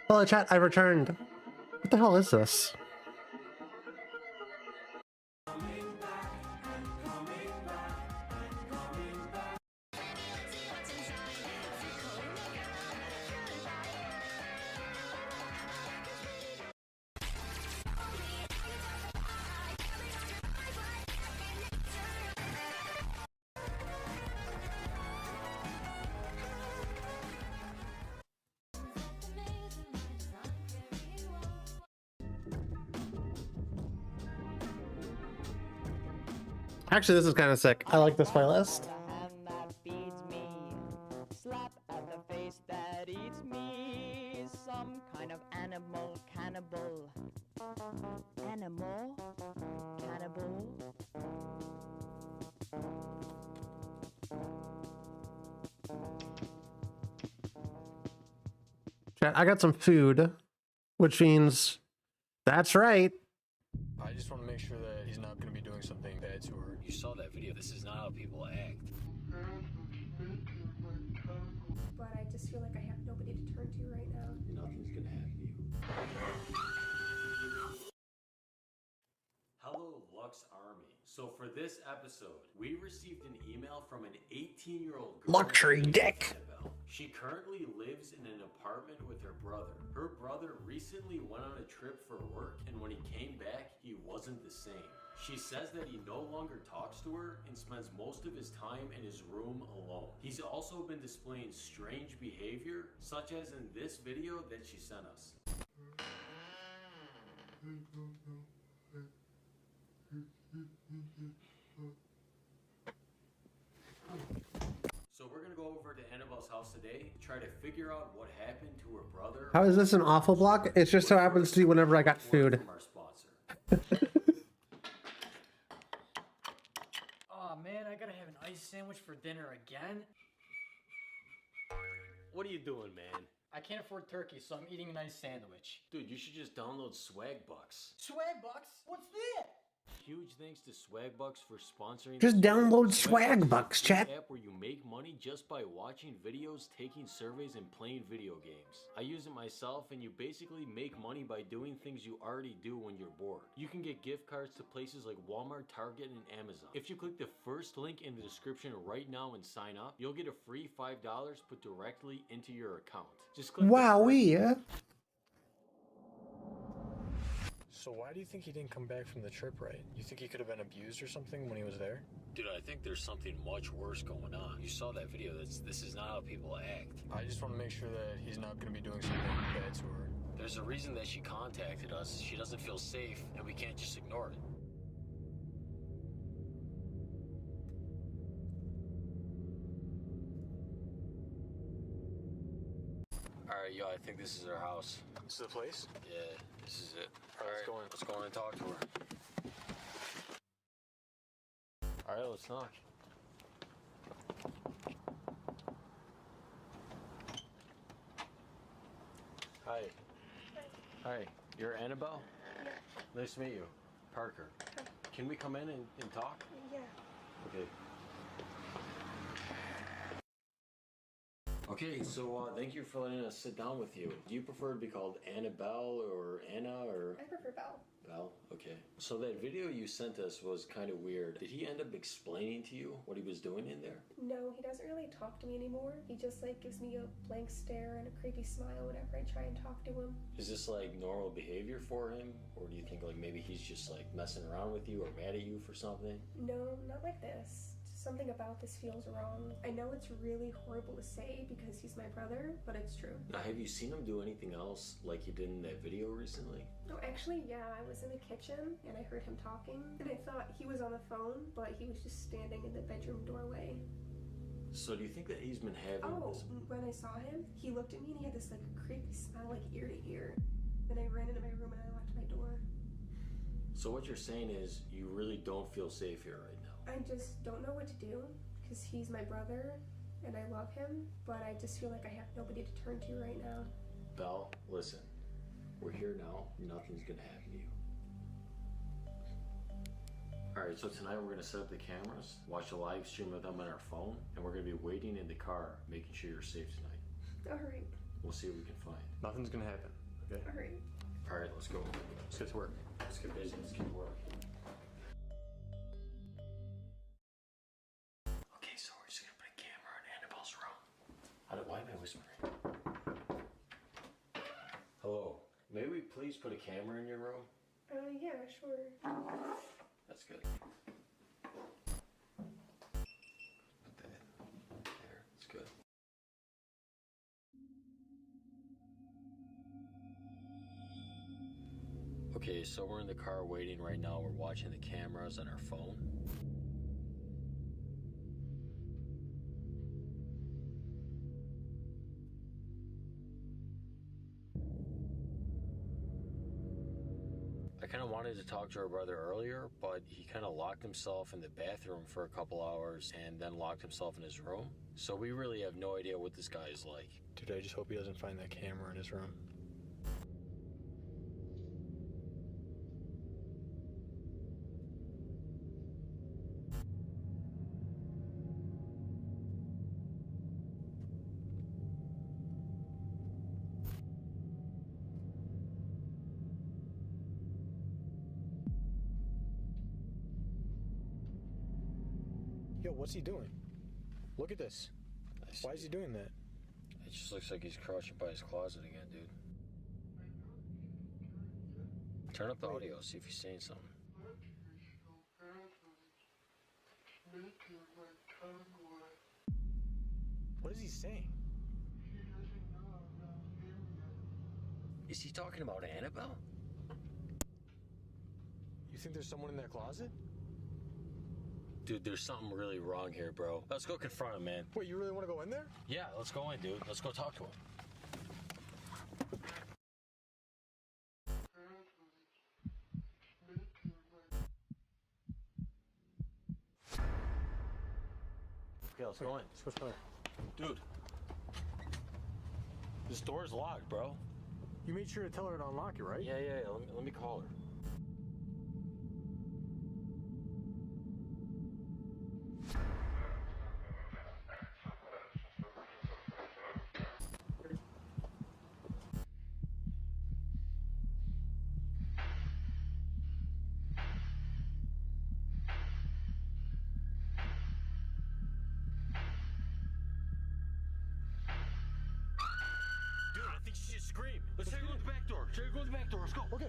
Hello, chat. I returned. What the hell is this? Actually, this is kind of sick. I like this playlist. Slap at the face that eats me. Some kind of Animal. Cannibal. Chat, I got some food, which means that's right. I just want to make sure that he's not going to be doing something bad to her. You saw that video. This is not how people act. But I just feel like I have nobody to turn to right now. Nothing's going to happen to you. Hello, Lux Army. So for this episode, we received an email from an 18-year-old girl. Luxury named dick. Annabelle. She currently lives in an apartment with her brother. Her brother recently went on a trip for work, and when he came back, he wasn't the same. She says that he no longer talks to her and spends most of his time in his room alone. He's also been displaying strange behavior, such as in this video that she sent us. So we're gonna go over to Annabelle's house today, try to figure out what happened to her brother. How is this an awful block? It just so happens to be whenever I got food. From our sponsor. Oh man, I gotta have an ice sandwich for dinner again. What are you doing, man? I can't afford turkey, so I'm eating an ice sandwich. Dude, you should just download Swagbucks. Swagbucks? What's that? Huge thanks to Swagbucks for sponsoring. Just this download video. Swagbucks, is chat. an app where you make money just by watching videos, taking surveys, and playing video games. I use it myself, and you basically make money by doing things you already do when you're bored. You can get gift cards to places like Walmart, Target, and Amazon. If you click the first link in the description right now and sign up, you'll get a free $5 put directly into your account. Just click. Wowee. So why do you think he didn't come back from the trip right? You think he could have been abused or something when he was there? Dude, I think there's something much worse going on. You saw that video. This is not how people act. I just want to make sure that he's not going to be doing something bad to her. There's a reason that she contacted us. She doesn't feel safe, and we can't just ignore it. Alright, yo, I think this is her house. This is the place? Yeah, this is it. Alright, let's go in and talk to her. Alright, let's knock. Hi. Hi, you're Annabelle? Yeah. Nice to meet you. Parker. Hi. Can we come in and talk? Yeah. Okay. Okay, so thank you for letting us sit down with you. Do you prefer to be called Annabelle or Anna or? I prefer Belle. Belle? Okay. So that video you sent us was kind of weird. Did he end up explaining to you what he was doing in there? No, he doesn't really talk to me anymore. He just like gives me a blank stare and a creepy smile whenever I try and talk to him. Is this like normal behavior for him? Or do you think like maybe he's just like messing around with you or mad at you for something? No, not like this. Something about this feels wrong. I know it's really horrible to say because he's my brother, but it's true. Now, have you seen him do anything else like you did in that video recently? No, actually, yeah, I was in the kitchen and I heard him talking and I thought he was on the phone, but he was just standing in the bedroom doorway. So do you think that he's been having this? When I saw him, he looked at me and he had this like creepy smile like ear to ear. Then I ran into my room and I locked my door. So what you're saying is you really don't feel safe here right now? I just don't know what to do because he's my brother and I love him, but I just feel like I have nobody to turn to right now. Belle, listen. We're here now. Nothing's gonna happen to you. Alright, so tonight we're gonna set up the cameras, watch a live stream of them on our phone, and we're gonna be waiting in the car, making sure you're safe tonight. Alright. We'll see what we can find. Nothing's gonna happen, okay? Alright. Alright, let's go. Let's get to work. Let's get busy. Let's get to work. Okay, so we're just gonna put a camera in Annabelle's room. Why am I whispering? Hello. May we please put a camera in your room? Yeah, sure. That's good. Put that there. That's good. Okay, so we're in the car waiting right now. We're watching the cameras on our phone. I kind kind of wanted to talk to our brother earlier, but he kind of locked himself in the bathroom for a couple hours and then locked himself in his room. So we really have no idea what this guy is like. Dude, I just hope he doesn't find that camera in his room. Yo, what's he doing? Look at this. Why is he doing that? It just looks like he's crouching by his closet again, dude. Turn up the audio, see if he's saying something. What is he saying? Is he talking about Annabelle? You think there's someone in that closet? Dude, there's something really wrong here, bro. Let's go confront him, man. Wait, you really want to go in there? Yeah, let's go in, dude. Let's go talk to him. Okay, let's go in. What's going on? Dude. This door's locked, bro. You made sure to tell her to unlock it, right? Yeah. Let me call her. Dude, I think she just screamed. Let's try to go to the back door. Try to go to the back door. Let's go. Okay.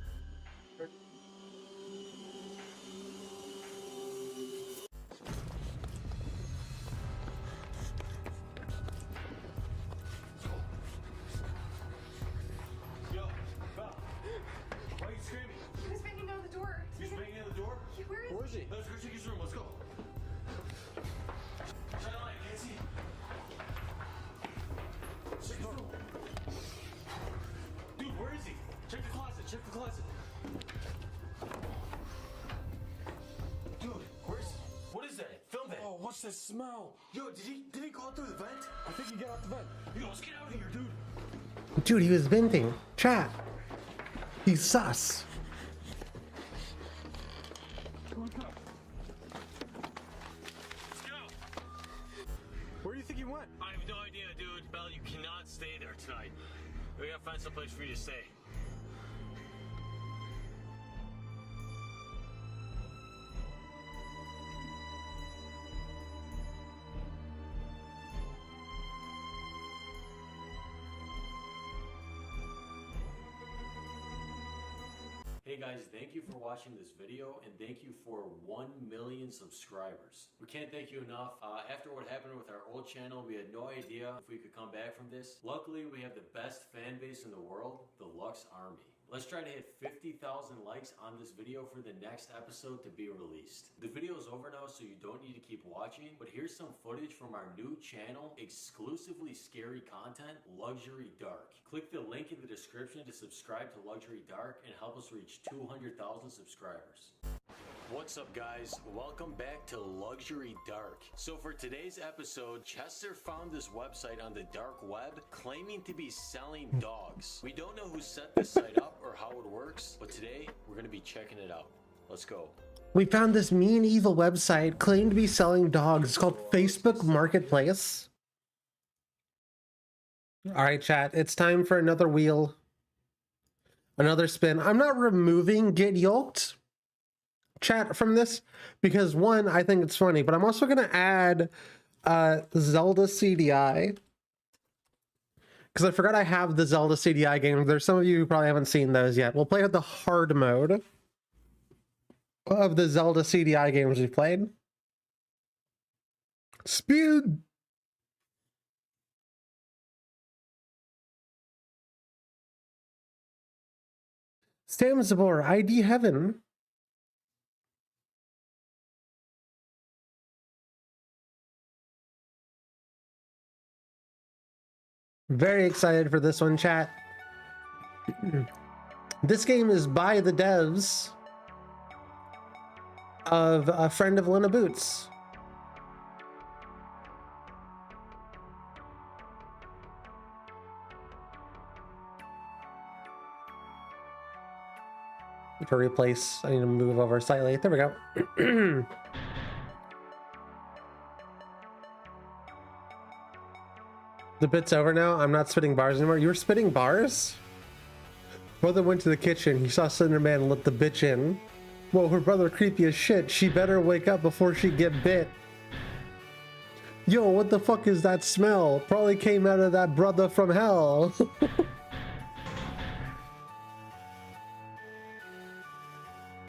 Yo, Val. Why are you screaming? He was banging down the door. He's banging on the door? Where is Where is he? Let's go check his room. Let's go. Shine the light. Can't see. Check his room. Dude, where is he? Check the closet. Check the closet. Dude, where's... What is that? Film that. Oh, what's this smell? Yo, did he go out through the vent? I think he got out the vent. Yo, let's get out of here, dude. Dude, he was venting. Chat. He's sus. Let's go. Where do you think he went? I have no idea, dude. Belle, you cannot stay there tonight. We gotta find someplace for you to stay. Hey guys, thank you for watching this video and thank you for 1 million subscribers. We can't thank you enough. After what happened with our old channel, we had no idea if we could come back from this. Luckily, we have the best fan base in the world, the Lux Army. Let's try to hit 50,000 likes on this video for the next episode to be released. The video is over now, so you don't need to keep watching, but here's some footage from our new channel, exclusively scary content, Luxury Dark. Click the link in the description to subscribe to Luxury Dark and help us reach 200,000 subscribers. What's up, guys? Welcome back to Luxury Dark. So for today's episode, Chester found this website on the dark web claiming to be selling dogs. We don't know who set this site up or how it works, but today we're going to be checking it out. Let's go. We found this mean, evil website claimed to be selling dogs. It's called Facebook Marketplace. All right, chat. It's time for another wheel. Another spin. I'm not removing Get Yoked, chat, from this because, one, I think it's funny, but I'm also going to add Zelda CDI because I forgot I have the Zelda CDI game. There's some of you who probably haven't seen those yet. We'll play with the hard mode of the Zelda CDI games we played. Speed. Stam Zabor, ID Heaven. Very excited for this one, chat. This game is by the devs of a friend of Lena Boots. To replace, I need to move over slightly. There we go. The bit's over now. I'm not spitting bars anymore. You were spitting bars? Brother went to the kitchen. He saw Slender Man let the bitch in. Whoa, her brother creepy as shit. She better wake up before she get bit. Yo, what the fuck is that smell? Probably came out of that brother from hell.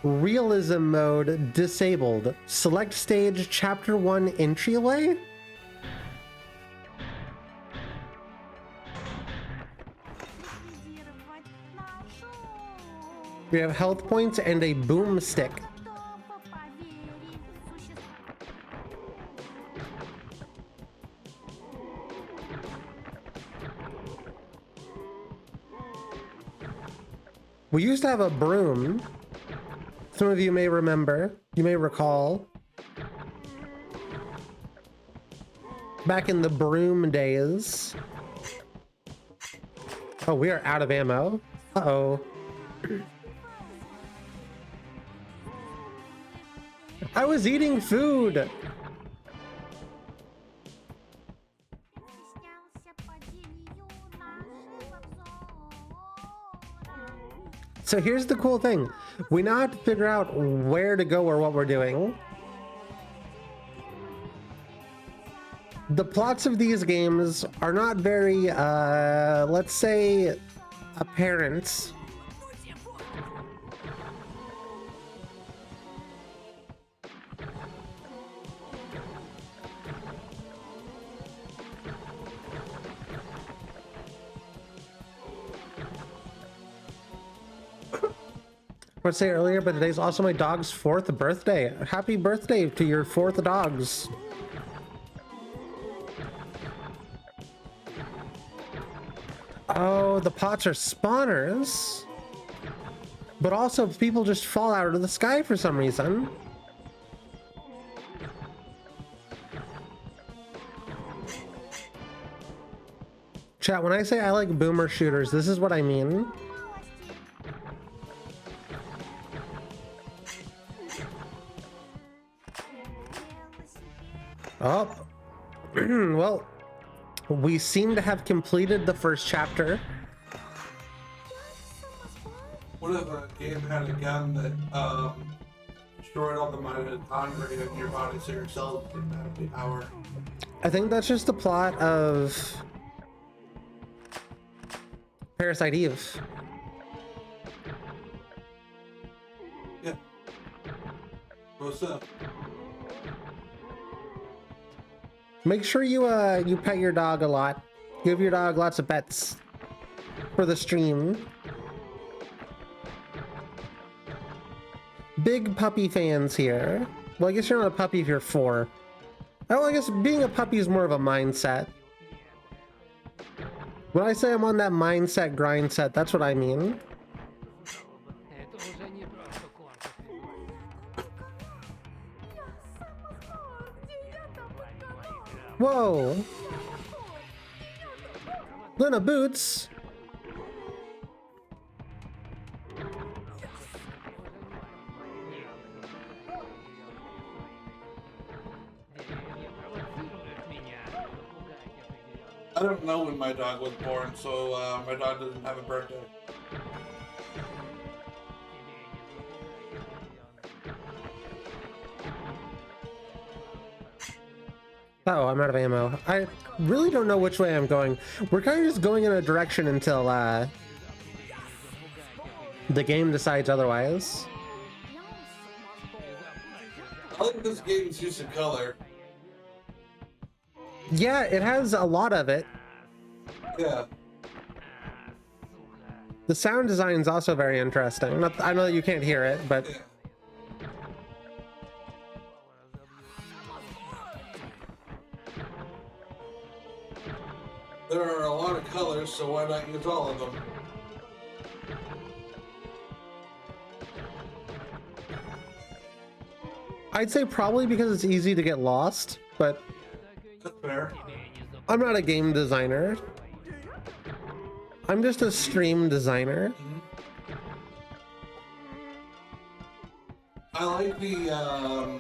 Realism mode disabled. Select stage chapter 1 entryway? We have health points and a boomstick. We used to have a broom. Some of you may remember, you may recall. Back in the broom days. Oh, we are out of ammo. Uh-oh. I was eating food. So here's the cool thing. We now have to figure out where to go or what we're doing. The plots of these games are not very, let's say, apparent. I would say earlier, but today's also my dog's 4th birthday. Happy birthday to your 4th dogs. Oh, the pots are spawners. But also people just fall out of the sky for some reason. Chat, when I say I like boomer shooters, this is what I mean. Oh, well, we seem to have completed the first chapter. What if a game had a gun that destroyed all the mitochondria in your body so your cells didn't have the power? I think that's just the plot of Parasite Eve. Yeah. What's up? Make sure you pet your dog a lot. Give your dog lots of pets for the stream. Big puppy fans here. Well, I guess you're not a puppy if you're 4. Oh, I guess being a puppy is more of a mindset. When I say I'm on that mindset grind set, that's what I mean. Whoa! Lena Boots! I don't know when my dog was born, so my dog doesn't have a birthday. Oh, I'm out of ammo. I really don't know which way I'm going. We're kind of just going in a direction until the game decides otherwise. I think this game's use of color. Yeah, it has a lot of it. Yeah. The sound design is also very interesting. I know that you can't hear it, but... Yeah. There are a lot of colors, so why not use all of them? I'd say probably because it's easy to get lost, but That's fair. I'm not a game designer. I'm just a stream designer. I like the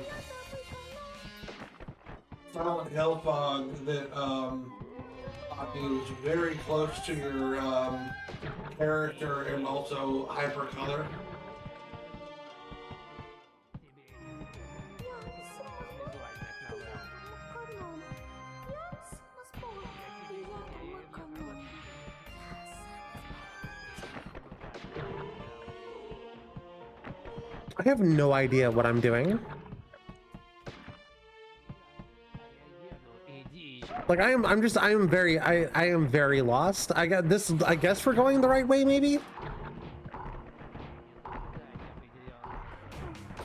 Silent Hill fog that is very close to your character and also hyper color. I have no idea what I'm doing. Like I am very lost. I got this. I guess we're going the right way, maybe.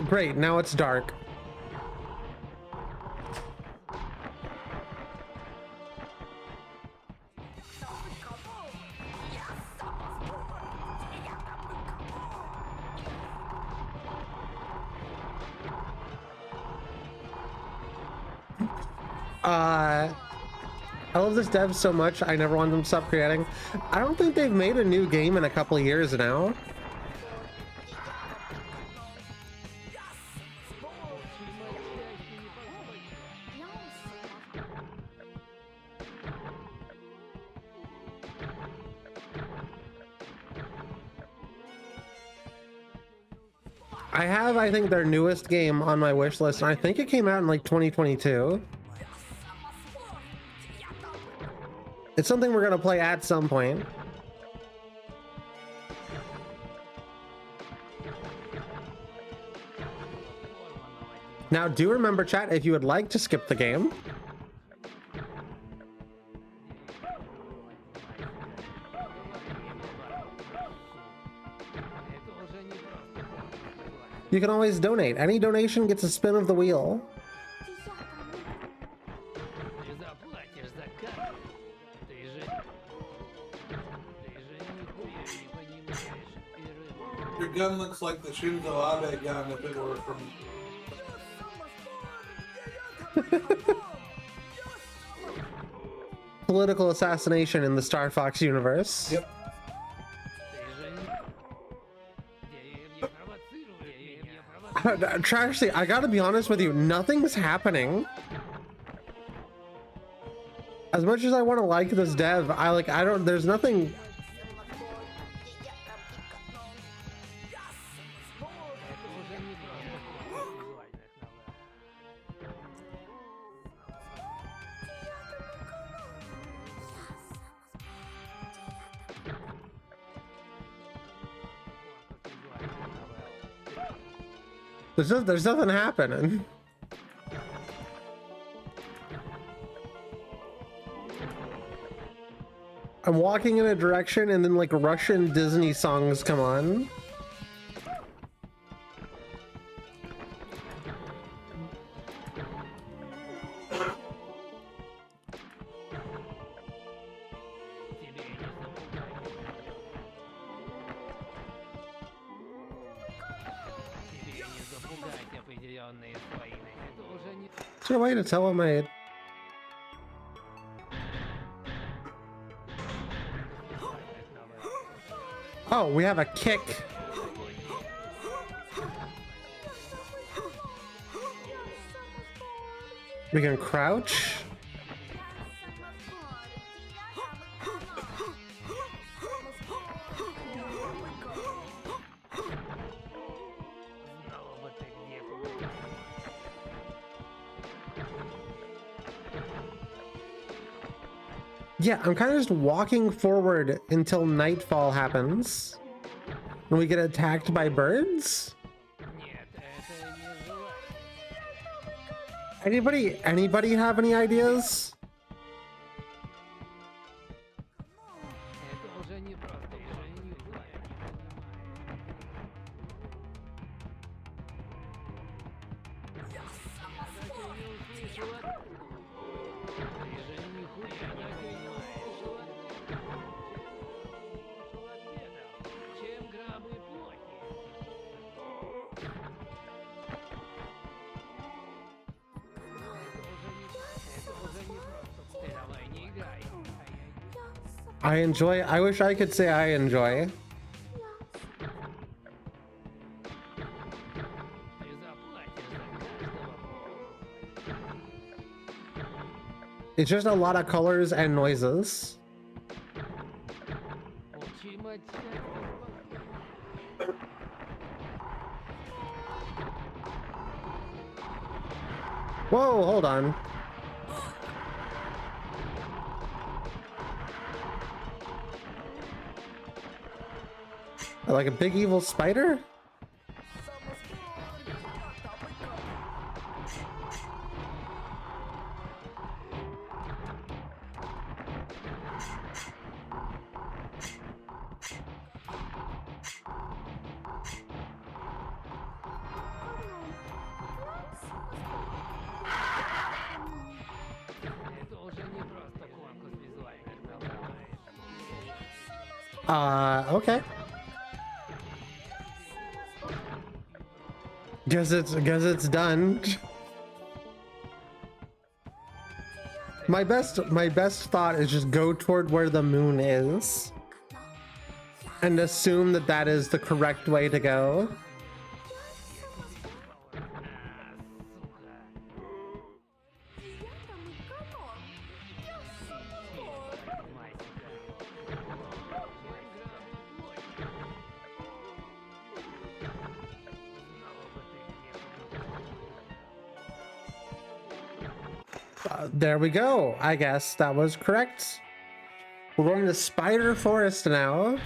Great, now it's dark. I love this dev so much, I never want them to stop creating. I don't think they've made a new game in a couple of years now. I think their newest game on my wish list, and I think it came out in like 2022. It's something we're gonna play at some point. Now, do remember, chat, if you would like to skip the game, you can always donate. Any donation gets a spin of the wheel. Your gun looks like the Shinzo Abe gun if it were from... Political assassination in the Star Fox universe. Yep. Tragedy, I gotta be honest with you, nothing's happening. As much as I want to like this dev, there's nothing. There's nothing happening. I'm walking in a direction and then like Russian Disney songs come on. Is there a way to tell him Oh, we have a kick. We can crouch. Yeah, I'm kind of just walking forward until nightfall happens. And we get attacked by birds? Anybody have any ideas? I enjoy. I wish I could say I enjoy. It's just a lot of colors and noises. Whoa, hold on. Like a big evil spider? Okay. Guess it's done. My best thought is just go toward where the moon is and assume that that is the correct way to go. There we go. I guess that was correct. We're going to Spider Forest now.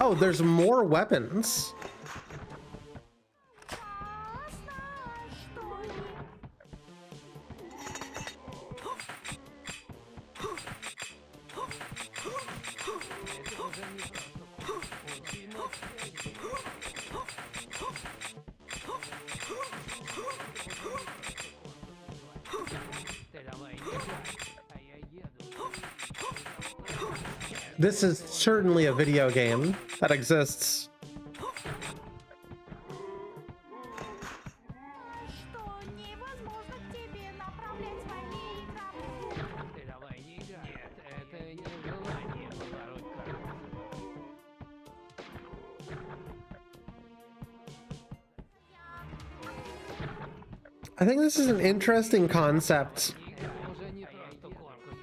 Oh, there's more weapons. This is certainly a video game that exists. I think this is an interesting concept.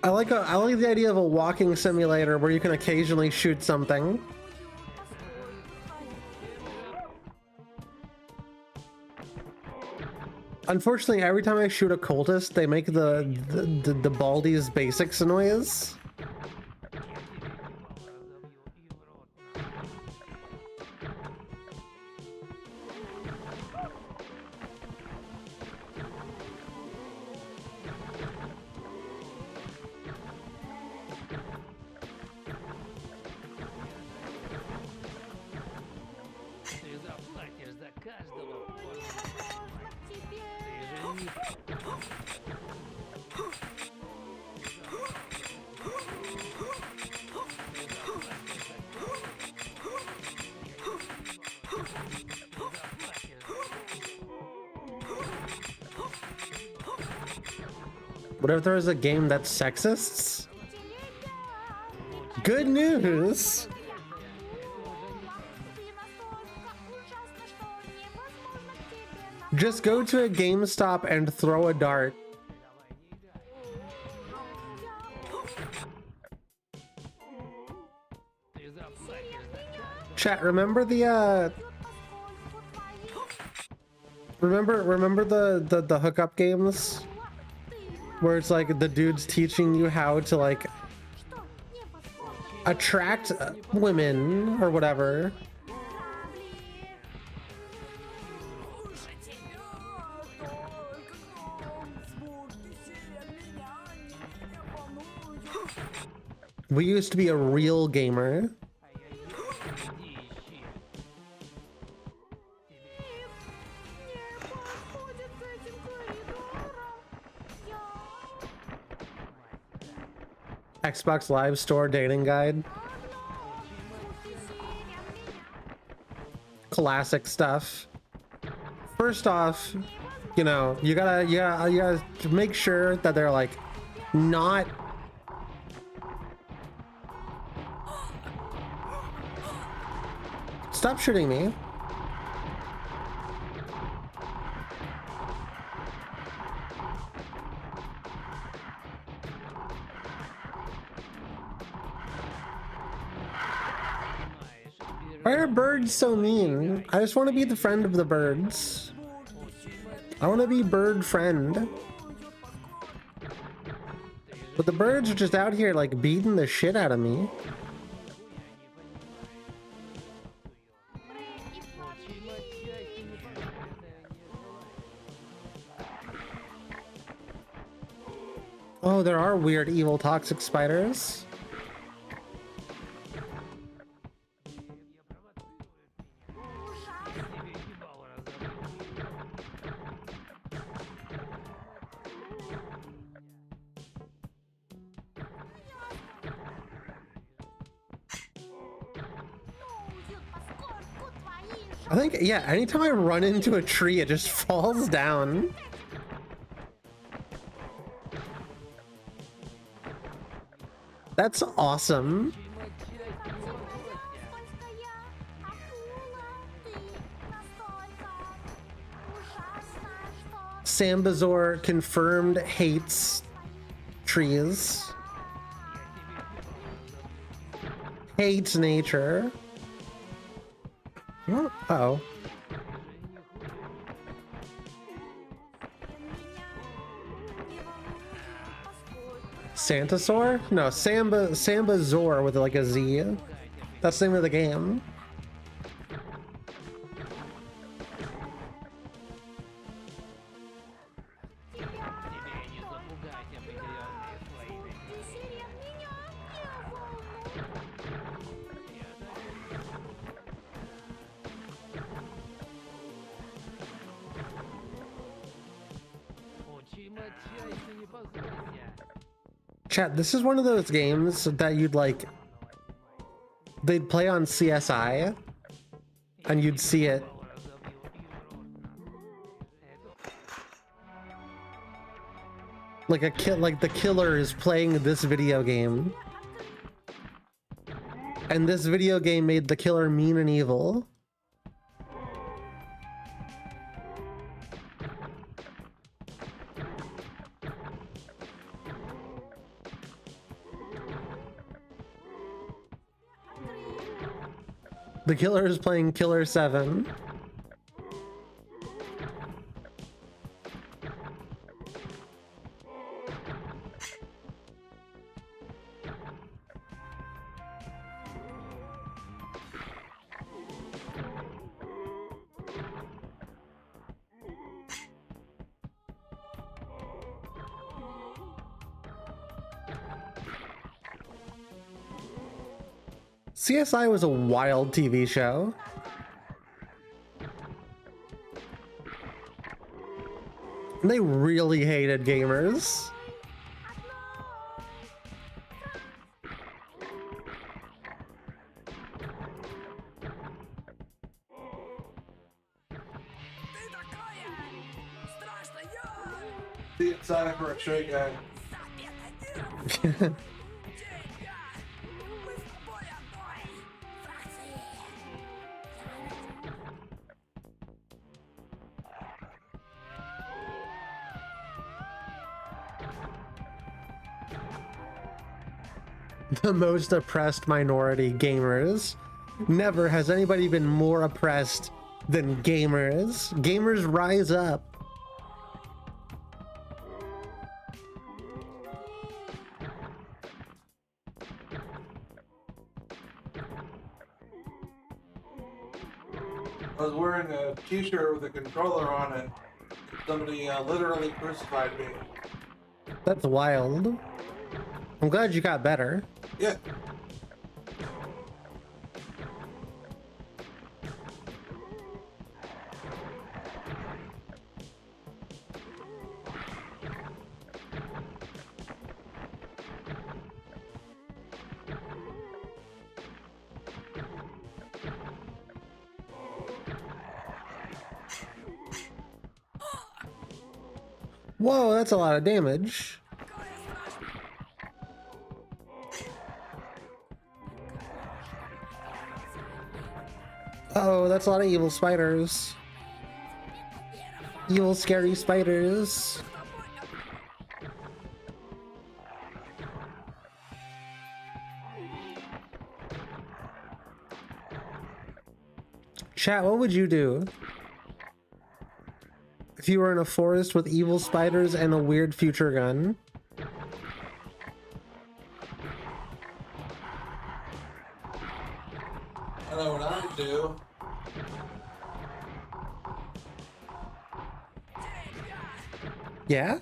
I like the idea of a walking simulator where you can occasionally shoot something. Unfortunately, every time I shoot a cultist, they make the Baldi's Basics noise. What if there was a game that's sexist? Good news! Just go to a GameStop and throw a dart. Chat, remember the remember the hookup games? Where it's like the dude's teaching you how to like attract women or whatever. We used to be a real gamer. Xbox Live Store dating guide. Classic stuff. First off, You know, you gotta make sure that they're like not. Stop shooting me. Why are birds so mean? I just want to be the friend of the birds. I want to be bird friend. But the birds are just out here like beating the shit out of me. Oh, there are weird, evil, toxic spiders. I think, yeah, anytime I run into a tree, it just falls down. That's awesome. Sambazor confirmed hates trees. Hates nature. Oh, uh-oh. Santasaur? No, Sambazor with like a Z. That's the name of the game. Chat, this is one of those games that you'd like, they'd play on CSI and you'd see it. Like the killer is playing this video game. And this video game made the killer mean and evil. The killer is playing Killer 7. CSI was a wild TV show. And they really hated gamers. The inside for a straight guy. The most oppressed minority, gamers. Never has anybody been more oppressed than gamers. Gamers rise up. I was wearing a t-shirt with a controller on it. Somebody literally crucified me. That's wild. I'm glad you got better. Yeah. Whoa, that's a lot of damage. Oh, that's a lot of evil spiders. Evil, scary spiders. Chat, what would you do if you were in a forest with evil spiders and a weird future gun? I know what I would do. Yeah?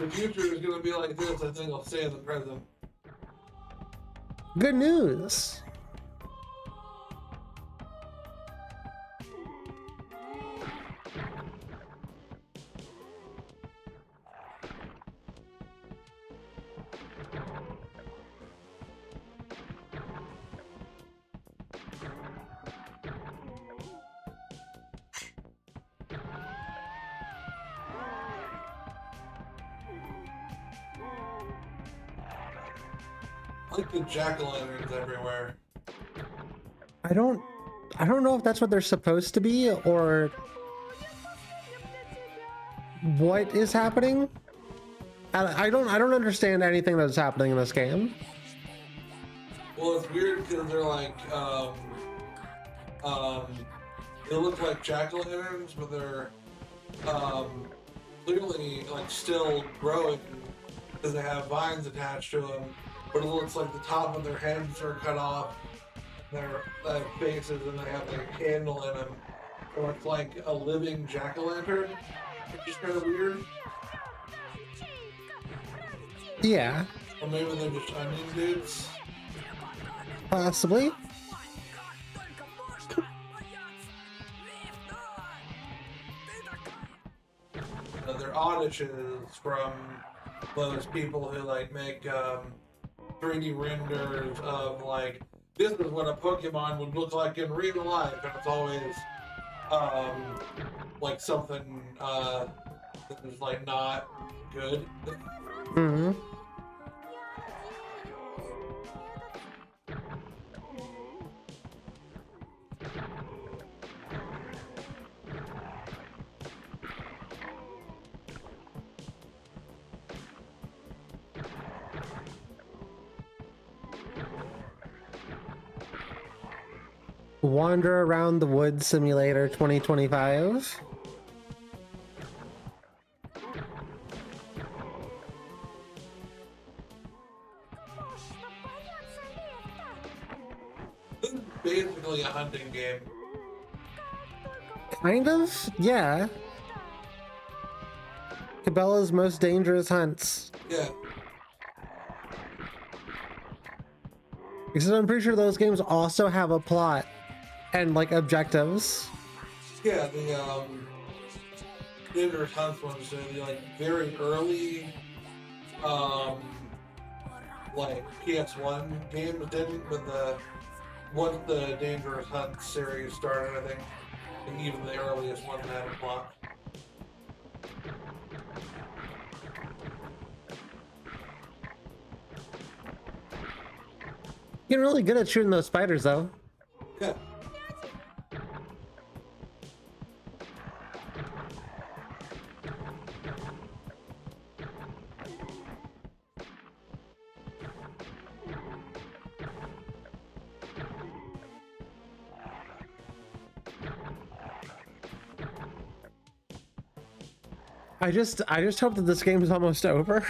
The future is going to be like this. I think I'll stay in the present. Good news. I like the jack-o'-lanterns everywhere. I don't know if that's what they're supposed to be or what is happening. I don't understand anything that's happening in this game. Well, it's weird because they're like, they look like jack-o'-lanterns, but they're, clearly, like, still growing because they have vines attached to them. But it looks like the top of their heads are cut off, their faces, and they have like a candle in them. Or it's like a living jack-o'-lantern, which is kind of weird. Yeah, Or maybe they're just onion dudes. possibly. They're auditions from those people who like make 3D renders of like, this is what a Pokemon would look like in real life, and it's always like something that is like not good. Mm-hmm. Wander Around the Woods Simulator 2025. This is basically a hunting game. Kind of, yeah. Cabela's Most Dangerous Hunts. Yeah. Because I'm pretty sure those games also have a plot and like objectives. Yeah, the Dangerous Hunts ones, so the like very early like PS1 games didn't, but once the Dangerous Hunt series started, I think, and even the earliest one had a plot. You're really good at shooting those spiders though. Yeah. I just hope that this game is almost over.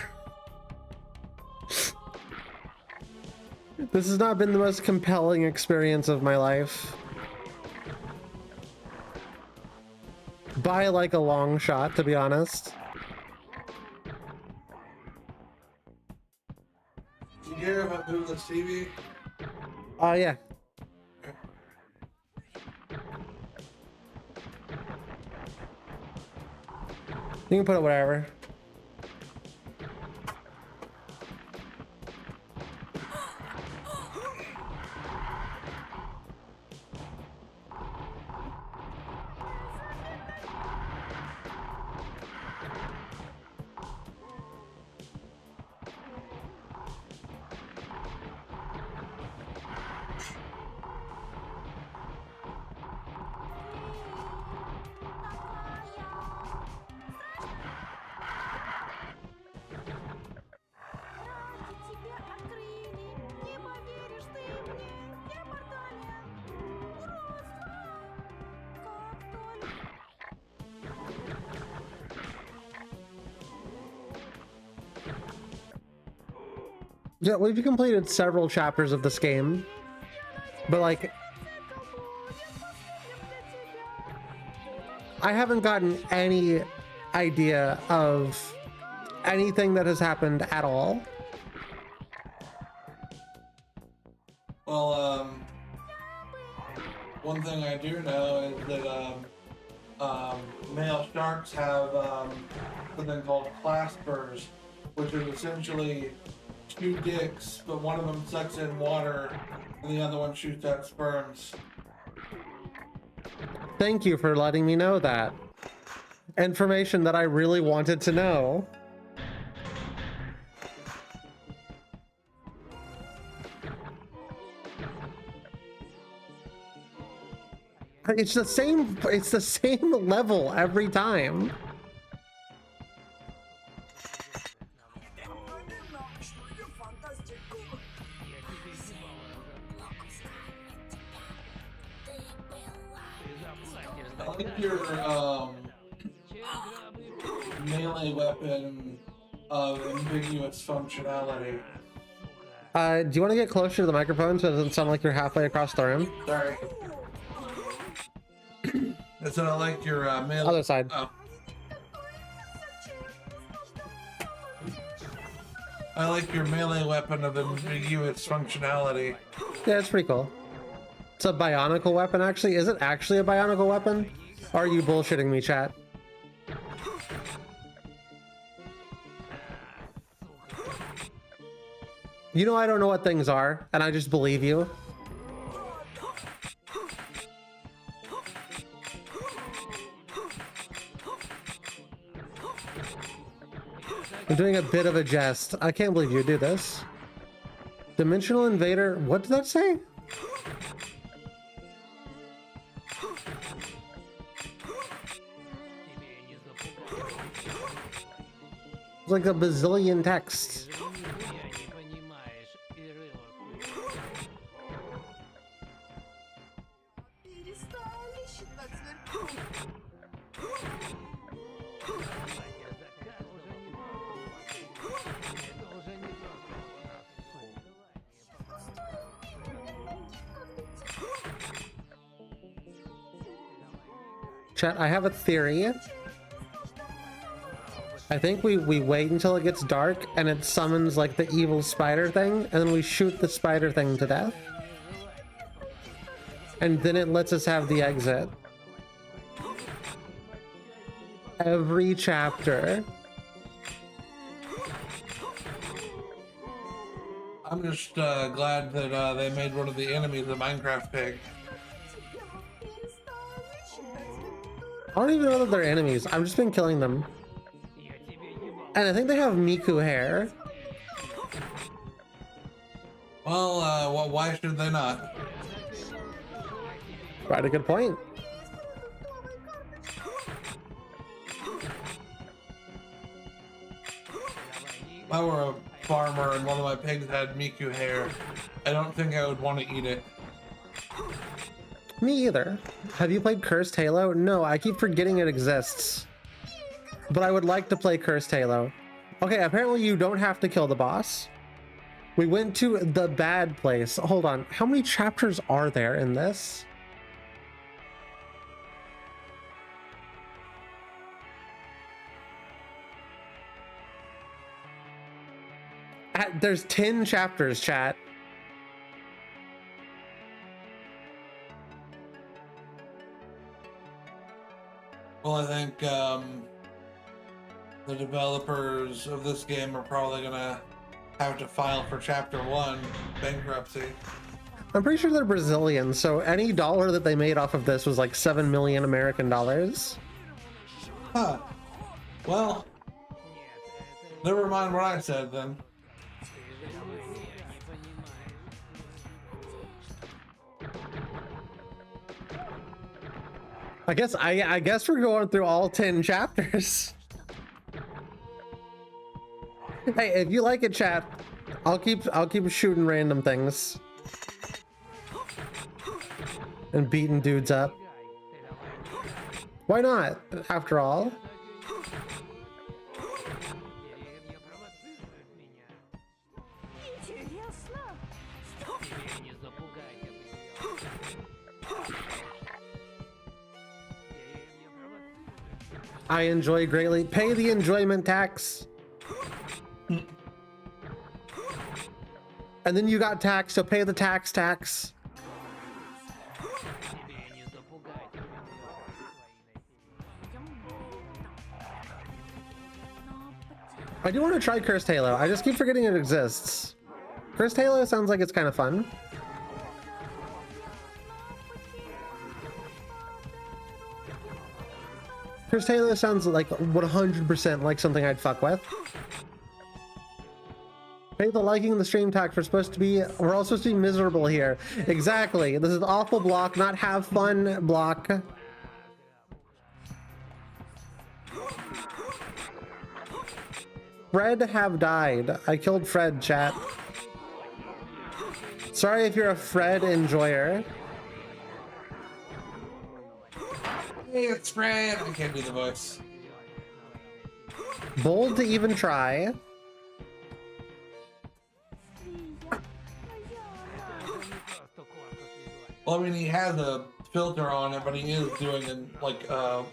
This has not been the most compelling experience of my life. By like a long shot, to be honest. You care if I move this TV? Oh yeah. You can put it wherever. Yeah, we've completed several chapters of this game, but like, I haven't gotten any idea of anything that has happened at all. Well, one thing I do know is that male sharks have something called claspers, which is essentially two dicks, but one of them sucks in water and the other one shoots out sperms. Thank you for letting me know that. Information that I really wanted to know. It's the same level every time. I like your melee weapon of ambiguous functionality. Do you want to get closer to the microphone so it doesn't sound like you're halfway across the room? Sorry. That's what I like your melee. Other side. Oh. I like your melee weapon of ambiguous functionality. Yeah, it's pretty cool. It's a bionicle weapon, actually. Is it actually a bionicle weapon? Or are you bullshitting me, chat? You know I don't know what things are, and I just believe you. I'm doing a bit of a jest. I can't believe you do this. Dimensional Invader, what did that say? It's like a bazillion texts. Chat, I have a theory. I think we wait until it gets dark and it summons like the evil spider thing, and then we shoot the spider thing to death. And then it lets us have the exit. Every chapter. I'm just glad that they made one of the enemies a Minecraft pig. I don't even know that they're enemies. I've just been killing them. And I think they have Miku hair. Well, why should they not? Quite a good point. If I were a farmer and one of my pigs had Miku hair, I don't think I would want to eat it. Me either. Have you played Cursed Halo? No, I keep forgetting it exists. But I would like to play Cursed Halo. Okay, apparently you don't have to kill the boss. We went to the bad place. Hold on, how many chapters are there in this? There's 10 chapters, chat. Well, I think the developers of this game are probably gonna have to file for Chapter 1 bankruptcy. I'm pretty sure they're Brazilian, so any dollar that they made off of this was like 7 million American dollars. Huh. Well, never mind what I said then. I guess we're going through all 10 chapters. Hey, if you like it, chat, I'll keep shooting random things and beating dudes up. Why not? After all. I enjoy greatly. Pay the enjoyment tax. And then you got taxed, so pay the tax. I do want to try Cursed Halo. I just keep forgetting it exists. Cursed Halo sounds like it's kind of fun. Cursed Halo sounds like 100% like something I'd fuck with. Pay the liking the stream tax. We're all supposed to be miserable here. Exactly. This is awful block, not have fun block. Fred have died. I killed Fred, chat. Sorry if you're a Fred enjoyer. Hey, it's Fred. I can't do the voice. Bold to even try. Well, I mean, he has a filter on it, but he is doing a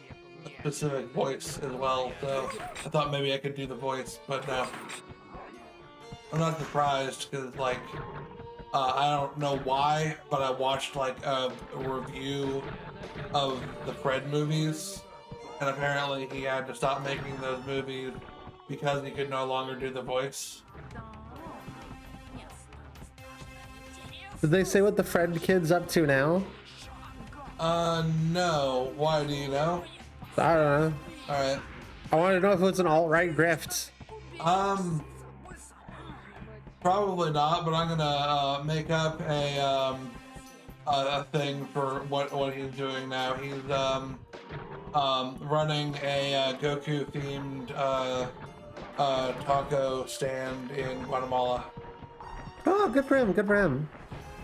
specific voice as well. So I thought maybe I could do the voice, but no. I'm not surprised because, I don't know why, but I watched a review of the Fred movies, and apparently he had to stop making those movies because he could no longer do the voice. Did they say what the Fred kid's up to now? No. Why, do you know? I don't know. Alright. I want to know if it's an alt-right grift. Probably not, but I'm gonna make up a thing for what he's doing now. He's running a Goku themed taco stand in Guatemala. Oh, good for him, good for him.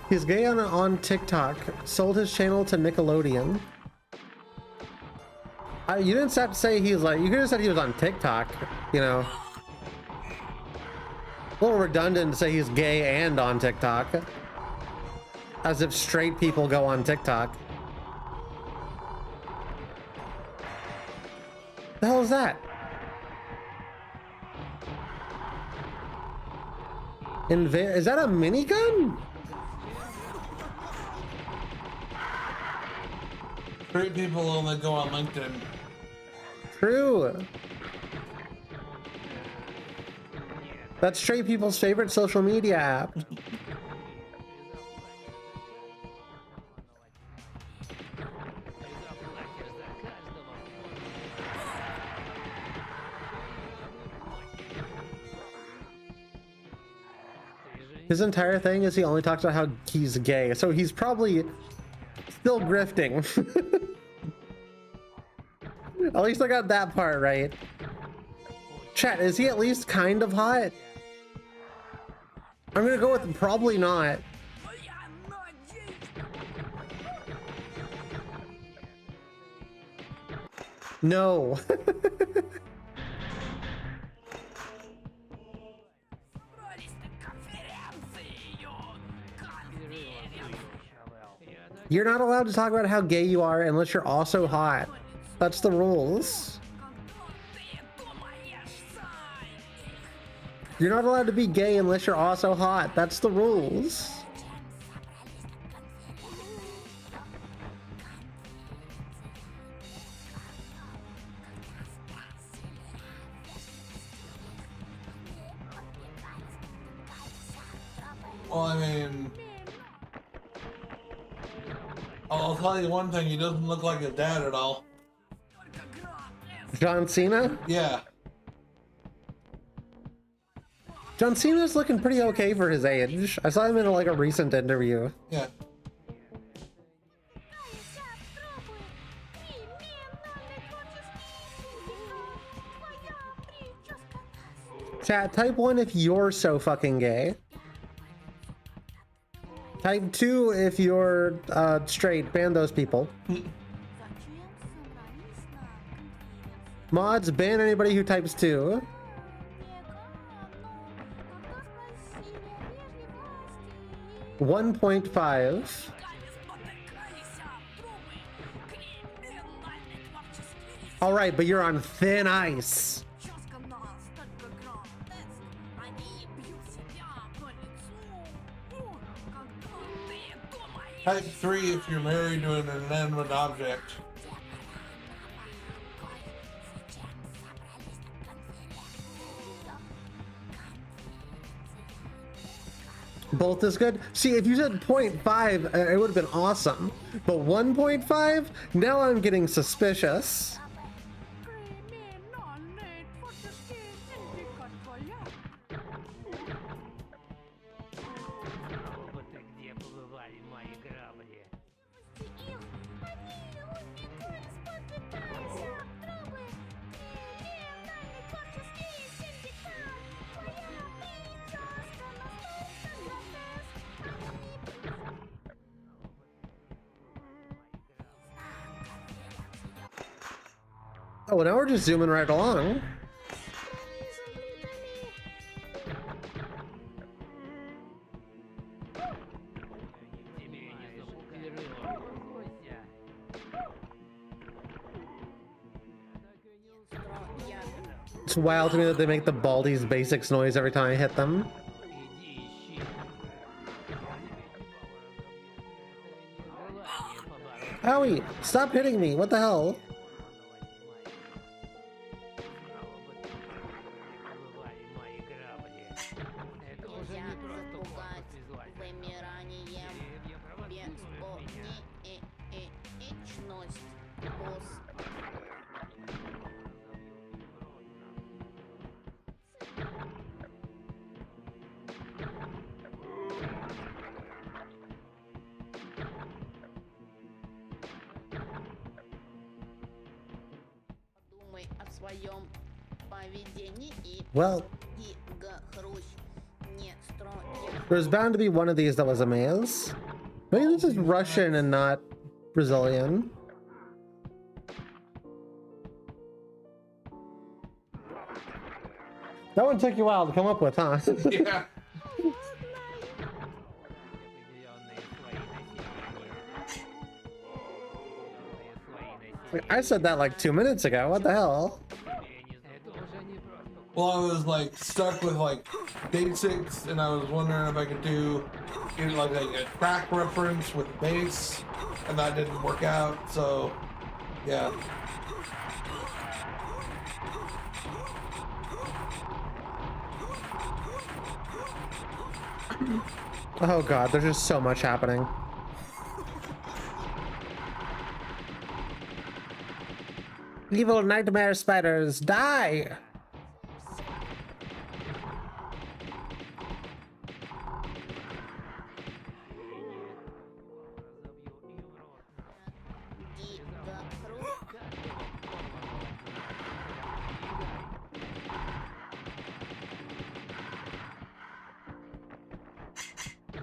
He's gay on TikTok, sold his channel to Nickelodeon. You didn't have to say he's you could have said he was on TikTok, you know. A little redundant to say he's gay and on TikTok. As if straight people go on TikTok. The hell is that? Is that a minigun? Straight people only go on LinkedIn. True. That's straight people's favorite social media app. His entire thing is he only talks about how he's gay, so he's probably still grifting. At least I got that part right. Chat, is he at least kind of hot? I'm gonna go with probably not. No. You're not allowed to talk about how gay you are unless you're also hot. That's the rules. You're not allowed to be gay unless you're also hot. That's the rules. Well, I mean, I'll tell you one thing, he doesn't look like his dad at all. John Cena? Yeah. John Cena's looking pretty okay for his age. I saw him in like a recent interview. Yeah. Chat, type 1 if you're so fucking gay. Type 2 if you're straight. Ban those people. Mods, ban anybody who types 2. $1.5. All right, but you're on thin ice. Type 3 if you're married to an inanimate object. Both is good. See, if you said 0.5, it would have been awesome. But 1.5? Now I'm getting suspicious. Oh, now we're just zooming right along. It's wild to me that they make the Baldi's Basics noise every time I hit them. Howie, stop hitting me. What the hell? Well, there's bound to be one of these that was a maze. Maybe this is Russian and not Brazilian. That one took you a while to come up with, huh? Yeah. I said that like 2 minutes ago. What the hell? Well, I was like stuck with like basics, and I was wondering if I could do like a track reference with bass, and that didn't work out. So, yeah. Oh god, there's just so much happening. Evil nightmare spiders, die!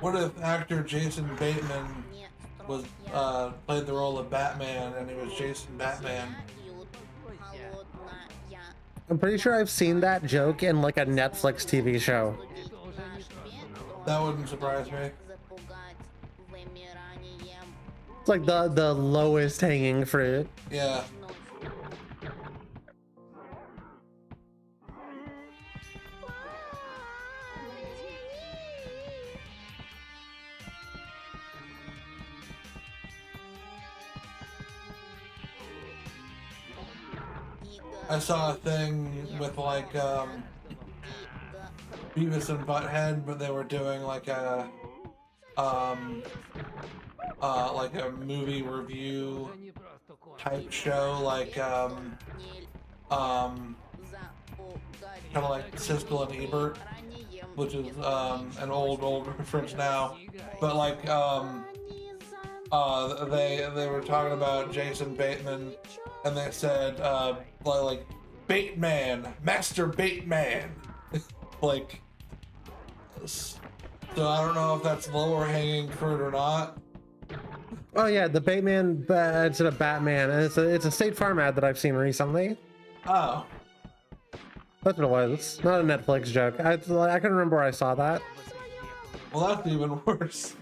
What if actor Jason Bateman was played the role of Batman, and he was Jason Batman? I'm pretty sure I've seen that joke in like a Netflix TV show. That wouldn't surprise me. It's like the lowest hanging fruit. Yeah. I saw a thing with like Beavis and Butthead, but they were doing like a like a movie review type show, like kind of like Siskel and Ebert, which is an old reference now, but like they were talking about Jason Bateman, and they said like Bateman, Master Bateman, like. So I don't know if that's lower hanging fruit or not. Oh yeah, the Bateman instead of Batman, and it's a State Farm ad that I've seen recently. Oh. That's what it was. Not a Netflix joke. I couldn't remember where I saw that. Well, that's even worse.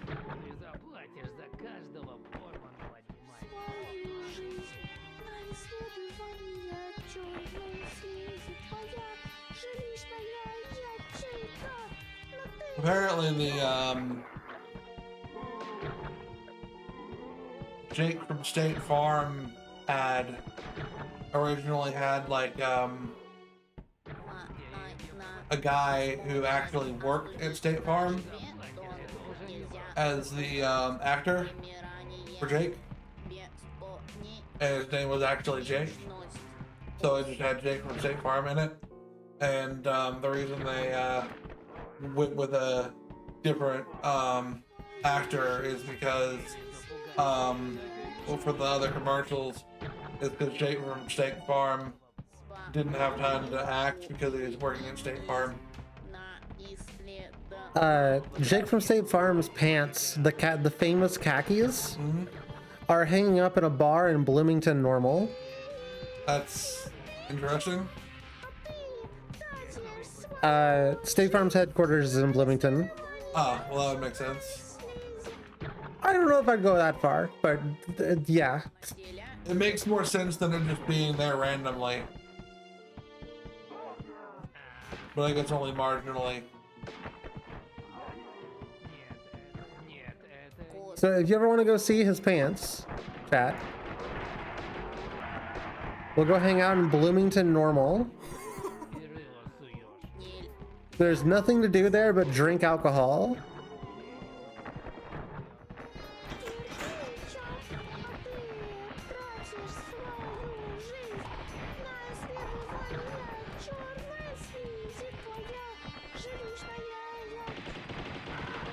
Apparently the Jake from State Farm ad originally had like a guy who actually worked at State Farm as the actor for Jake, and his name was actually Jake, so it just had Jake from State Farm in it. And the reason they went with a different actor is because well, for the other commercials, it's because Jake from State Farm didn't have time to act because he was working at State Farm. Jake from State Farm's pants, the famous khakis, are hanging up in a bar in Bloomington Normal. That's interesting. State Farm's headquarters is in Bloomington. Oh, well, that would make sense. I don't know if I'd go that far, but yeah. It makes more sense than it just being there randomly. But I guess only marginally. So if you ever want to go see his pants, chat, we'll go hang out in Bloomington Normal. There's nothing to do there but drink alcohol.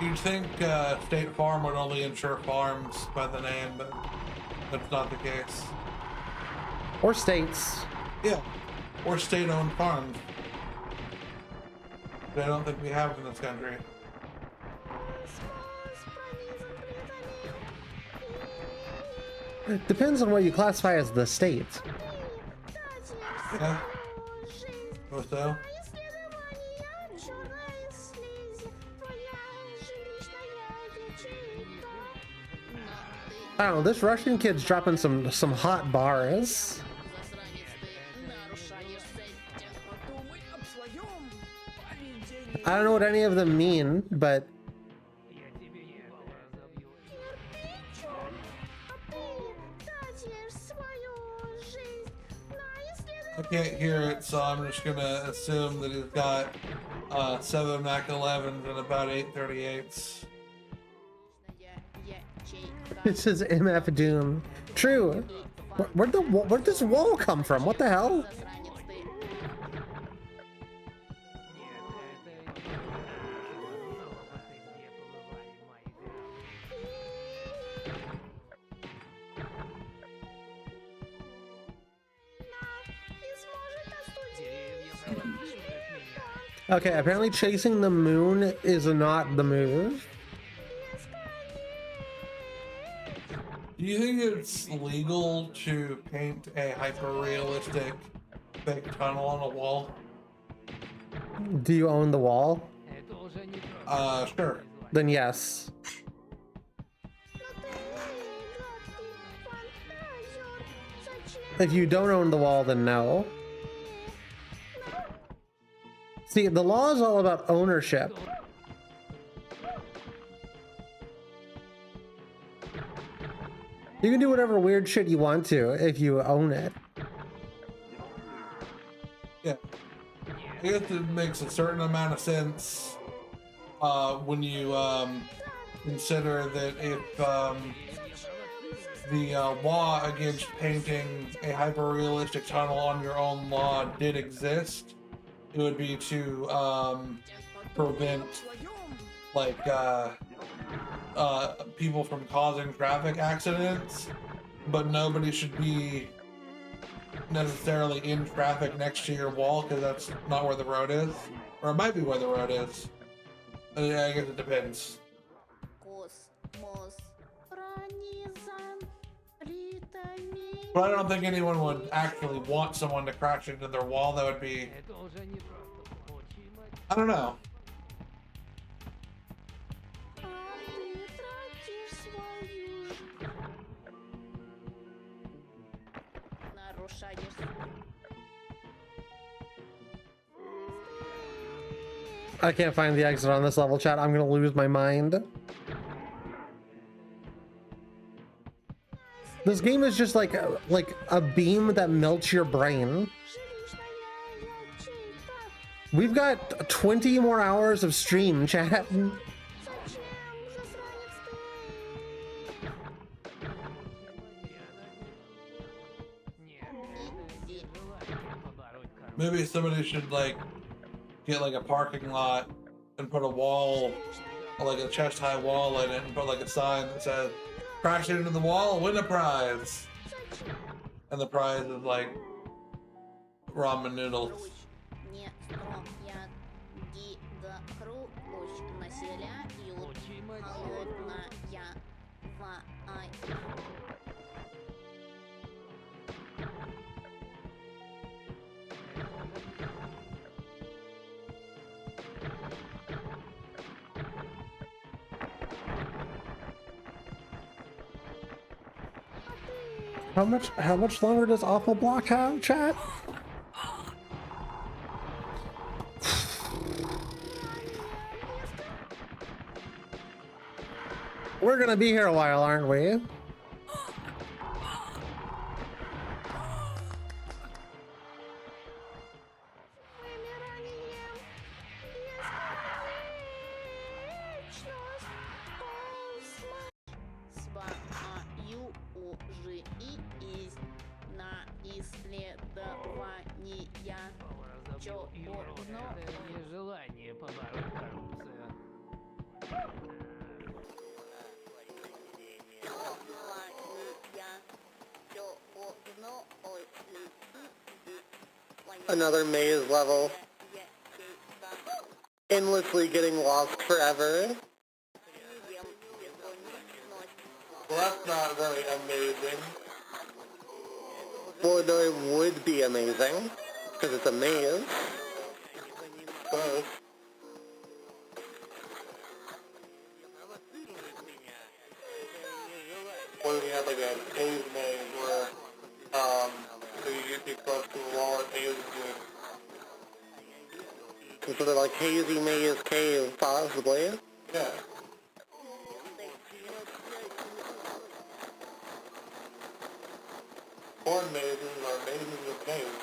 You'd think State Farm would only insure farms by the name, but that's not the case. Or states. Yeah, or state-owned farms. I don't think we have in this country. It depends on what you classify as the state. Yeah. Or so. I don't know, this Russian kid's dropping some hot bars. I don't know what any of them mean, but I can't hear it, so I'm just gonna assume that he's got 7 Mac 11s and about 8 38s. this is MF Doom. True. Where'd this wall come from? What the hell? Okay, apparently chasing the moon is not the move. Do you think it's legal to paint a hyper-realistic fake tunnel on a wall? Do you own the wall? Sure. Then yes. If you don't own the wall, then no. See, the law is all about ownership. You can do whatever weird shit you want to if you own it. Yeah. I guess it makes a certain amount of sense when you consider that if the law against painting a hyper-realistic tunnel on your own law did exist, it would be to prevent like people from causing traffic accidents, but nobody should be necessarily in traffic next to your wall because that's not where the road is, or it might be where the road is. Yeah, I guess it depends. But I don't think anyone would actually want someone to crash into their wall. That would be, I don't know. I can't find the exit on this level, chat. I'm gonna lose my mind. This game is just like a beam that melts your brain. We've got 20 more hours of stream, chat. Maybe somebody should like get like a parking lot and put a wall, like a chest high wall in it, and put like a sign that says crash into the wall, win a prize. And the prize is like ramen noodles. How much longer does Awful Block have, chat? We're gonna be here a while, aren't we? Another maze level. Endlessly getting lost forever. Well, that's not very amazing. Well, no, it would be amazing, because it's a maze. But what if you had like a cave maze where so you get too close to the wall and mazes you? Sort of like hazy maze cave, possibly. Yeah. Corn mazes are mazes with caves.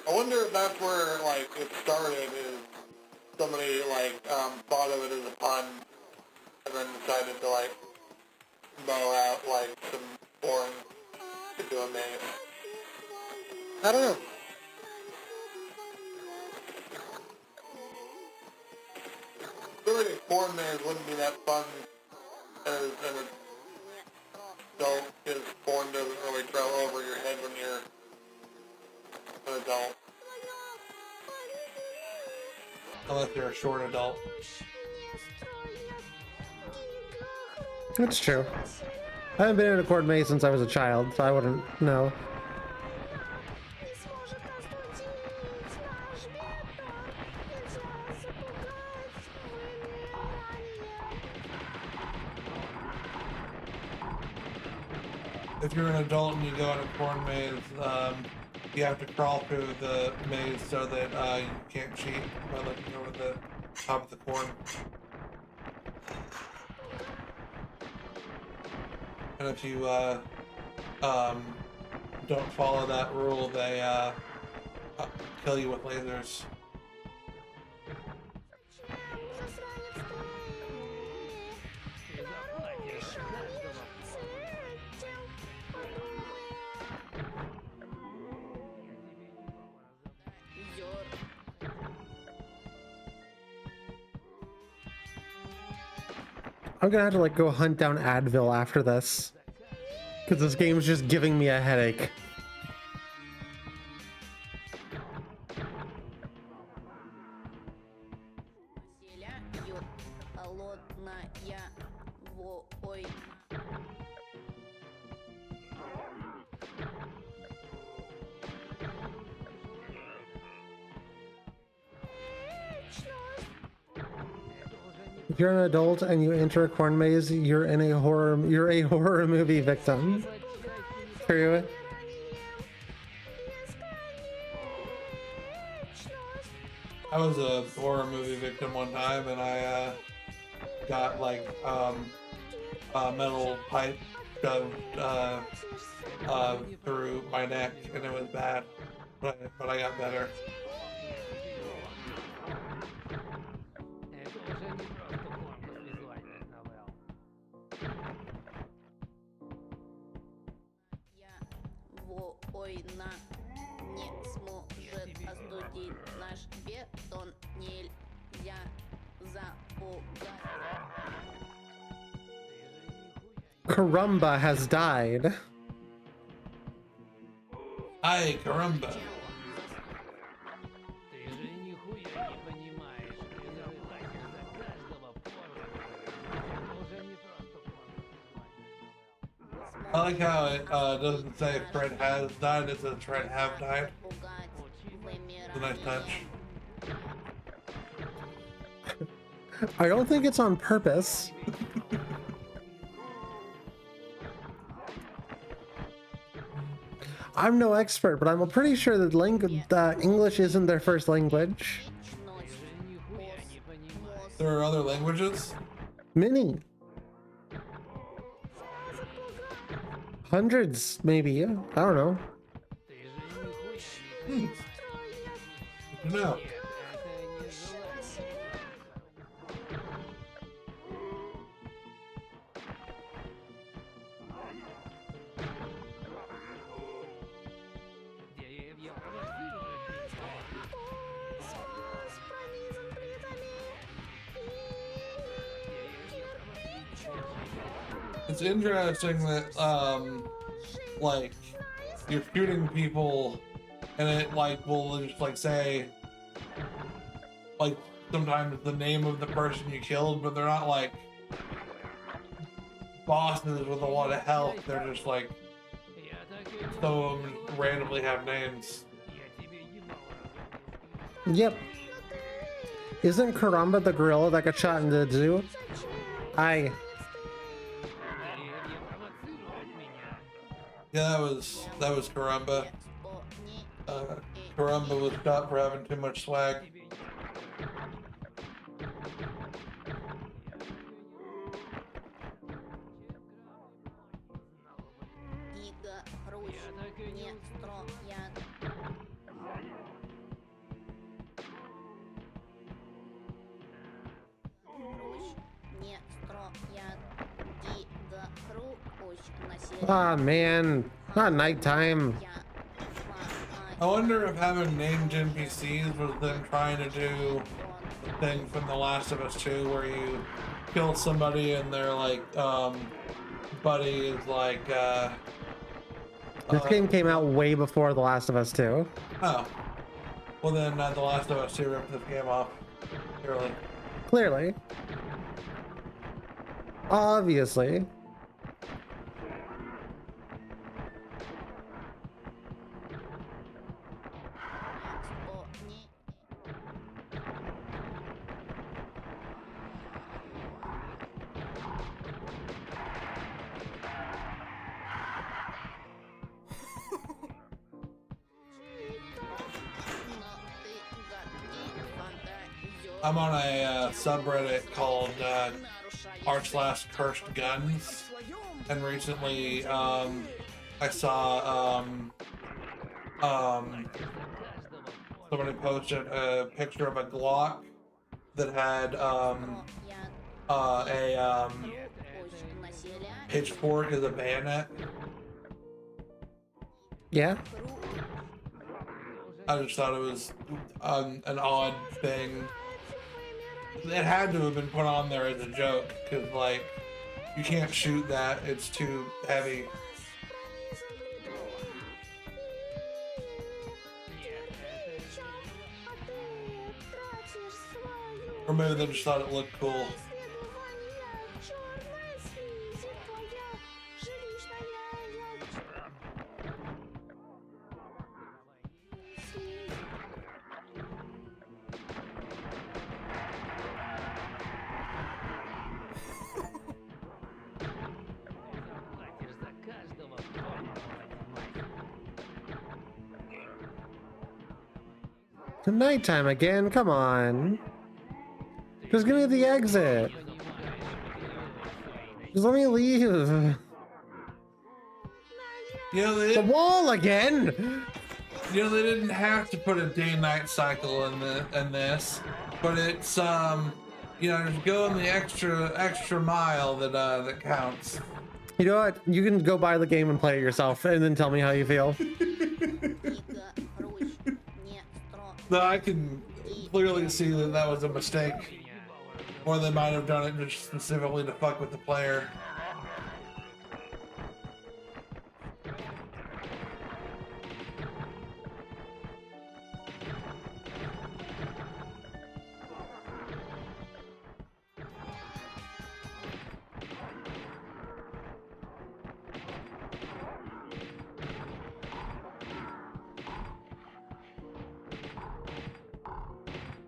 I wonder if that's where like it started. Is somebody like thought of it as a pun and then decided to like bow out like some corn to do a maze. I don't know. Really, a corn maze wouldn't be that fun as an adult, because corn doesn't really grow over your head when you're an adult. Unless you're a short adult. That's true. I haven't been in a corn maze since I was a child, so I wouldn't know. If you're an adult and you go in a corn maze, you have to crawl through the maze so that you can't cheat by looking over the top of the corn. And if you don't follow that rule, they kill you with lasers. I'm gonna have to like go hunt down Advil after this. Because this game's just giving me a headache. If you're an adult and you enter a corn maze, you're a horror movie victim. True. I was a horror movie victim one time, and I got like a metal pipe shoved through my neck, and it was bad, but I got better. Karumba has died. Hi, Karumba. I like how it doesn't say Fred has died, it says Fred have died. It's a nice touch. I don't think it's on purpose. I'm no expert, but I'm pretty sure that English isn't their first language. There are other languages? Many. Hundreds, maybe. I don't know. No. It's interesting that, like, you're shooting people, and it, like, will just, like, say, like, sometimes the name of the person you killed, but they're not, like, bosses with a lot of health. They're just, like, some of them randomly have names. Yep. Isn't Karamba the gorilla that got shot in the zoo? Aye. Yeah, that was Karamba. Karamba was shot for having too much swag. Ah, man. Not nighttime. I wonder if having named NPCs was them trying to do the thing from The Last of Us 2 where you kill somebody and their, like, buddy is like, This game came out way before The Last of Us 2. Oh. Well then, The Last of Us 2 ripped this game off. Clearly. Clearly. Obviously. I'm on a subreddit called r/cursed_guns, and recently I saw somebody posted a picture of a Glock that had a pitchfork as a bayonet. Yeah. I just thought it was an odd thing it had to have been put on there as a joke, because, like, you can't shoot that, it's too heavy. Or maybe they just thought it looked cool. Nighttime again, come on. Just give me the exit. Just let me leave. You know, The wall again! You know, they didn't have to put a day-night cycle in this, but it's you know, just going the extra mile that counts. You know what? You can go buy the game and play it yourself and then tell me how you feel. No, I can clearly see that was a mistake. Or they might have done it just specifically to fuck with the player.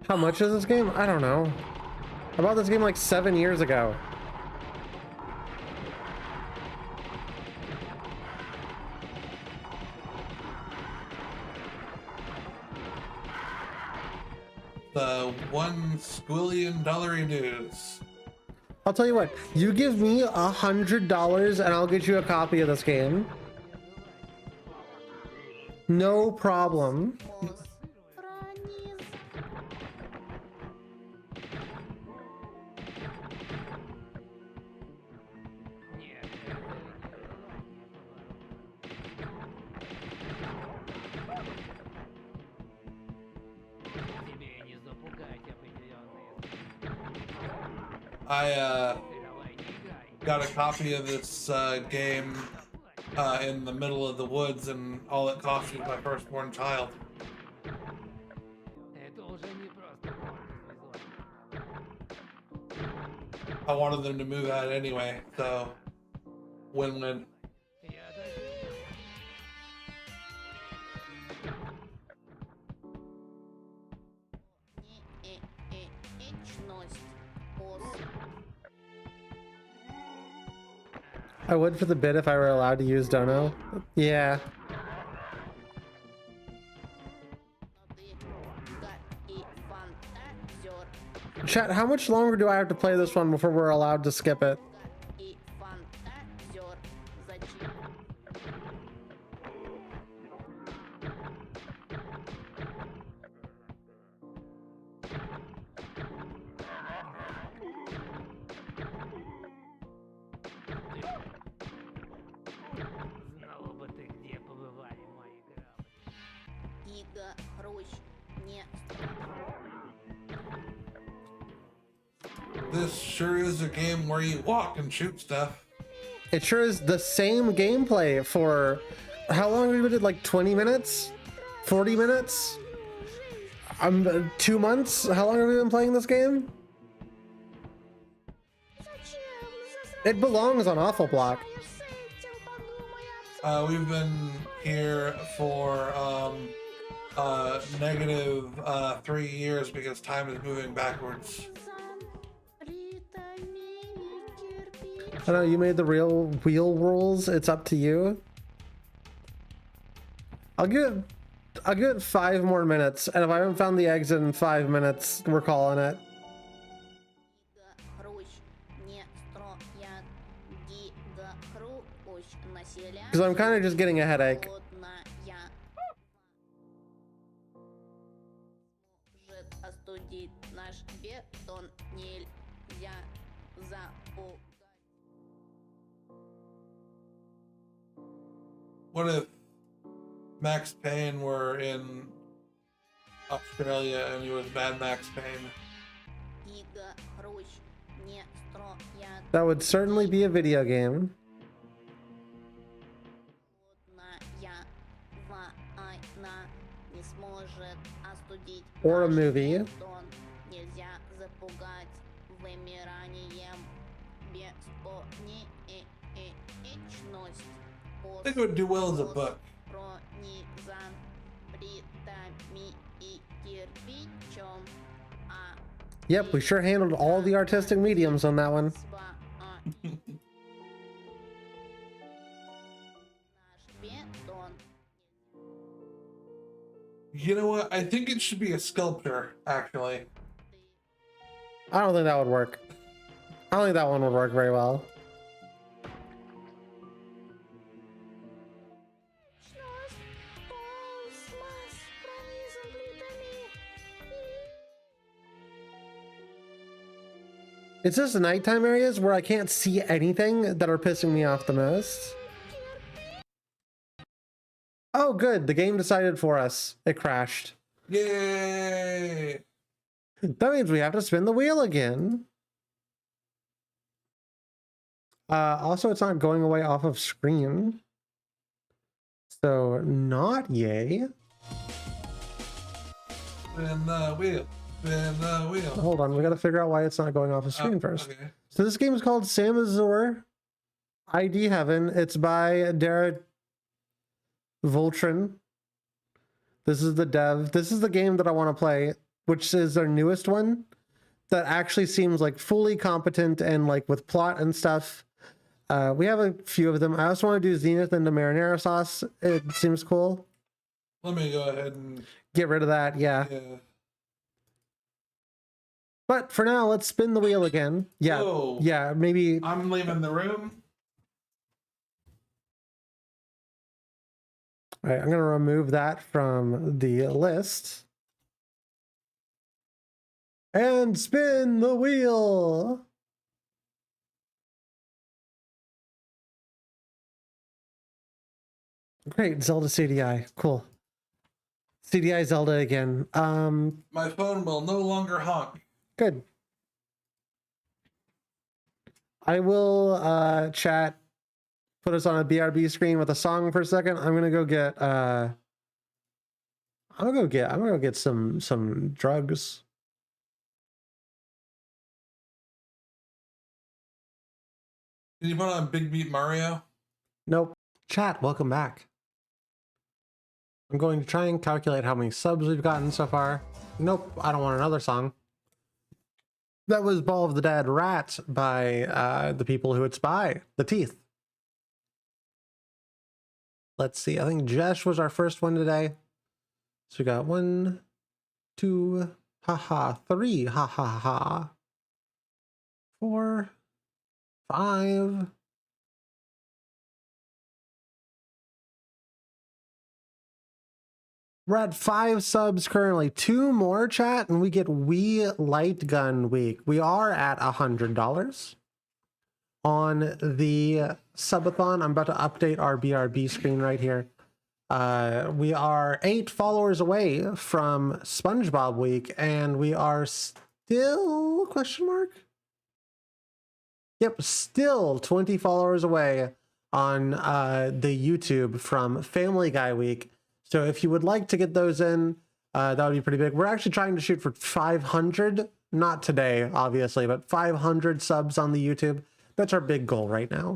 How much is this game? I don't know. I bought this game like 7 years ago. The $1 squillion dues. I'll tell you what, you give me $100 and I'll get you a copy of this game. No problem. I got a copy of this game in the middle of the woods, and all it cost me was my firstborn child. I wanted them to move out anyway, so win-win. I would for the bit if I were allowed to use Dono. Yeah. Chat, how much longer do I have to play this one before we're allowed to skip it? This sure is a game where you walk and shoot stuff. It sure is the same gameplay for how long have we been? Like 20 minutes? 40 minutes? 2 months? How long have we been playing this game? It belongs on Awful Block. We've been here for negative 3 years because time is moving backwards. I know you made the real wheel rules. It's up to you. I'll give it 5 more minutes, and if I haven't found the exit in 5 minutes, we're calling it. Because I'm kind of just getting a headache. What if Max Payne were in Australia and he was Mad Max Payne? That would certainly be a video game. Or a movie. I think it would do well as a book. Yep, we sure handled all the artistic mediums on that one. You know what? I think it should be a sculpture, actually. I don't think that would work. I don't think that one would work very well. It's just the nighttime areas where I can't see anything that are pissing me off the most. Oh, good. The game decided for us. It crashed. Yay! That means we have to spin the wheel again. Also, it's not going away off of screen. So, not yay. Spin the wheel. Spin the wheel. Hold on, we gotta figure out why it's not going off of screen first. Okay. So this game is called Samazor ID Heaven. It's by Dara Voltron. This is the dev. This is the game that I want to play, which is their newest one that actually seems like fully competent and like with plot and stuff. We have a few of them. I also want to do Zenith into marinara sauce. It seems cool. Let me go ahead and get rid of that. Yeah. But for now, let's spin the wheel again. Yeah. Whoa. Yeah. Maybe. I'm leaving the room. All right. I'm going to remove that from the list. And spin the wheel. Great. Zelda CDI. Cool. CDI Zelda again. My phone will no longer honk. Good. I will chat, put us on a BRB screen with a song for a second. I'm gonna go get I'm gonna go get some drugs. Did you put on Big Beat Mario? Nope. Chat, welcome back. I'm going to try and calculate how many subs we've gotten so far. Nope, I don't want another song. That was Ball of the Dead Rat by the people who it's by, The Teeth. Let's see, I think Jesh was our first one today. So we got 1, 2, haha, 3, ha ha ha, 4, 5. We're at 5 subs currently. 2 more, chat, and we get Wii Light Gun Week. We are at $100 on the subathon. I'm about to update our BRB screen right here. We are 8 followers away from SpongeBob Week, and we are still, question mark? Yep, still 20 followers away on the YouTube from Family Guy Week. So if you would like to get those in, that would be pretty big. We're actually trying to shoot for 500, not today, obviously, but 500 subs on the YouTube. That's our big goal right now.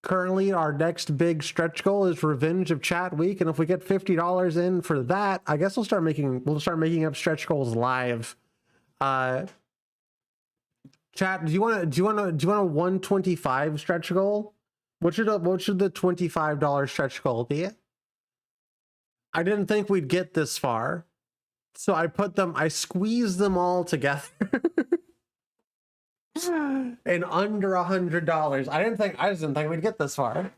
Currently, our next big stretch goal is Revenge of Chat Week, and if we get $50 in for that, I guess we'll start making up stretch goals live. Chat, do you want a 125 stretch goal? What should the $25 stretch goal be? I didn't think we'd get this far, so I squeezed them all together in under $100. I just didn't think we'd get this far.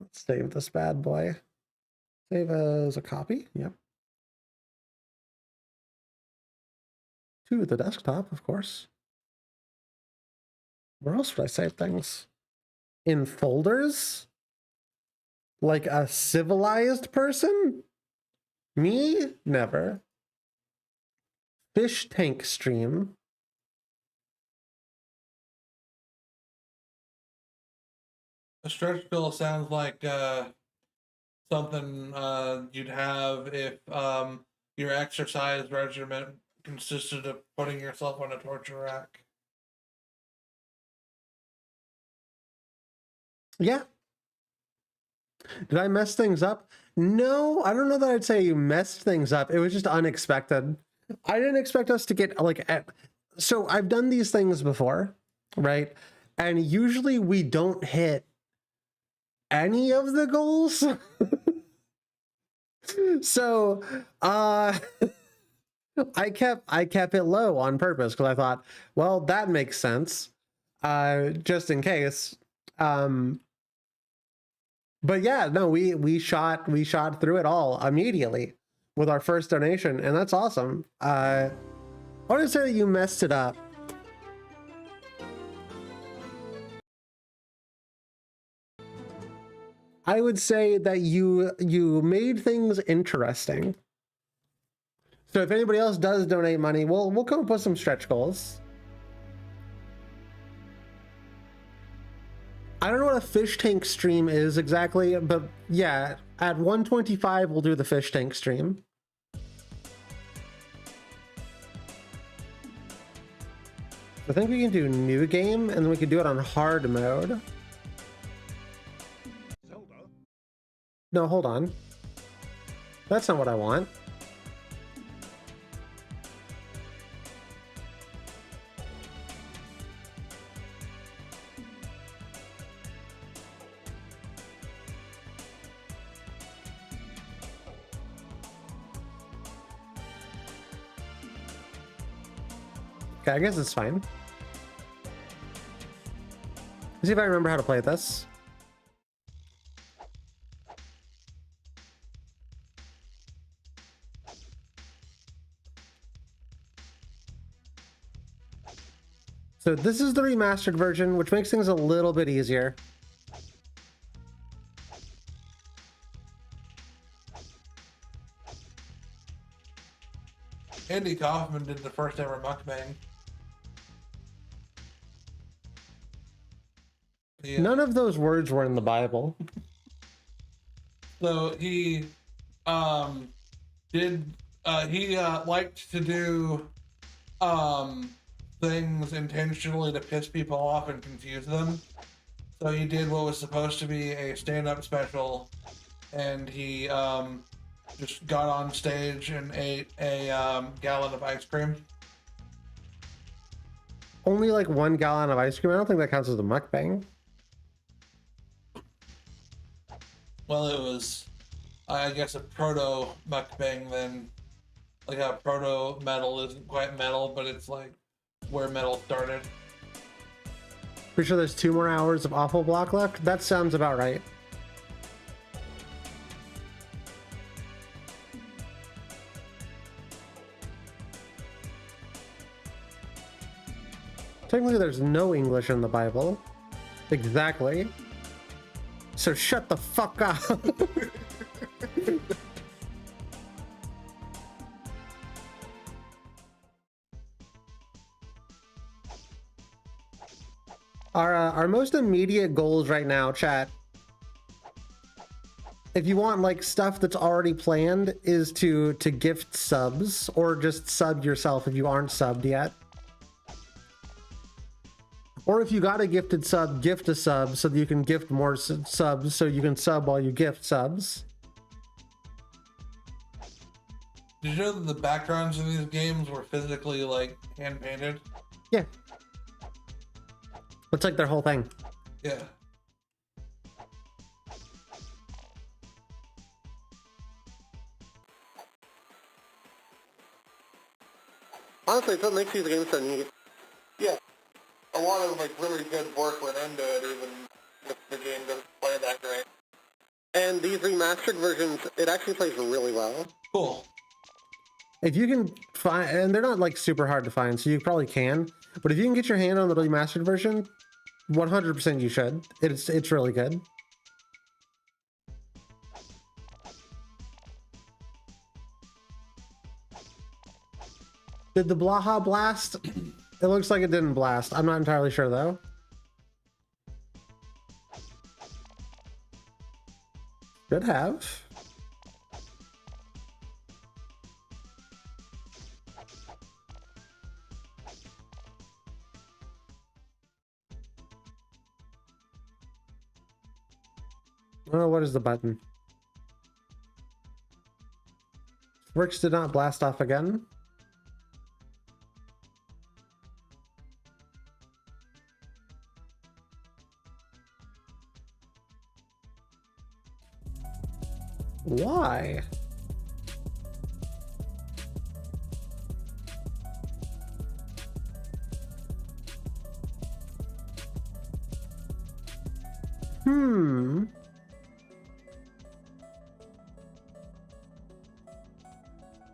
Let's save this bad boy. Save as a copy. Yep. To the desktop, of course. Where else would I save things? In folders? Like a civilized person? Me? Never. Fish tank stream. A stretch goal sounds like something you'd have if your exercise regimen consisted of putting yourself on a torture rack. Yeah. Did I mess things up? No, I don't know that I'd say you messed things up. It was just unexpected. I didn't expect us to get like so I've done these things before, right? And usually we don't hit any of the goals. So I kept it low on purpose because I thought, well, that makes sense. Just in case. But yeah, no, we shot through it all immediately with our first donation, and that's awesome. I wouldn't say that you messed it up. I would say that you made things interesting. So if anybody else does donate money, we'll come up with some stretch goals. I don't know what a fish tank stream is exactly, but yeah, at 125 we'll do the fish tank stream. I think we can do new game, and then we can do it on hard mode. No, hold on. That's not what I want. Okay, I guess it's fine. Let's see if I remember how to play this. So this is the remastered version, which makes things a little bit easier. Andy Kaufman did the first ever mukbang. Yeah. None of those words were in the Bible. So he liked to do things intentionally to piss people off and confuse them. So he did what was supposed to be a stand-up special, and he just got on stage and ate a gallon of ice cream. Only like 1 gallon of ice cream? I don't think that counts as a mukbang. Well, it was, I guess, a proto mukbang then. Like how proto metal isn't quite metal, but it's like where metal started. Pretty sure there's 2 more hours of awful block left. That sounds about right. Technically, there's no English in the Bible. Exactly. So shut the fuck up. Our most immediate goals right now, chat, if you want like stuff that's already planned, is to gift subs, or just sub yourself if you aren't subbed yet. Or if you got a gifted sub, gift a sub so that you can gift more subs, so you can sub while you gift subs. Did you know that the backgrounds in these games were physically like hand painted? Yeah. It's like their whole thing. Yeah. Honestly, it's what makes these games so neat. Yeah. A lot of like really good work went into it, even if the game doesn't play that great. And these remastered versions, it actually plays really well. Cool. If you can find, and they're not like super hard to find, so you probably can, but if you can get your hand on the remastered version, 100% you should. It's really good. Did the Blaha blast? It looks like it didn't blast. I'm not entirely sure though. Should have. Oh, what is the button? Works did not blast off again. Why?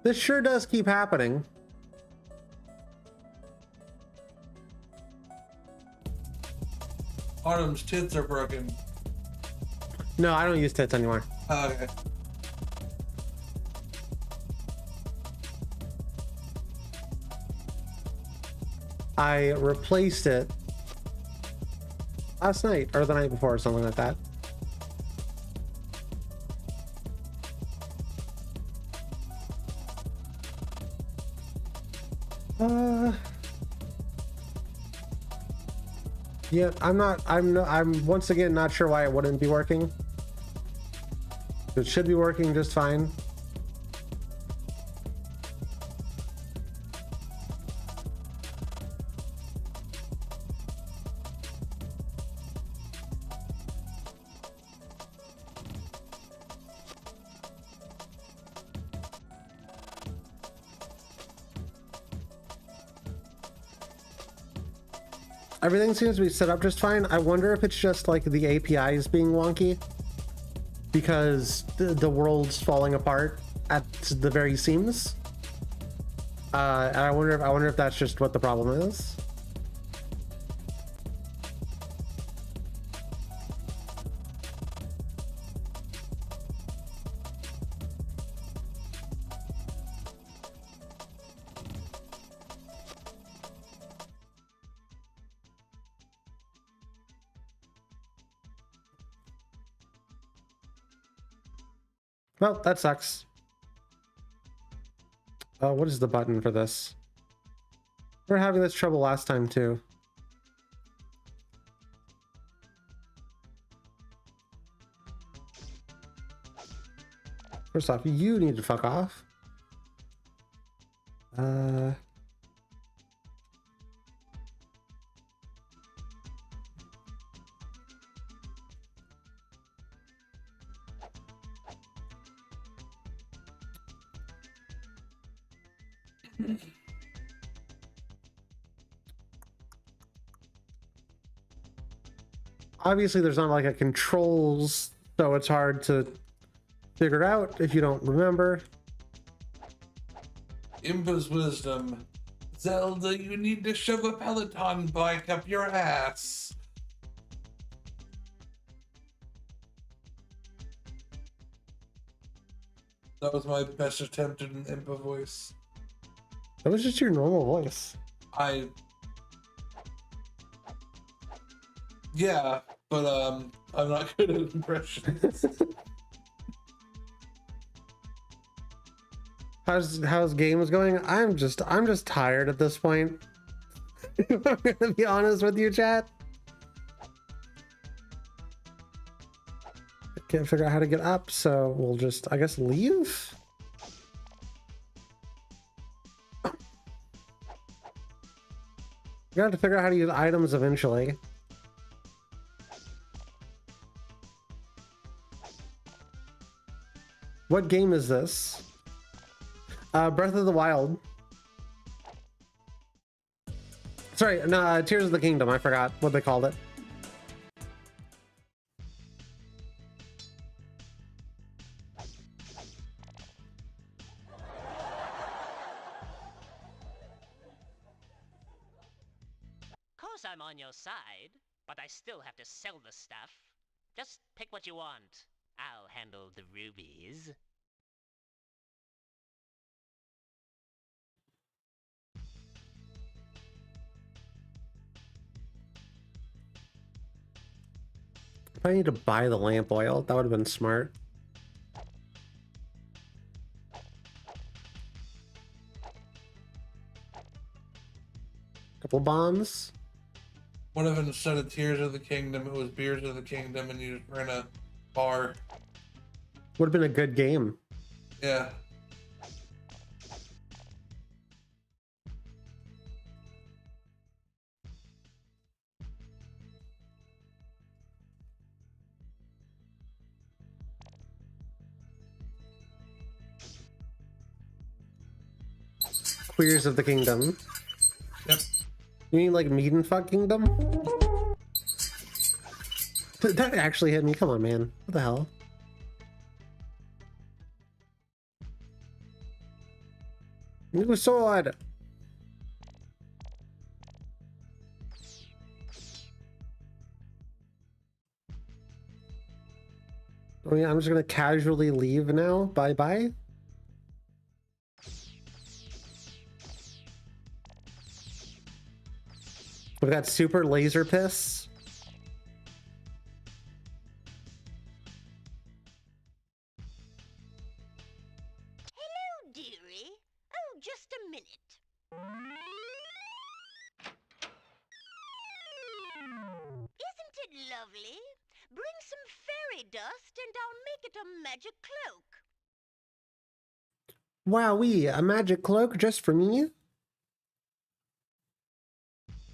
This sure does keep happening. Autumn's tits are broken. No, I don't use tits anymore. Okay. I replaced it last night or the night before or something like that. Yeah, I'm once again not sure why it wouldn't be working. It should be working just fine. Everything seems to be set up just fine. I wonder if it's just like the API is being wonky because the world's falling apart at the very seams. And I wonder if that's just what the problem is. Well, that sucks. What is the button for this? We were having this trouble last time too. First off, you need to fuck off. Obviously there's not like a controls, so it's hard to figure out if you don't remember. Imba's wisdom. Zelda, you need to shove a Peloton bike up your ass. That was my best attempt at an Impa voice. That was just your normal voice. Yeah, but I'm not good at impressions. How's games going? I'm just tired at this point. I'm gonna be honest with you, chat. I can't figure out how to get up, so we'll just, I guess, leave. We're gonna have to figure out how to use items eventually. What game is this? Breath of the Wild. Sorry, no, Tears of the Kingdom. I forgot what they called it. Course I'm on your side, but I still have to sell the stuff. Just pick what you want. I'll handle the rubies. I need to buy the lamp oil. That would have been smart. Couple bombs. What if instead of Tears of the Kingdom, it was Beers of the Kingdom, and you just ran a bar? Would have been a good game. Yeah. Queers of the Kingdom. Yep. You mean like Meat and Fuck Kingdom? That actually hit me. Come on, man. What the hell? New sword. Oh yeah, I'm just gonna casually leave now. Bye bye. We've got super laser piss. Hello, dearie. Oh, just a minute. Isn't it lovely? Bring some fairy dust and I'll make it a magic cloak. Wowee, a magic cloak just for me?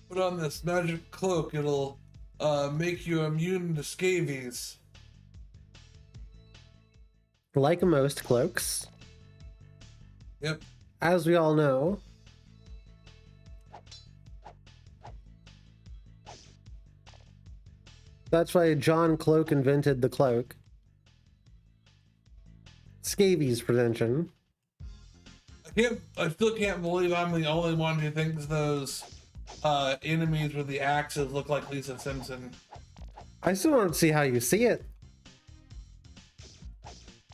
Put on this magic cloak. It'll make you immune to scabies. Like most cloaks. Yep. As we all know. That's why John Cloak invented the cloak. Scabies prevention. I still can't believe I'm the only one who thinks those enemies with the axes look like Lisa Simpson. I still don't see how you see it.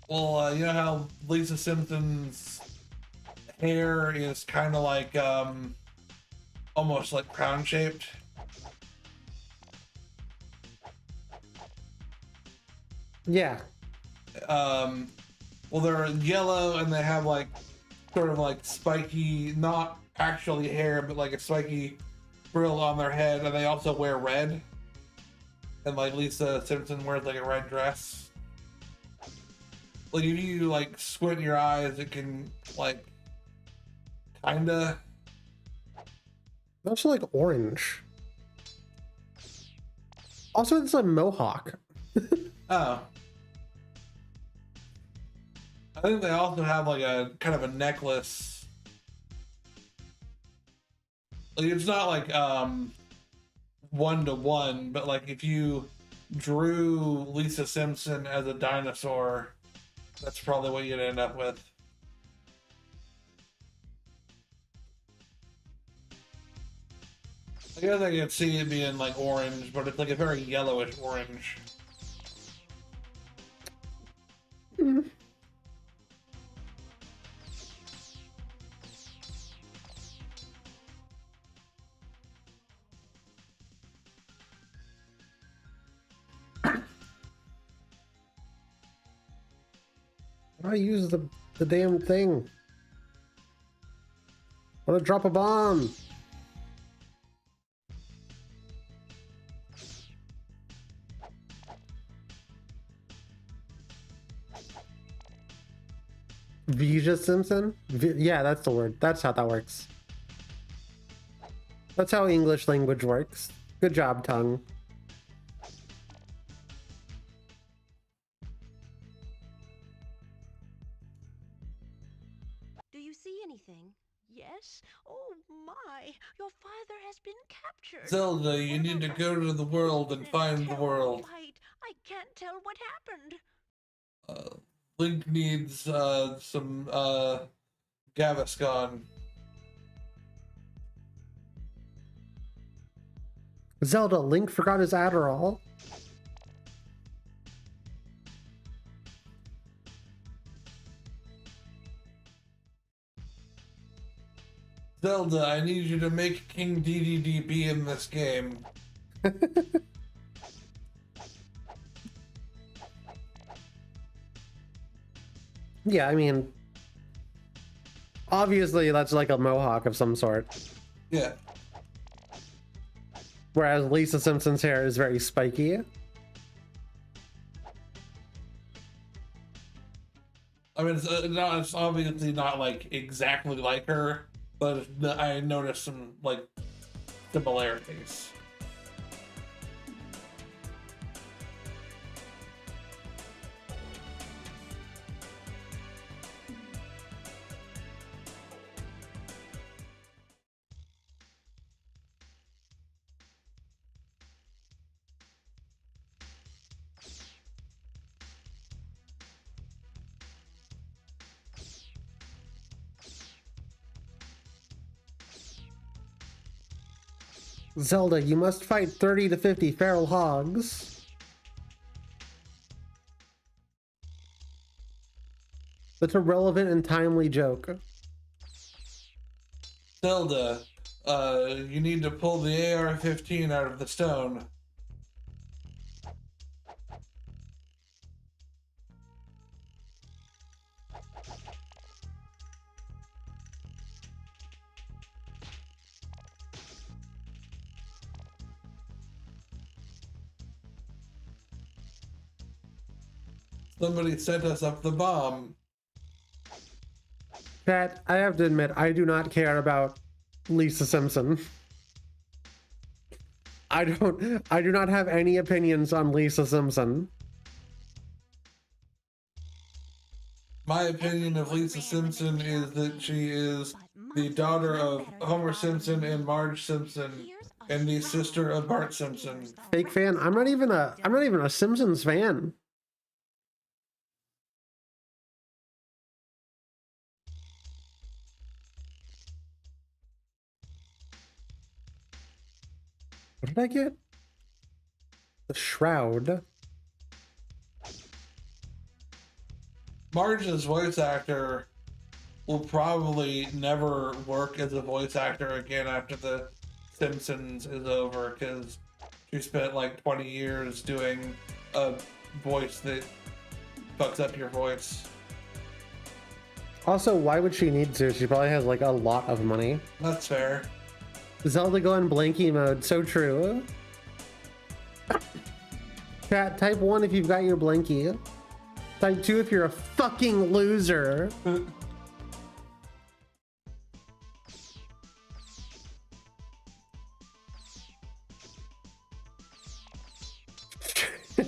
Well, you know how Lisa Simpson's hair is kind of like almost like crown shaped? Yeah. Well, they're yellow and they have like sort of like spiky, not actually hair, but like a spiky frill on their head, and they also wear red. And like Lisa Simpson wears like a red dress. Like if you like squint your eyes, it can like kinda. Also like orange. Also, it's a mohawk. Oh. I think they also have like a kind of a necklace. Like it's not like 1-to-1, but like if you drew Lisa Simpson as a dinosaur, that's probably what you'd end up with. I guess I could see it being like orange, but it's like a very yellowish orange. Mm. I use the damn thing. I want to drop a bomb. Vija Simpson? Yeah, that's the word. That's how that works. That's how English language works. Good job, tongue. Do you see anything? Yes? Oh my, your father has been captured. Zelda, you need to go to the world and find the world. Light. I can't tell what happened. Link needs some Gaviscon. Zelda, Link forgot his Adderall. Zelda, I need you to make King DDD be in this game. Yeah, I mean, obviously that's like a mohawk of some sort. Yeah. Whereas Lisa Simpson's hair is very spiky. I mean, it's obviously not like exactly like her, but I noticed some like similarities. Zelda, you must fight 30 to 50 feral hogs. That's a relevant and timely joke. Zelda, you need to pull the AR-15 out of the stone. Somebody sent us up the bomb. Chat, I have to admit, I do not care about Lisa Simpson. I do not have any opinions on Lisa Simpson. My opinion of Lisa Simpson is that she is the daughter of Homer Simpson and Marge Simpson, and the sister of Bart Simpson. Fake fan. I'm not even a Simpsons fan. What did I get? The shroud. Marge's voice actor will probably never work as a voice actor again after The Simpsons is over, because she spent like 20 years doing a voice that fucks up your voice. Also, why would she need to? She probably has like a lot of money. That's fair. Zelda go in blanky mode. So true. Chat, type 1 if you've got your blanky. Type 2 if you're a fucking loser.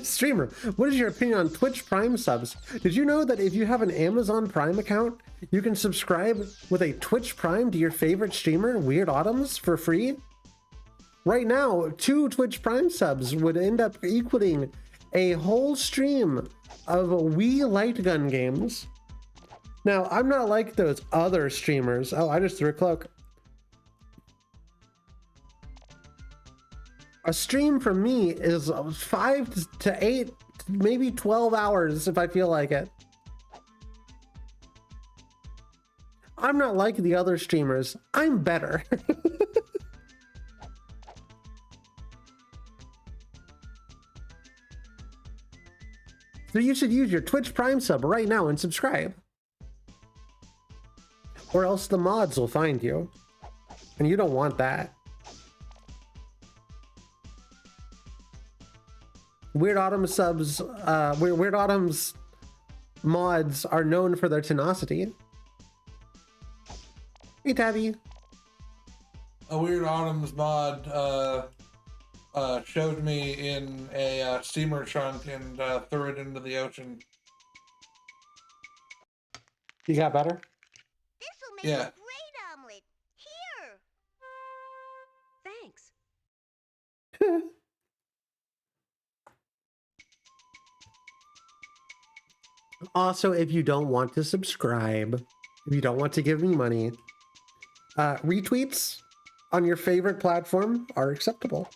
Streamer, what is your opinion on Twitch Prime subs? Did you know that if you have an Amazon Prime account, you can subscribe with a Twitch Prime to your favorite streamer, Weird Autumns, for free? Right now, 2 Twitch Prime subs would end up equaling a whole stream of Wii Light Gun games. Now, I'm not like those other streamers. Oh, I just threw a cloak. A stream for me is 5 to 8, maybe 12 hours if I feel like it. I'm not like the other streamers. I'm better. So you should use your Twitch Prime sub right now and subscribe. Or else the mods will find you. And you don't want that. Weird Autumn subs, Weird Autumn's mods are known for their tenacity. Hey, Tabby. A Weird Autumn's mod showed me in a steamer trunk and threw it into the ocean. You got better? This'll make Yeah. a great omelet. Here. Thanks. Also, if you don't want to subscribe, if you don't want to give me money, retweets on your favorite platform are acceptable.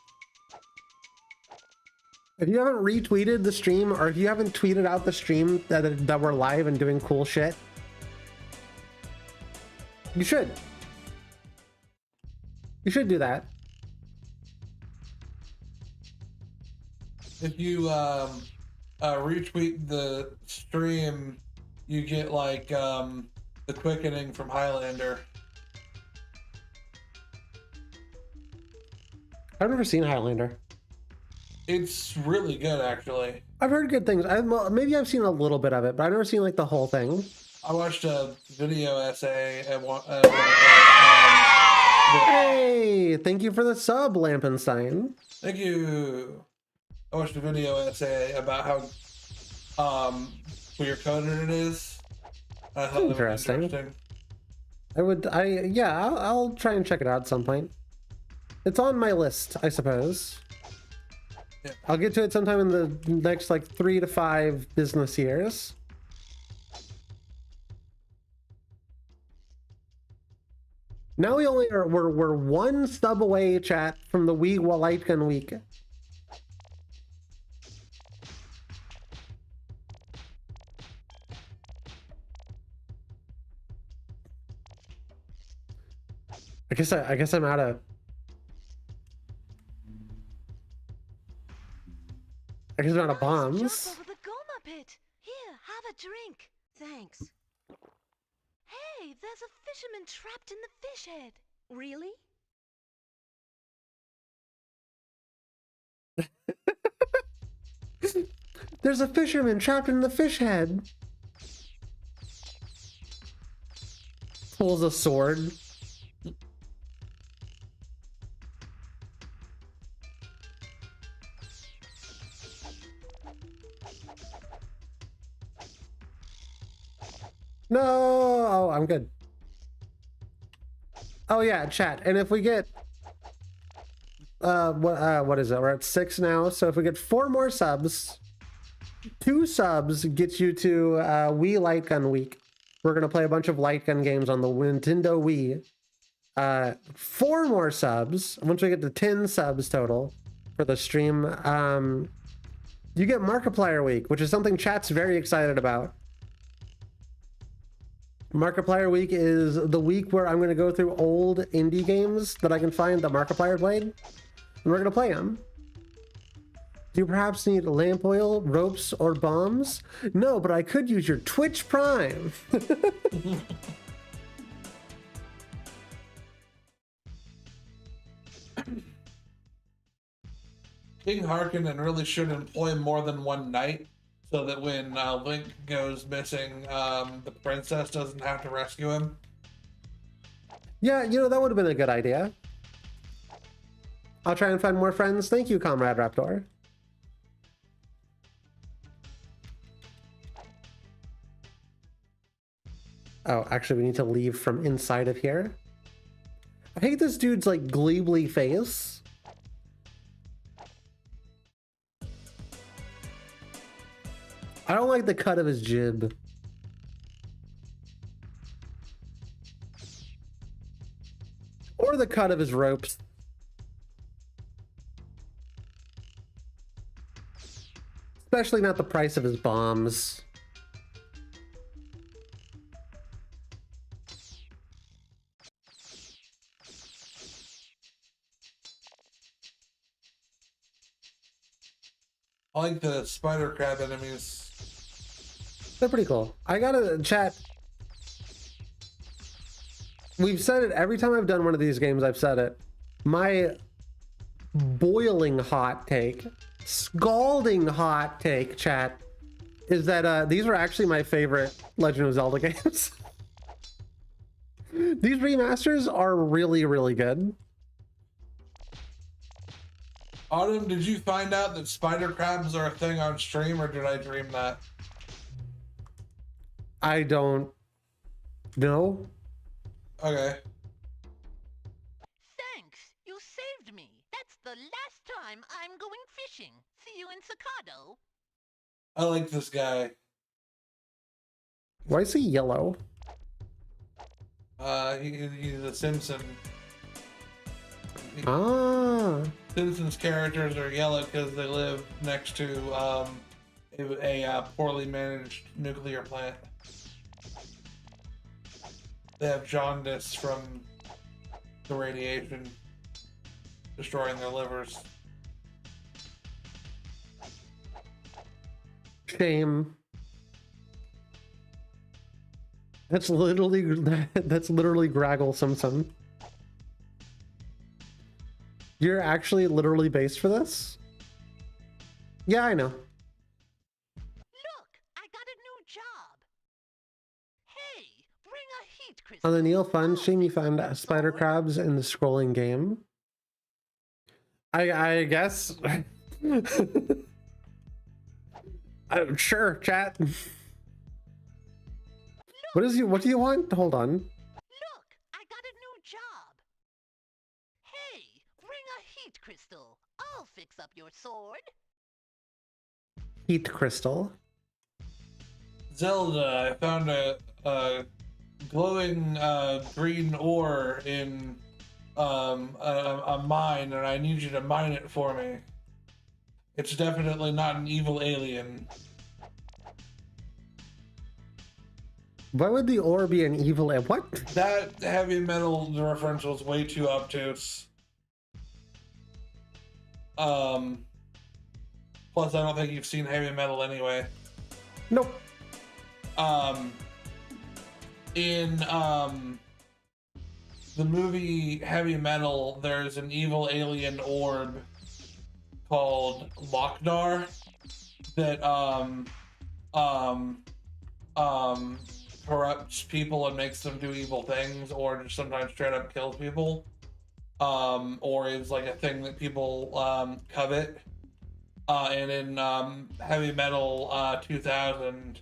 If you haven't retweeted the stream, or if you haven't tweeted out the stream that we're live and doing cool shit, you should. You should do that. If you retweet the stream, you get like the quickening from Highlander. I've never seen Highlander. It's really good, actually. I've heard good things. Maybe I've seen a little bit of it, but I've never seen like the whole thing. I watched a video essay at one. Hey, thank you for the sub, Lampenstein. Thank you. I watched a video essay about how queer coded it is. I thought it was interesting. I'll try and check it out at some point. It's on my list, I suppose. Yeah. I'll get to it sometime in the next like 3 to 5 business years. Now we're one sub away, chat, from the Wii Light Gun Week. I guess I'm out of. I guess I'm out of bombs. Over the Goma pit. Here, have a drink. Thanks. Hey, there's a fisherman trapped in the fish head. Really? There's a fisherman trapped in the fish head. Pulls a sword. No, oh, I'm good. Oh yeah, chat. And if we get what is it? We're at 6 now. So if we get 4 more subs, 2 subs gets you to Wii Light Gun Week. We're gonna play a bunch of light gun games on the Nintendo Wii. 4 more subs. Once we get to 10 subs total for the stream, you get Markiplier Week, which is something chat's very excited about. Markiplier Week is the week where I'm going to go through old indie games that I can find that Markiplier played, and we're going to play them. Do you perhaps need lamp oil, ropes, or bombs? No, but I could use your Twitch Prime. King Harkonnen really should employ more than one knight, so that when Link goes missing, the princess doesn't have to rescue him. Yeah, you know, that would have been a good idea. I'll try and find more friends. Thank you, Comrade Raptor. Oh, actually, we need to leave from inside of here. I hate this dude's, like, gleebly face. I don't like the cut of his jib. Or the cut of his ropes. Especially not the price of his bombs. I like the spider crab enemies. They're pretty cool. I gotta chat. We've said it every time I've done one of these games, I've said it. My boiling hot take, scalding hot take, chat, is that these are actually my favorite Legend of Zelda games. These remasters are really, really good. Autumn, did you find out that spider crabs are a thing on stream, or did I dream that? I don't know. Okay. Thanks, you saved me. That's the last time I'm going fishing. See you in Sakado. I like this guy. Why is he yellow? He's a Simpson. Ah. Simpsons characters are yellow because they live next to a poorly managed nuclear plant. They have jaundice from the radiation destroying their livers. Shame. That's literally Graggle Simpson. You're actually literally based for this? Yeah, I know. Look, I got a new job. Hey, bring a heat crystal. On the Neil Fun stream, you found spider crabs in the scrolling game. I guess. Sure, chat. What do you want? Hold on. Look, I got a new job. Hey, bring a heat crystal. I'll fix up your sword. Heat crystal. Zelda, I found a glowing green ore in a mine, and I need you to mine it for me. It's definitely not an evil alien. Why would the ore be an evil? What? That heavy metal reference was way too obtuse. Plus, I don't think you've seen heavy metal anyway. Nope. In the movie Heavy Metal, there's an evil alien orb called Lockdar that corrupts people and makes them do evil things, or just sometimes straight up kills people, or is like a thing that people covet. And in Heavy Metal 2000,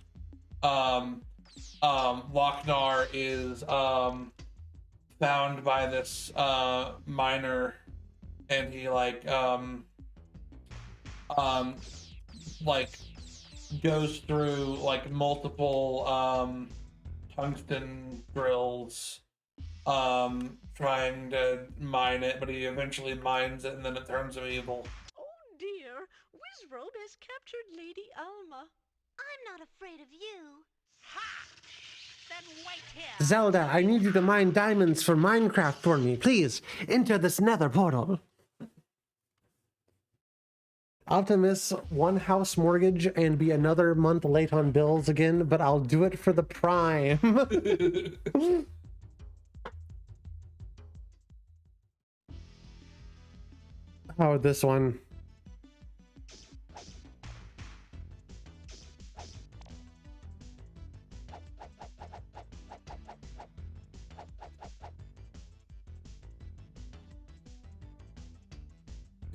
Lockdar is found by this miner, and he like goes through like multiple tungsten drills trying to mine it, but he eventually mines it and then it turns him evil. Oh dear, Wizrobe has captured Lady Alma. I'm not afraid of you. Ha! Then wait here. Zelda, I need you to mine diamonds for Minecraft for me. Please, enter this nether portal. Optimus, one house mortgage and be another month late on bills again, but I'll do it for the Prime. Oh, this one.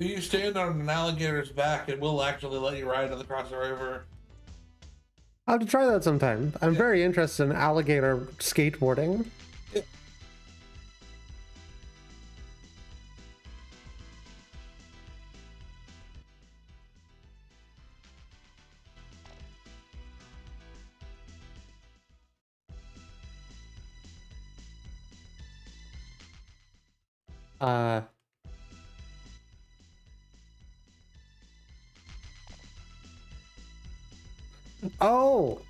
If you stand on an alligator's back, it will actually let you ride across the river. I'll have to try that sometime. I'm very interested in alligator skateboarding. Oh!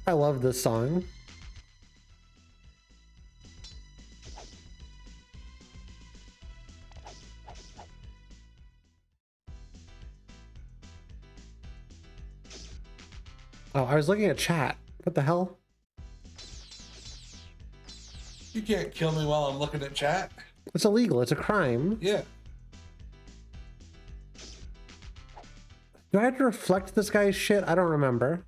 I love this song. Oh, I was looking at chat. What the hell? You can't kill me while I'm looking at chat. It's illegal. It's a crime. Yeah. Do I have to reflect this guy's shit? I don't remember.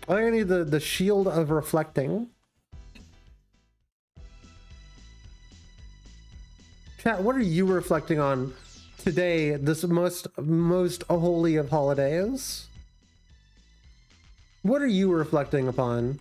I think I need the shield of reflecting. Chat, what are you reflecting on today, this most holy of holidays? What are you reflecting upon?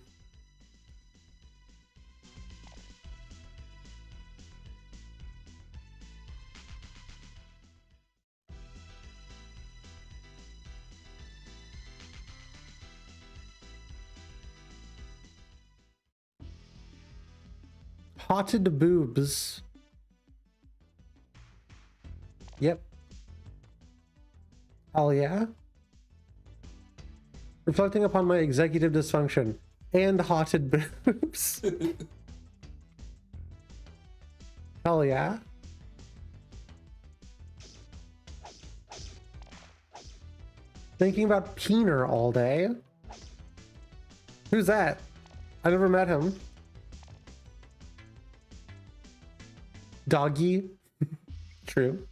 Potted boobs. Yep. Hell yeah. Reflecting upon my executive dysfunction and hotted boobs. Hell yeah. Thinking about Peener all day. Who's that? I never met him. Doggy. True.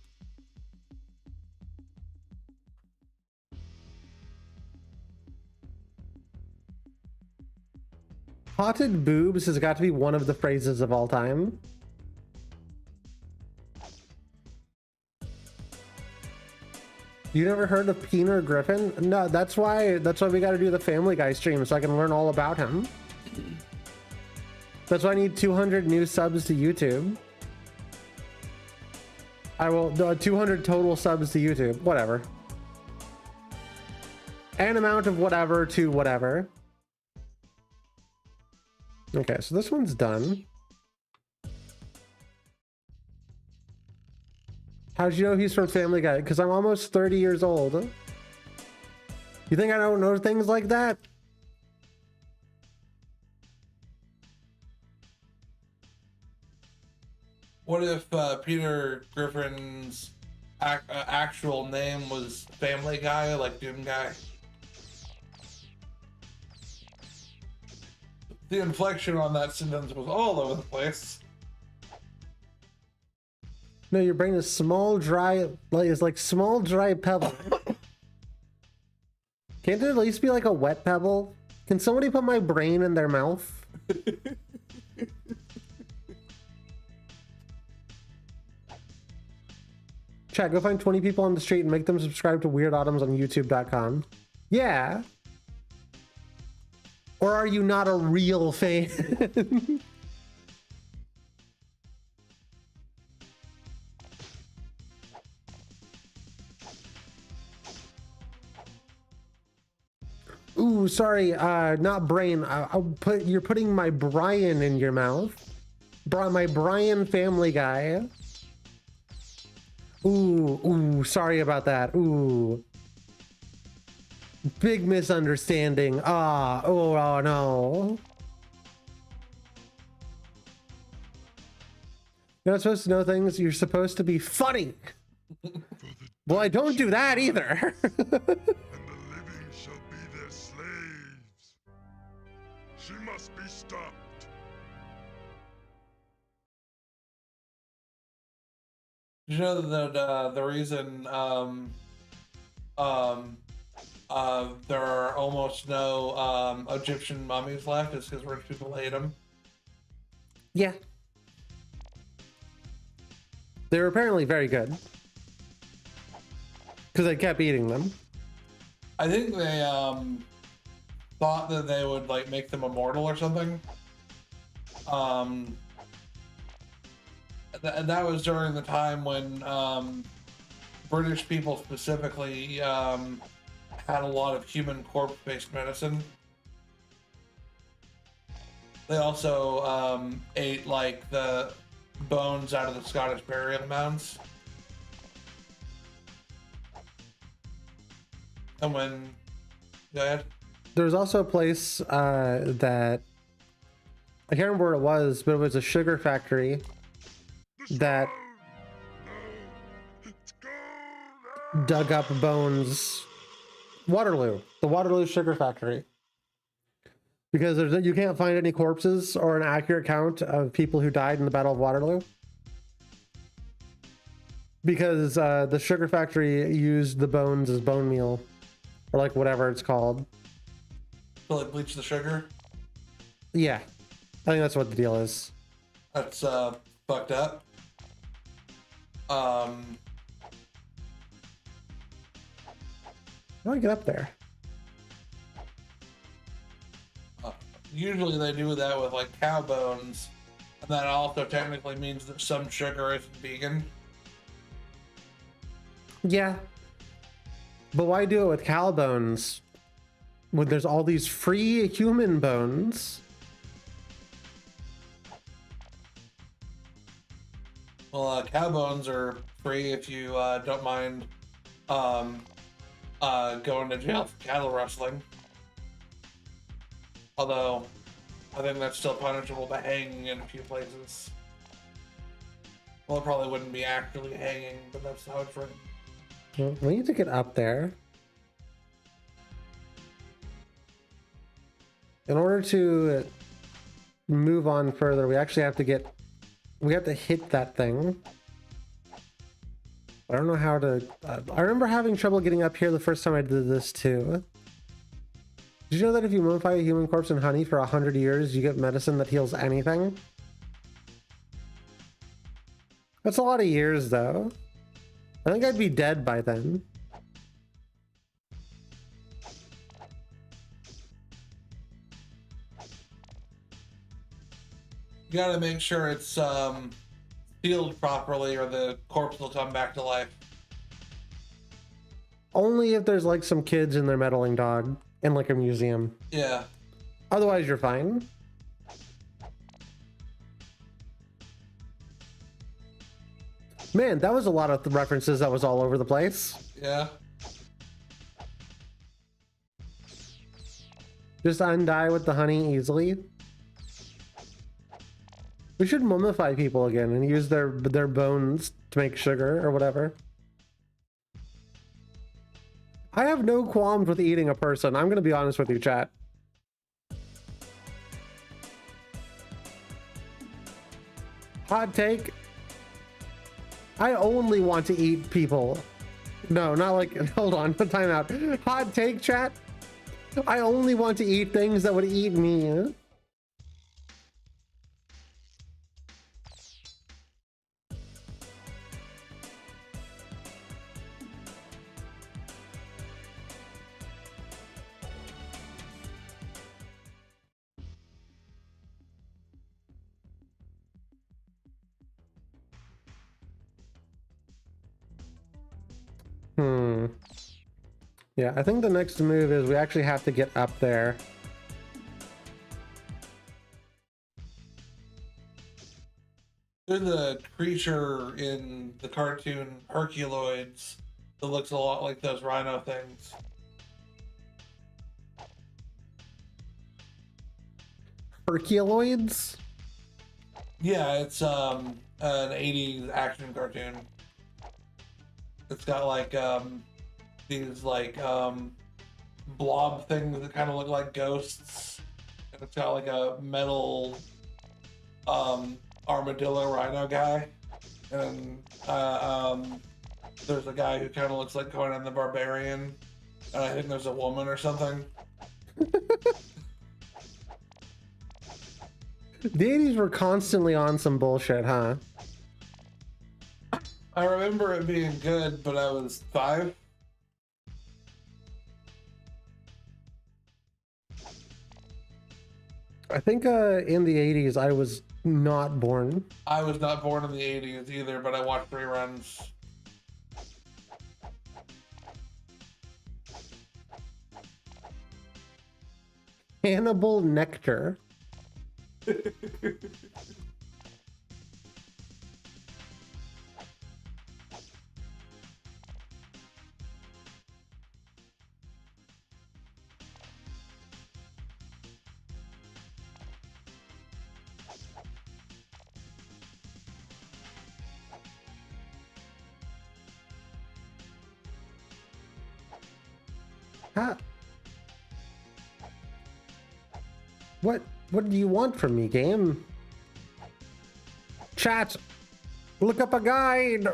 Potted boobs has got to be one of the phrases of all time. You never heard of Peener Griffin? No, that's why we got to do the Family Guy stream so I can learn all about him. That's why I need 200 new subs to YouTube. I will 200 total subs to YouTube, whatever. An amount of whatever to whatever. Okay, so this one's done. How'd you know he's from Family Guy? Because I'm almost 30 years old. You think I don't know things like that? What if Peter Griffin's actual name was Family Guy, like Doom Guy? The inflection on that sentence was all over the place. No, your brain is small, dry, like small, dry pebble. Can't it at least be like a wet pebble? Can somebody put my brain in their mouth? Chat, go find 20 people on the street and make them subscribe to Weird Autumns on YouTube.com. Yeah. Or are you not a real fan? Ooh, sorry, not brain. You're putting my Brian in your mouth. My Brian Family Guy. Ooh, sorry about that. Ooh. Big misunderstanding. Oh no. You're not supposed to know things. You're supposed to be funny. Well, I don't do that either. She must be stopped. Did you know that the reason there are almost no Egyptian mummies left is because rich people ate them? Yeah. They were apparently very good. Because they kept eating them. I think they thought that they would like make them immortal or something. And that was during the time when British people specifically had a lot of human corpse-based medicine. They also ate like the bones out of the Scottish burial mounds. And when... Go ahead. There's also a place that... I can't remember where it was, but it was a sugar factory that dug up bones. Waterloo. The Waterloo Sugar Factory. Because you can't find any corpses or an accurate count of people who died in the Battle of Waterloo. Because the sugar factory used the bones as bone meal. Or like whatever it's called. To like bleach the sugar? Yeah. I think that's what the deal is. That's fucked up. How do I get up there? Usually they do that with like cow bones, and that also technically means that some sugar isn't vegan. Yeah. But why do it with cow bones when there's all these free human bones? Well, cow bones are free if you don't mind going to jail for cattle rustling. Although, I think that's still punishable by hanging in a few places. Well, it probably wouldn't be actually hanging, but that's how it's written. Well, we need to get up there. In order to move on further, we actually have to hit that thing. I don't know how to... I remember having trouble getting up here the first time I did this too. Did you know that if you mummify a human corpse in honey for 100 years, you get medicine that heals anything? That's a lot of years though. I think I'd be dead by then. You gotta make sure it's sealed properly or the corpse will come back to life. Only if there's like some kids in their meddling dog in like a museum. Yeah. Otherwise you're fine. Man, that was a lot of references that was all over the place. Yeah. Just undie with the honey easily. We should mummify people again and use their bones to make sugar or whatever. I have no qualms with eating a person. I'm gonna be honest with you, chat. Hot take. I only want to eat people. No, not like, hold on, time out. Hot take, chat. I only want to eat things that would eat me. Yeah, I think the next move is we actually have to get up there. There's a creature in the cartoon Herculoids that looks a lot like those rhino things. Herculoids? Yeah, it's an 80s action cartoon. It's got like these like blob things that kind of look like ghosts, and it's got like a metal armadillo rhino guy, and there's a guy who kind of looks like Conan the Barbarian, and I think there's a woman or something. The 80s were constantly on some bullshit, huh? I remember it being good, but I was 5. I think in the 80s I was not born. I was not born in the 80s either, but I watched reruns. Hannibal Nectar. Huh? What do you want from me, game? Chat, look up a guide.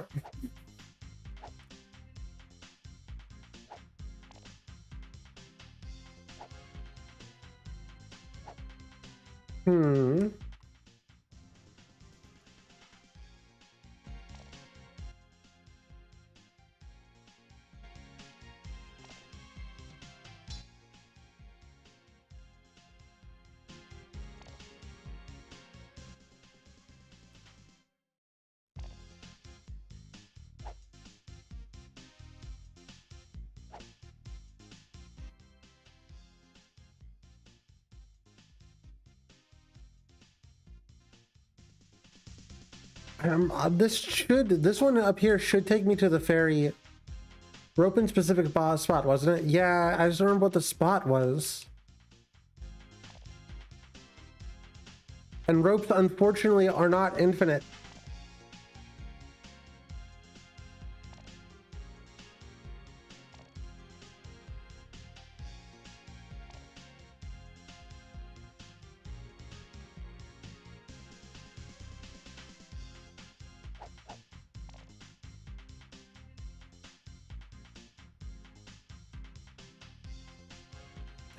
This one up here should take me to the ferry. Rope in specific spot, wasn't it? Yeah, I just remember what the spot was. And ropes, unfortunately, are not infinite.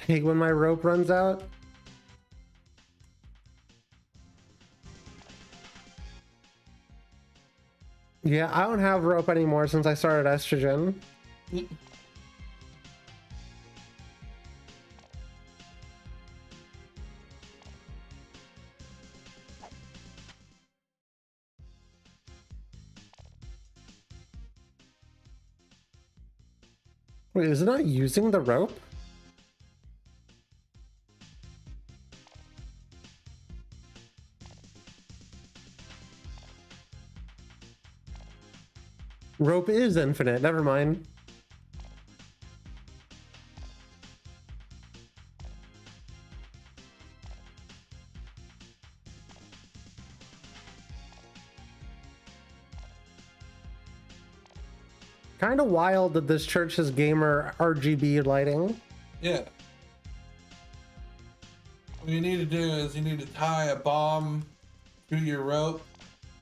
hate when my rope runs out. Yeah, I don't have rope anymore since I started estrogen. Wait, is it not using the rope? Rope is infinite, never mind. Kind of wild that this church has gamer RGB lighting. Yeah. What you need to do is you need to tie a bomb to your rope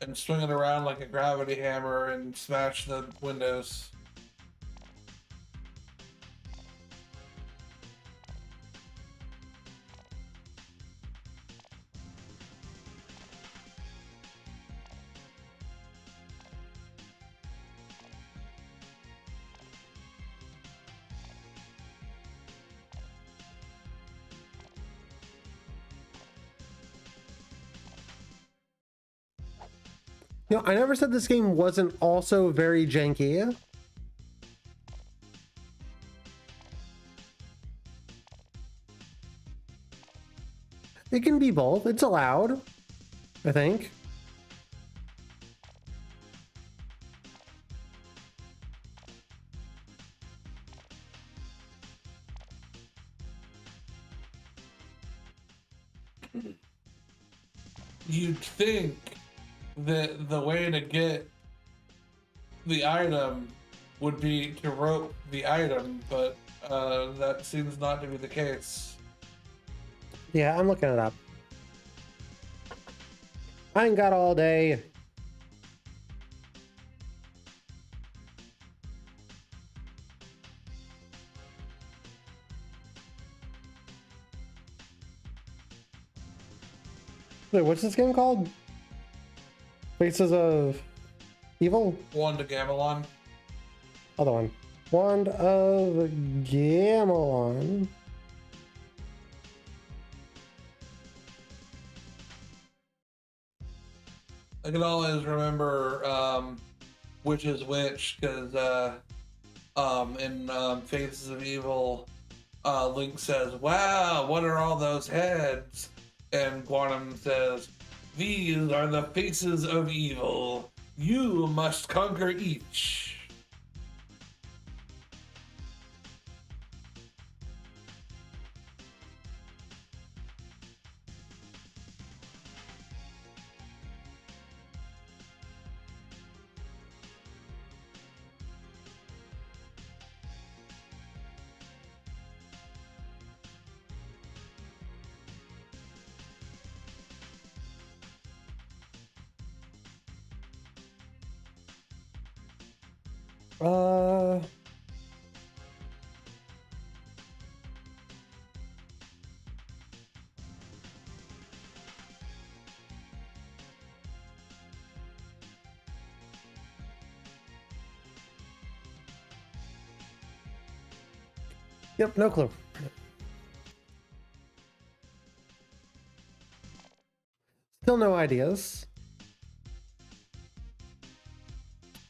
and swing it around like a gravity hammer and smash the windows. You know, I never said this game wasn't also very janky. It can be both. It's allowed, I think. You'd think that the way to get the item would be to rope the item, but that seems not to be the case. Yeah, I'm looking it up. I ain't got all day. Wait, what's this game called? Faces of Evil? Wand of Gamelon. Other one. Wand of Gamelon. I can always remember which is which because in Faces of Evil, Link says, "Wow, what are all those heads?" And Quantum says, "These are the faces of evil. You must conquer each." Yep, no clue. Still no ideas.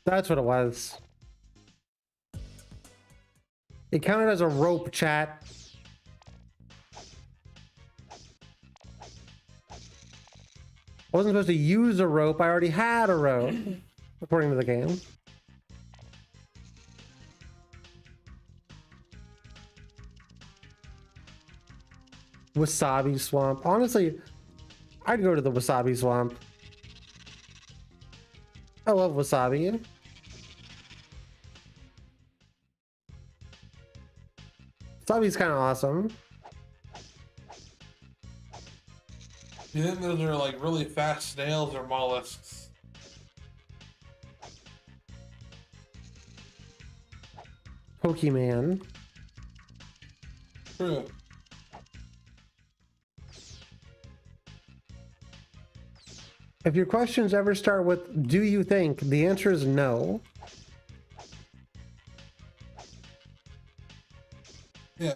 That's what it was. It counted as a rope, chat. I wasn't supposed to use a rope. I already had a rope, according to the game. Wasabi Swamp. Honestly, I'd go to the Wasabi Swamp. I love wasabi. Wasabi's kind of awesome. Do you think those are like really fast snails or mollusks? Pokemon. True. If your questions ever start with, do you think? The answer is no. Yeah.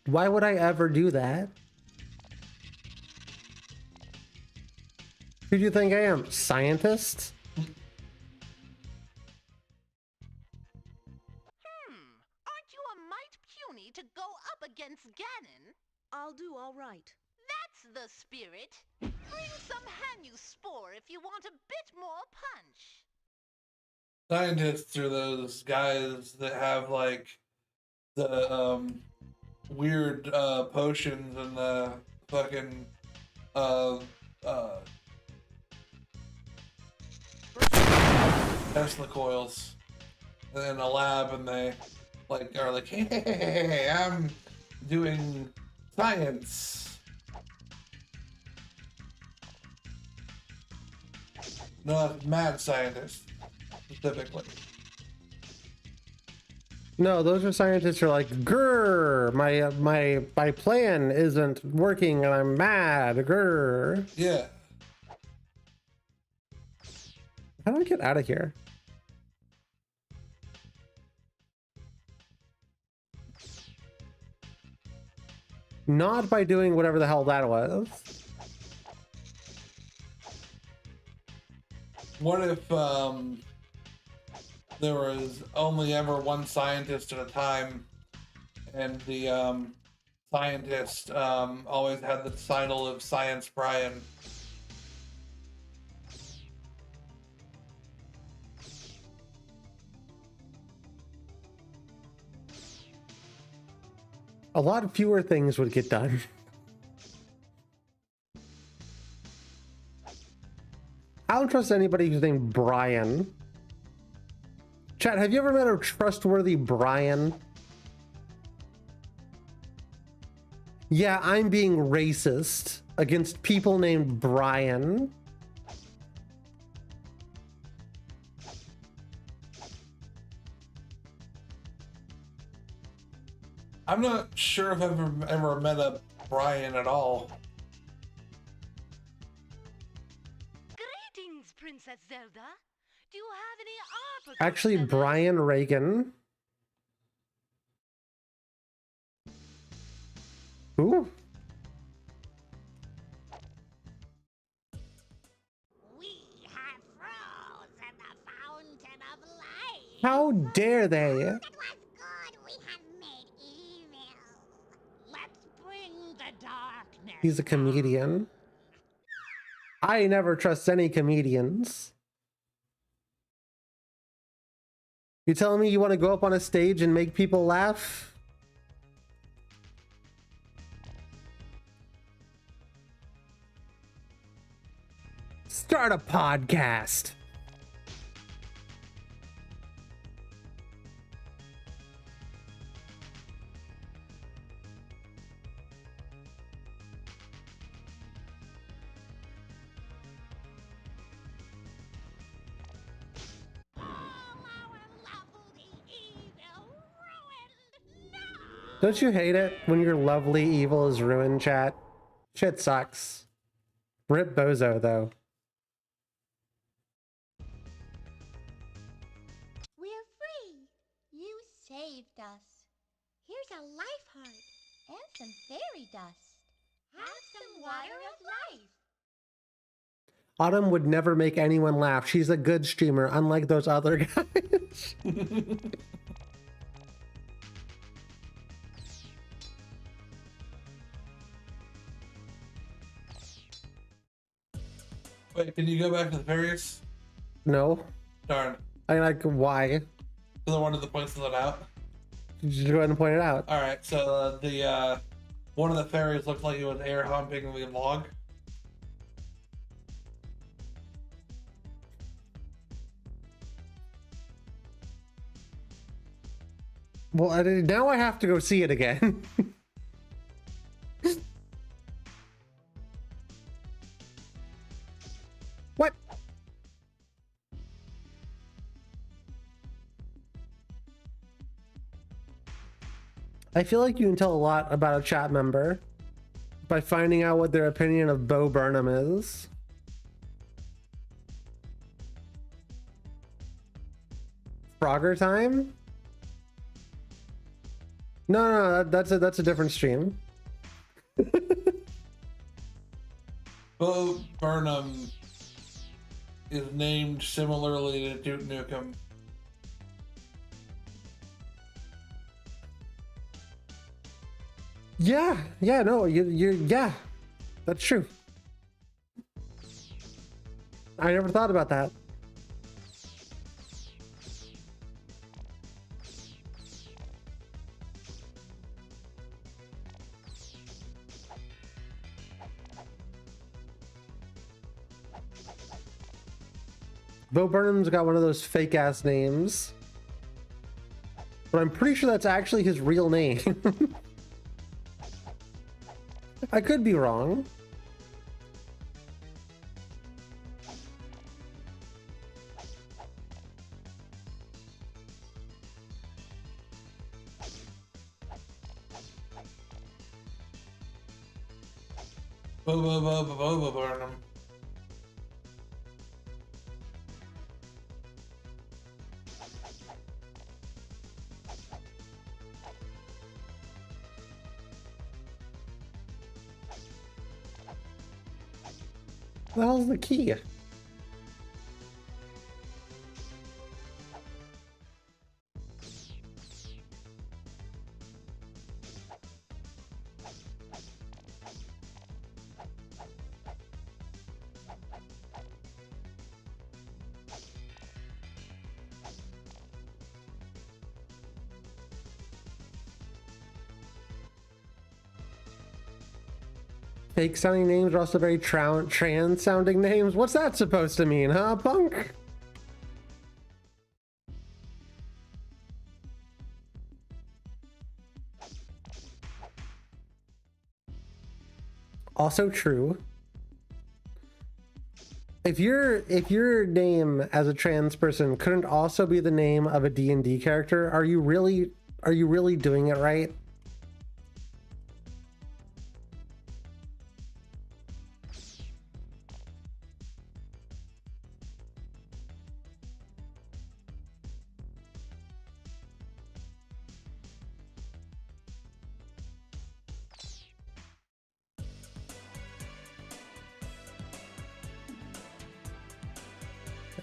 Why would I ever do that? Who do you think I am? Scientist? Aren't you a mite puny to go up against Ganon? I'll do all right. That's the spirit. Bring some Hanyu Spore if you want a bit more punch. Scientists are those guys that have like the weird potions and the fucking Tesla coils in a lab, and they like are like, hey, I'm doing science. Not mad scientist specifically. No, those are scientists who are like, grr, my plan isn't working and I'm mad, grr. Yeah. How do I get out of here? Not by doing whatever the hell that was. What if there was only ever one scientist at a time, and the scientist always had the title of Science Brian? A lot fewer things would get done. I don't trust anybody who's named Brian. Chat, have you ever met a trustworthy Brian? Yeah, I'm being racist against people named Brian. I'm not sure if I've ever met a Brian at all. Greetings, Princess Zelda. Do you have any ARPA? Actually, Brian Reagan. Ooh. We have frozen the fountain of life. How dare they? That was good. We have made evil. Let's bring the darkness. He's a comedian. I never trust any comedians. You telling me you want to go up on a stage and make people laugh? Start a podcast. Don't you hate it when your lovely evil is ruined, chat? Shit sucks. Rip Bozo, though. We're free. You saved us. Here's a life heart and some fairy dust. Have some water of life. Autumn would never make anyone laugh. She's a good streamer, unlike those other guys. Wait, can you go back to the fairies? No. Darn. I like, why? Because I wanted to point something out. Just go ahead and point it out. Alright, so the one of the fairies looked like it was air humping the log. Well, now I have to go see it again. What? I feel like you can tell a lot about a chat member by finding out what their opinion of Bo Burnham is. Frogger time? No, that's a different stream. Bo Burnham is named similarly to Duke Nukem. Yeah, no, yeah, that's true. I never thought about that. Bo Burnham's got one of those fake ass names, but I'm pretty sure that's actually his real name. I could be wrong. Bo Burnham. What the hell's the key? Fake sounding names are also very trans sounding names. What's that supposed to mean, huh, punk? Also true. If your name as a trans person couldn't also be the name of a D&D character, are you really doing it right?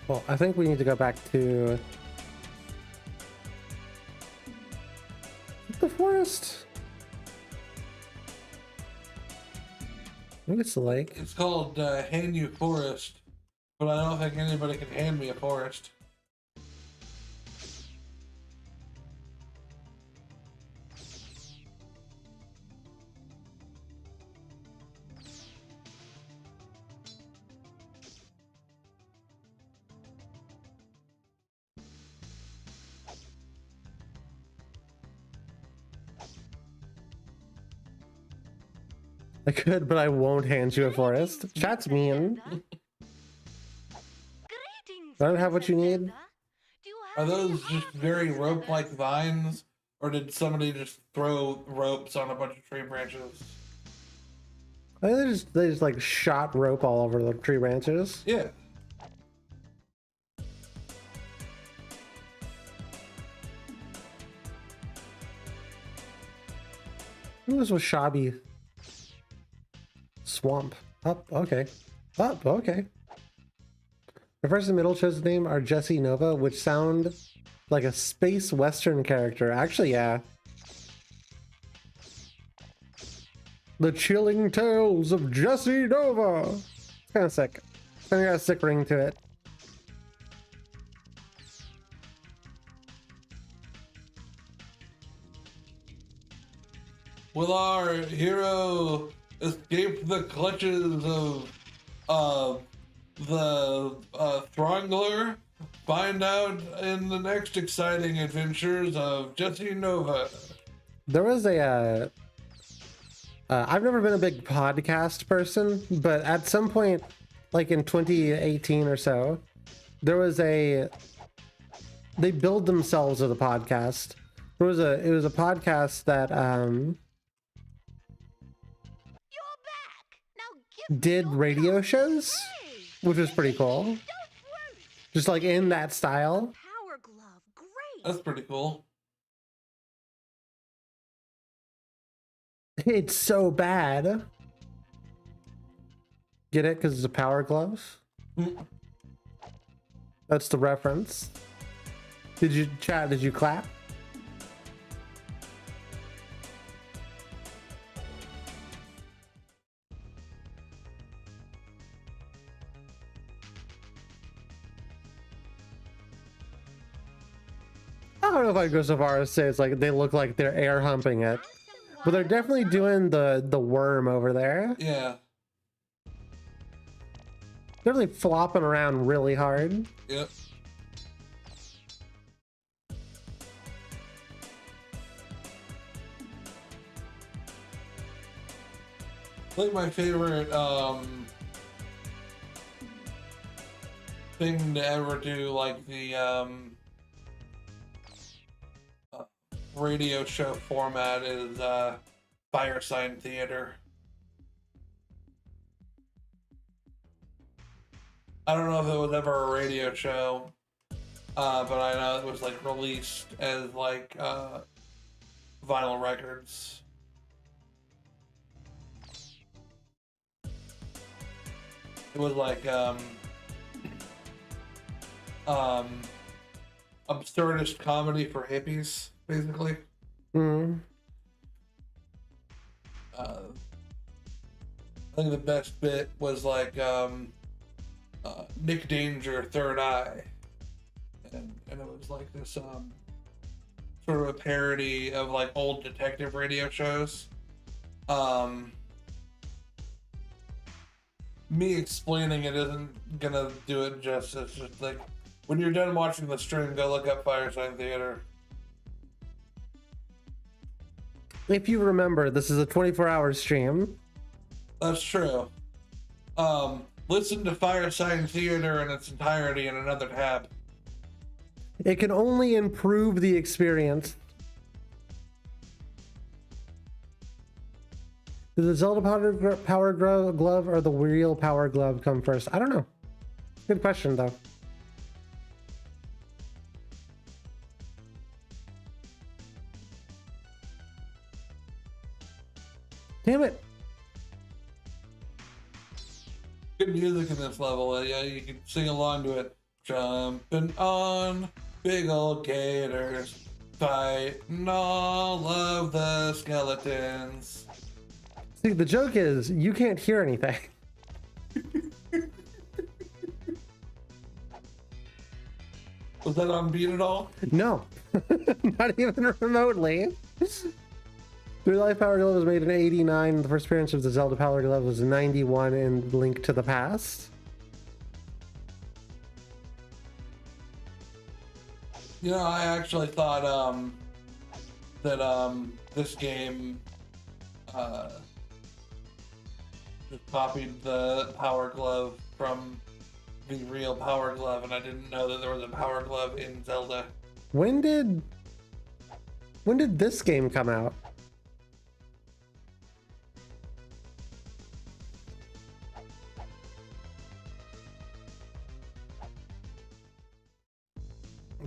Well, I think we need to go back to the forest. I think it's the lake. It's called Hand You Forest, but I don't think anybody can hand me a forest. I could, but I won't hand you a forest. Chat's mean. I don't have what you need. Are those just very rope-like vines, or did somebody just throw ropes on a bunch of tree branches? I think they just like shot rope all over the tree branches. Yeah. Who was Washabi? Swamp. Up, okay. Up, okay. The first and middle chosen name are Jesse Nova, which sound like a space western character. Actually, yeah. The Chilling Tales of Jesse Nova. It's kind of sick. It's kind of got a sick ring to it. Will our hero escape the clutches of the Throngler? Find out in the next exciting adventures of Jesse Nova. There was a I've never been a big podcast person, but at some point, like in 2018 or so, there was they billed themselves as a podcast, It was a podcast that did radio shows, which was pretty cool. Just like in that style. Power glove, great. That's pretty cool. It's so bad. Get it? Because it's a power glove. That's the reference. Did you chat? Did you clap? I don't know if I'd go so far as to say it's like they look like they're air humping it, but they're definitely doing the worm over there. Yeah. Definitely flopping around really hard. Yep. I think my favorite thing to ever do, like the radio show format, is Fireside Theater. I don't know if it was ever a radio show, but I know it was like released as like vinyl records. It was like absurdist comedy for hippies, basically. Mm. I think the best bit was like Nick Danger, Third Eye, and it was like this sort of a parody of like old detective radio shows. Me explaining it isn't gonna do it justice. Just like when you're done watching the stream, go look up Fireside Theater. If you remember, this is a 24-hour stream. That's true. Listen to Fireside Theater in its entirety in another tab. It can only improve the experience. Did the Zelda power glove or the real power glove come first? I don't know. Good question, though. Damn it. Good music in this level. Yeah, you can sing along to it. Jumping on big old gators, fighting all of the skeletons. See, the joke is you can't hear anything. Was that on beat at all? No, not even remotely. The Life Power Glove was made in '89. The first appearance of the Zelda Power Glove was in '91 in Link to the Past. You know, I actually thought that this game just copied the Power Glove from the real Power Glove, and I didn't know that there was a Power Glove in Zelda. When did this game come out?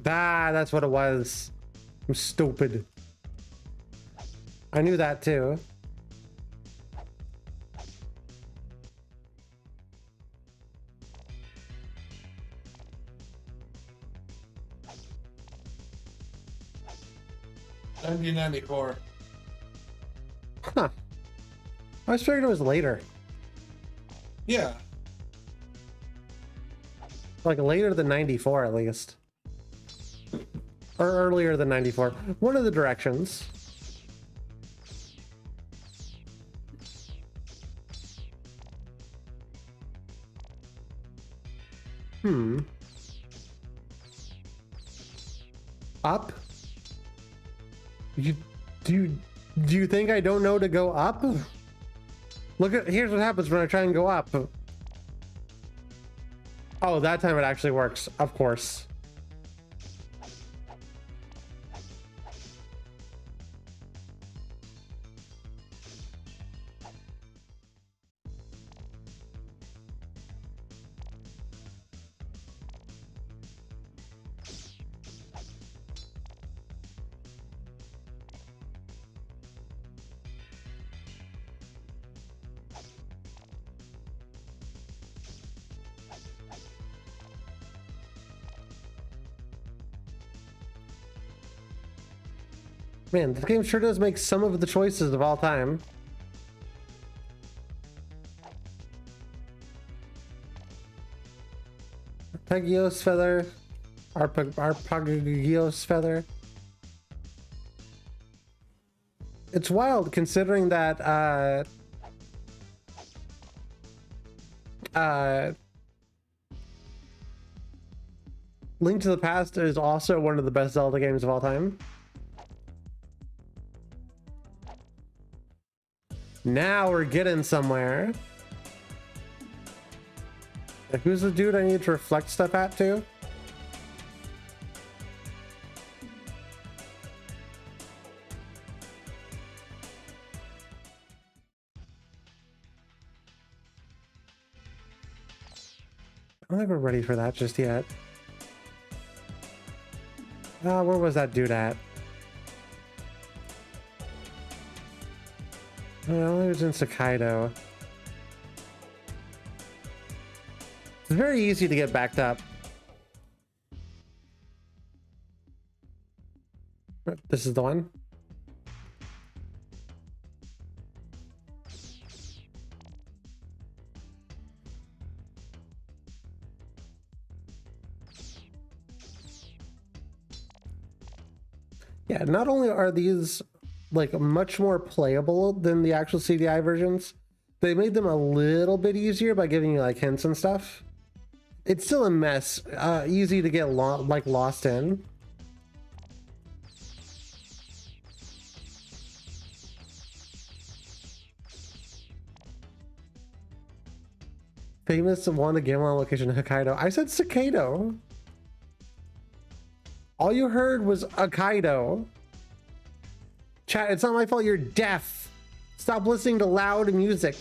That's what it was. I'm stupid. I knew that too. $1994. Huh. I was figuring it was later. Yeah. Like later than 94 at least. Or earlier than 94. One of the directions. Up? Do you think I don't know to go up? Here's what happens when I try and go up. Oh, that time it actually works, of course. Man, this game sure does make some of the choices of all time. Arpeggios feather. Arpeggios feather. It's wild considering that Link to the Past is also one of the best Zelda games of all time. Now we're getting somewhere. Who's the dude I need to reflect stuff at too? I don't think we're ready for that just yet. Where was that dude at? Oh, he was in Sakaido. It's very easy to get backed up. This is the one. Yeah, not only are these like much more playable than the actual CDI versions, they made them a little bit easier by giving you like hints and stuff. It's still a mess, easy to get lost in. Famous Wanda Gamelon location Hokkaido. I said Sakaido. All you heard was Hokkaido. Chat, it's not my fault you're deaf. Stop listening to loud music.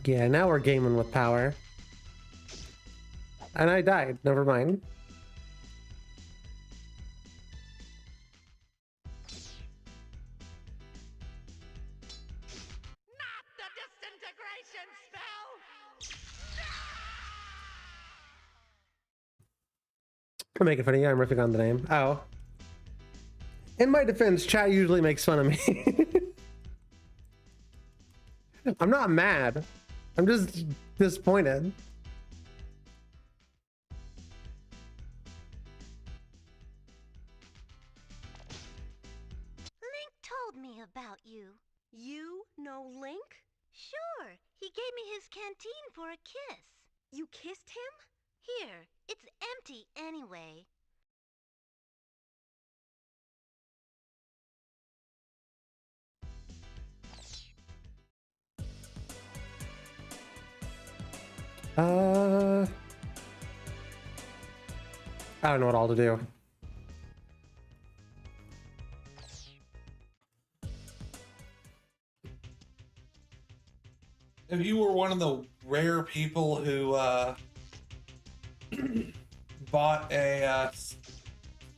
Yeah, now we're gaming with power. And I died, never mind. Not the disintegration spell! I'm making fun of you, I'm riffing on the name. Oh. In my defense, chat usually makes fun of me. I'm not mad. I'm just disappointed. Link told me about you. You know Link? Sure. He gave me his canteen for a kiss. You kissed him? Here. It's empty anyway. I don't know what all to do. If you were one of the rare people who bought a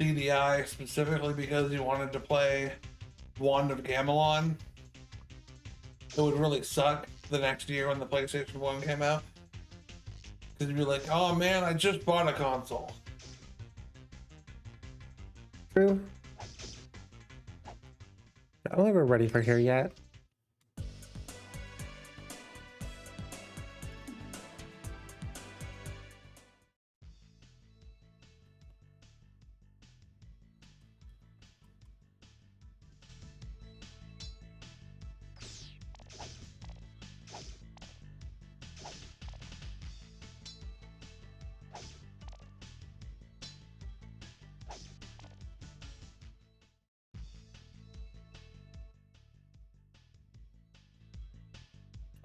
CDI specifically because you wanted to play Wand of Gamelon, it would really suck the next year when the PlayStation 1 came out. Because you'd be like, oh man, I just bought a console. True. I don't think we're ready for here yet.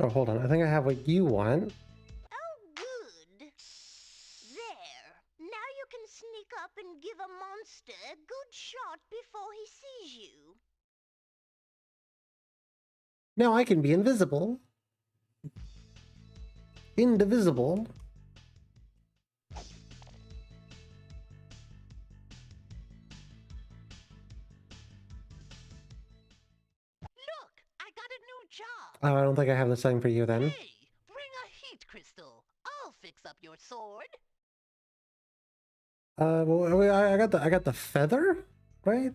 Oh, hold on. I think I have what you want. Oh, good. There. Now you can sneak up and give a monster a good shot before he sees you. Now I can be invisible. indivisible. Look, I got a new job. Oh, I don't think I have the setting for you then. Hey, bring a heat crystal. I'll fix up your sword. Well, I got the feather, right?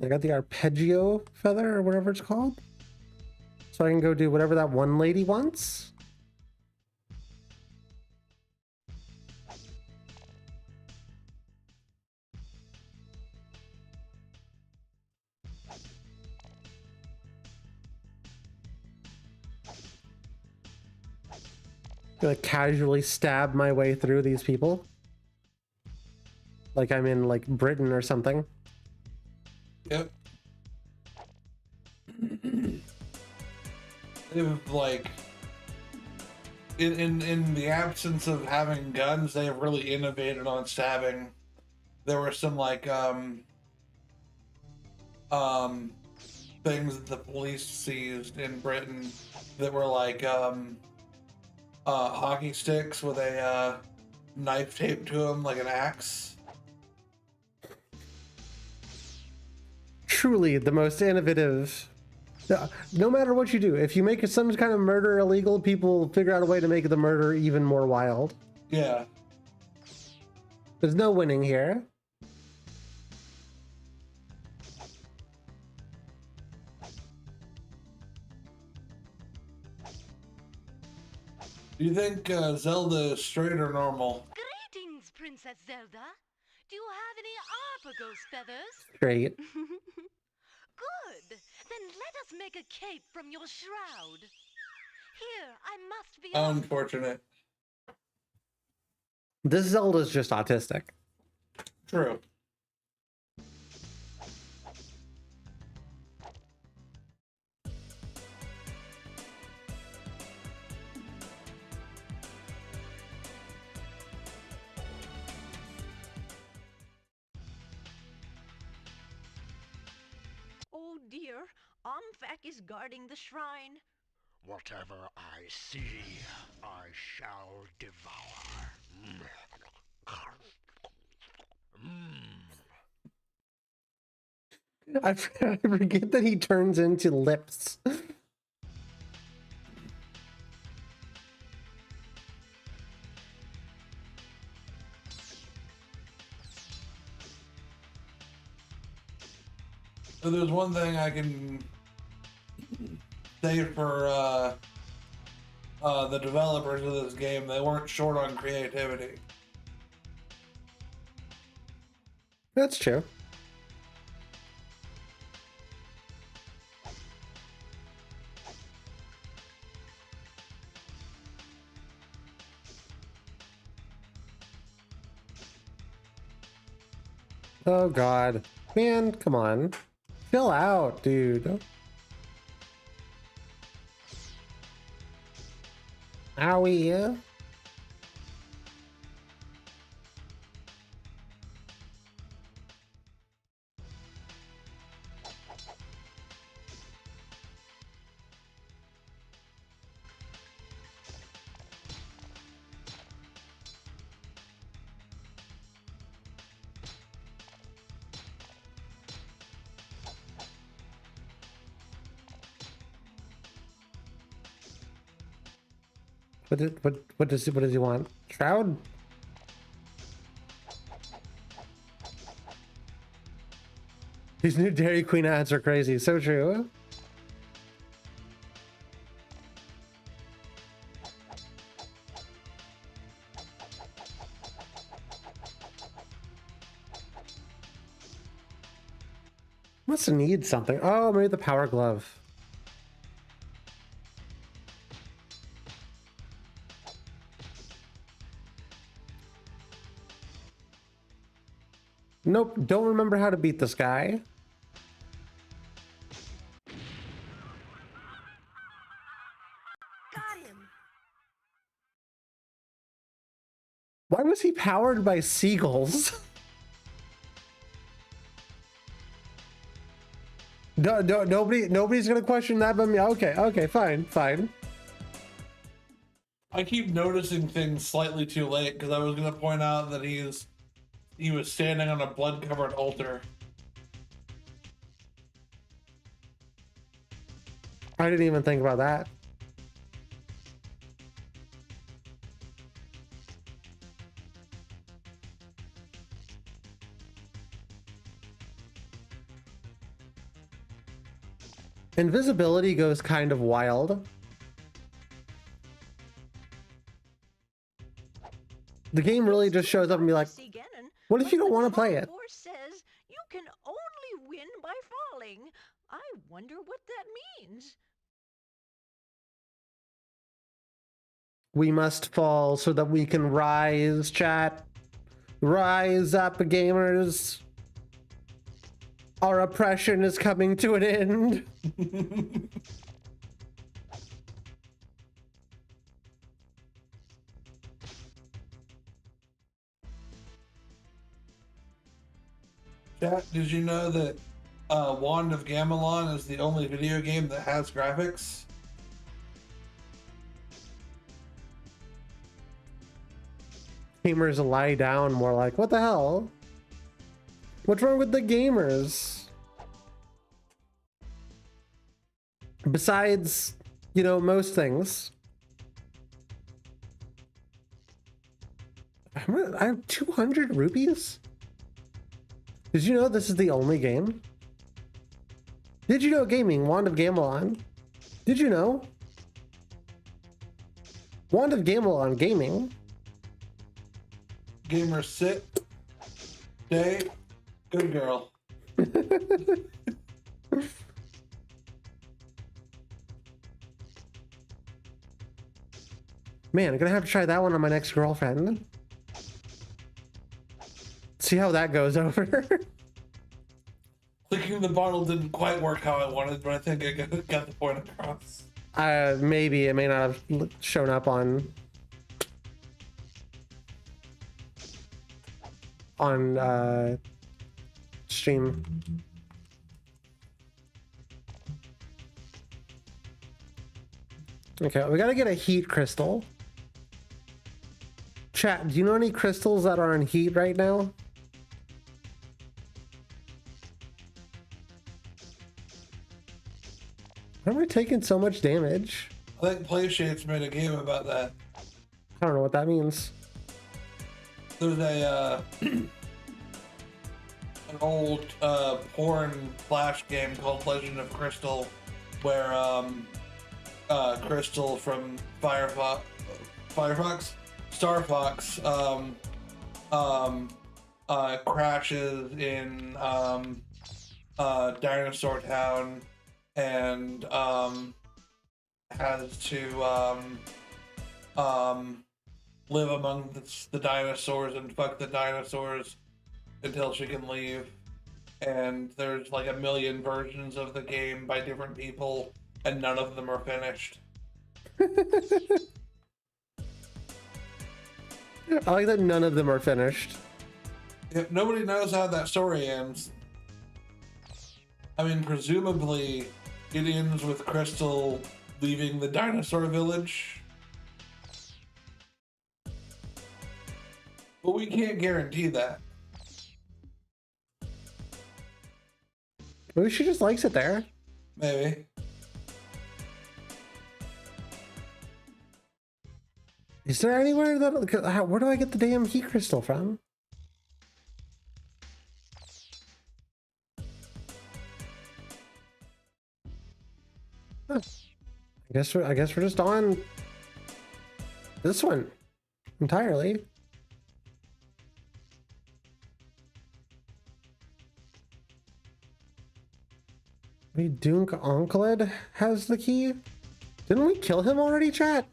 I got the arpeggio feather or whatever it's called. So I can go do whatever that one lady wants. Gonna casually stab my way through these people. Like I'm in like Britain or something. Yep. If like in the absence of having guns, they have really innovated on stabbing. There were some like things that the police seized in Britain that were like hockey sticks with a knife taped to them like an axe. Truly the most innovative. No matter what you do, if you make some kind of murder illegal, people figure out a way to make the murder even more wild. Yeah. There's no winning here. Do you think Zelda is straight or normal? Greetings, Princess Zelda. Do you have any Arpagos feathers? Straight. Good. Then let us make a cape from your shroud. Here, I must be. Unfortunate. This Zelda's just autistic. True. Oh dear, Omfak is guarding the shrine. Whatever I see, I shall devour. I forget that he turns into lips. So there's one thing I can say for the developers of this game: they weren't short on creativity. That's true. Oh god. Man, come on. Chill out, dude. Owie. What does he want? Shroud? These new Dairy Queen ads are crazy. So true. Must need something. Oh, maybe the power glove. Nope, don't remember how to beat this guy. Got him. Why was he powered by seagulls? Nobody's gonna question that but me. Okay, fine. I keep noticing things slightly too late because I was gonna point out that he was standing on a blood-covered altar. I didn't even think about that. Invisibility goes kind of wild. The game really just shows up and be like, what if you don't want to play it? Force says you can only win by falling. I wonder what that means. We must fall so that we can rise, chat. Rise up, gamers. Our oppression is coming to an end. Chat, did you know that Wand of Gamelon is the only video game that has graphics? Gamers lie down more like, what the hell? What's wrong with the gamers? Besides, you know, most things. I have 200 rupees? Did you know this is the only game? Did you know gaming, Wand of Gamelon? Did you know? Wand of Gamelon gaming. Gamer sit. Stay. Good girl. Man, I'm gonna have to try that one on my next girlfriend. See how that goes over. Clicking the bottle didn't quite work how I wanted, but I think I got the point across. Maybe it may not have shown up on stream. Okay, we gotta get a heat crystal. Chat, do you know any crystals that are on heat right now? Why am I taking so much damage? I think PlayShape's made a game about that. I don't know what that means. There's a an old porn flash game called Legend of Crystal, where Crystal from Star Fox crashes in Dinosaur Town and has to live among the dinosaurs and fuck the dinosaurs until she can leave. And there's like a million versions of the game by different people, and none of them are finished. I like that none of them are finished. If nobody knows how that story ends. I mean, presumably it ends with Crystal leaving the dinosaur village. But we can't guarantee that. Maybe she just likes it there. Maybe. Is there anywhere that... Where do I get the damn heat crystal from? Huh. I guess we're just on this one entirely. Wait, Dunk Onkled has the key? Didn't we kill him already, chat?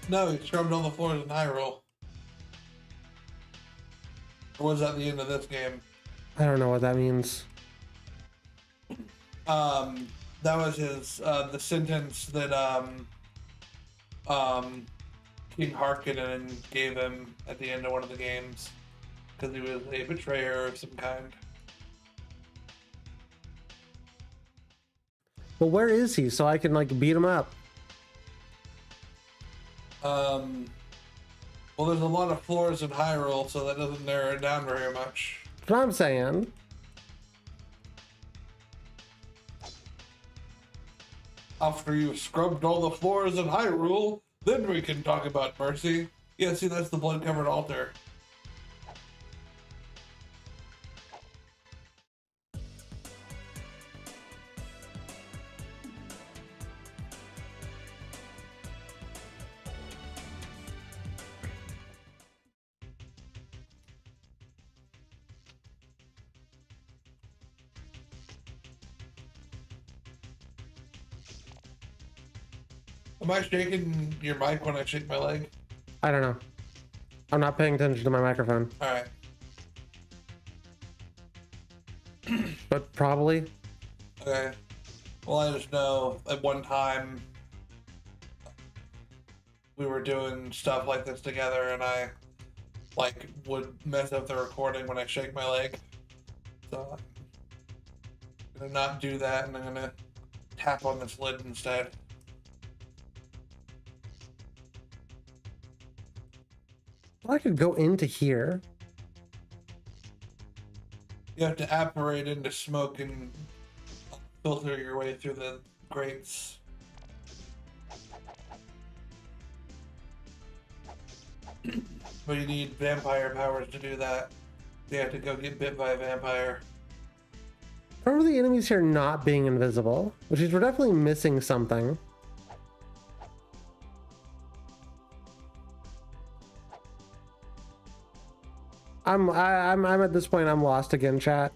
No, he scrubbed on the floors in Hyrule. Or was that the end of this game? I don't know what that means. That was his the sentence that King Harkonnen gave him at the end of one of the games, because he was a betrayer of some kind. But where is he so I can like beat him up? Well, there's a lot of floors in Hyrule, so that doesn't narrow it down very much. That's what I'm saying. After you've scrubbed all the floors in Hyrule, then we can talk about mercy. Yeah, see, that's the blood-covered altar. Am I shaking your mic when I shake my leg? I don't know. I'm not paying attention to my microphone. Alright. But probably. Okay. Well, I just know at one time we were doing stuff like this together and I like would mess up the recording when I shake my leg. So I'm gonna not do that and I'm gonna tap on this lid instead. Well, I could go into here. You have to apparate into smoke and filter your way through the grates. But you need vampire powers to do that. You have to go get bit by a vampire. I remember the enemies here not being invisible, which is we're definitely missing something. I'm at this point, I'm lost again, chat.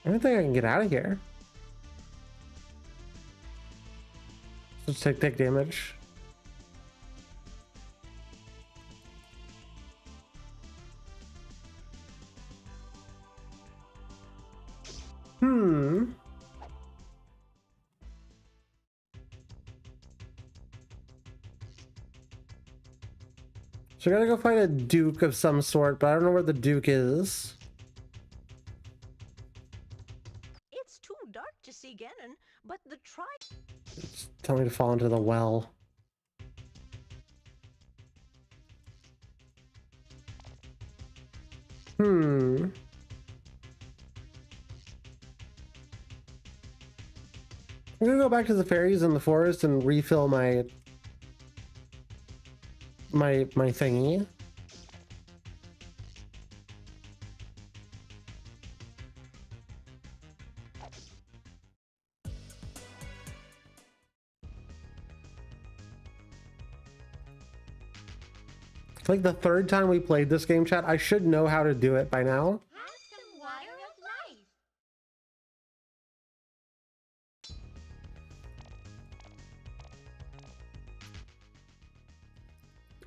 I don't think I can get out of here. Let's take damage. So I gotta go find a Duke of some sort, but I don't know where the Duke is. It's too dark to see Ganon, but the It's telling me to fall into the well. I'm gonna go back to the fairies in the forest and refill my thingy. It's like the third time we played this game, chat. I should know how to do it by now. Have some water of life.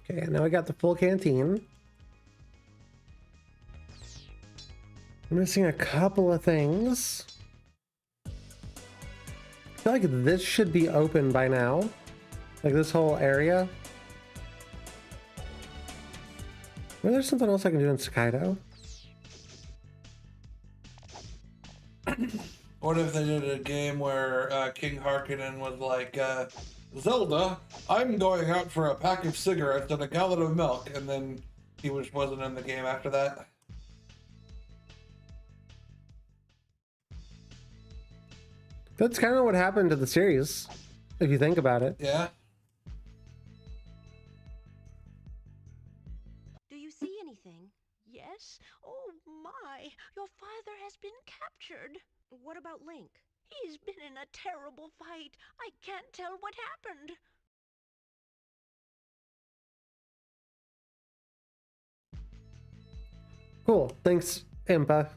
Okay, now I got the full canteen. I'm missing a couple of things. I feel like this should be open by now. Like this whole area. Maybe there's something else I can do in Sakaido. What if they did a game where King Harkonnen was like, Zelda, I'm going out for a pack of cigarettes and a gallon of milk, and then he wasn't in the game after that? That's kind of what happened to the series, if you think about it. Yeah. Do you see anything? Yes? Oh my, your father has been captured. What about Link? He's been in a terrible fight. I can't tell what happened. Cool. Thanks, Impa.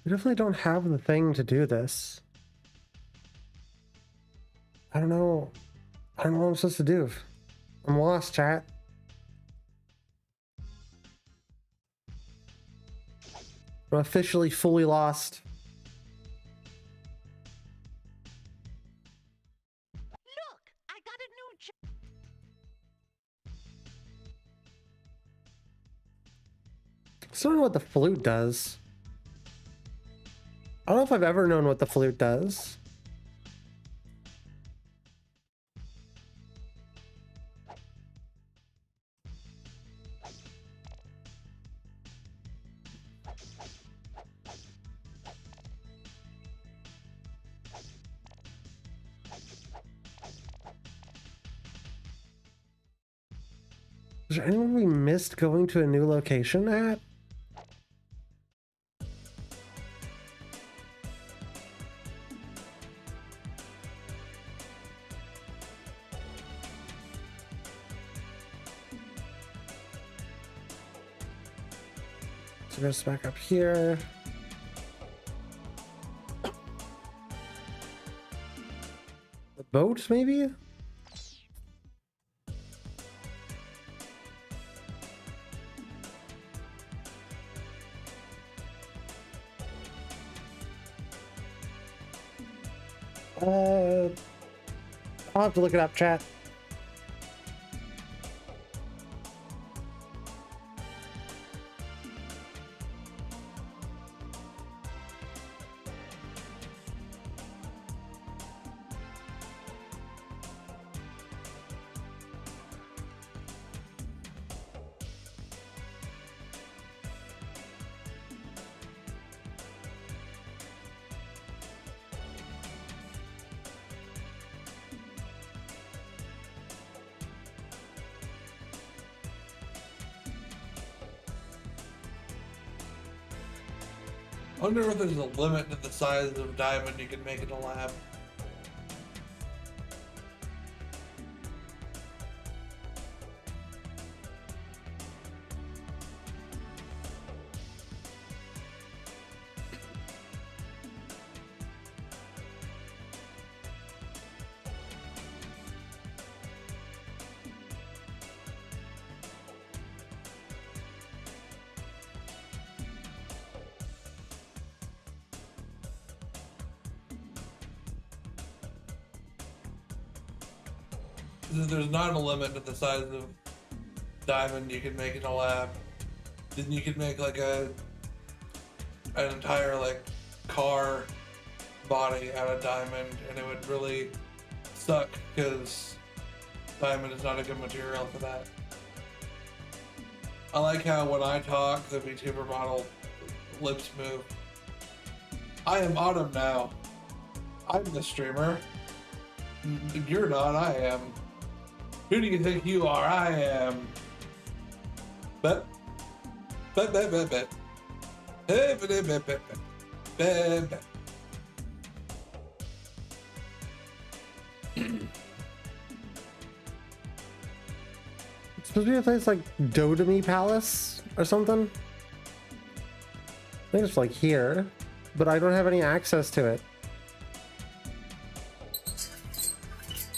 We definitely don't have the thing to do this. I don't know. I don't know what I'm supposed to do. I'm lost, chat. I'm officially fully lost. Look, I got a new job. So I don't know what the flute does. I don't know if I've ever known what the flute does. Is there anyone we missed going to a new location at? So just back up here. The boat, maybe? I'll have to look it up, chat. I wonder if there's a limit to the size of diamond you can make in a lab. There's not a limit to the size of diamond you can make in a lab. Then you could make like an entire like car body out of diamond, and it would really suck because diamond is not a good material for that. I like how when I talk, the VTuber model lips move. I am Autumn now. I'm the streamer. You're not, I am. Who do you think you are? I am. Bet. Bet. It's supposed to be a place like Dodemy Palace or something. I think it's like here, but I don't have any access to it.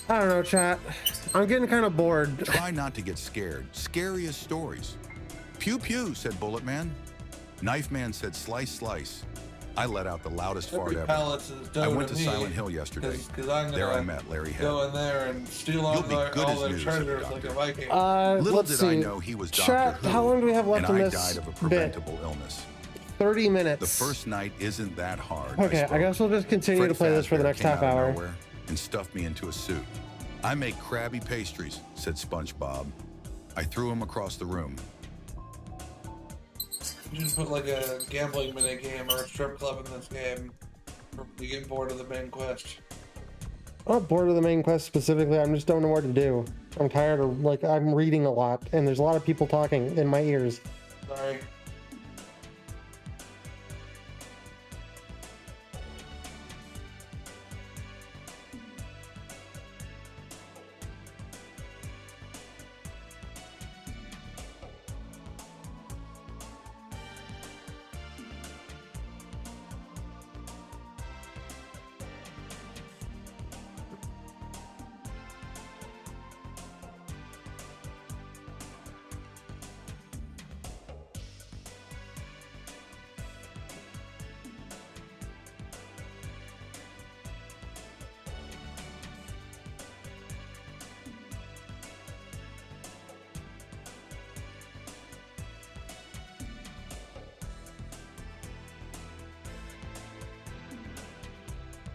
I don't know, chat. I'm getting kind of bored. Try not to get scared. Scariest stories. Pew pew, said Bullet Man. Knife Man said slice slice. I let out the loudest fart ever. I went to Silent Hill yesterday. There I met Larry Head. Go in there and steal all their treasures like a Viking. Little Let's did see. I know he was Chat, Doctor Who, how long do we have left and in I this died of a bit? preventable illness. 30 minutes. The first night isn't that hard. Okay, I guess we'll just continue Fred to play this for the Fazbear next came half out of hour. nowhere and stuffed me into a suit. I make Krabby pastries, said SpongeBob. I threw him across the room. You should put like a gambling mini game or a strip club in this game. You get bored of the main quest. I'm not bored of the main quest specifically. I just don't know what to do. I'm tired of, like, I'm reading a lot, and there's a lot of people talking in my ears. Sorry.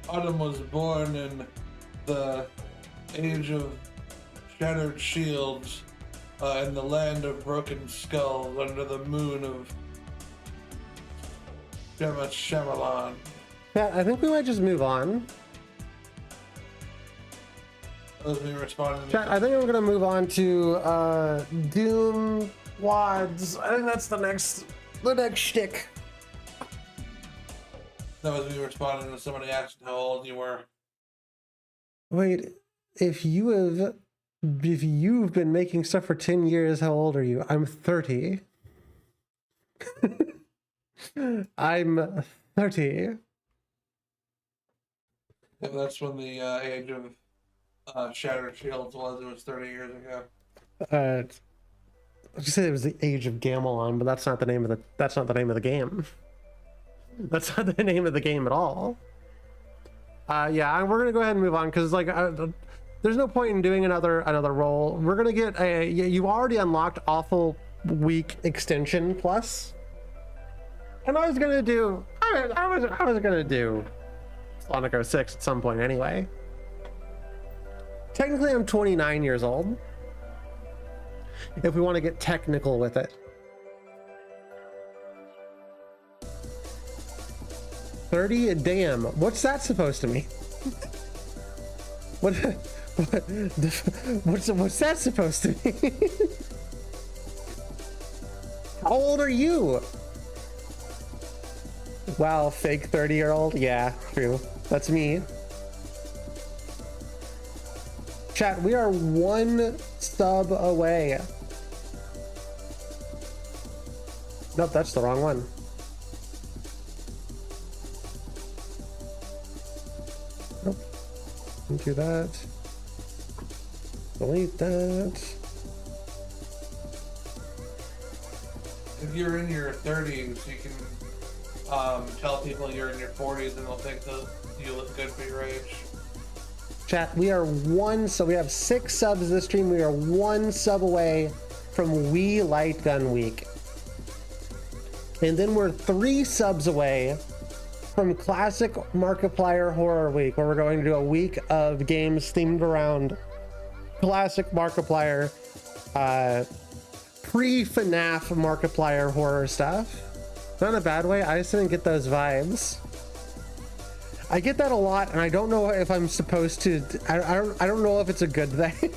Autumn was born in the age of shattered shields, in the land of broken skulls, under the moon of Shyamalan. Yeah, I think we might just move on. That was me responding to Chat, I think we're gonna move on to Doom Wads. I think that's the next shtick. That was me responding to somebody asking how old you were. Wait, if you've been making stuff for 10 years, how old are you? I'm 30. I'm 30. Yeah, that's when the age of Shattered Shields was. It was 30 years ago. I just said it was the age of Gamelon, but that's not the name of the game. That's not the name of the game at all. Yeah, we're gonna go ahead and move on because like there's no point in doing another role. We're gonna get you already unlocked Awful Week Extension Plus, and I was gonna do Sonic 06 at some point anyway. Technically, I'm 29 years old. If we want to get technical with it. 30? Damn. What's that supposed to mean? What's that supposed to mean? How old are you? Wow, fake 30-year-old? Yeah, true. That's me. Chat, we are 1 sub away. Nope, that's the wrong one. Nope. Don't do that. Delete that. If you're in your 30s, you can tell people you're in your 40s and they'll think that you look good for your age. Chat, we are 1, so we have 6 subs this stream. We are 1 sub away from Wii Light Gun Week. And then we're 3 subs away from Classic Markiplier Horror Week, where we're going to do a week of games themed around Classic Markiplier, pre-FNAF Markiplier horror stuff. Not in a bad way, I just didn't get those vibes. I get that a lot, and I don't know if I'm supposed to. I don't know if it's a good thing.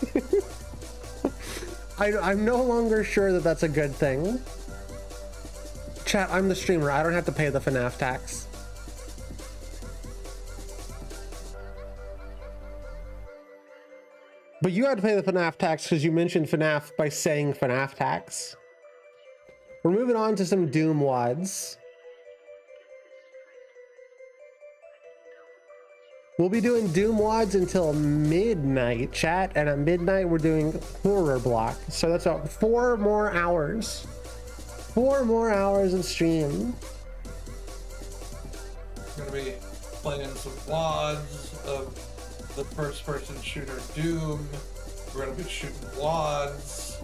I'm no longer sure that that's a good thing. Chat, I'm the streamer. I don't have to pay the FNAF tax. But you had to pay the FNAF tax because you mentioned FNAF by saying FNAF tax. We're moving on to some Doom Wads. We'll be doing Doom Wads until midnight, chat, and at midnight we're doing Horror Block. So that's about 4 more hours. 4 more hours of stream. We're gonna be playing some wads of the first-person shooter Doom. We're gonna be shooting wads.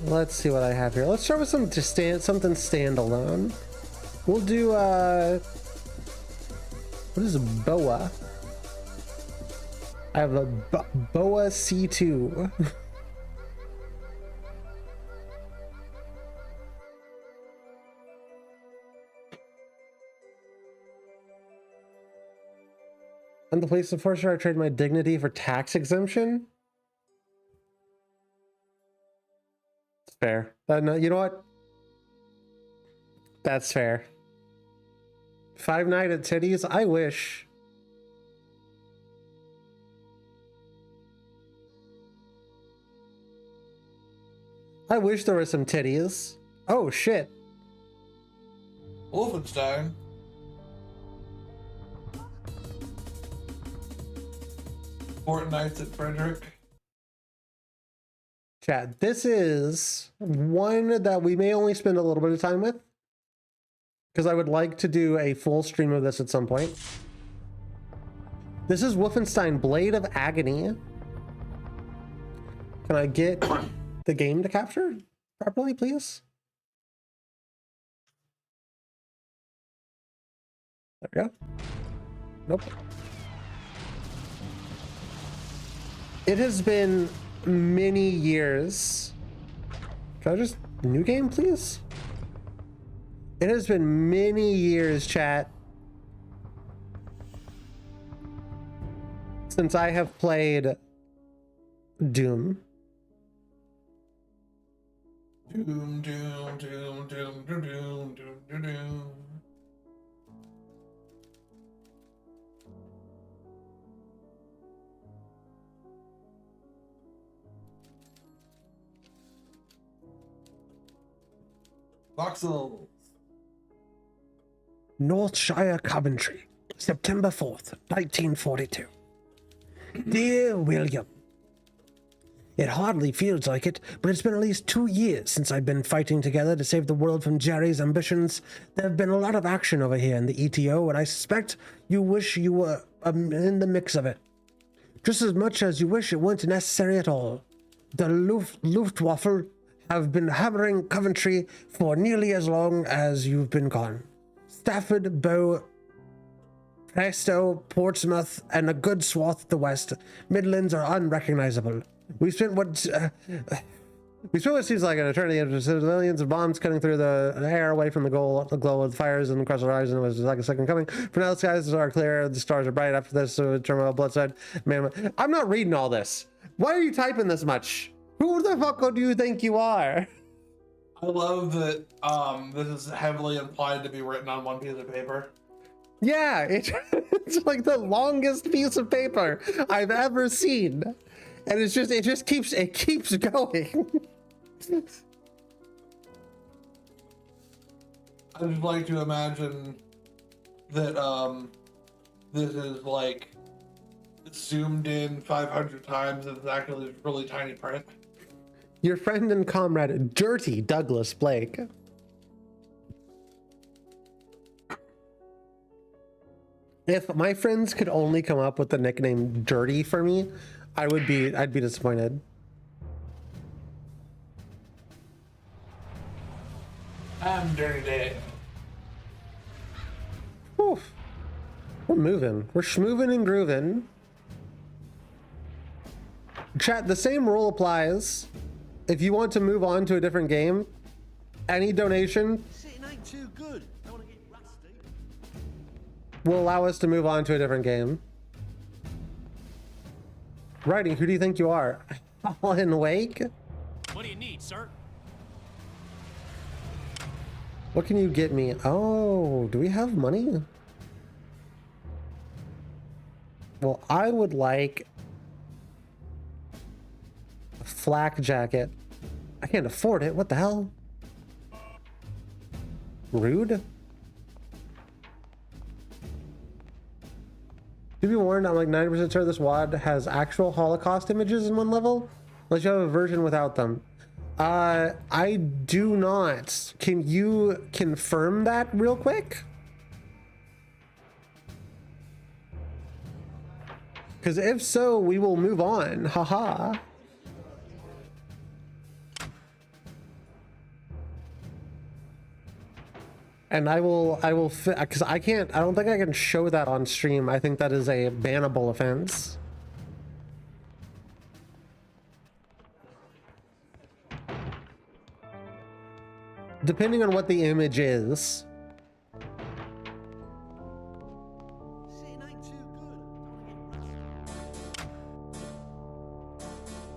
Let's see what I have here. Let's start with something standalone. We'll do what is a BOA? I have a BOA C2. I'm the police enforcer. I trade my dignity for tax exemption. It's fair. No, you know what? That's fair. 5 Nights at Titties? I wish. I wish there were some titties. Oh shit. Wolfenstein. Fortnite at Frederick. Chat, this is one that we may only spend a little bit of time with, because I would like to do a full stream of this at some point. This is Wolfenstein Blade of Agony. Can I get the game to capture properly, please? There we go. Nope. It has been many years. Can I just new game, please? It has been many years, chat, since I have played Doom. Doom, doom, doom, doom, doom, doom, doom, doom. Voxels. Northshire, Coventry, September 4th, 1942. Dear William, it hardly feels like it, but it's been at least 2 years since I've been fighting together to save the world from Jerry's ambitions. There have been a lot of action over here in the ETO, and I suspect you wish you were in the mix of it. Just as much as you wish it weren't necessary at all. The Luftwaffe have been hammering Coventry for nearly as long as you've been gone. Stafford, Bow, Presto, Portsmouth, and a good swath of the West Midlands are unrecognizable. We spent what seems like an eternity of civilians of bombs cutting through the air away from the glow of the fires and across the horizon. It was like a second coming. For now, the skies are clear, the stars are bright. After this, turmoil, bloodshed. Man, I'm not reading all this. Why are you typing this much? Who the fuck do you think you are? I love that this is heavily implied to be written on one piece of paper. Yeah, it's like the longest piece of paper I've ever seen. And it just keeps going. I just like to imagine that this is like zoomed in 500 times and it's actually really tiny print. Your friend and comrade, Dirty Douglas Blake. If my friends could only come up with the nickname Dirty for me, I'd be disappointed. I'm Dirty Dave. Oof. We're moving. We're schmoving and grooving. Chat, the same rule applies. If you want to move on to a different game, any donation will allow us to move on to a different game. Writing, who do you think you are? Alan Wake? What do you need, sir? What can you get me? Oh, do we have money? Well, I would like a flak jacket. I can't afford it. What the hell? Rude. To be warned, I'm like 90% sure this WAD has actual Holocaust images in one level, unless you have a version without them. I do not. Can you confirm that real quick? Because if so, we will move on. Haha. And I will because I don't think I can show that on stream. I think that is a bannable offense. Depending on what the image is.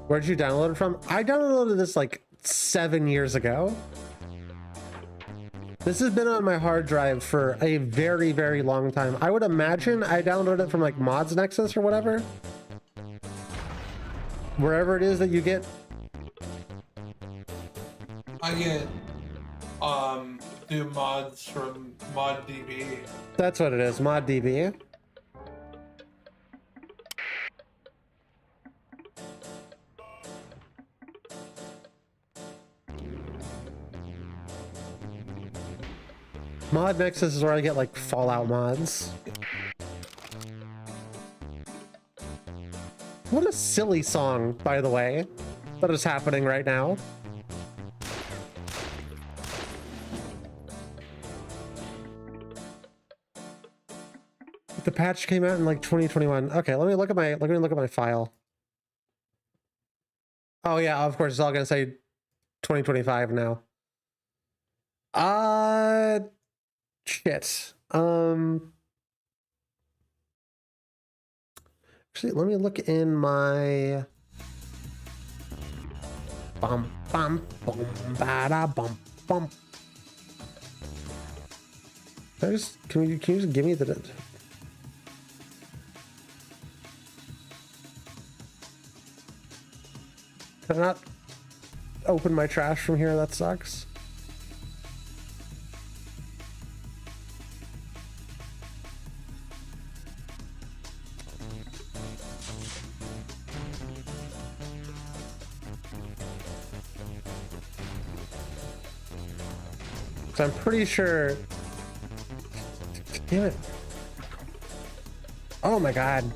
Where'd you download it from? I downloaded this like 7 years ago. This has been on my hard drive for a very, very long time. I would imagine I downloaded it from like Mods Nexus or whatever. Wherever it is that you get. I get Doom mods from ModDB. That's what it is, ModDB. Mod Nexus is where I get like Fallout mods. What a silly song, by the way. that is happening right now. The patch came out in like 2021. Okay, let me look at my file. Oh yeah, of course it's all gonna say 2025 now. Shit. Actually, let me look in my bum bum bum bada bum bum. Can you just give me the Can I not open my trash from here? That sucks. So I'm pretty sure. Damn it. Oh my god.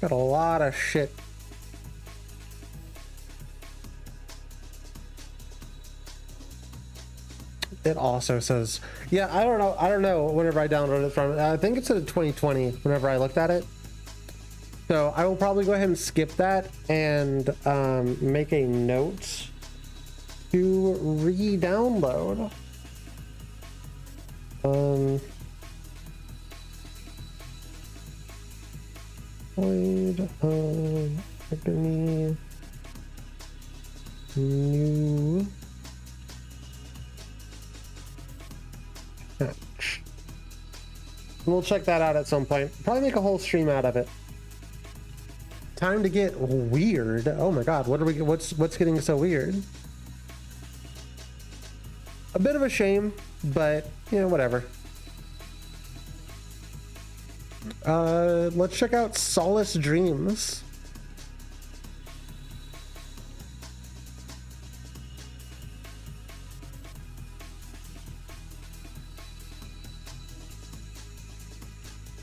Got a lot of shit. It also says, yeah, I don't know whenever I downloaded it from. I think it's in 2020 whenever I looked at it. So I will probably go ahead and skip that and make a note to re-download. Void Agony new patch. We'll check that out at some point. Probably make a whole stream out of it. Time to get weird. Oh my god, what's getting so weird? A bit of a shame, but you know, whatever. Let's check out Solace Dreams.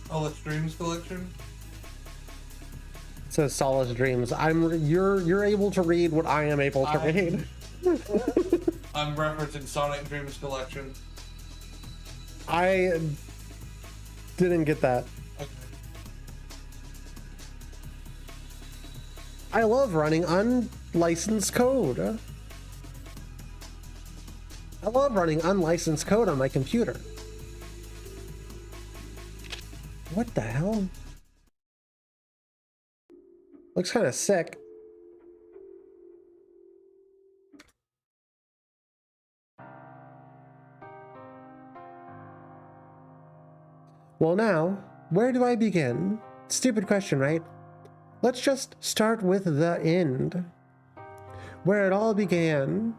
Solace Dreams collection? It says Solace Dreams. You're able to read what I am able to read. I'm referencing Sonic Dreams collection. I didn't get that. Okay. I love running unlicensed code. I love running unlicensed code on my computer. What the hell? Looks kind of sick. Well now, where do I begin? Stupid question, right? Let's just start with the end. Where it all began.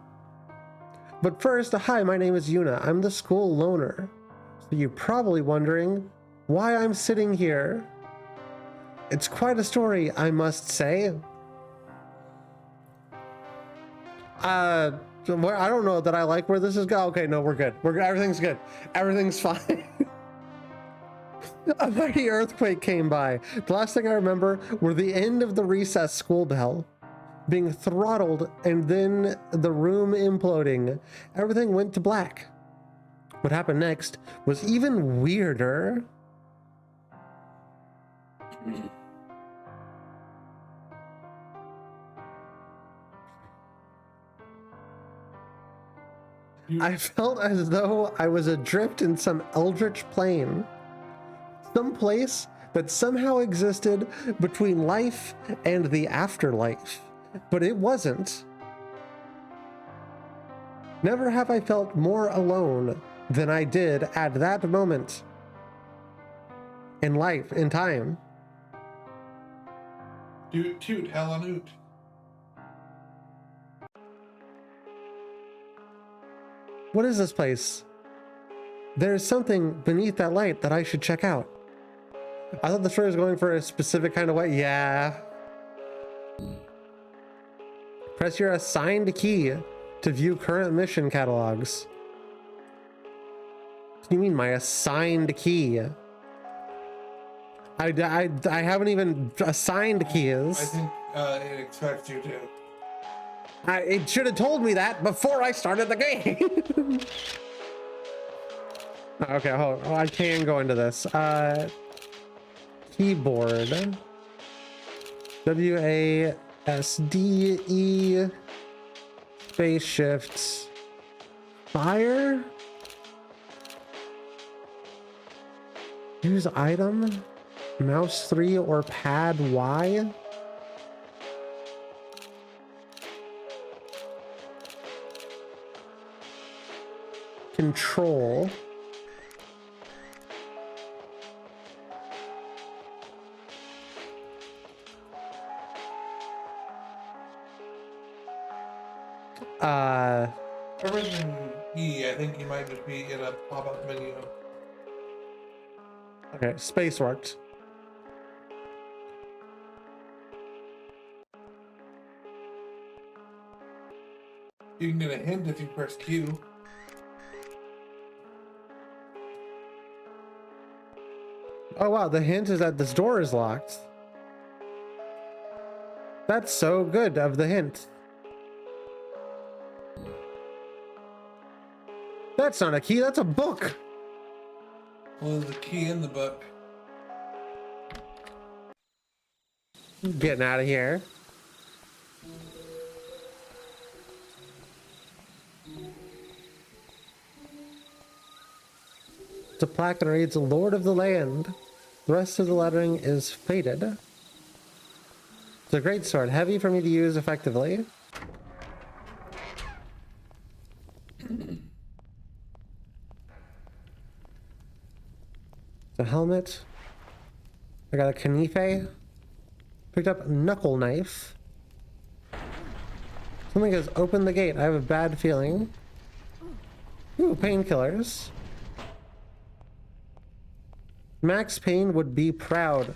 But first, hi, my name is Yuna. I'm the school loner. So you're probably wondering why I'm sitting here. It's quite a story, I must say. I don't know that I like where this is going. Okay, no, we're good. Everything's good. Everything's fine. A mighty earthquake came by. The last thing I remember were the end of the recess school bell being throttled and then the room imploding. Everything went to black. What happened next was even weirder. I felt as though I was adrift in some eldritch plane. Some place that somehow existed between life and the afterlife. But it wasn't. Never have I felt more alone than I did at that moment. In life, in time. Toot toot, hella noot. What is this place? There is something beneath that light that I should check out. I thought the story was going for a specific kind of way. Yeah. Press your assigned key to view current mission catalogs. What do you mean my assigned key? I haven't even assigned keys. I think it expects you to. It should have told me that before I started the game. Okay, hold on. I can go into this. Keyboard. WASD space shifts. Fire. Use item. Mouse 3 or pad Y. Control. Everything E, I think you might just be in a pop-up menu. Okay, space worked. You can get a hint if you press Q. Oh wow, the hint is that this door is locked. That's so good of the hint. That's not a key, that's a book. Well, there's a key in the book. Getting out of here. It's a plaque that reads Lord of the Land. The rest of the lettering is faded. It's a great sword, heavy for me to use effectively. The helmet. I got a knife. Picked up a knuckle knife. Something has opened the gate. I have a bad feeling. Ooh, painkillers. Max Payne would be proud.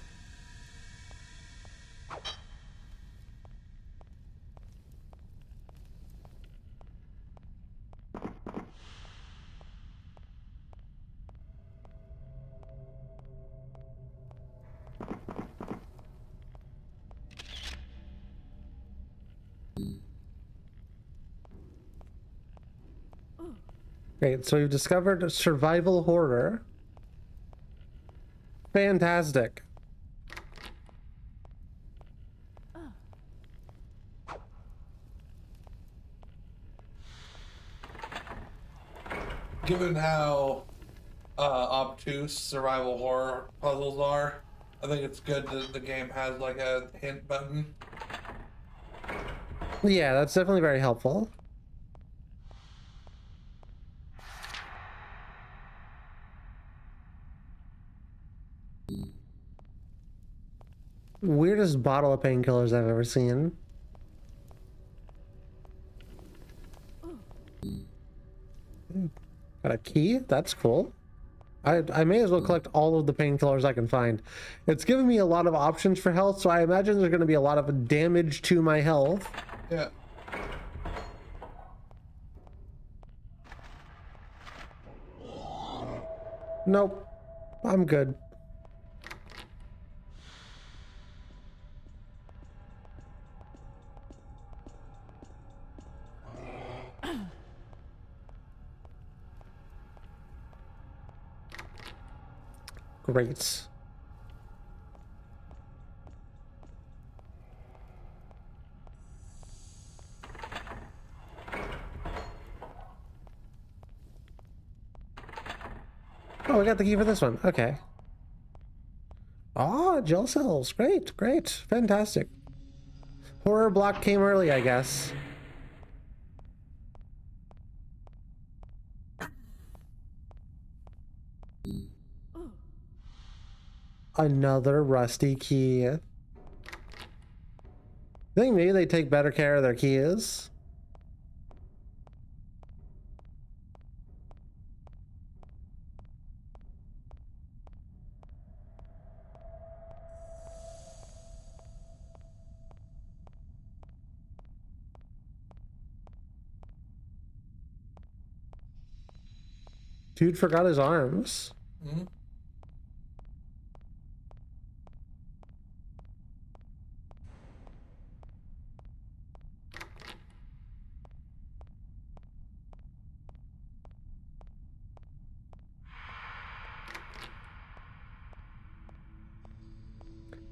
Great, so we've discovered survival horror. Fantastic. Given how obtuse survival horror puzzles are, I think it's good that the game has like a hint button. Yeah, that's definitely very helpful. Weirdest bottle of painkillers I've ever seen. Got a key? That's cool. I may as well collect all of the painkillers I can find. It's giving me a lot of options for health, so I imagine there's going to be a lot of damage to my health. Yeah. Nope. I'm good. Great. Oh, we got the key for this one. Okay. Ah, gel cells. Great, great. Fantastic. Horror block came early, I guess. Another rusty key. I think maybe they take better care of their keys. Dude forgot his arms. Mm-hmm.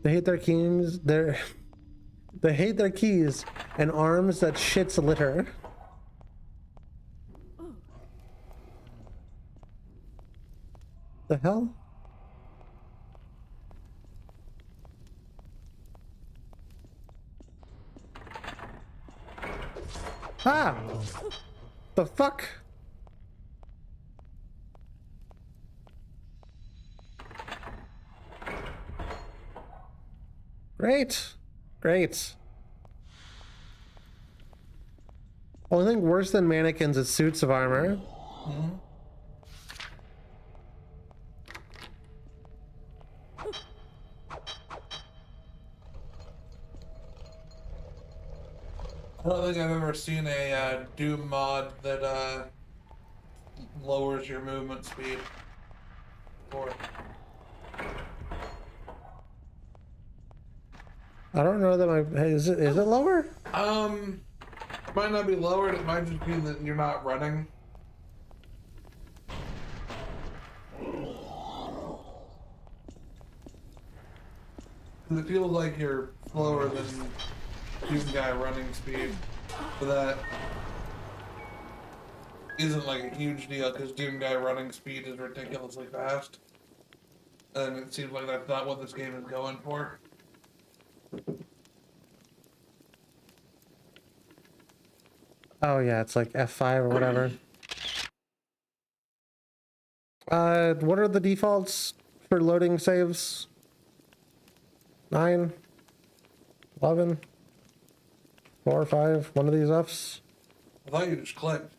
They hate their keys. They hate their keys and arms that shits litter. The hell? Ah! The fuck? Great. Great. Only thing worse than mannequins is suits of armor. Mm-hmm. I don't think I've ever seen a Doom mod that lowers your movement speed. Or I don't know that my is it lower? it might not be lowered. It might just be that you're not running. It feels like you're slower than Doom Guy running speed, but that isn't like a huge deal because Doom Guy running speed is ridiculously fast, and it seems like that's not what this game is going for. Oh yeah, it's like F5 or whatever. What are the defaults for loading saves? 9, 11, 4 or 5, one of these Fs. I thought you just clicked.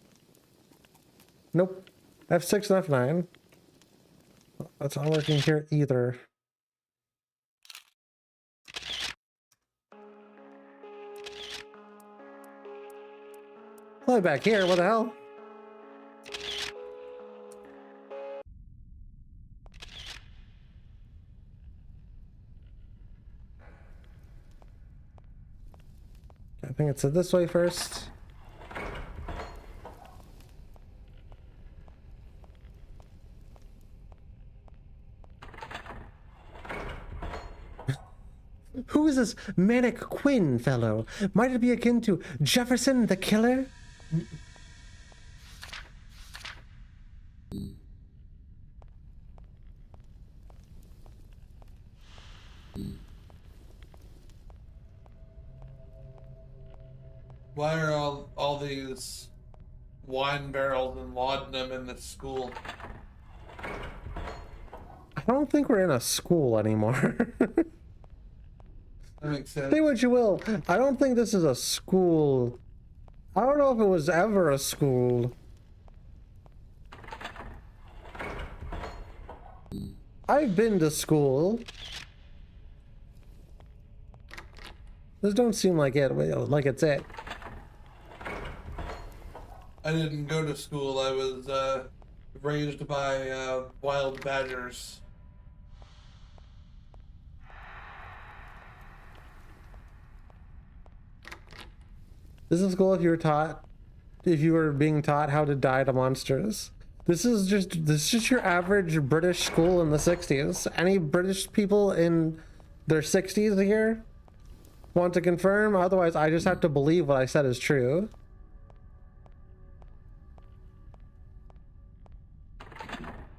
Nope. F6 and F9. That's not working here either. Play back here, what the hell? I think it's this way first. Who is this Manic Quinn fellow? Might it be akin to Jefferson the Killer? Why are all these wine barrels and laudanum in this school? I don't think we're in a school anymore. That makes sense. Say what you will. I don't think this is a school. I don't know if it was ever a school. I've been to school. This don't seem like it, like it's it. I didn't go to school. I was raised by wild badgers. This is cool if you were being taught how to die to monsters. This is just your average British school in the 60s. Any British people in their 60s here want to confirm? Otherwise, I just have to believe what I said is true.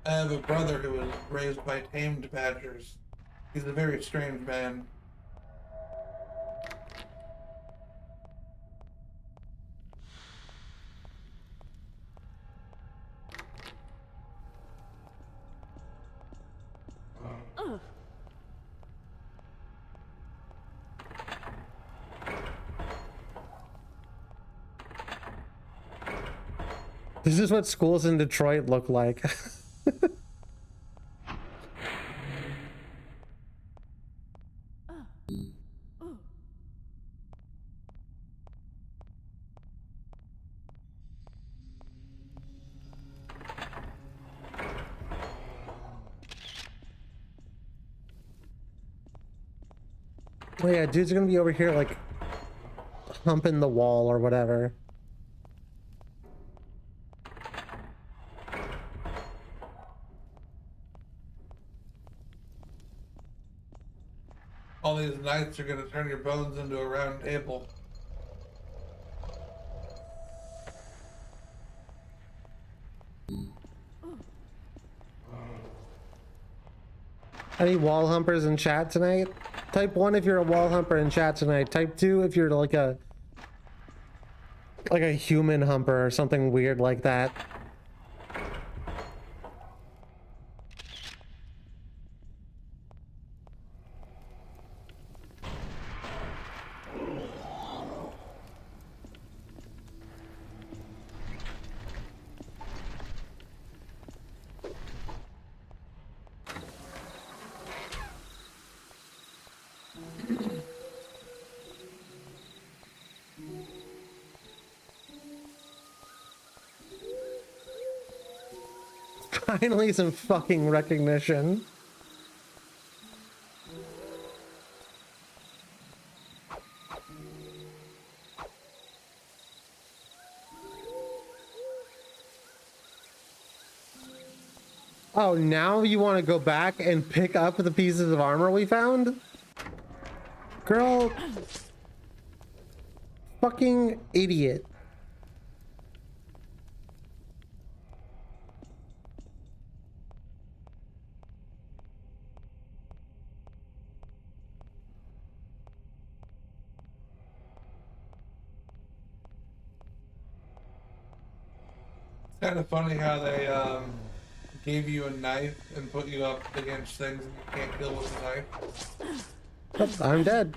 I have a brother who was raised by tamed badgers. He's a very strange man. This is what schools in Detroit look like. Oh yeah, dudes are gonna be over here like humping the wall or whatever. All these knights are gonna turn your bones into a round table. Any wall humpers in chat tonight? Type 1 if you're a wall humper in chat tonight. Type 2 if you're like a human humper or something weird like that. Finally, some fucking recognition. Oh, now you want to go back and pick up the pieces of armor we found? Girl. Fucking idiot. Kind of funny how they gave you a knife and put you up against things and you can't kill with a knife. Oh, I'm dead.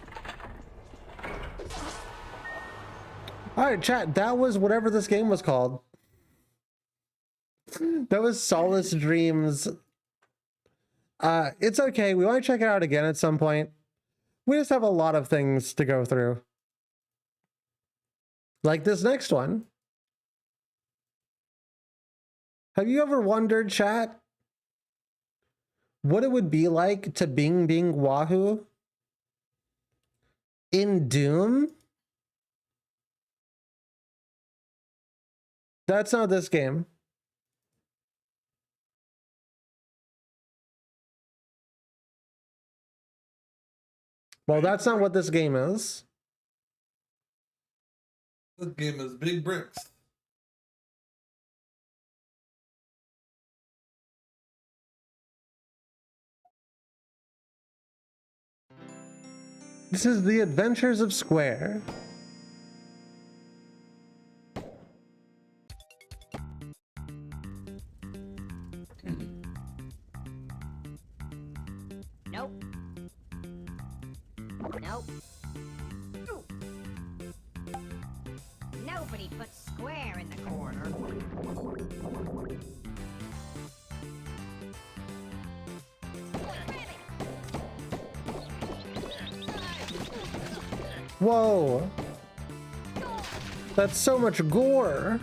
Alright, chat, that was whatever this game was called. That was Solace Dreams. It's okay, we want to check it out again at some point. We just have a lot of things to go through. Like this next one. Have you ever wondered, chat, what it would be like to Bing Bing Wahoo in Doom? That's not this game. Well, that's not what this game is. This game is Big Bricks. This is The Adventures of Square. Nope. Nope. Nobody puts Square in the corner. Whoa. That's so much gore.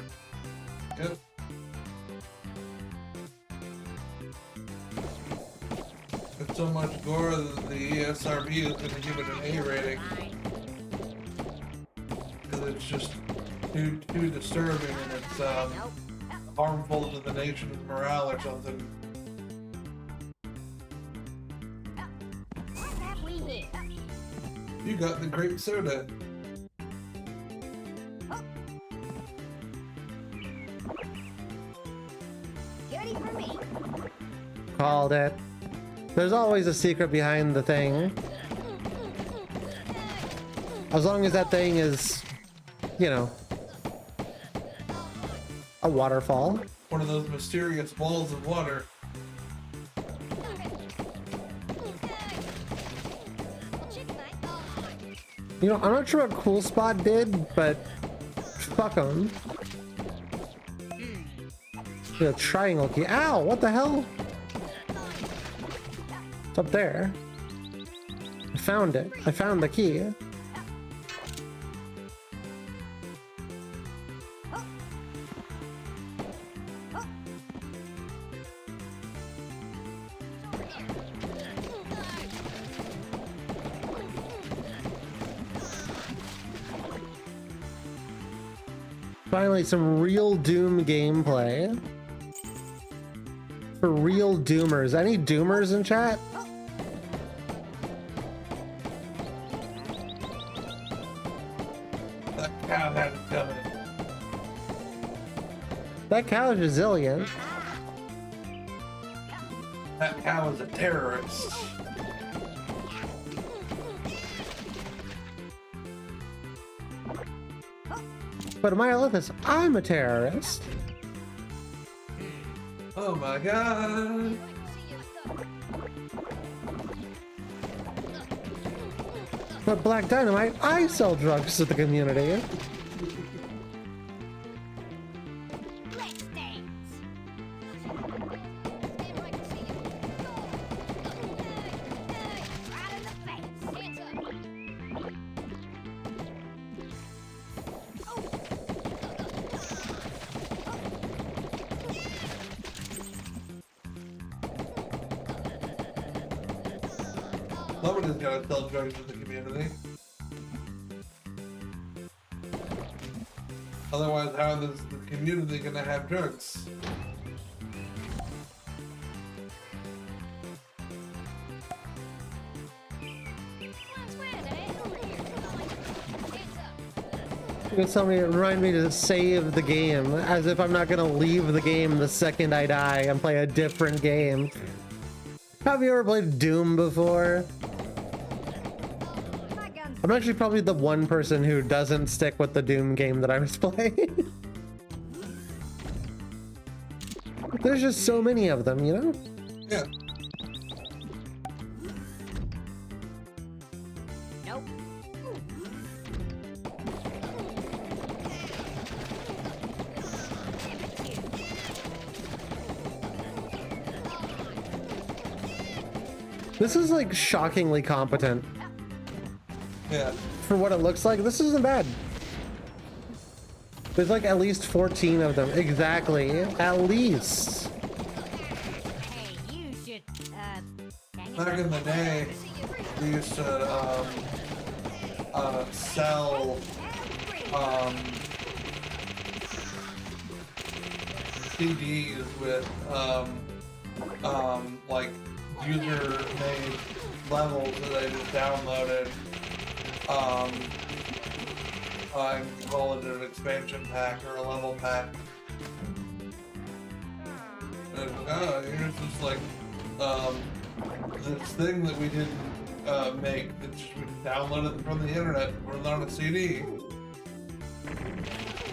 Yep. It's so much gore that the ESRB is going to give it an A rating. Because it's just too disturbing and it's harmful to the nation's morale or something. You got the grape soda. Goody for me. Called it. There's always a secret behind the thing. As long as that thing is, you know, a waterfall. One of those mysterious balls of water. You know, I'm not sure what Cool Spot did, but fuck him. The triangle key. Ow, what the hell? It's up there. I found it. I found the key. Finally, some real Doom gameplay. For real Doomers. Any Doomers in chat? That cow is resilient. That cow is a terrorist. But Myolithus, I'm a terrorist. Oh my god. But Black Dynamite, I sell drugs to the community. Somebody's gotta sell drugs to the community. Otherwise, how is the community gonna have drugs? You're gonna tell me, remind me to save the game, as if I'm not gonna leave the game the second I die and play a different game. Have you ever played Doom before? I'm actually probably the one person who doesn't stick with the Doom game that I was playing. There's just so many of them, you know? Yeah. Nope. This is like shockingly competent. Yeah. For what it looks like, this isn't bad. There's like at least 14 of them. Exactly. At least. Hey, you should, Back in the day, we used to sell CDs with like user-made levels that I just downloaded. I call it an expansion pack or a level pack. And here's just like this thing that we didn't make, that just we downloaded from the internet, put it on a CD.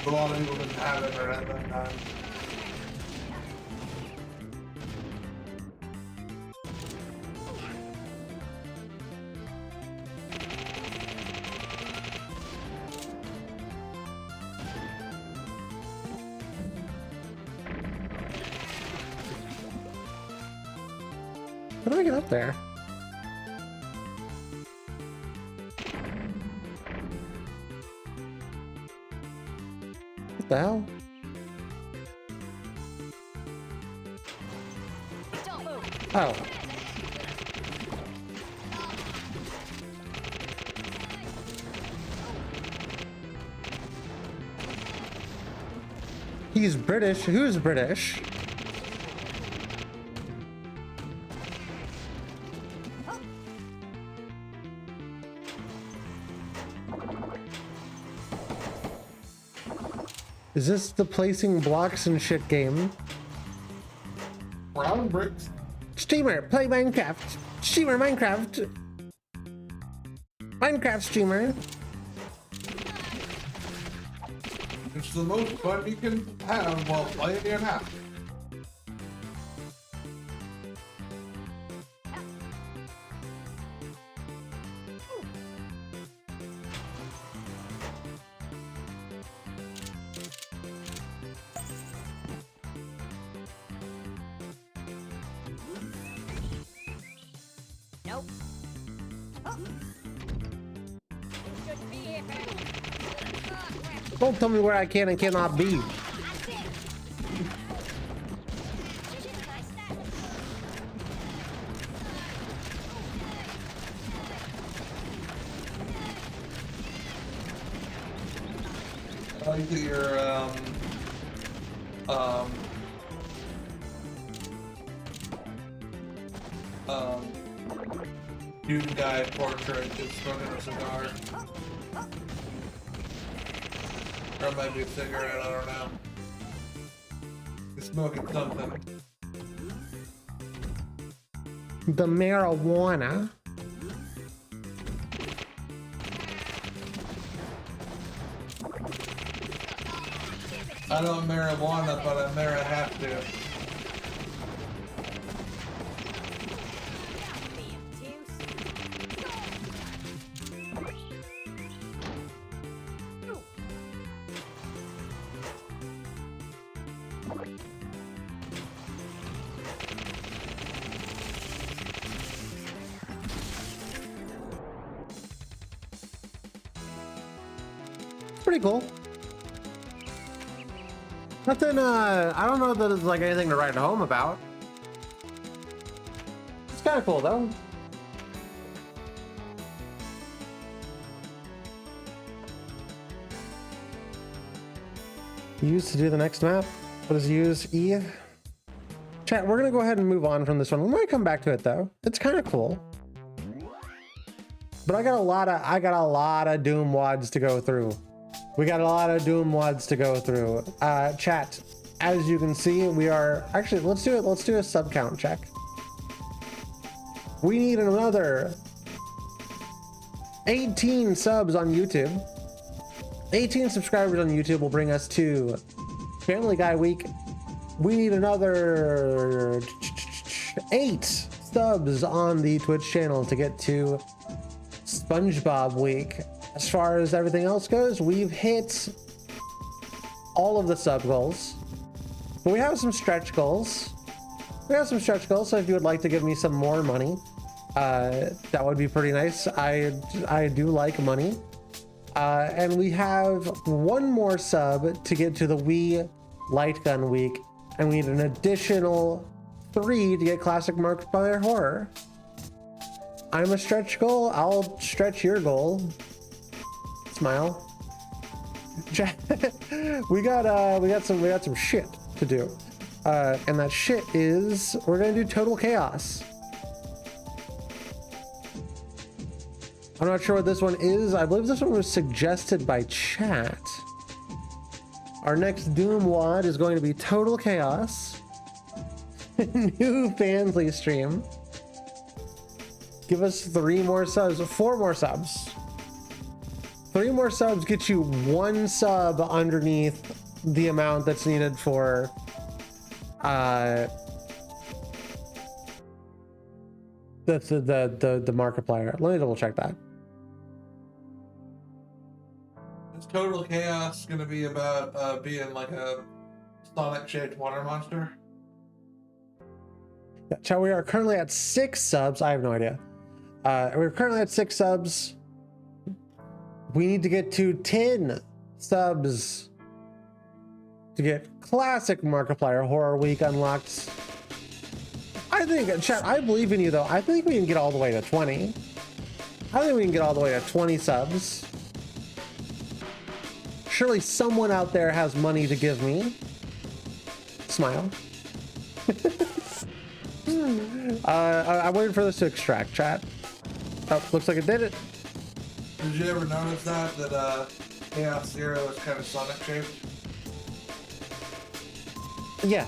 But a lot of people didn't have internet at that time. How do I get up there? What the hell? Oh. He's British. Who's British? Is this the placing blocks and shit game? Brown bricks. Streamer, play Minecraft. Streamer, Minecraft. Minecraft streamer. It's the most fun you can have while playing your app. Nope. Oh. Should be here. Don't tell me where I can and cannot be. I like that your dude guy portrait is smoking a cigar. Or it might be a cigarette, I don't know. smoking something. The marijuana. I don't marijuana, but I have to. Pretty cool. Nothing, I don't know that it's like anything to write home about. It's kind of cool though. Use to do the next map. What is use? E? Chat, we're gonna go ahead and move on from this one. We might come back to it though. It's kind of cool. But I got a lot of Doom WODs to go through. We got a lot of Doom WODs to go through. Chat, as you can see, we are actually, let's do it. Let's do a sub count check. We need another 18 subs on YouTube. 18 subscribers on YouTube will bring us to Family Guy Week. We need another 8 subs on the Twitch channel to get to SpongeBob Week. As far as everything else goes, we've hit all of the sub goals, but we have some stretch goals. So if you would like to give me some more money, that would be pretty nice. I do like money. And we have one more sub to get to the Wii Light Gun Week, and we need an additional 3 to get Classic Markiplier Horror. I'm a stretch goal. I'll stretch your goal. Smile. we got some shit to do, and that shit is we're gonna do Total Chaos. I'm not sure what this one is. I believe this one was suggested by chat. Our next Doom WOD is going to be Total Chaos. New Fansly stream. Give us 3 more subs, 4 more subs. 3 more subs get you 1 sub underneath the amount that's needed for the Markiplier. Let me double check that. Is Total Chaos gonna be about being like a Sonic-shaped water monster? Yeah, chat, we are currently at 6 subs. I have no idea. We're currently at 6 subs. We need to get to 10 subs to get Classic Markiplier Horror Week unlocked. I think, chat, I believe in you though. I think we can get all the way to 20. I think we can get all the way to 20 subs. Surely someone out there has money to give me. Smile. I'm waiting for this to extract, chat. Oh, looks like it did it. Did you ever notice that Chaos Zero is kind of Sonic shaped? Yeah.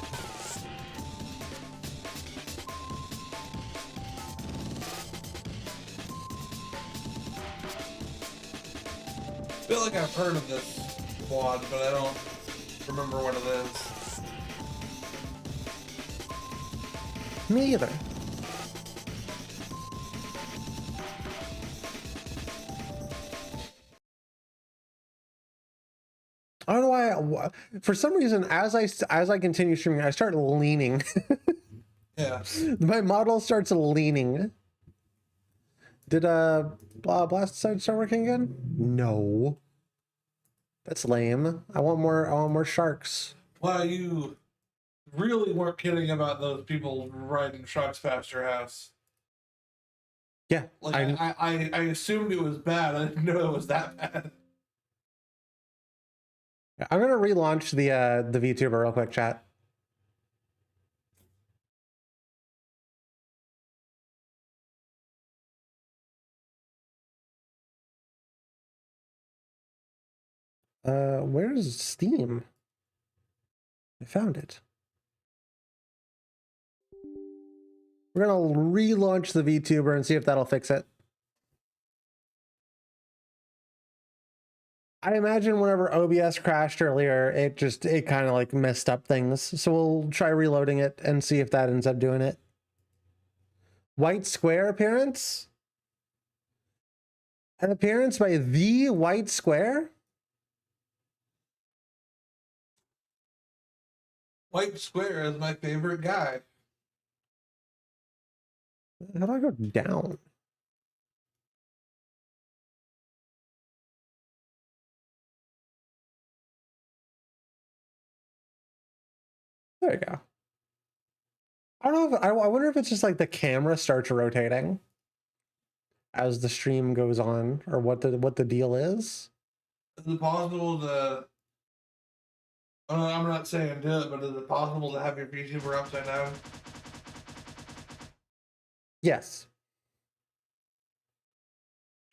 I feel like I've heard of this WOD, but I don't remember what it is. Me either. I don't know why. For some reason, as I continue streaming, I start leaning. Yeah. My model starts leaning. Did Blasticide start working again? No. That's lame. I want more sharks. Well, you really weren't kidding about those people riding trucks past your house. Yeah. Like I assumed it was bad. I didn't know it was that bad. I'm gonna relaunch the VTuber real quick, chat. Where's Steam? I found it. We're gonna relaunch the VTuber and see if that'll fix it. I imagine whenever OBS crashed earlier, it kind of like messed up things. So we'll try reloading it and see if that ends up doing it. White Square appearance? An appearance by the White Square? White Square is my favorite guy. How do I go down? There you go. I don't know if I wonder if it's just like the camera starts rotating as the stream goes on, or what the deal is. Is it possible to? I'm not saying do it, but is it possible to have your VTuber upside down? Yes,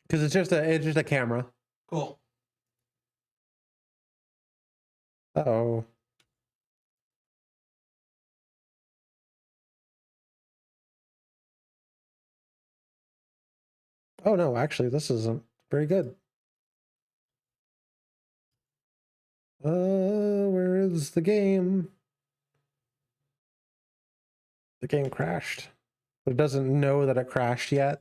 because it's just a camera. Cool. Uh-oh. Oh no, actually, this isn't very good. Where is the game? The game crashed, but it doesn't know that it crashed yet.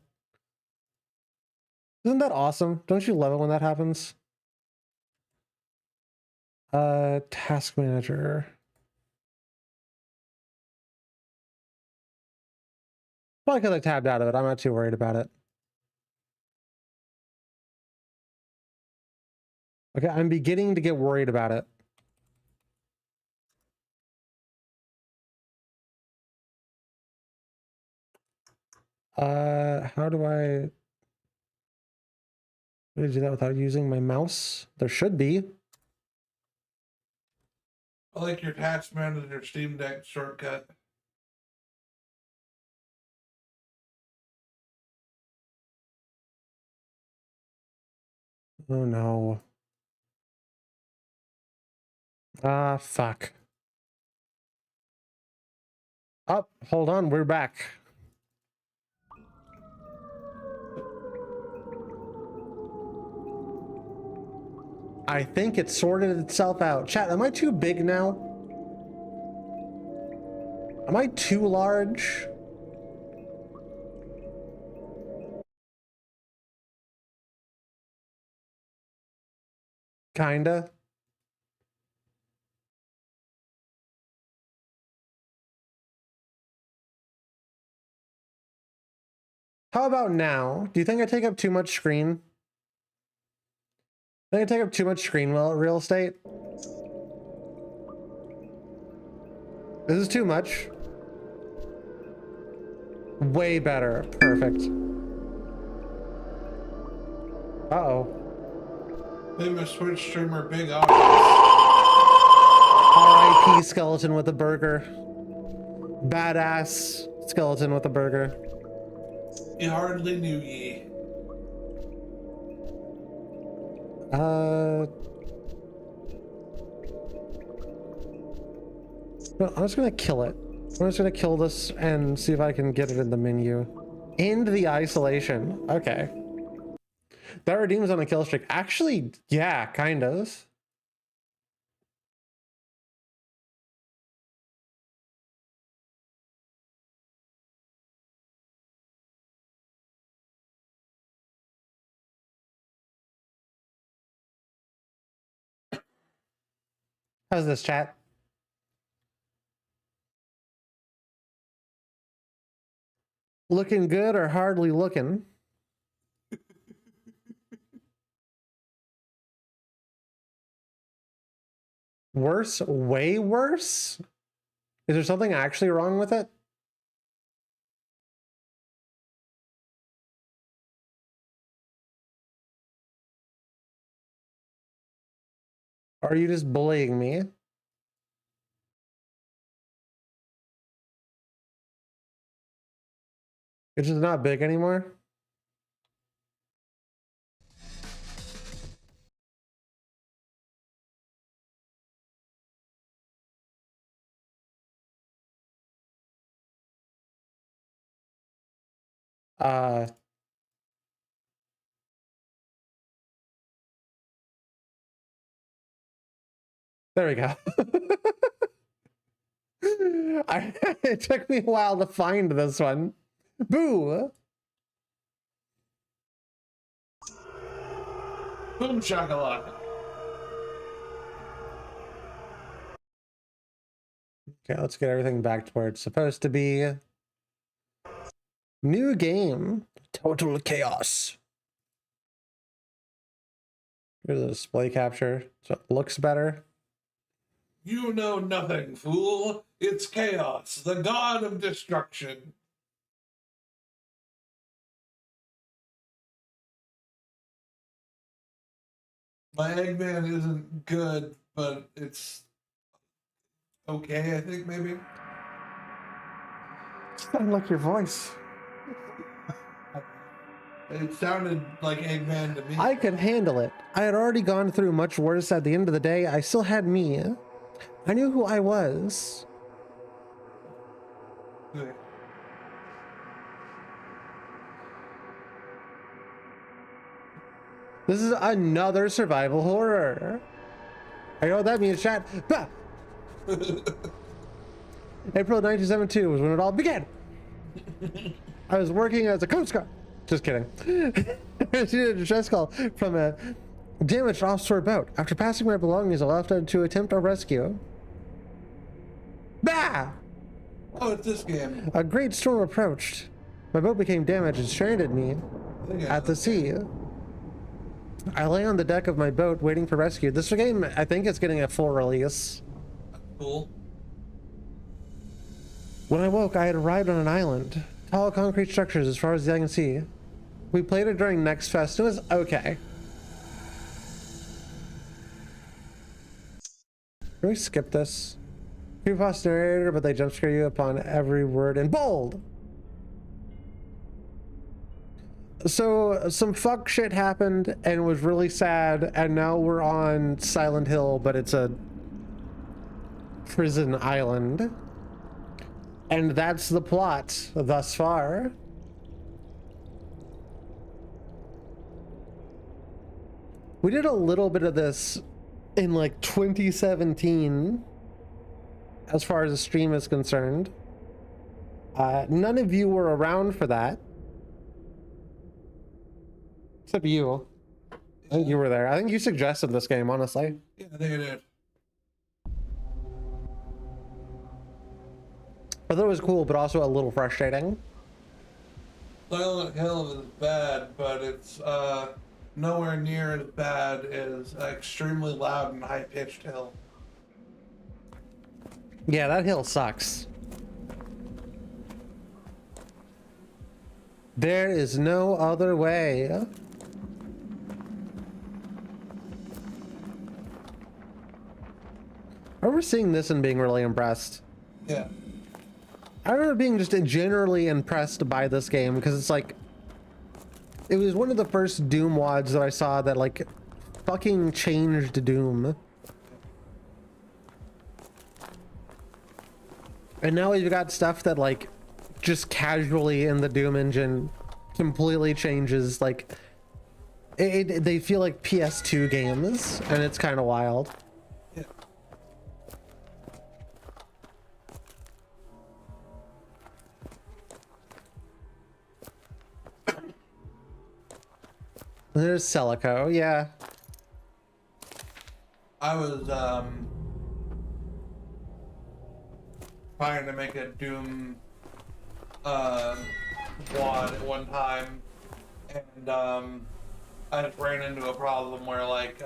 Isn't that awesome? Don't you love it when that happens? Task manager. Probably because I tabbed out of it. I'm not too worried about it. Okay, I'm beginning to get worried about it. How do I do that without using my mouse? There should be. I like your task manager Steam Deck shortcut. Oh no. Ah, fuck. Oh, hold on, we're back. I think it sorted itself out. Chat, am I too big now? Am I too large? Kinda. How about now? Do you think I take up too much screen? I think I take up too much screen real estate? This is too much. Way better. Perfect. Uh-oh. Famous Twitch streamer Big R. R.I.P. skeleton with a burger. Badass skeleton with a burger. You hardly knew ye. No, I'm just gonna kill it. I'm just gonna kill this and see if I can get it in the menu. End the isolation. Okay. That redeems on a kill streak. Actually, yeah, kind of. How's this, chat? Looking good or hardly looking? Worse? Way worse? Is there something actually wrong with it? Or are you just bullying me? It's just not big anymore? There we go. It took me a while to find this one. Boo! Boom shakalaka. Okay, let's get everything back to where it's supposed to be. New game. Total chaos. Here's the display capture, so it looks better. You know nothing, fool. It's chaos, the god of destruction. My Eggman isn't good, but it's okay, I think, maybe. Sound like your voice. It sounded like Eggman to me. I could handle it. I had already gone through much worse. At the end of the day, I still had me. I knew who I was. Good. This is another survival horror. I know what that means, chat. Bah! April 1972 was when it all began. I was working as a Coast Guard. Just kidding. I received a distress call from a damaged offshore boat. After passing my belongings, I left to attempt a rescue. Bah! Oh, it's this game. A great storm approached. My boat became damaged and stranded me at the sea. I lay on the deck of my boat waiting for rescue. This game, I think, is getting a full release. Cool. When I woke, I had arrived on an island. Tall concrete structures as far as the eye can see. We played it during Next Fest. It was okay. Can we skip this? Creepypasta narrator, but they jump scare you upon every word in bold. So some fuck shit happened and it was really sad, and now we're on Silent Hill, but it's a prison island. And that's the plot thus far. We did a little bit of this in like 2017 as far as the stream is concerned. None of you were around for that. Except you. I think you were there. I think you suggested this game, honestly. Yeah, I think I did. I thought it was cool, but also a little frustrating. Silent Hill is bad, but it's nowhere near as bad as extremely loud and high-pitched Hill. Yeah, that hill sucks. There is no other way. I remember seeing this and being really impressed. Yeah. I remember being just generally impressed by this game because it's like, it was one of the first Doom WODs that I saw that like fucking changed Doom. And now we've got stuff that like just casually in the Doom engine completely changes, like they feel like PS2 games, and it's kind of wild. Yeah. There's Celico, yeah. I was trying to make a Doom WOD at one time, and I just ran into a problem where like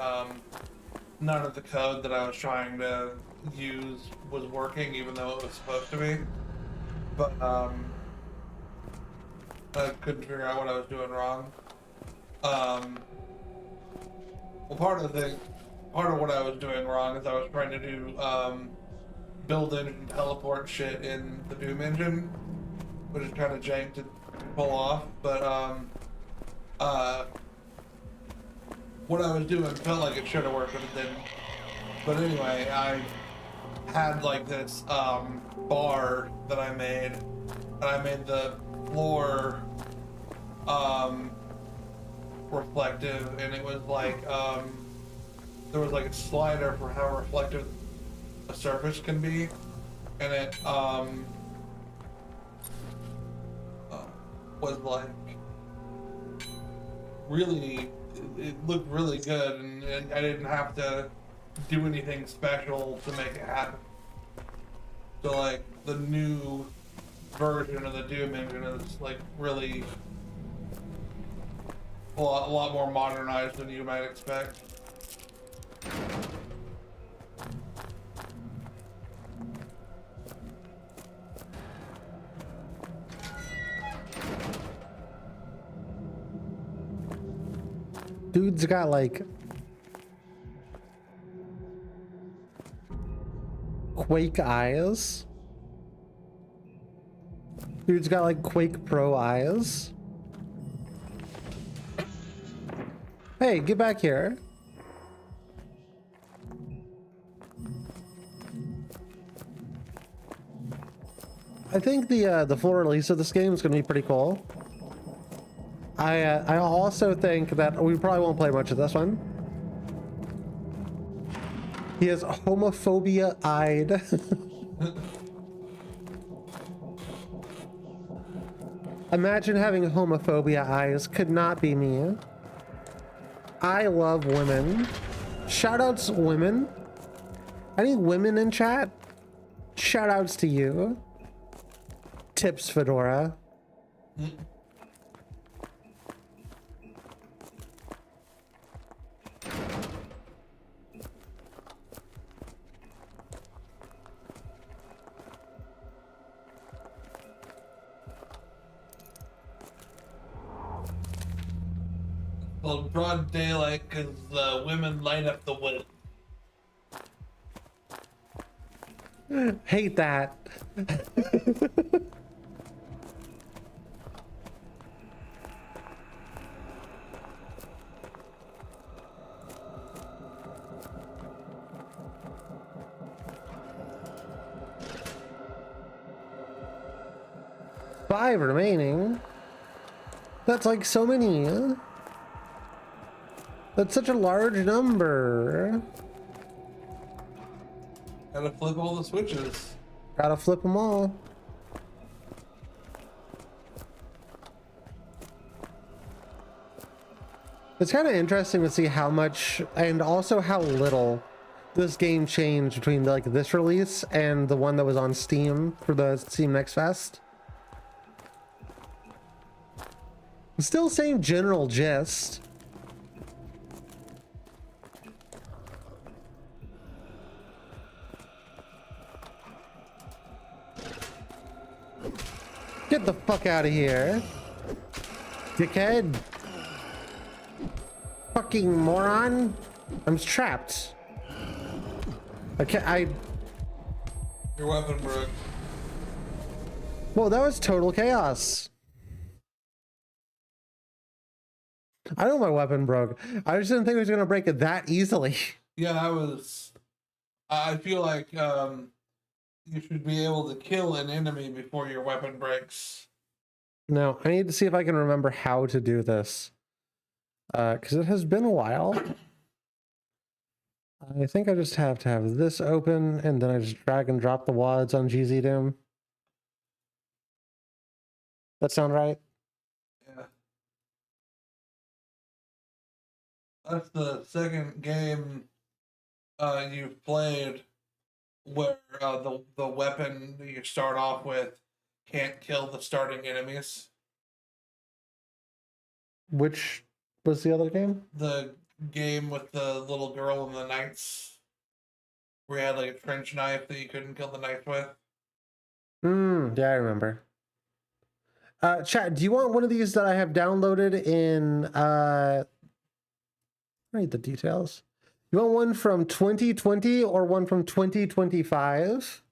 none of the code that I was trying to use was working, even though it was supposed to be. But I couldn't figure out what I was doing wrong. Well, part of what I was doing wrong is I was trying to do build engine teleport shit in the Doom engine, which is kind of jank to pull off. But what I was doing felt like it should have worked, but it didn't. But anyway, I had like this bar that I made, and I made the floor reflective, and it was like there was like a slider for how reflective a surface can be, and it was like really, it looked really good, and I didn't have to do anything special to make it happen. So like the new version of the Doom engine is like really a lot more modernized than you might expect. Dude's got like Quake eyes. Dude's got like Quake Pro eyes. Hey, get back here. I think the full release of this game is going to be pretty cool. I also think that we probably won't play much of this one. He is homophobia-eyed. Imagine having homophobia eyes. Could not be me. I love women. Shoutouts women. Any women in chat? Shoutouts to you. Tips Fedora. Well, broad daylight because women light up the wood. Hate that. Five remaining. That's like so many. That's such a large number. Gotta flip all the switches. Gotta flip them all. It's kind of interesting to see how much and also how little this game changed between like this release and the one that was on Steam for the Steam Next Fest. Still same general gist. Get the fuck out of here, dickhead. Fucking moron. I'm trapped. Your weapon broke. Whoa, that was total chaos. I know my weapon broke. I just didn't think it was gonna break it that easily. Yeah, that was. I feel like you should be able to kill an enemy before your weapon breaks. No, I need to see if I can remember how to do this. Because it has been a while. I think I just have to have this open, and then I just drag and drop the wads on GZ Doom. That sound right? Yeah. That's the second game you've played where the weapon that you start off with can't kill the starting enemies. Which was the other game? The game with the little girl and the knights, where you had like a trench knife that you couldn't kill the knights with. Yeah, I remember. Chat, do you want one of these that I have downloaded in read the details? You want one from 2020 or one from 2025?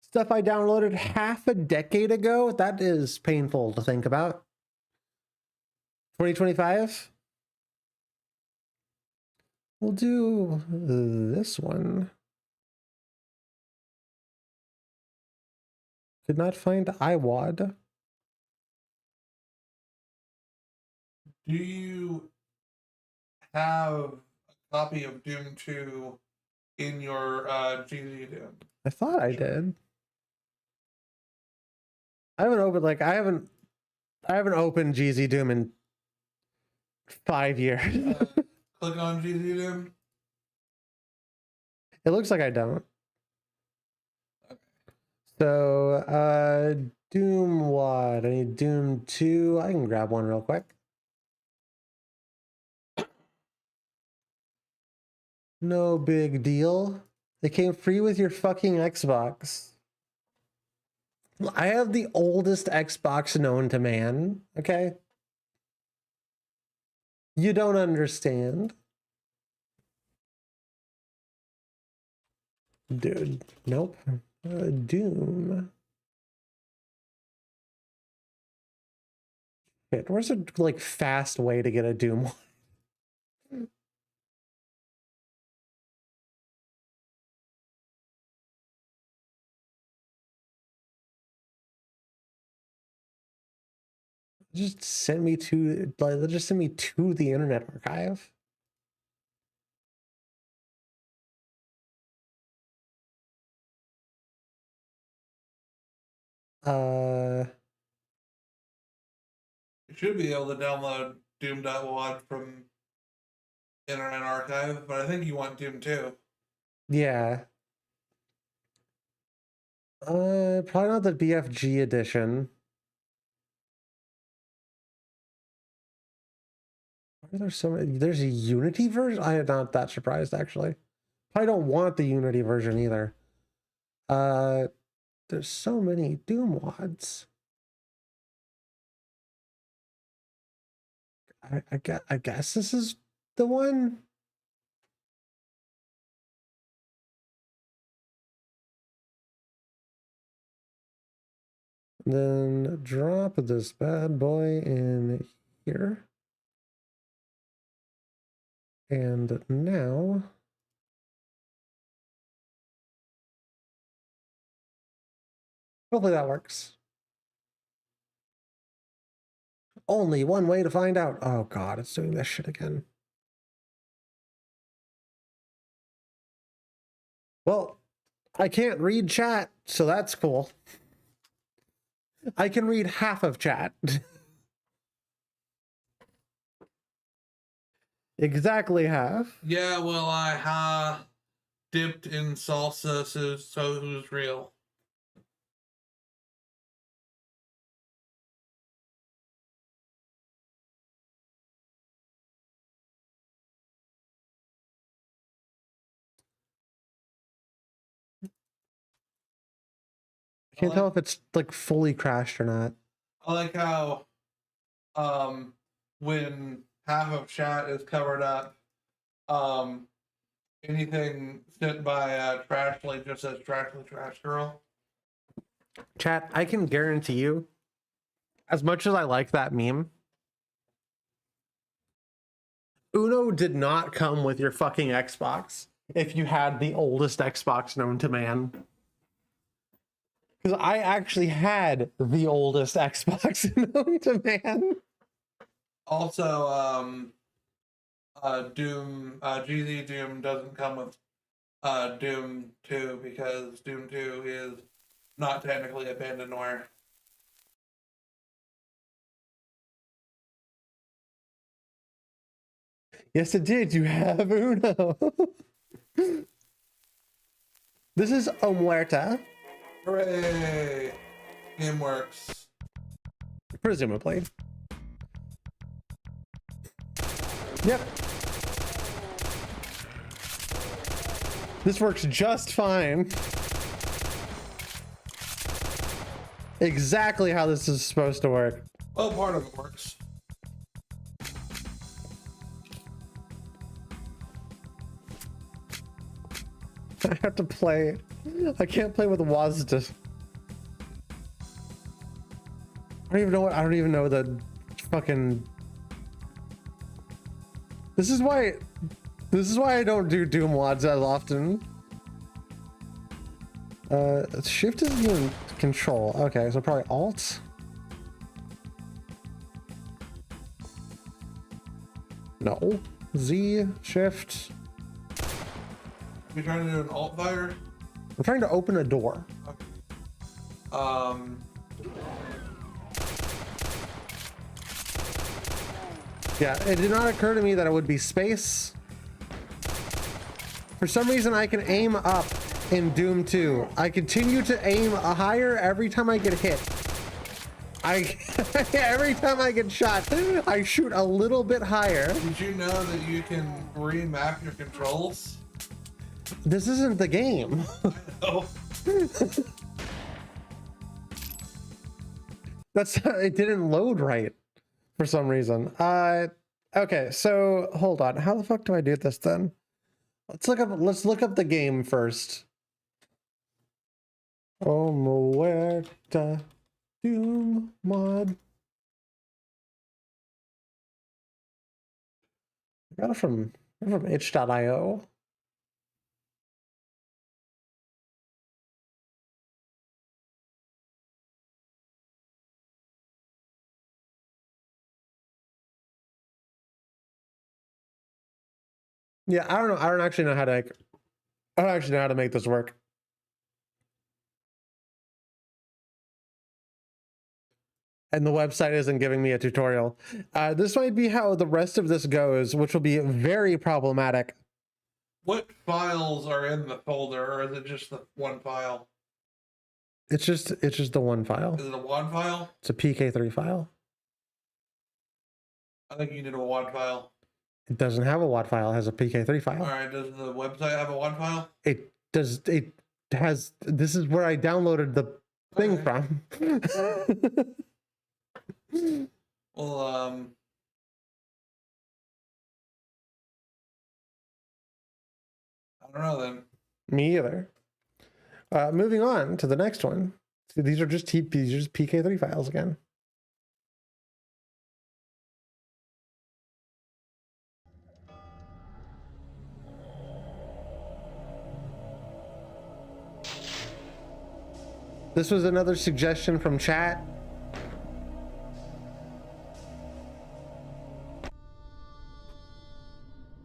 Stuff I downloaded half a decade ago? That is painful to think about. 2025? We'll do this one. Could not find iWad. Do you have a copy of Doom 2 in your GZ Doom? I thought I did. I haven't opened I haven't opened GZ Doom in 5 years. Click on GZ Doom. It looks like I don't. So Doom what? I need Doom 2. I can grab one real quick. No big deal. It came free with your fucking Xbox. I have the oldest Xbox known to man, okay? You don't understand. Dude, nope. Doom. Shit, where's a fast way to get a Doom? Just send me to just send me to the Internet Archive. You should be able to download Doom.wad from Internet Archive, but I think you want Doom 2. Yeah. Probably not the BFG edition. There's so many. There's a Unity version. I am not that surprised actually. Probably don't want the Unity version either. There's so many Doom wads. I guess this is the one. Then drop this bad boy in here. And now hopefully that works. Only one way to find out. Oh god, it's doing this shit again. Well, I can't read chat, so that's cool. I can read half of chat. Exactly half. Yeah, well, I dipped in salsa, so who's real? I can't tell if it's fully crashed or not. I like how when half of chat is covered up, anything sent by Trashly just says Trashly Trash Girl. Chat, I can guarantee you, as much as I like that meme, Uno did not come with your fucking Xbox if you had the oldest Xbox known to man. Because I actually had the oldest Xbox known to man. Also, Doom, GZ Doom doesn't come with Doom 2 because Doom 2 is not technically abandonware. Yes, it did. You have Uno. This is Omuerta. Hooray! Game works. Presumably. Yep. This works just fine. Exactly how this is supposed to work. Well, part of it works. I have to play. I can't play with WASD. I don't even know the fucking. This is why I don't do Doom WADs as often. Shift is even control. Okay, so probably Alt. No. Z, Shift. You're trying to do an alt fire? I'm trying to open a door. Yeah, it did not occur to me that it would be space. For some reason, I can aim up in Doom 2. I continue to aim higher every time I get hit. Every time I get shot, I shoot a little bit higher. Did you know that you can remap your controls? This isn't the game. Oh. It didn't load right for some reason. Okay, so hold on. How the fuck do I do this then? Let's look up the game first. Oh, Muerta Doom mod. I got it from itch.io. Yeah, I don't know. I don't actually know how to make this work. And the website isn't giving me a tutorial. This might be how the rest of this goes, which will be very problematic. What files are in the folder, or is it just the one file? It's just the one file. Is it a WAD file? It's a PK3 file. I think you need a WAD file. It doesn't have a WAD file. It has a PK3 file. All right. Does the website have a WAD file? It does. It has. This is where I downloaded the thing from. Well, I don't know then. Me either. Moving on to the next one. So these are just PK3 files again. This was another suggestion from chat.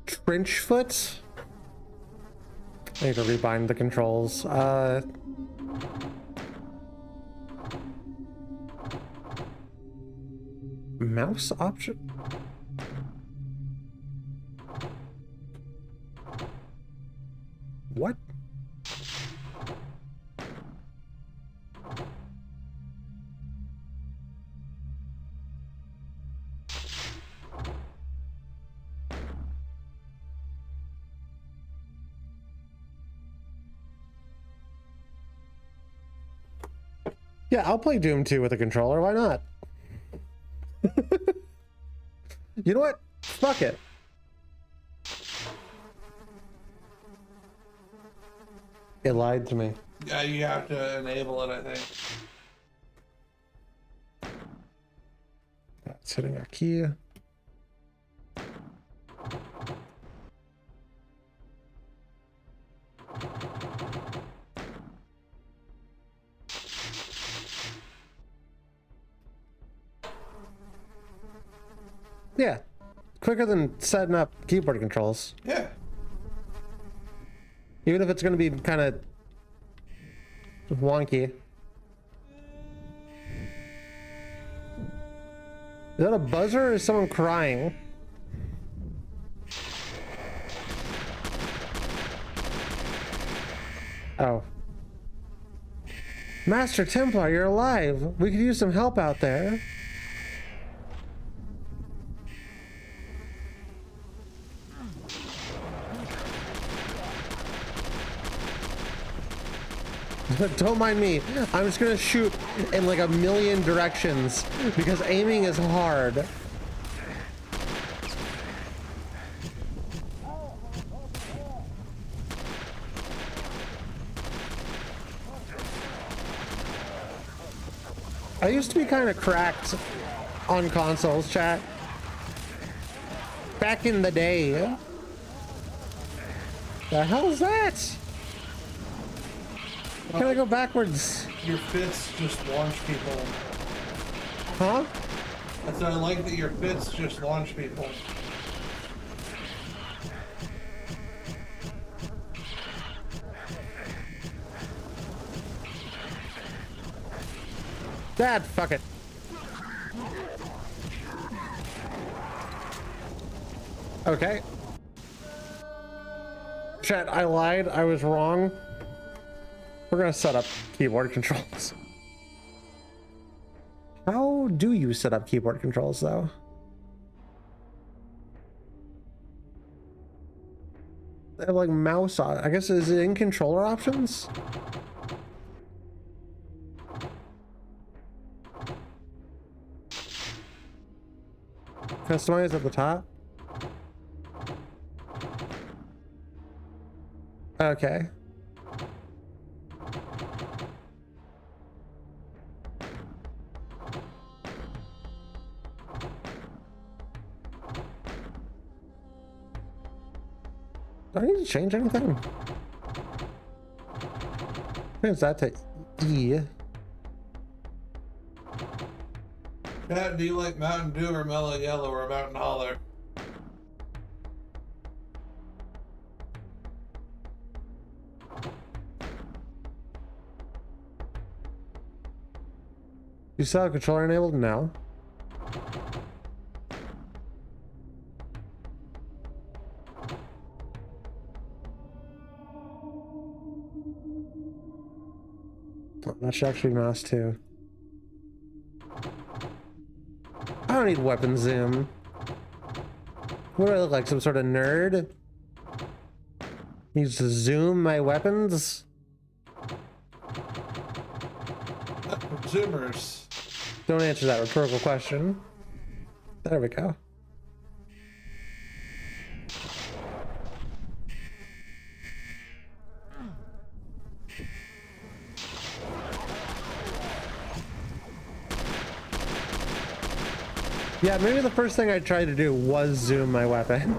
Trenchfoot. I need to rebind the controls. Mouse option? What? Yeah, I'll play Doom 2 with a controller. Why not? You know what? Fuck it. It lied to me. Yeah, you have to enable it, I think. That's hitting our key. Yeah, quicker than setting up keyboard controls. Yeah. Even if it's going to be kind of wonky. Is that a buzzer or is someone crying? Oh. Master Templar, you're alive. We could use some help out there. Don't mind me. I'm just gonna shoot in like a million directions because aiming is hard. I used to be kind of cracked on consoles, chat. Back in the day. The hell's that? Can I go backwards? Your fists just launch people. Huh? I said I like that your fists just launch people. Dad, fuck it. Okay. Chat, I lied. I was wrong. We're gonna set up keyboard controls. How do you set up keyboard controls, though? They have like mouse on. I guess is it in controller options? Customize at the top. Okay. Do I need to change anything? I think it's that to E. Chat, do you like Mountain Dew or Mellow Yellow or Mountain Holler? You still have controller enabled? No. Oh, that should actually mouse too. I don't need weapon zoom. What do I look like? Some sort of nerd? Needs to zoom my weapons? Zoomers. Don't answer that rhetorical question. There we go. Yeah, maybe the first thing I tried to do was zoom my weapon.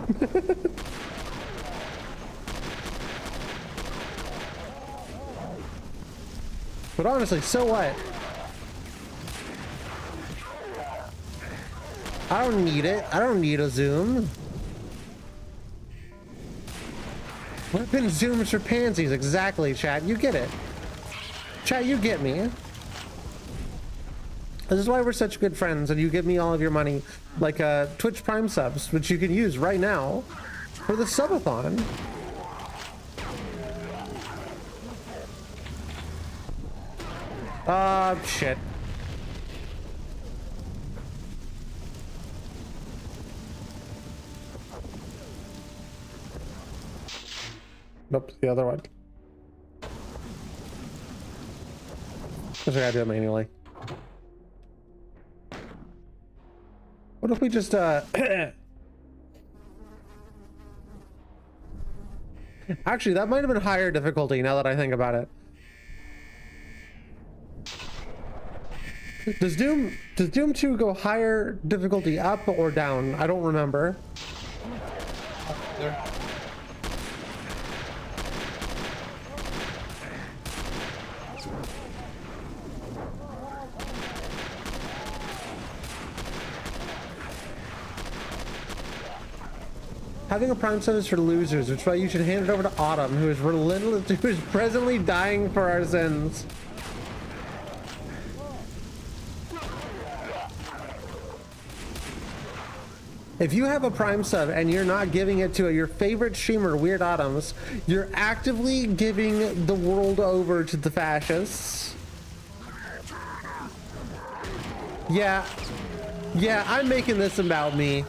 But honestly, so what? I don't need it. I don't need a zoom. Weapon zooms for pansies. Exactly, chat. You get it. Chat, you get me. This is why we're such good friends, and you give me all of your money, like Twitch Prime subs, which you can use right now for the subathon. Shit. Nope, the other one. Guess I gotta do it manually. What if we just Actually, that might have been higher difficulty now that I think about it. Does Doom 2 go higher difficulty up or down? I don't remember. There. Having a Prime sub is for losers, which is why you should hand it over to Autumn, who is relentless, who is presently dying for our sins. If you have a Prime sub and you're not giving it to your favorite streamer, Weird Autumns, you're actively giving the world over to the fascists. Yeah, I'm making this about me.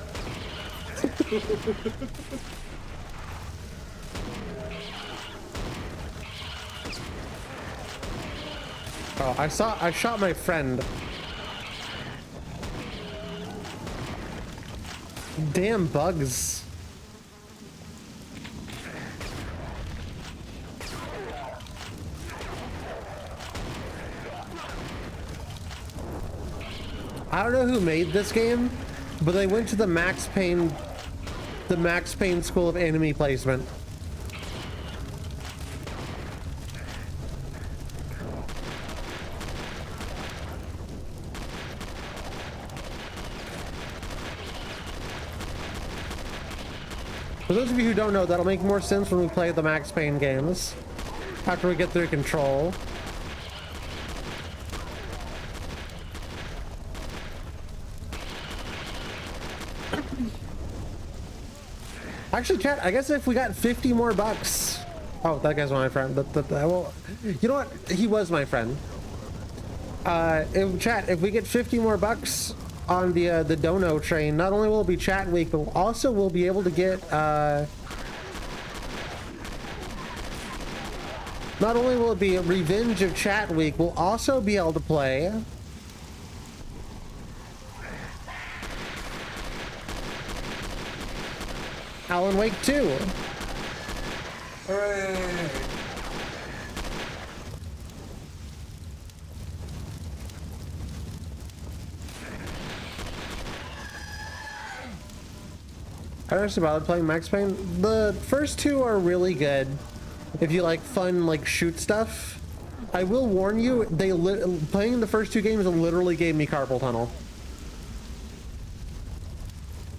Oh, I shot my friend. Damn bugs. I don't know who made this game, but they went to the Max Payne School of Enemy Placement. For those of you who don't know, that'll make more sense when we play the Max Payne games. After we get through Control. Actually, chat, I guess if we got 50 more bucks. Oh, that guy's my friend. Well, you know what? He was my friend. If we get 50 more bucks on the Dono train, not only will it be chat week, but also we'll be able to get not only will it be a Revenge of Chat week, we'll also be able to play Alan Wake 2. Hooray! I don't know about playing Max Payne. The first two are really good. If you like fun, like shoot stuff. I will warn you, playing the first two games literally gave me carpal tunnel.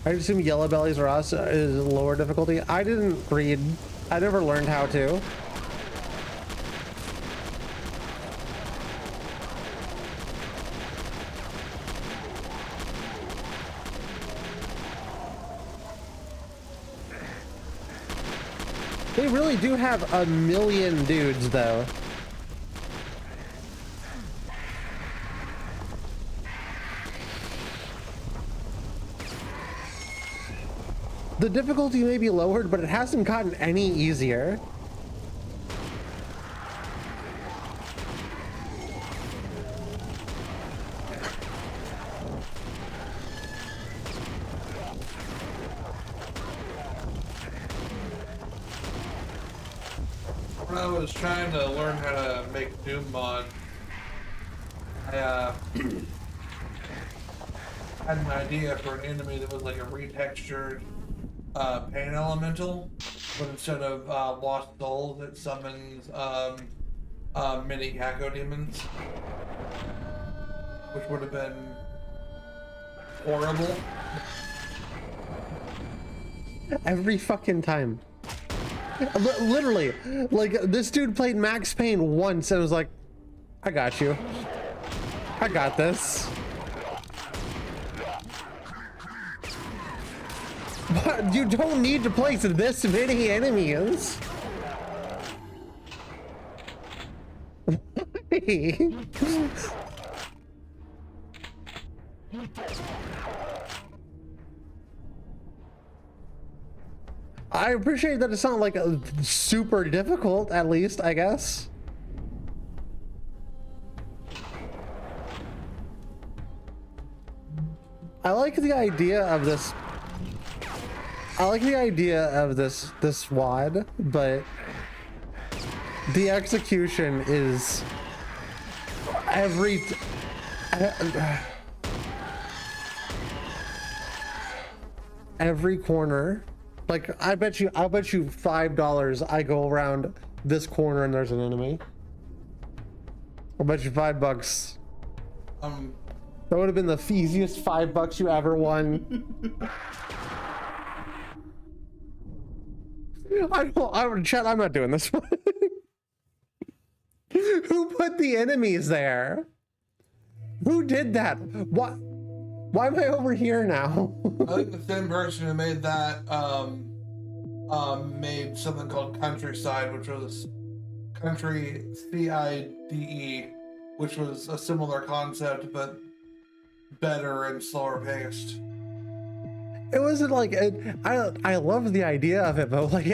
I assume Yellow Bellies or Us is lower difficulty. I didn't read. I never learned how to. They really do have a million dudes, though. The difficulty may be lowered, but it hasn't gotten any easier. When I was trying to learn how to make Doom mod, I had an idea for an enemy that was like a retextured pain elemental, but instead of lost souls, it summons mini Kako demons, which would have been horrible. Every fucking time. Literally, like, this dude played Max Payne once and was like, I got you. I got this. But you don't need to place this many enemies. I appreciate that it's not like super difficult, at least, I guess. I like the idea of this. I like the idea of this WAD, but the execution is every corner. Like, I'll bet you $5 I go around this corner and there's an enemy. I'll bet you $5. That would have been the easiest $5 you ever won. Chat, I'm not doing this one. Who put the enemies there? Who did that? What? Why am I over here now? I think the same person who made that made something called Countryside, which was Country CIDE, which was a similar concept but better and slower paced. It wasn't like I love the idea of it, but like,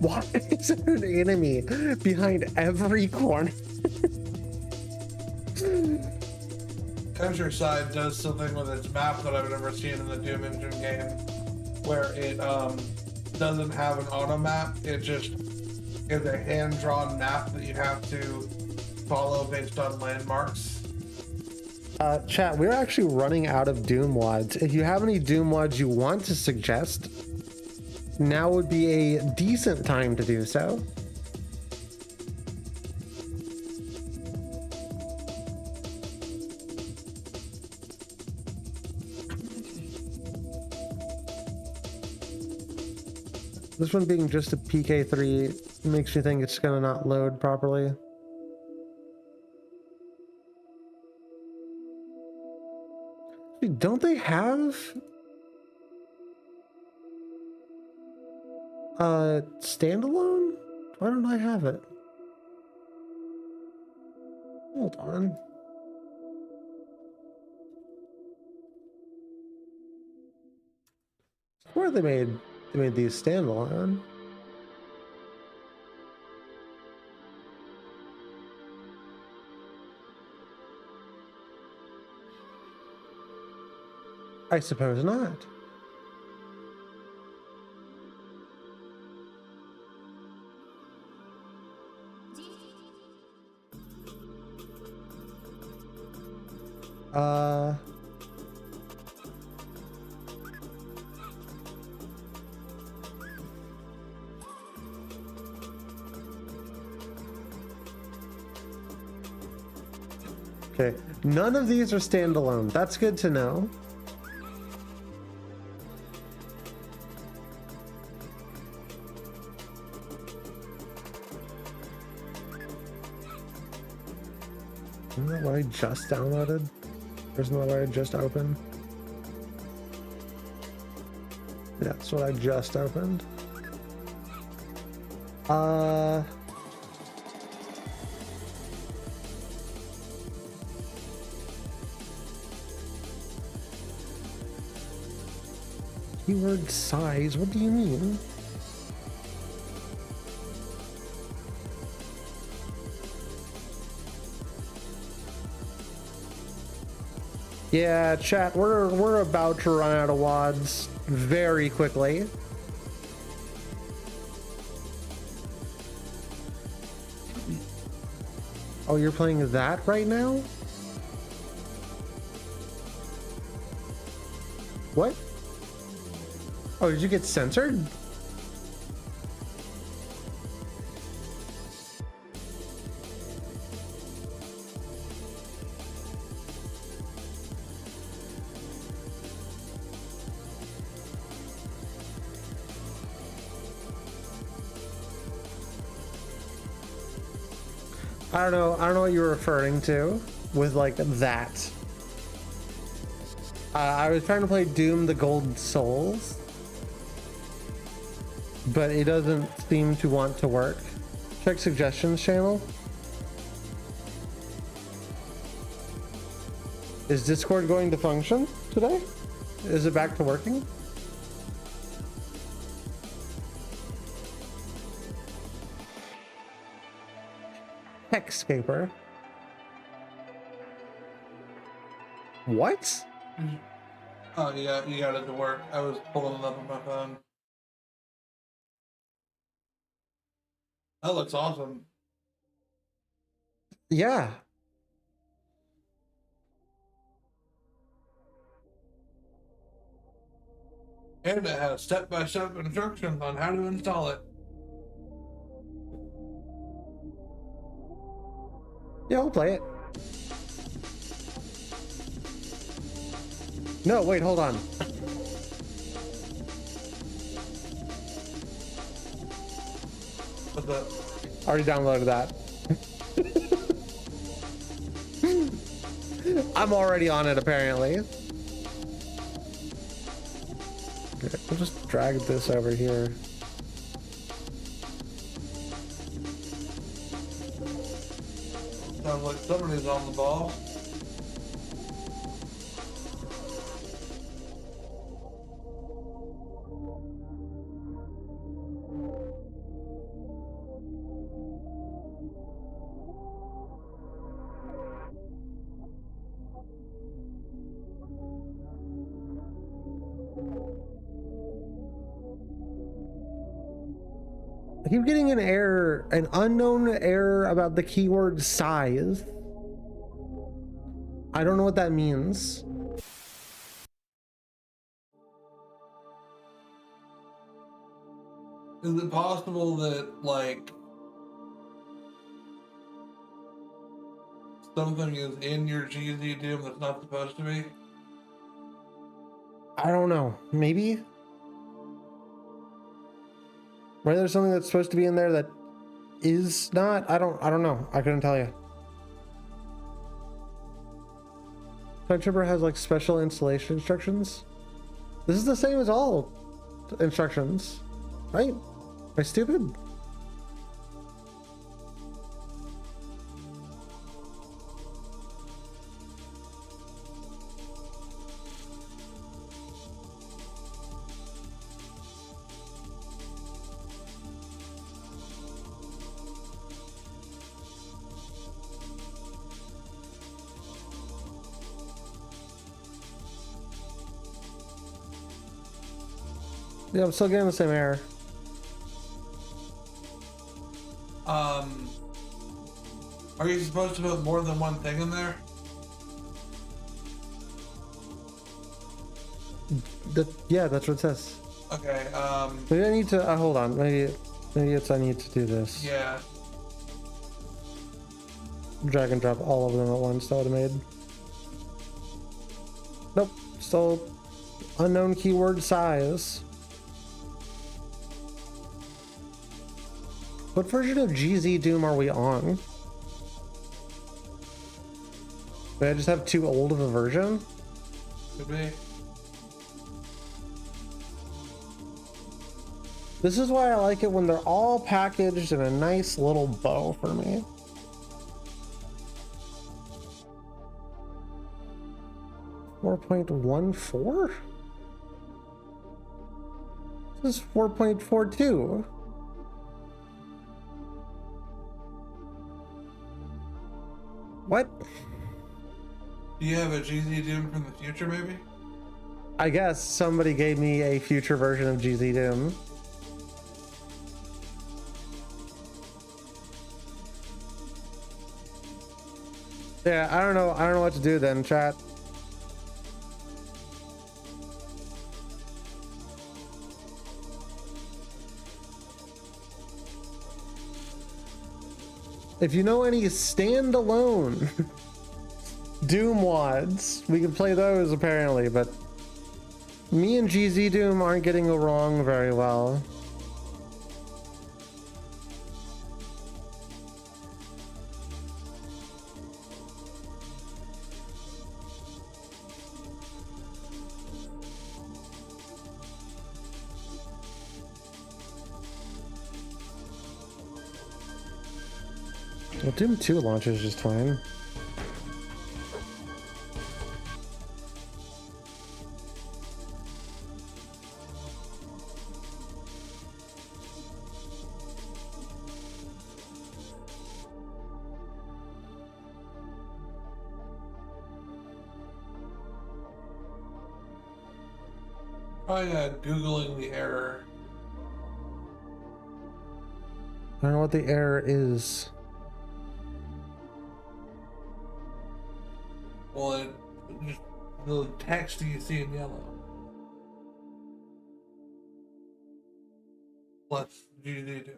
why is there an enemy behind every corner? Countryside does something with its map that I've never seen in the Doom Engine game, where it doesn't have an auto map. It just is a hand-drawn map that you have to follow based on landmarks. Chat, we're actually running out of Doom WADs. If you have any Doom WADs you want to suggest, now would be a decent time to do so. This one being just a PK3 makes you think it's gonna not load properly. Don't they have standalone? Why don't I have it? Hold on. Where they made these standalone. I suppose not. Okay, none of these are standalone. That's good to know. Isn't that what I just downloaded? Isn't that what I just opened? Yeah, that's what I just opened. Keyword size, what do you mean? Yeah, chat, we're about to run out of WADs very quickly. Oh, you're playing that right now? What? Oh, did you get censored? I don't know what you're referring to with like that. I was trying to play Doom the Gold Souls, but it doesn't seem to want to work. Check suggestions channel. Is Discord going to function today? Is it back to working? Hexscaper. What? Oh yeah, you got it to work. I was pulling it up on my phone. That looks awesome. Yeah. And it has step-by-step instructions on how to install it. Yeah, I'll play it. No, wait, hold on. What's that? Already downloaded that. I'm already on it, apparently. Okay, we'll just drag this over here. Sounds like somebody's on the ball. I keep getting an error, an unknown error about the keyword size. I don't know what that means. Is it possible that, like, something is in your GZ Doom that's not supposed to be? I don't know. Maybe? Whether there's something that's supposed to be in there that is not, I don't know. I couldn't tell you. Time Tripper has like special installation instructions. This is the same as all instructions, right? Am I stupid? Yeah, I'm still getting the same error. Are you supposed to put more than one thing in there? Yeah, that's what it says. Okay, Maybe I need to, hold on, maybe it's I need to do this. yeah. Drag and drop all of them at once, that would have made. Nope, still unknown keyword size. What version of GZ Doom are we on? Did I just have too old of a version? Could be. This is why I like it when they're all packaged in a nice little bow for me. .14? This is 4.42. What? Do you have a GZ Doom from the future, maybe? I guess somebody gave me a future version of GZ Doom. Yeah, I don't know what to do then, chat. If you know any standalone Doom wads, we can play those apparently, but me and GZ Doom aren't getting along very well. Well, Doom 2 launches just fine. Probably Googling the error. I don't know what the error is. Well, just the text you see in yellow. Let's GZ do.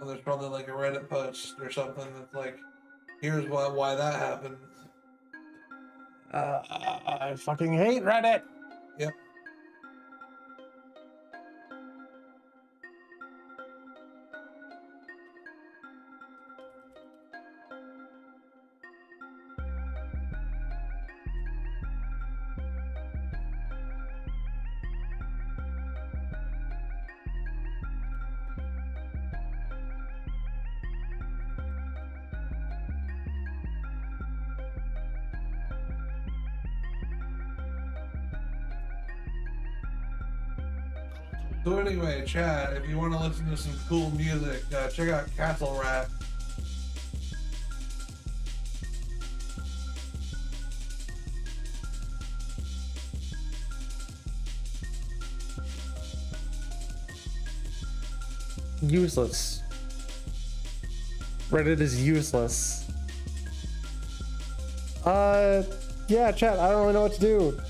And there's probably like a Reddit post or something that's like, here's why that happened. I fucking hate Reddit. Yep. So anyway, chat, if you want to listen to some cool music, check out Castle Rat. Useless. Reddit is useless. Yeah, chat, I don't really know what to do.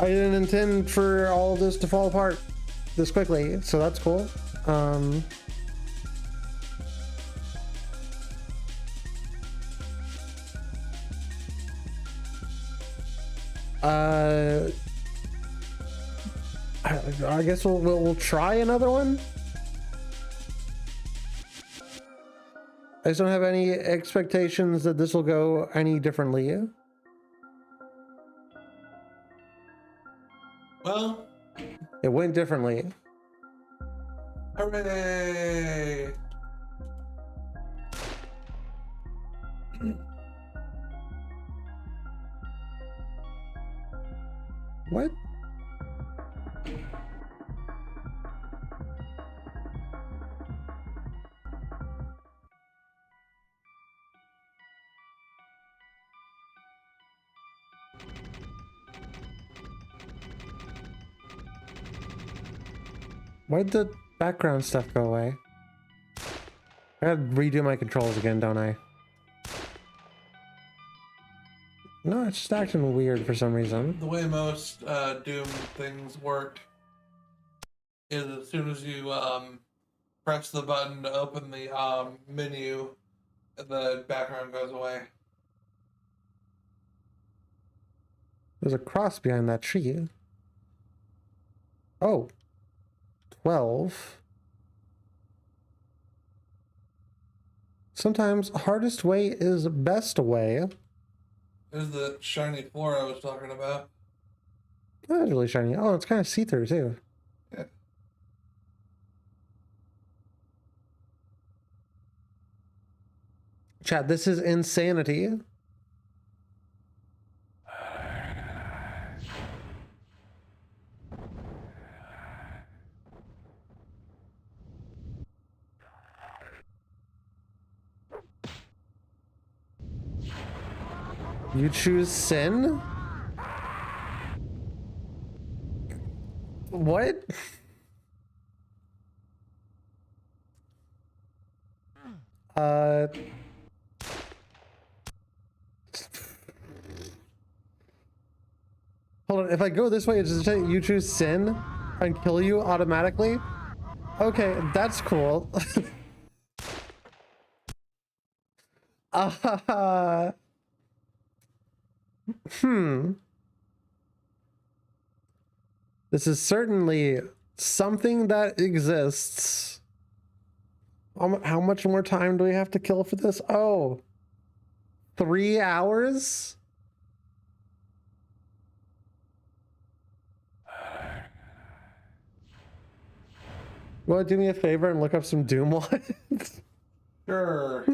I didn't intend for all of this to fall apart this quickly, so that's cool. I guess we'll try another one. I just don't have any expectations that this will go any differently. Well, it went differently. Hooray! What? Why'd the background stuff go away? I gotta redo my controls again, don't I? No, it's just acting weird for some reason. The way most Doom things work is as soon as you press the button to open the menu, the background goes away. There's a cross behind that tree. Oh. 12. Sometimes hardest way is best way. There's the shiny floor I was talking about. That's really shiny. Oh, it's kind of see-through too. Yeah. Chat, this is insanity. You choose sin? What? Hold on, if I go this way, it's just saying you choose sin and kill you automatically? Okay, that's cool. This is certainly something that exists. How much more time do we have to kill for this? Oh, 3 hours? You want to do me a favor and look up some Doom ones? Sure.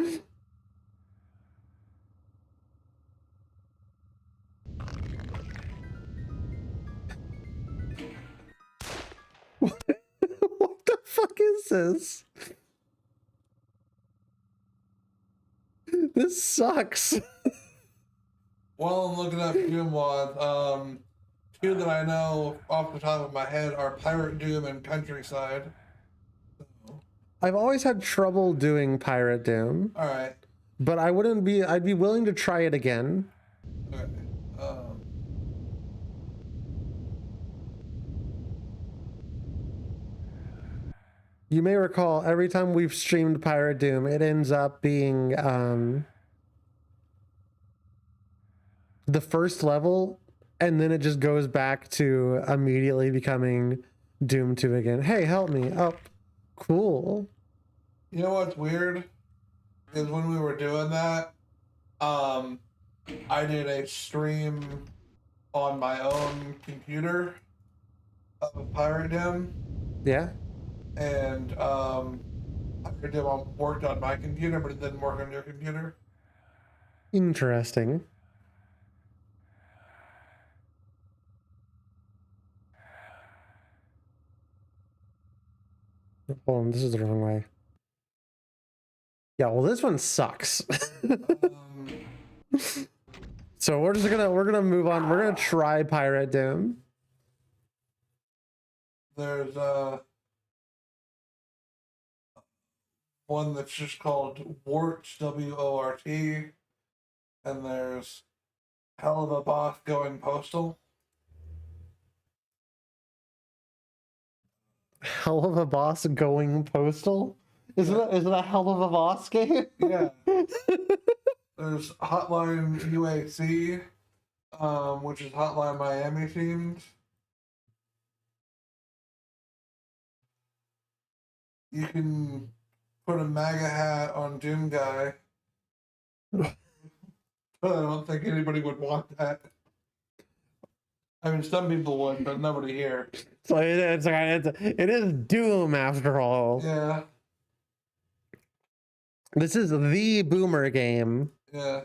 What the fuck is this? This sucks. While I'm looking up Doom mods, two that I know off the top of my head are Pirate Doom and Countryside. I've always had trouble doing Pirate Doom. Alright. But I'd be willing to try it again. Okay. You may recall every time we've streamed Pirate Doom, it ends up being the first level, and then it just goes back to immediately becoming Doom 2 again. Hey, help me. Oh, cool. You know what's weird? Is when we were doing that, I did a stream on my own computer of Pirate Doom. Yeah? And Pirate Doom worked on my computer, but it didn't work on your computer. Interesting. Hold on, this is the wrong way. Yeah, well, this one sucks. So we're gonna move on. We're gonna try Pirate Doom. There's one that's just called Wart, W-O-R-T, and there's Hell of a Boss Going Postal. Hell of a Boss Going Postal? Is it a Hell of a Boss game? Yeah. There's Hotline UAC, which is Hotline Miami themed. You can put a MAGA hat on Doom Guy. But I don't think anybody would want that. I mean, some people would, but nobody here. So it is Doom after all. Yeah. This is the boomer game. Yeah.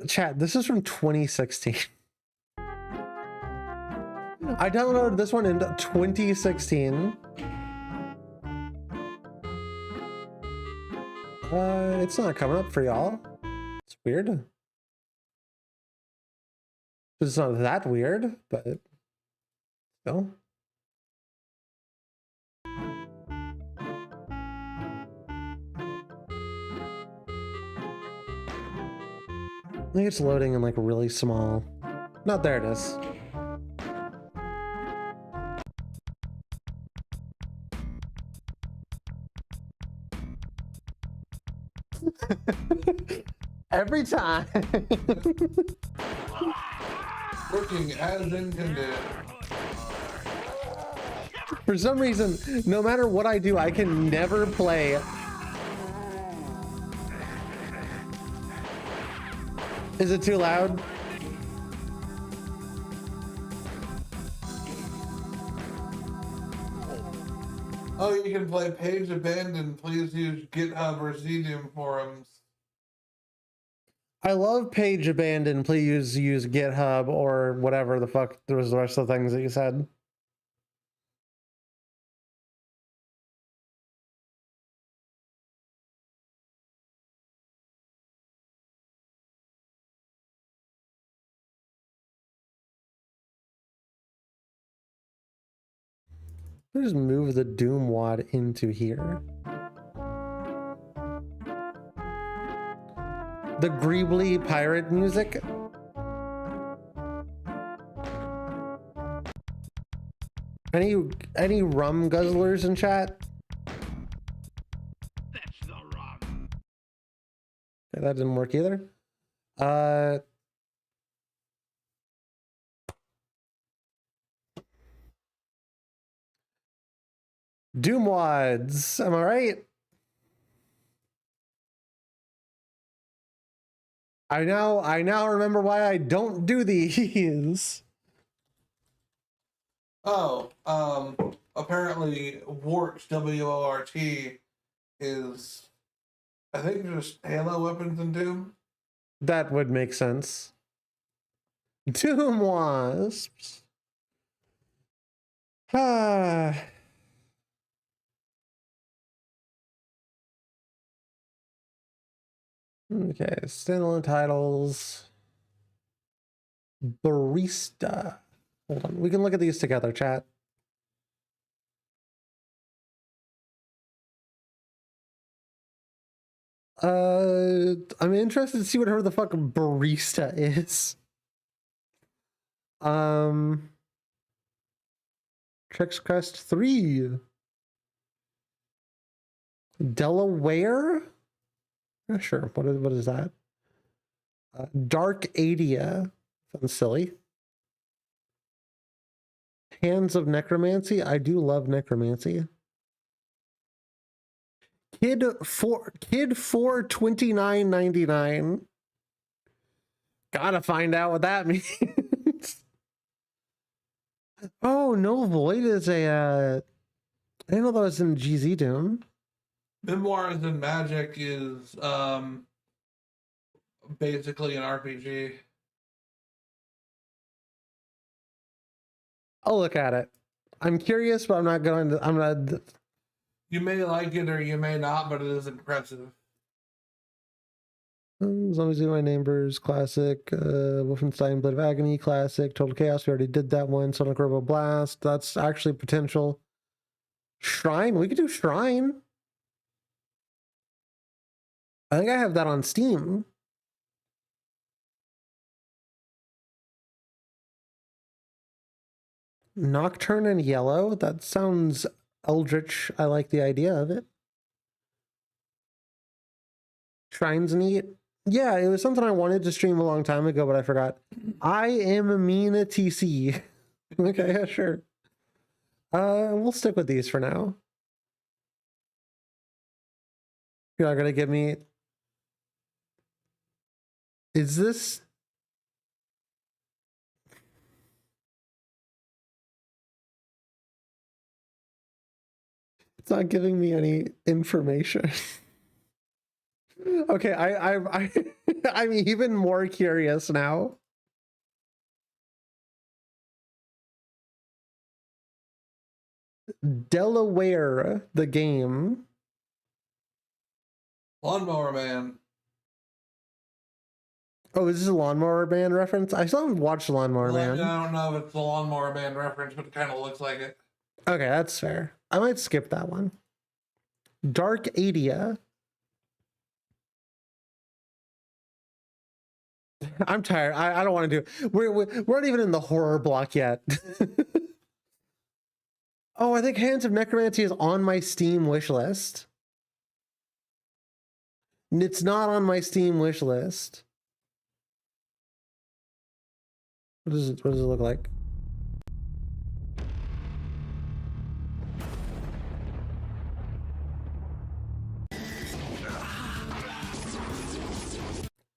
Chat, this is from 2016. I downloaded this one in 2016. It's not coming up for y'all. It's weird. It's not that weird, but still. I think it's loading in like really small. Not there it is. Every time. Working as intended. For some reason, no matter what I do, I can never play. Is it too loud? Oh, you can play Page Abandoned. Please use GitHub or ZDoom forums. I love Page Abandoned. Please use GitHub or whatever the fuck there was the rest of the things that you said. Just move the Doom wad into here. The Greebly pirate music. Any rum guzzlers in chat? That's the rum. Okay, that didn't work either. Doom wads, am I right? I now remember why I don't do these. Oh, apparently Wart, W-O-R-T, is, I think, just Halo weapons in Doom. That would make sense. Doom wasps. Ah. Okay, standalone titles. Barista. Hold on, we can look at these together, chat. I'm interested to see whatever the fuck barista is. Trex Crest 3. Delaware? Yeah, sure. What is that? Dark Adia. Sounds silly. Hands of Necromancy. I do love necromancy. Kid for $29.99. Gotta find out what that means. Oh, No Void is a I didn't know that was in GZ Doom. Memoirs in Magic is basically an RPG. I'll look at it. I'm curious, but I'm not going to. You may like it or you may not, but it is impressive. Zombies in My Neighbors, classic. Wolfenstein Blade of Agony, classic. Total Chaos, we already did that one. Sonic Robo Blast, that's actually potential. Shrine, we could do Shrine. I think I have that on Steam. Nocturne and yellow. That sounds eldritch. I like the idea of it. Shrines neat. Yeah, it was something I wanted to stream a long time ago, but I forgot. I am Amina TC. Okay, yeah, sure. We'll stick with these for now. You're not gonna give me... Is this... It's not giving me any information. Okay, I'm even more curious now. Delaware, the game. Lawnmower Man. Oh, is this a Lawnmower Man reference? I still haven't watched Lawnmower Man. I don't know if it's the Lawnmower Man reference, but it kind of looks like it. Okay, that's fair. I might skip that one. Dark Adia. I'm tired. I don't want to do it. We're not even in the horror block yet. Oh, I think Hands of Necromancy is on my Steam wish list. It's not on my Steam wish list. What does it look like?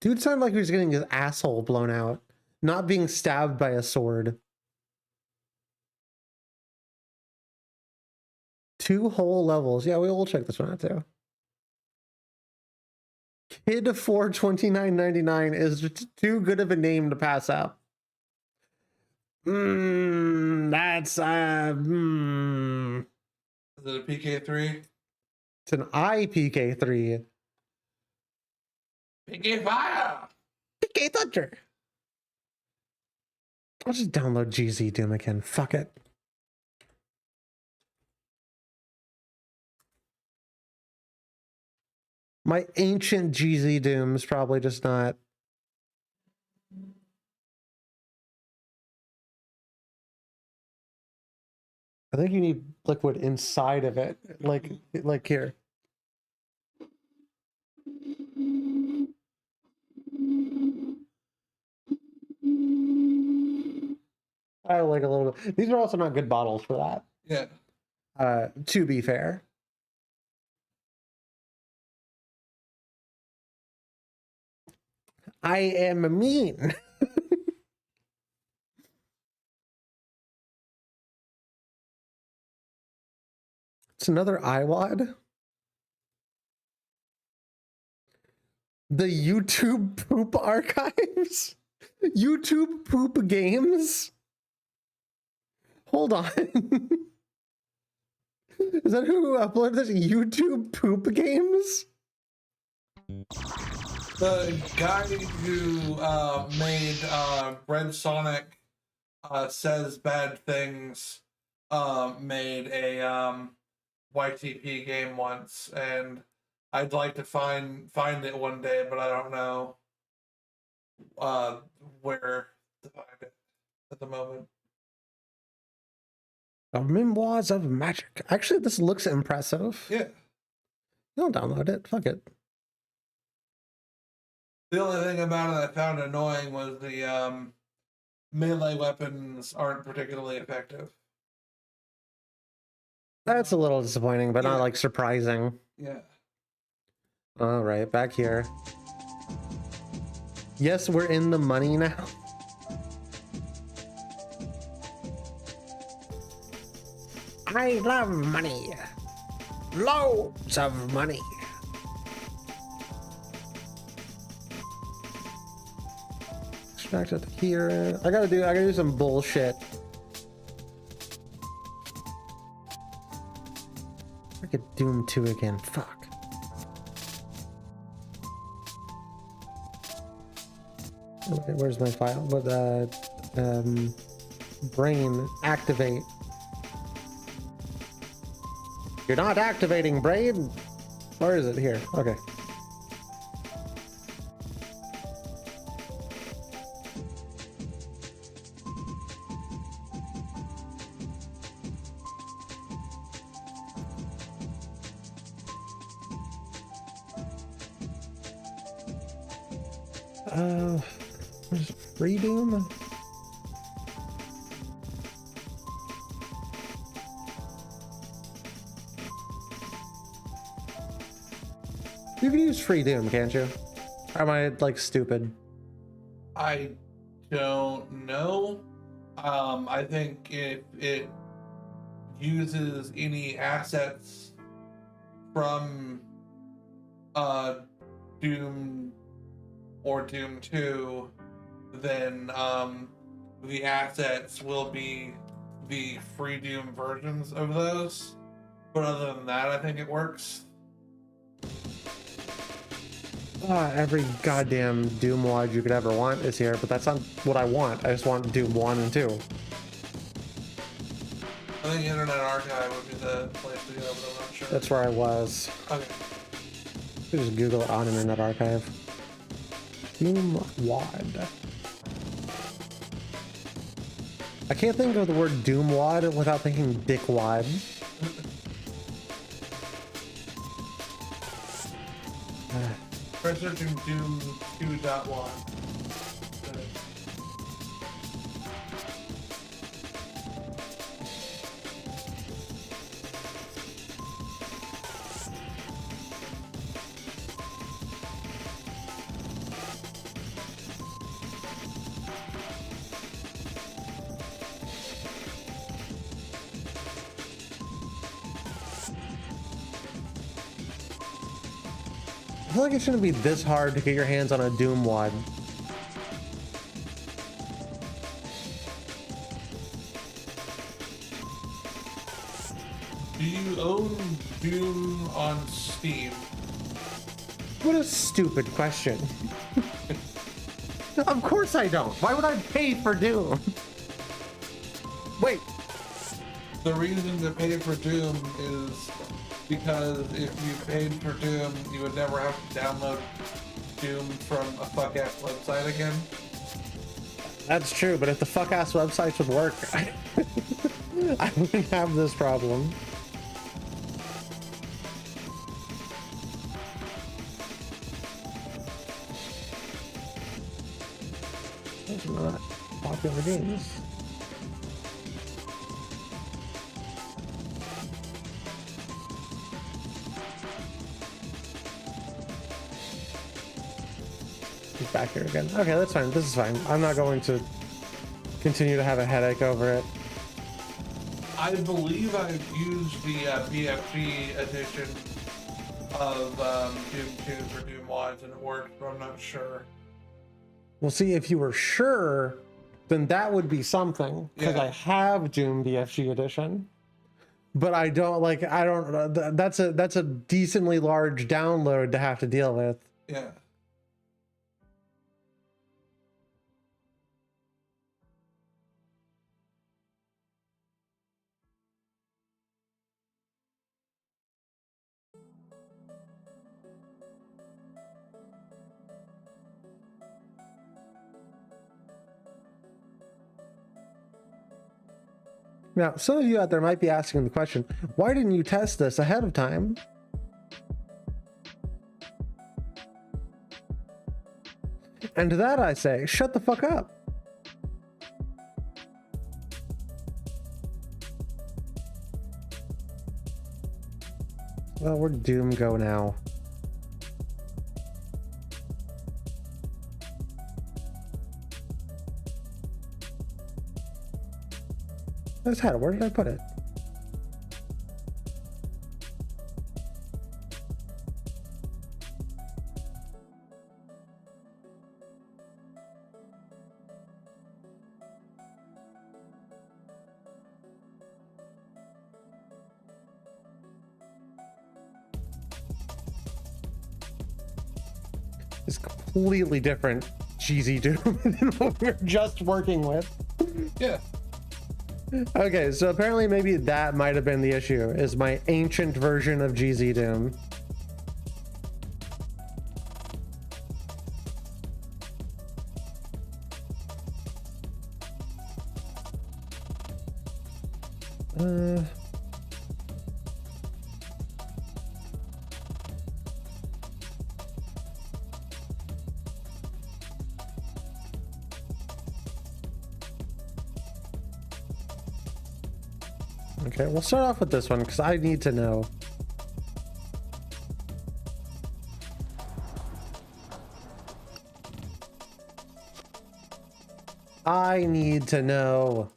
Dude sounded like he was getting his asshole blown out, not being stabbed by a sword. 2 whole levels. Yeah, we will check this one out too. Kid for $29.99 is just too good of a name to pass up. That's Is it a PK3? It's an IPK3. PK Fire! PK Thunder! I'll just download GZ Doom again. Fuck it. My ancient GZ Doom's probably just not. I think you need liquid inside of it, like here. I like a little bit. These are also not good bottles for that. Yeah. To be fair. I am mean. It's another iWad. The YouTube poop archives? YouTube poop games? Hold on. Is that who uploaded this? YouTube poop games? The guy who made Red Sonic Says Bad Things made a YTP game once, and I'd like to find it one day, but I don't know where to find it at the moment. The Memoirs of Magic. Actually, this looks impressive. Yeah. Don't download it. Fuck it. The only thing about it I found annoying was the melee weapons aren't particularly effective. That's a little disappointing, but not like surprising. Yeah. All right, back here. Yes, we're in the money now. I love money. Loads of money. Back to here. I gotta do some bullshit. I could Doom 2 again. Fuck. Okay, where's my file? What brain activate. You're not activating brain. Where is it? Here. Okay. Where's Free Doom? You can use Free Doom, can't you? Or am I like stupid? I don't know. I think if it uses any assets from Doom or Doom 2, then the assets will be the Free Doom versions of those. But other than that, I think it works. Every goddamn Doom mod you could ever want is here, but that's not what I want. I just want Doom 1 and 2. I think Internet Archive would be the place to go, but I'm not sure. That's where I was. Okay. You just Google it on Internet Archive. Doom Wad. I can't think of the word Doom Wad without thinking Dick Wad. Try searching Doom 2.1. I feel like it shouldn't be this hard to get your hands on a Doom Wad. Do you own Doom on Steam? What a stupid question. Of course I don't. Why would I pay for Doom? Wait. The reason to pay for Doom is because if you paid for Doom, you would never have to download Doom from a fuck-ass website again. That's true, but if the fuck-ass websites would work, I wouldn't have this problem. Those are not popular games. He's back here again. Okay, that's fine. This is fine. I'm not going to continue to have a headache over it. I believe I've used the BFG edition of Doom 2 for Doom Wads and it worked, but I'm not sure. Well, see, if you were sure, then that would be something, because Yeah. I have Doom BFG edition, but I don't like. I don't. That's a decently large download to have to deal with. Yeah. Now, some of you out there might be asking the question, why didn't you test this ahead of time? And to that I say, shut the fuck up. Well, where'd Doom go now? I just had it. Where did I put it? It's completely different GZ Doom than what we're just working with. Yeah. Okay, so apparently maybe that might have been the issue, is my ancient version of GZ Doom. Okay, we'll start off with this one because I need to know. I need to know.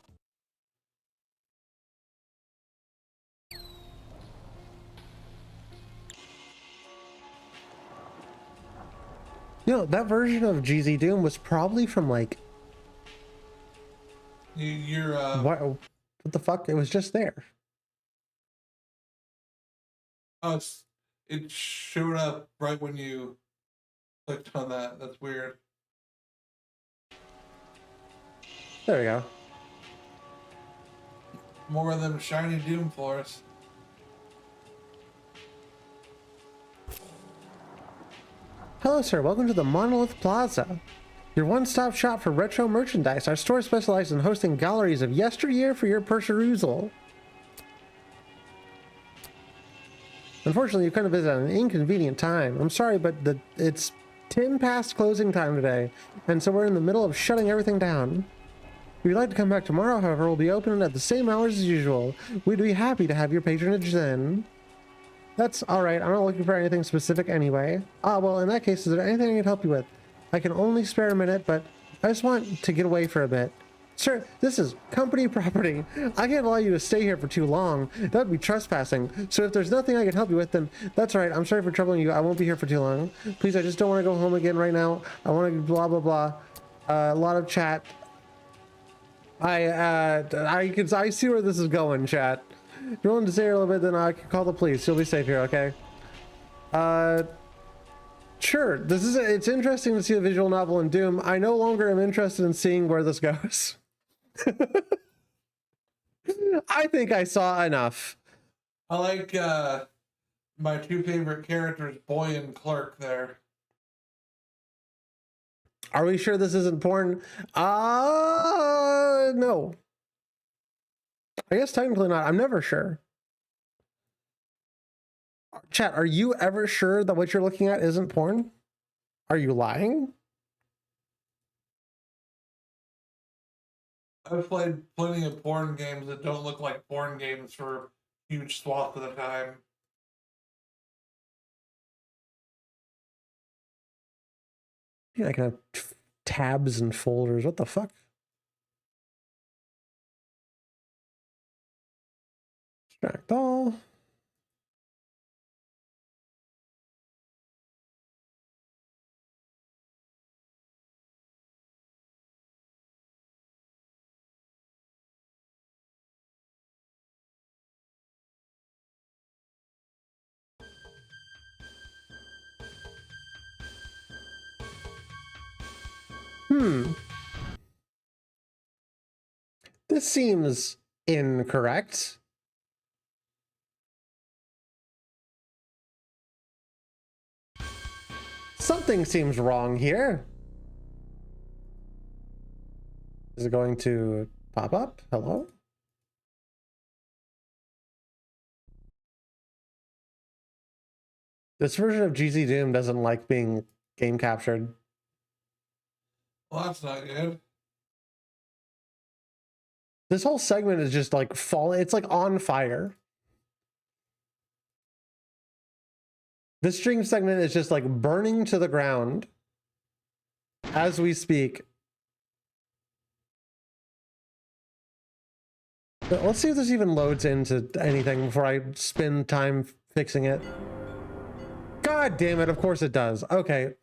You know, that version of GZ Doom was probably from like... what the fuck? It was just there. Oh, it showed up right when you clicked on that. That's weird. There we go. More of them shiny Doom floors. Hello, sir. Welcome to the Monolith Plaza, your one-stop shop for retro merchandise. Our store specializes in hosting galleries of yesteryear for your perusal. Unfortunately, you couldn't visit at an inconvenient time. I'm sorry, but it's 10 past closing time today, and so we're in the middle of shutting everything down. If you'd like to come back tomorrow, however, we'll be open at the same hours as usual. We'd be happy to have your patronage then. That's alright, I'm not looking for anything specific anyway. Well, in that case, is there anything I can help you with? I can only spare a minute, but I just want to get away for a bit. Sir, this is company property. I can't allow you to stay here for too long. That would be trespassing. So if there's nothing I can help you with, then that's alright. I'm sorry for troubling you. I won't be here for too long. Please, I just don't want to go home again right now. I want to blah, blah, blah. A lot of chat. I see where this is going, chat. If you're willing to stay here a little bit, then I can call the police. You'll be safe here, okay? Sure. It's interesting to see a visual novel in Doom. I no longer am interested in seeing where this goes. I think I saw enough. I like my two favorite characters, Boy and Clerk there. Are we sure this isn't porn? No. I guess technically not. I'm never sure. Chat, are you ever sure that what you're looking at isn't porn? Are you lying? I've played plenty of porn games that don't look like porn games for huge swaths of the time. Yeah, I can have tabs and folders. What the fuck? Extract all. This seems incorrect. Something seems wrong here. Is it going to pop up? Hello? This version of GZ Doom doesn't like being game captured. Well, that's not good. This whole segment is just like falling. It's like on fire. This stream segment is just like burning to the ground as we speak. But let's see if this even loads into anything before I spend time fixing it. God damn it, of course it does. Okay.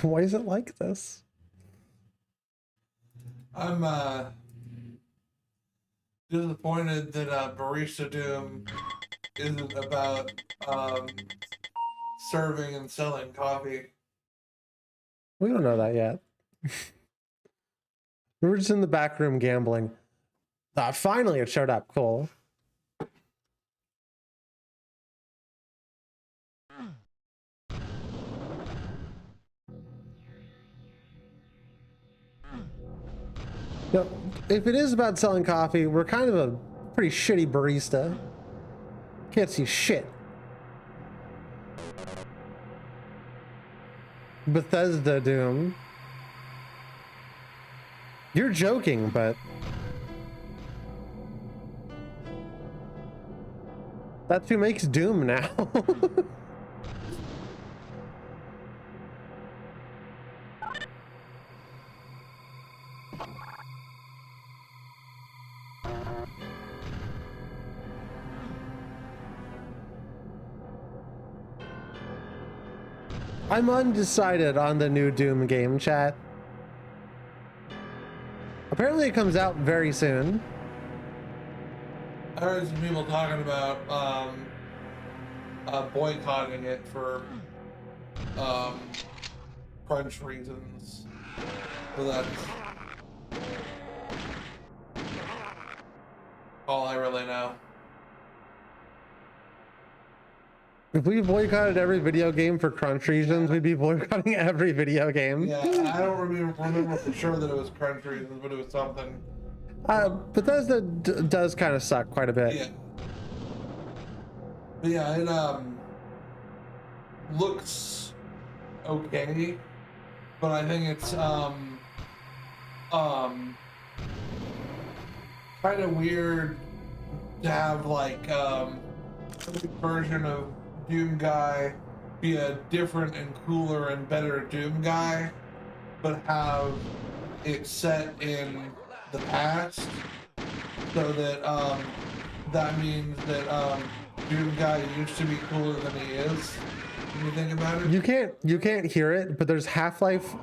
Why is it like this? I'm disappointed that Barista Doom isn't about serving and selling coffee. We don't know that yet. We were just in the back room gambling. Finally, it showed up. Cool. No, if it is about selling coffee, we're kind of a pretty shitty barista. Can't see shit. Bethesda Doom. You're joking, but that's who makes Doom now. I'm undecided on the new Doom game, chat. Apparently it comes out very soon. I heard some people talking about boycotting it for crunch reasons. So that's all I really know. If we boycotted every video game for crunch reasons, we'd be boycotting every video game. Yeah, I don't remember for sure that it was crunch reasons, but it was something. Bethesda does kind of suck quite a bit. Yeah. But yeah, it looks okay, but I think it's kind of weird to have like a version of Doom Guy be a different and cooler and better Doom Guy, but have it set in the past, so that that means that Doom Guy used to be cooler than he is. When you think about it, You can't hear it, but there's Half-Life.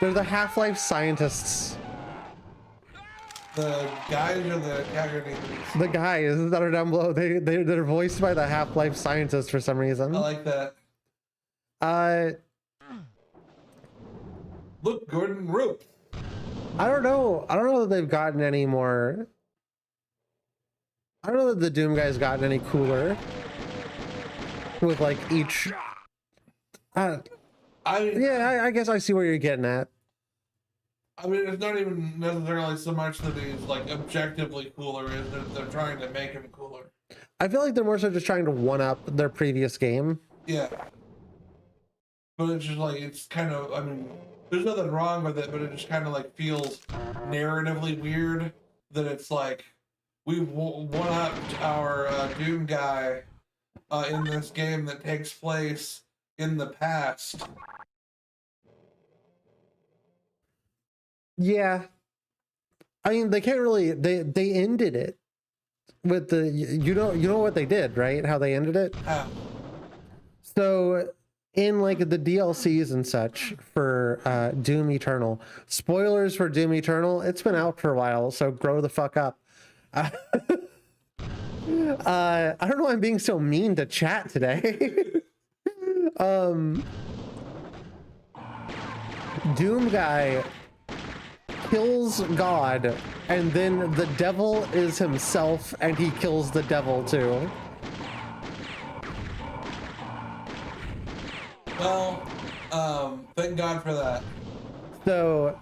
There's the Half-Life scientists. the guys or the characters? The guys that are down below, they're voiced by the Half-Life scientists for some reason. I like that. Look, Gordon Roop. I don't know that they've gotten any more. I don't know that the Doom guy's gotten any cooler with like each. I guess I see where you're getting at. I mean, it's not even necessarily so much that he's like objectively cooler, is that they're trying to make him cooler. I feel like they're more so just trying to one up their previous game. Yeah. But it's just like, it's kind of, I mean, there's nothing wrong with it, but it just kind of like feels narratively weird that it's like, we've one-upped our Doom guy in this game that takes place in the past. Yeah. I mean, they can't really, they ended it with the, you know what they did, right? How they ended it? So in like the DLCs and such for Doom Eternal, spoilers for Doom Eternal, it's been out for a while, so grow the fuck up. I don't know why I'm being so mean to chat today. Doom guy kills God, and then the devil is himself, and he kills the devil too. Well, thank God for that. So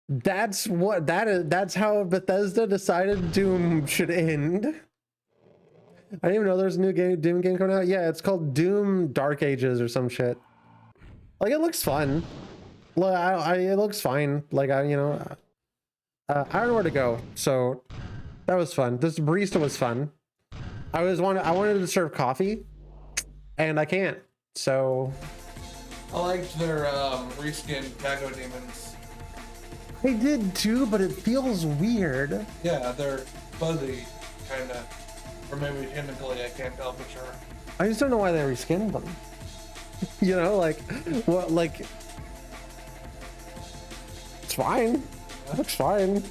that's what that is. That's how Bethesda decided Doom should end. I didn't even know there's a new Doom game coming out. Yeah, it's called Doom Dark Ages or some shit. Like, it looks fun. It looks fine. Like, I don't know where to go. So that was fun. This barista was fun. I wanted to serve coffee, and I can't. So I liked their reskinned Taco Demons. They did too, but it feels weird. Yeah, they're fuzzy, kind of. Or maybe chemically, I can't tell for sure. I just don't know why they reskinned them. You know, like, what, like, it's fine. It looks fine.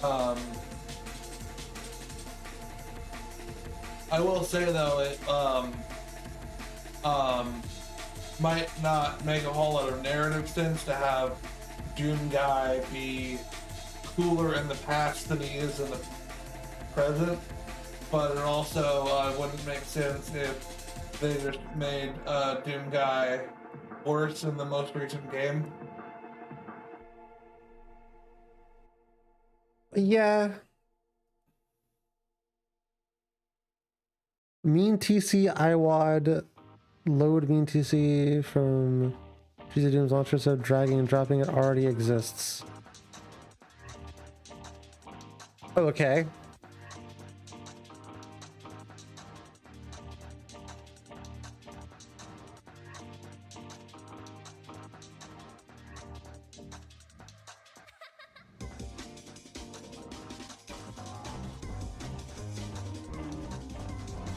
I will say though, might not make a whole lot of narrative sense to have Doom Guy be cooler in the past than he is in the present, but it also wouldn't make sense if they just made Doom Guy worse in the most recent game. Yeah. Mean TC IWAD load mean TC from GZ Doom's launcher, so dragging and dropping it already exists. Okay.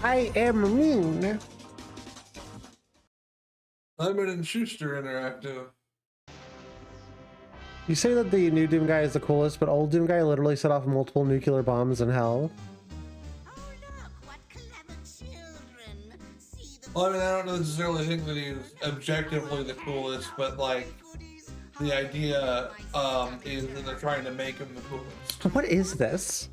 I am mean. Lemon and Schuster Interactive. You say that the new Doom Guy is the coolest, but old Doom Guy literally set off multiple nuclear bombs in hell. Well, I mean, I don't necessarily think that he's objectively the coolest, but like, the idea is that they're trying to make him the coolest. What is this?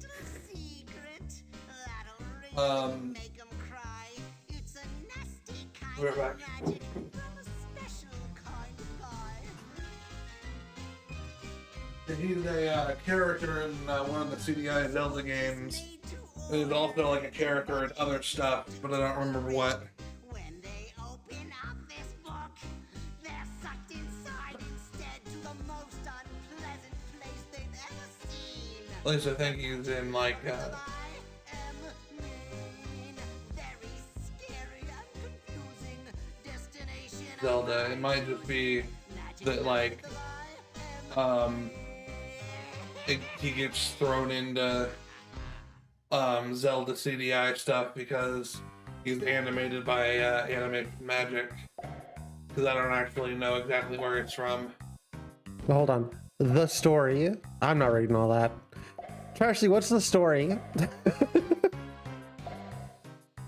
We're back. He's a character in one of the CDI Zelda games. He's also like a character in other stuff, but I don't remember what. At least I think he's in like Zelda. It might just be that like he gets thrown into Zelda CDI stuff because he's animated by Animation Magic. Because I don't actually know exactly where it's from. Well, hold on. The story. I'm not reading all that. Trashy, what's the story?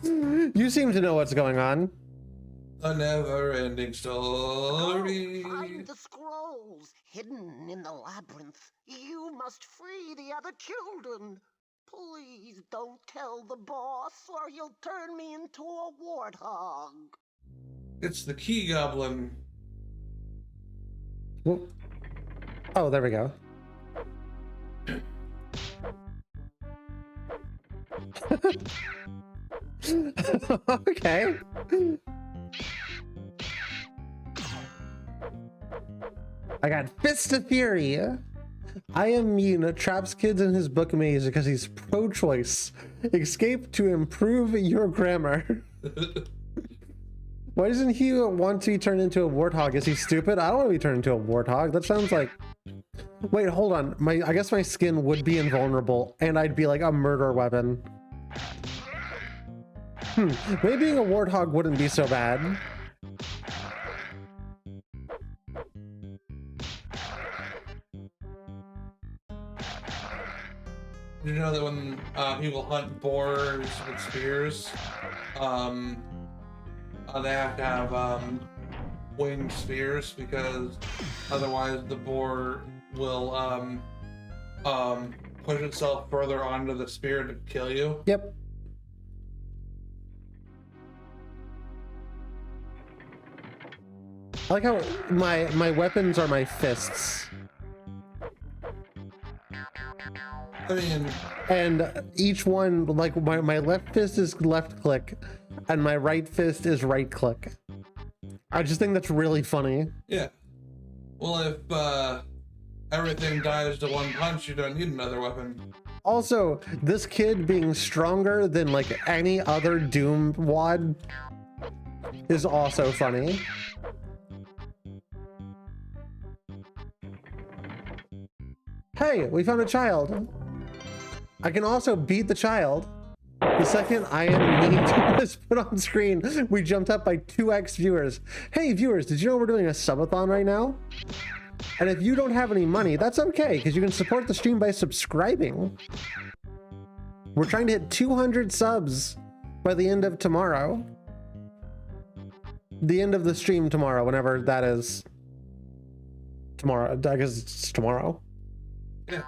You seem to know what's going on. A never-ending story. Find the scrolls hidden in the labyrinth. You must free the other children. Please don't tell the boss, or he'll turn me into a warthog. It's the Key Goblin. Whoop. Oh, there we go. Okay. I got Fist of Fury. I am mean traps kids in his book maze because he's pro-choice. Escape to improve your grammar. Why doesn't he want to be turned into a warthog? Is he stupid? I don't want to be turned into a warthog. That sounds like... Wait, hold on. I guess my skin would be invulnerable and I'd be like a murder weapon. Maybe being a warthog wouldn't be so bad. Did you know that when people hunt boars with spears, they have to have winged spears because otherwise the boar will push itself further onto the spear to kill you? Yep. I like how my weapons are my fists. I mean, and each one, like my left fist is left click and my right fist is right click. I just think that's really funny. Yeah. Well, if everything dies to one punch, you don't need another weapon. Also, this kid being stronger than like any other Doom wad is also funny. Hey, we found a child. I can also beat the child. The second I am mean was put on screen, we jumped up by 2x viewers. Hey viewers, did you know we're doing a subathon right now? And if you don't have any money, that's okay, because you can support the stream by subscribing. We're trying to hit 200 subs by the end of tomorrow. the end of the stream tomorrow, whenever that is. Tomorrow, I guess it's tomorrow. Yeah.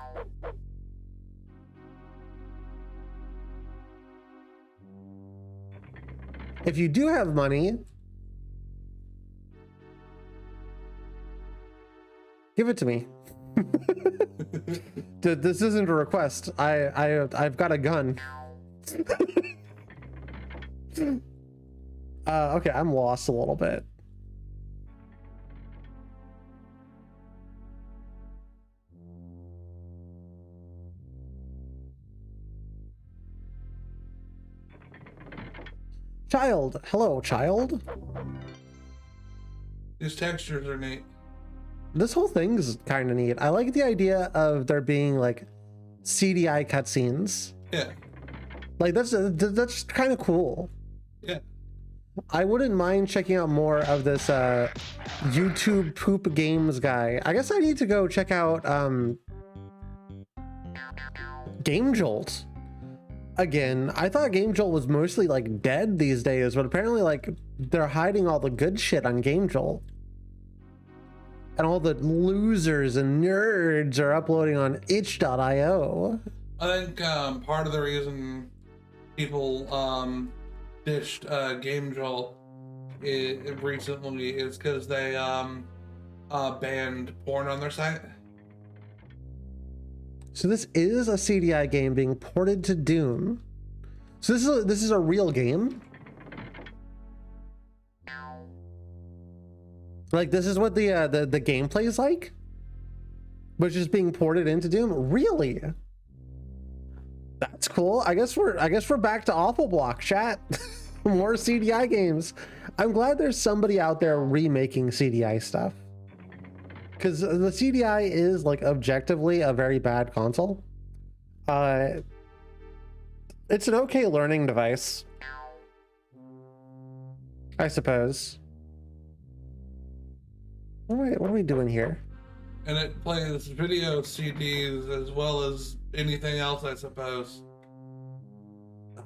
If you do have money, give it to me. This isn't a request. I've got a gun. Okay, I'm lost a little bit. Child, hello, child. These textures are neat. This whole thing's kind of neat. I like the idea of there being like CDI cutscenes. Yeah. Like that's kind of cool. Yeah. I wouldn't mind checking out more of this YouTube poop games guy. I guess I need to go check out Game Jolt. Again, I thought Game Jolt was mostly like dead these days, but apparently like they're hiding all the good shit on Game Jolt. And all the losers and nerds are uploading on itch.io. I think part of the reason people ditched Game Jolt recently is because they banned porn on their site. So this is a CDI game being ported to Doom. So this is a real game. Like this is what the gameplay is like, but it's just being ported into Doom. Really? That's cool. I guess we're back to Awful Block chat. More CDI games. I'm glad there's somebody out there remaking CDI stuff. Because the CDI is like objectively a very bad console. It's an okay learning device, I suppose. What are we doing here? And it plays video CDs as well as anything else, I suppose.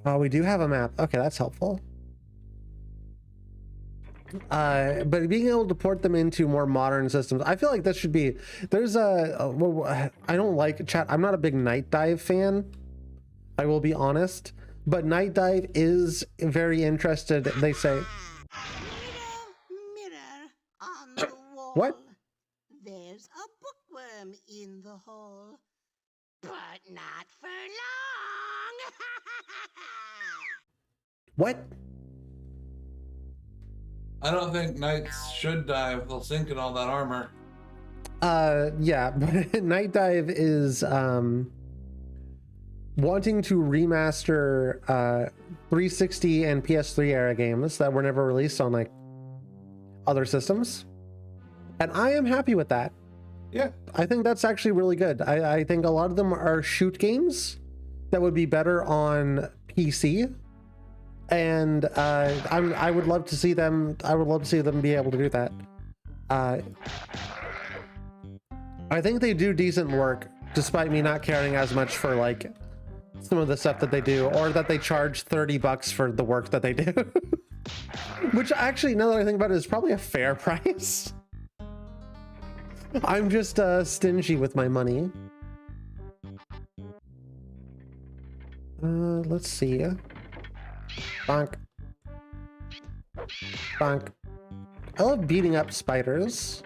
Oh, we do have a map. Okay, that's helpful. But being able to port them into more modern systems, I feel like that should be. There's I don't like chat. I'm not a big Night Dive fan. I will be honest, but Night Dive is very interested. They say. What? There's a bookworm in the hall, but not for long. What? I don't think knights should dive. They'll sink in all that armor. Yeah, but Night Dive is wanting to remaster 360 and PS3 era games that were never released on like other systems. And I am happy with that. Yeah. I think that's actually really good. I think a lot of them are shoot games that would be better on PC. And I would love to see them. I would love to see them be able to do that. I think they do decent work, despite me not caring as much for like some of the stuff that they do, or that they charge $30 for the work that they do. Which actually, now that I think about it, is probably a fair price. I'm just stingy with my money. Let's see. Bonk. Bonk. I love beating up spiders.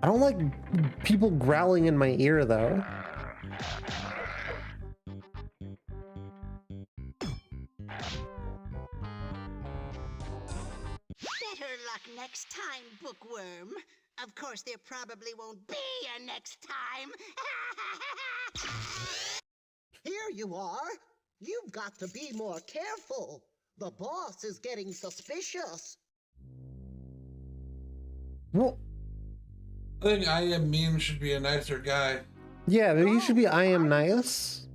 I don't like people growling in my ear, though. Better luck next time, Bookworm. Of course, there probably won't be a next time. Here you are. You've got to be more careful. The boss is getting suspicious. Well, I think I Am Mean should be a nicer guy. yeah, maybe you should be I Am Nice.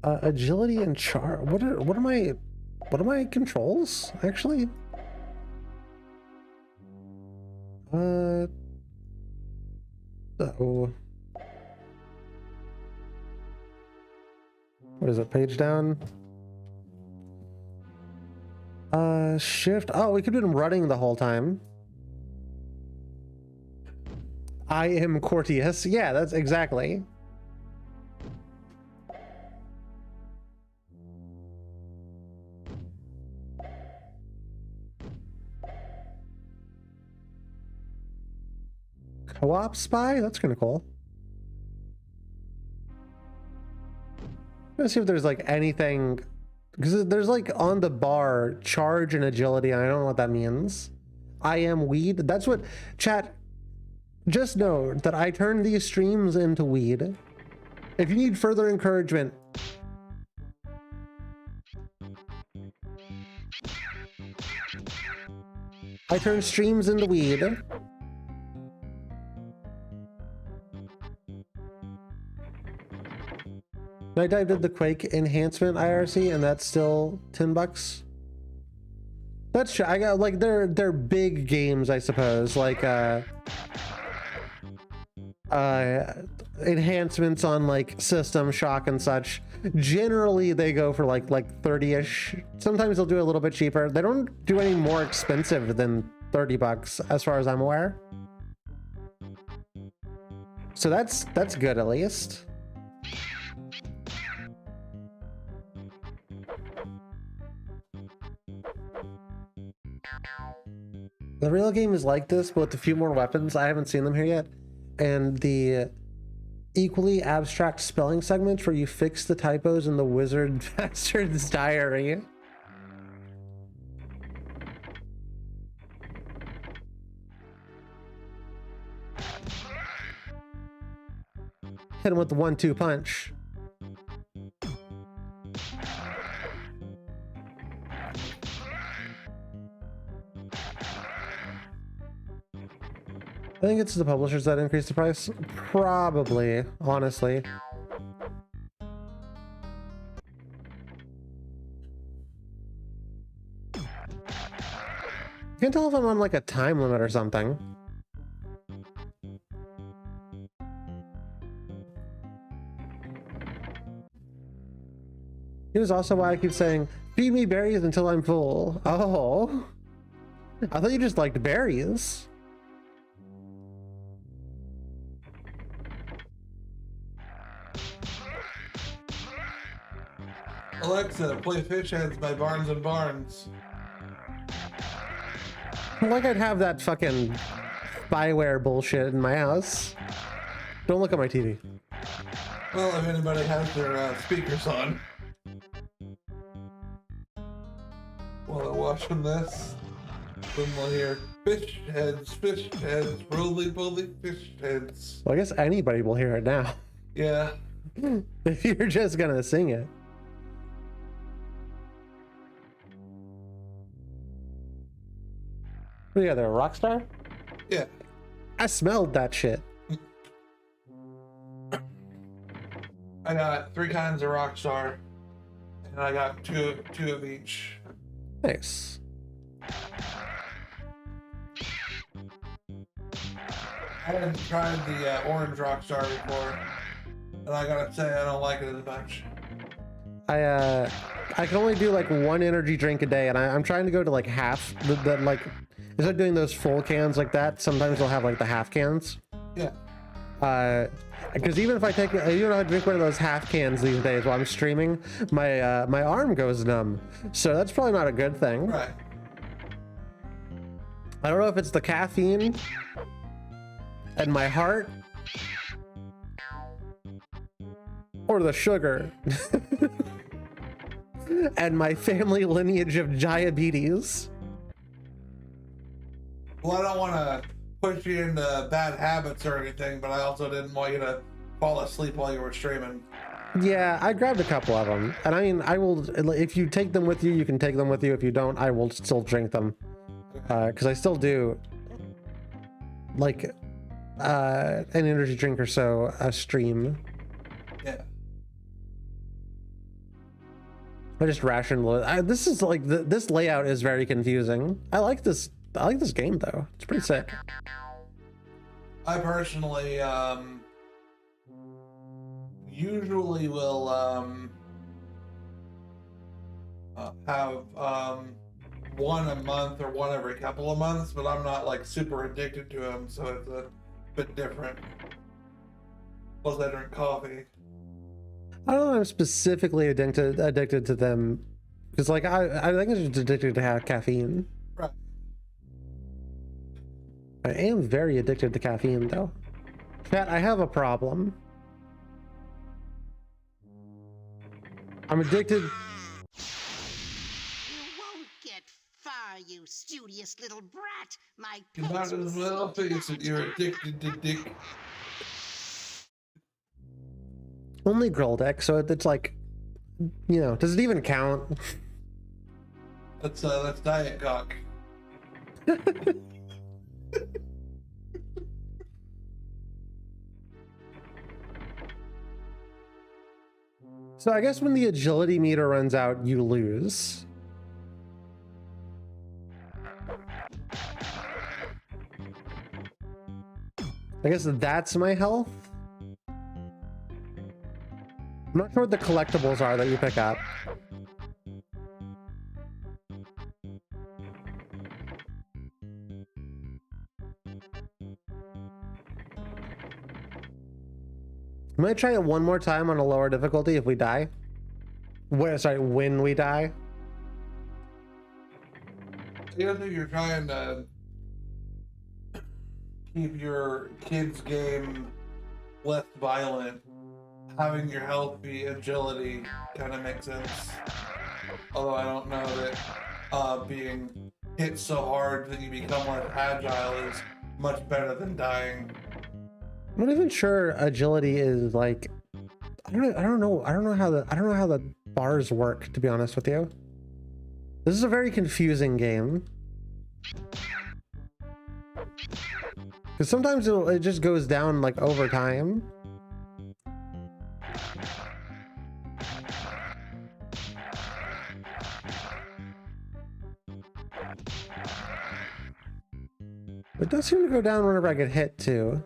Agility and char. What are my controls actually? Oh. What is it? Page down. Shift. Oh, we could have been running the whole time. I am Cortius. Yeah, that's exactly. Co-op spy? That's kind of cool. Let's see if there's like anything, because there's like on the bar charge and agility, and I don't know what that means. I am weed. That's what chat. Just know that I turn these streams into weed. If you need further encouragement, I turn streams into weed. I dived into the Quake enhancement IRC, and that's still $10. That's true. I got like they're big games, I suppose. Like enhancements on like System Shock and such. Generally, they go for like 30-ish. Sometimes they'll do a little bit cheaper. They don't do any more expensive than $30, as far as I'm aware. So that's good at least. The real game is like this, but with a few more weapons. I haven't seen them here yet. And the equally abstract spelling segments where you fix the typos in the Wizard Bastard's diary. Hit him with the 1-2 punch. I think it's the publishers that increase the price. Probably, honestly. I can't tell if I'm on like a time limit or something. Here's also why I keep saying, feed me berries until I'm full. Oh. I thought you just liked berries. Alexa, play Fish Heads by Barnes and Barnes. Like I'd have that fucking spyware bullshit in my house. Don't look at my TV. Well, if anybody has their speakers on while they're watching this, then they'll hear fish heads, roly-poly fish heads. Well, I guess anybody will hear it now. Yeah. If you're just gonna sing it. What are you, there, a rock star? Yeah. I smelled that shit. I got 3 kinds of Rockstar, and I got two of each. Nice. I haven't tried the orange Rockstar before, and I gotta say I don't like it as much. I can only do like 1 energy drink a day, and I'm trying to go to like half. Like instead of doing those full cans like that, sometimes they'll have like the half cans. Yeah. Because even if I drink one of those half cans these days while I'm streaming, my arm goes numb. So that's probably not a good thing. Right. I don't know if it's the caffeine and my heart or the sugar and my family lineage of diabetes. Well, I don't want to push you into bad habits or anything, but I also didn't want you to fall asleep while you were streaming. Yeah, I grabbed a couple of them, and I mean, I will. If you take them with you, you can take them with you. If you don't, I will still drink them, because I still do like an energy drink or so a stream. Yeah. I just rationed. This is like this layout is very confusing. I like this game though. It's pretty sick. I personally usually will have one a month or one every couple of months, but I'm not like super addicted to them, so it's a bit different. Plus, I drink coffee. I don't know if I'm specifically addicted to them, because like I think I'm just addicted to caffeine. Right. I am very addicted to caffeine, though. Chat, I have a problem. I'm addicted. You won't get far, you studious little brat. My You might as well face it, you're addicted to dick. Only girl dick, so it's like, you know, does it even count? That's diet cock. So I guess when the agility meter runs out, you lose. I guess that's my health. I'm not sure what the collectibles are that you pick up. I might try it one more time on a lower difficulty if we die. When we die. You don't think you're trying to keep your kids' game less violent? Having your health be agility kind of makes sense. Although I don't know that being hit so hard that you become less agile is much better than dying. I'm not even sure agility is like. I don't know how the bars work, to be honest with you. This is a very confusing game. Because sometimes it just goes down like over time. It does seem to go down whenever I get hit too.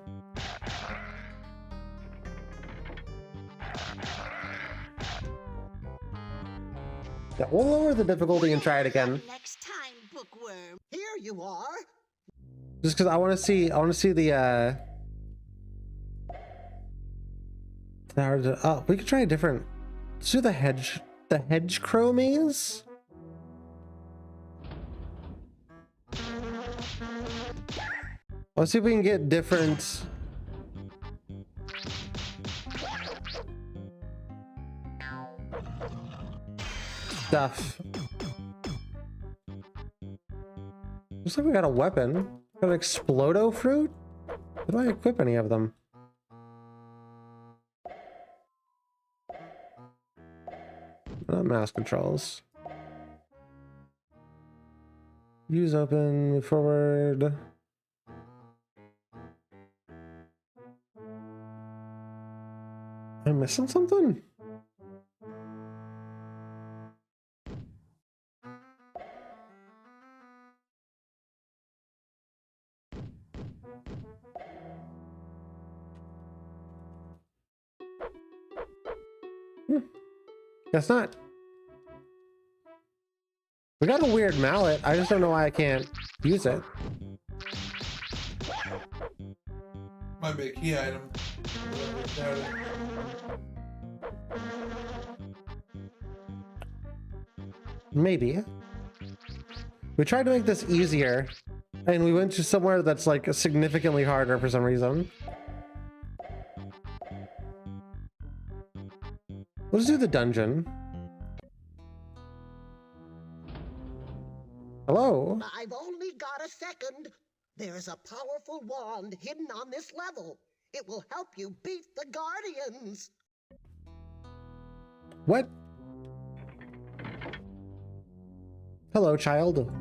Yeah, we'll lower the difficulty and try it again. Next time, bookworm. Here you are. Just because I want to see the oh, we could try a different. Let's do the hedge crow maze. Let's see if we can get different stuff. Looks like we got a weapon. Got an Explodo fruit? How do I equip any of them? Not mouse controls. Use open, move forward. Am I missing something? Guess not. We got a weird mallet. I just don't know why I can't use it. Might be a key item. Maybe. We tried to make this easier, and we went to somewhere that's like significantly harder for some reason. Let's do the dungeon. Hello? I've only got a second. There's a powerful wand hidden on this level. It will help you beat the Guardians. What? Hello, child.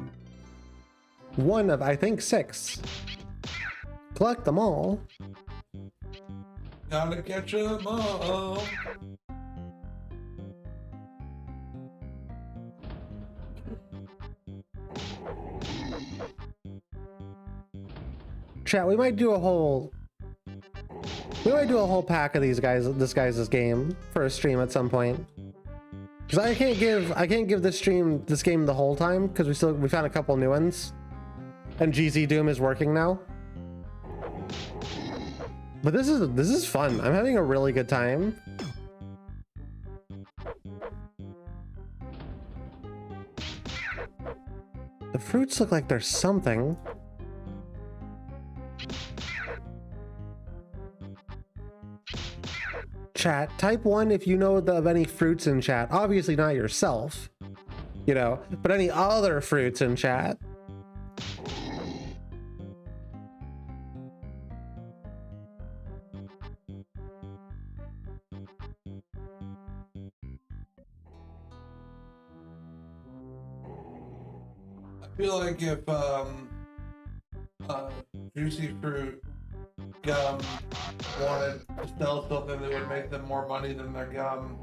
One of, I think, 6. Collect them all. Gotta catch 'em all. Chat, we might do a whole pack of these guys, this guy's game for a stream at some point. Because I can't give this game the whole time because we found a couple new ones, and GZ Doom is working now. But this is fun. I'm having a really good time. The fruits look like there's something. Chat, type 1 if you know of any fruits in chat. Obviously not yourself, you know, but any other fruits in chat. I feel like if Juicy Fruit Gum wanted to sell something that would make them more money than their gum,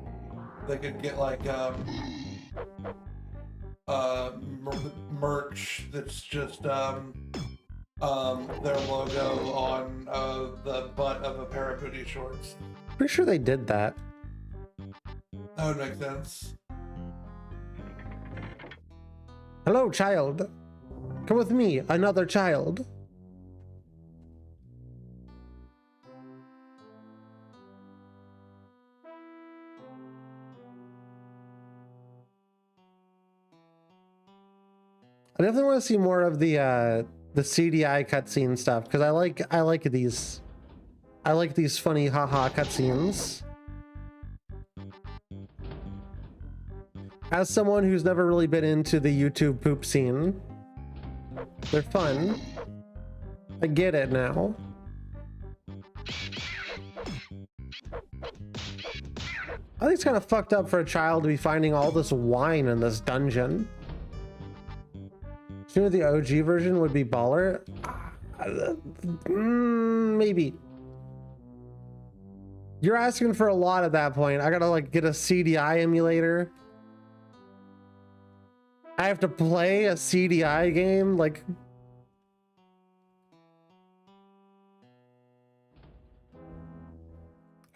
they could get like merch that's just their logo on the butt of a pair of booty shorts. Pretty sure they did that. That would make sense. Hello, child. Come with me, another child. I definitely want to see more of the CDI cutscene stuff because I like these funny haha cutscenes. As someone who's never really been into the YouTube poop scene, they're fun. I get it now. I think it's kind of fucked up for a child to be finding all this wine in this dungeon. You know, the OG version would be baller. Maybe. You're asking for a lot at that point. I gotta like get a CDI emulator. I have to play a CDI game, like...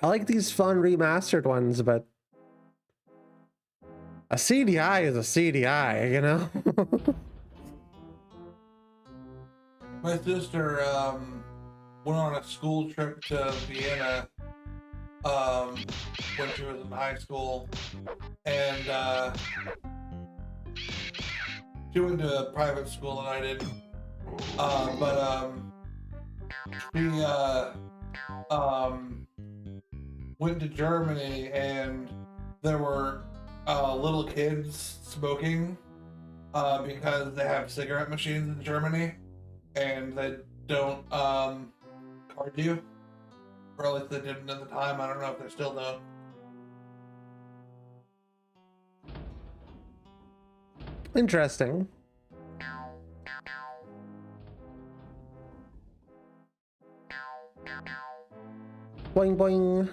I like these fun remastered ones, but... a CDI is a CDI, you know? My sister went on a school trip to Vienna when she was in high school, and she went to a private school and I didn't. But she went to Germany and there were little kids smoking because they have cigarette machines in Germany and they don't card you. Or at least they didn't at the time. I don't know if they still don't. Interesting. Boing boing.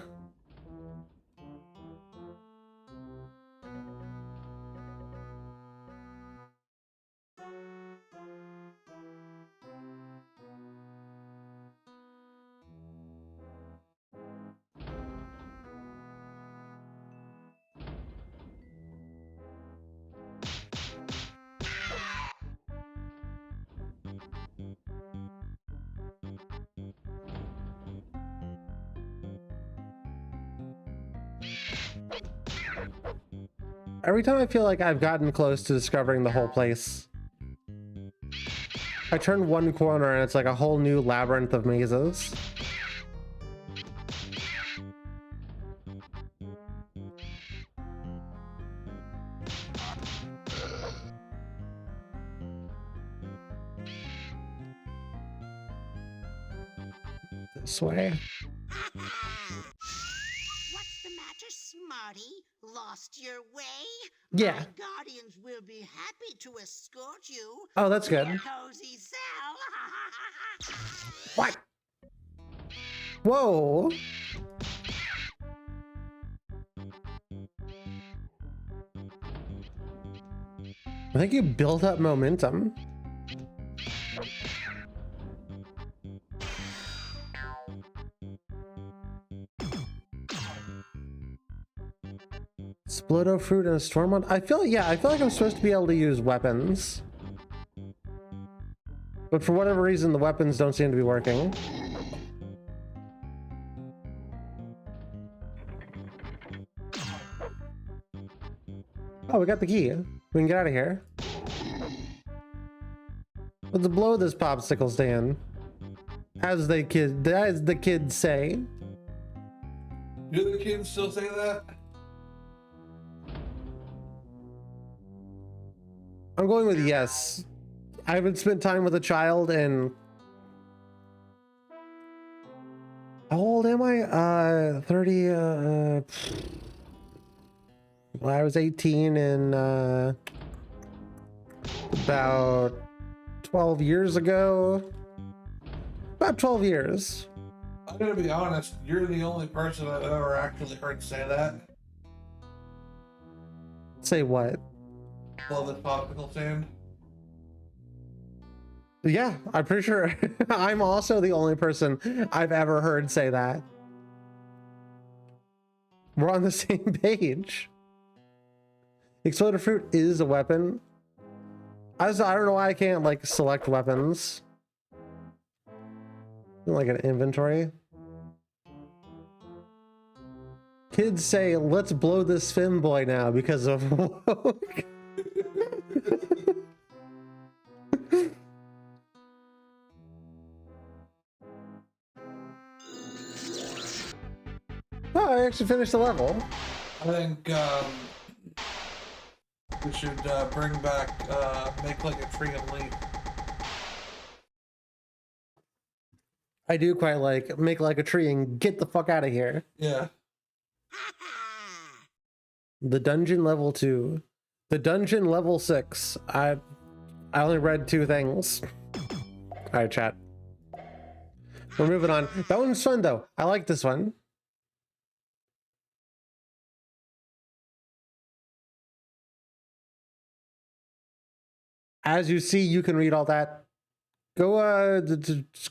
Every time I feel like I've gotten close to discovering the whole place, I turn one corner and it's like a whole new labyrinth of mazes. This way. What's the matter, Smarty? Lost your way? Yeah. My guardians will be happy to escort you. Oh, that's to good. your cozy cell. What? Whoa. I think you built up momentum. Splodo fruit and a storm on. I feel like I'm supposed to be able to use weapons. But for whatever reason, the weapons don't seem to be working. Oh, we got the key. We can get out of here. Let's blow this popsicle stand. As the kids say. Do the kids still say that? I'm going with yes. I haven't spent time with a child in... How old am I? 30, well, I was 18 in, about 12 years ago. About 12 years. I'm gonna be honest, you're the only person I've ever actually heard say that. Say what? Love this popsicle stand. Yeah, I'm pretty sure I'm also the only person I've ever heard say that. We're on the same page. Exploded fruit is a weapon. I don't know why I can't like select weapons. Like an inventory. Kids say, let's blow this femboy now because of woke. Oh, I actually finished the level. I think we should bring back, make like a tree and leaf. I do quite like make like a tree and get the fuck out of here. Yeah. The dungeon level 2. The dungeon level 6. I only read 2 things. Alright, chat. We're moving on. That one's fun though. I like this one. As you see, you can read all that. Go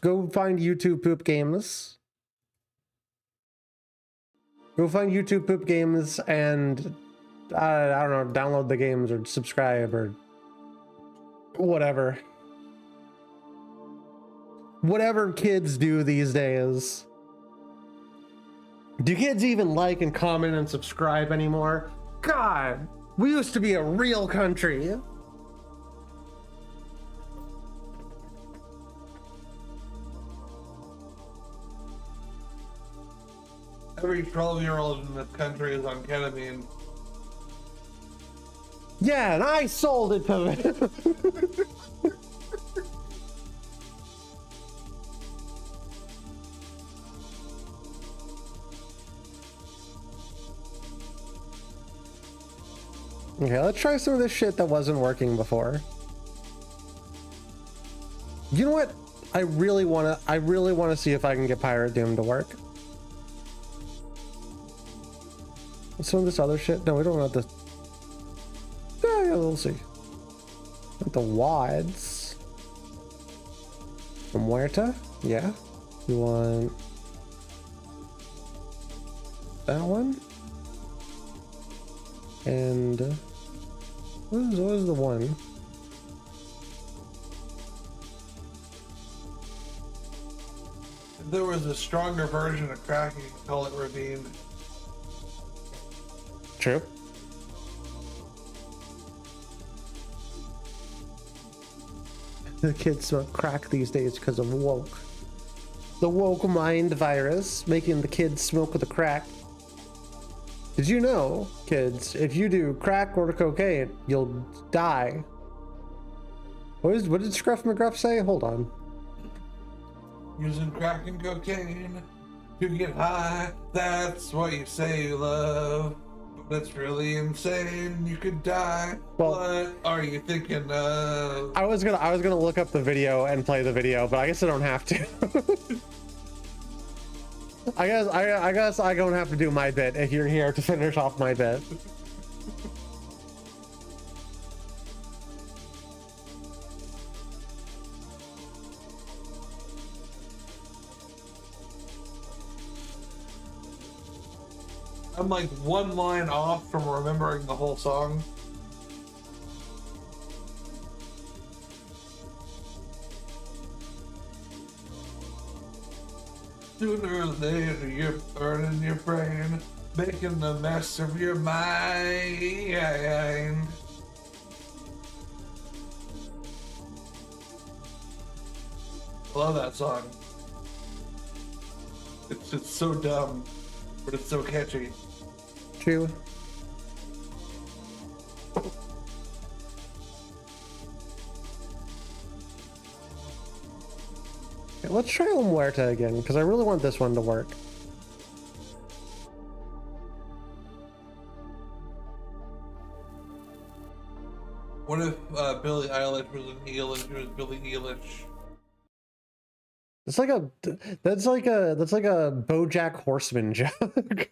go find YouTube Poop Games. Go find YouTube Poop Games and I don't know, download the games or subscribe or whatever. Whatever kids do these days. Do kids even like and comment and subscribe anymore? God, we used to be a real country. Every 12-year-old in this country is on ketamine. Yeah, and I sold it to them. Okay, let's try some of this shit that wasn't working before. You know what? I really want to see if I can get Pirate Doom to work. Some of this other shit? No, we don't want the... Yeah, we'll see. Want the wads. The muerta? Yeah. You want... that one? And... what was the one? If there was a stronger version of crack, you could call it Ravine. True. The kids smoke crack these days because of woke. The woke mind virus making the kids smoke with the crack. Did you know, kids, if you do crack or cocaine, you'll die? What did Scruff McGruff say? Hold on. Using crack and cocaine to get high, that's what you say you love. That's really insane. You could die. Well, what are you thinking of? I was gonna look up the video and play the video, but I guess I don't have to. I guess I don't have to do my bit if you're here to finish off my bit. I'm like one line off from remembering the whole song. Sooner or later, you're burning your brain, making a mess of your mind. I love that song. It's just so dumb, but it's so catchy. True. Okay, let's try La Muerta again, because I really want this one to work. What if Billie Eilish was an eel and she was Billie Eilish? It's like a that's like a BoJack Horseman joke.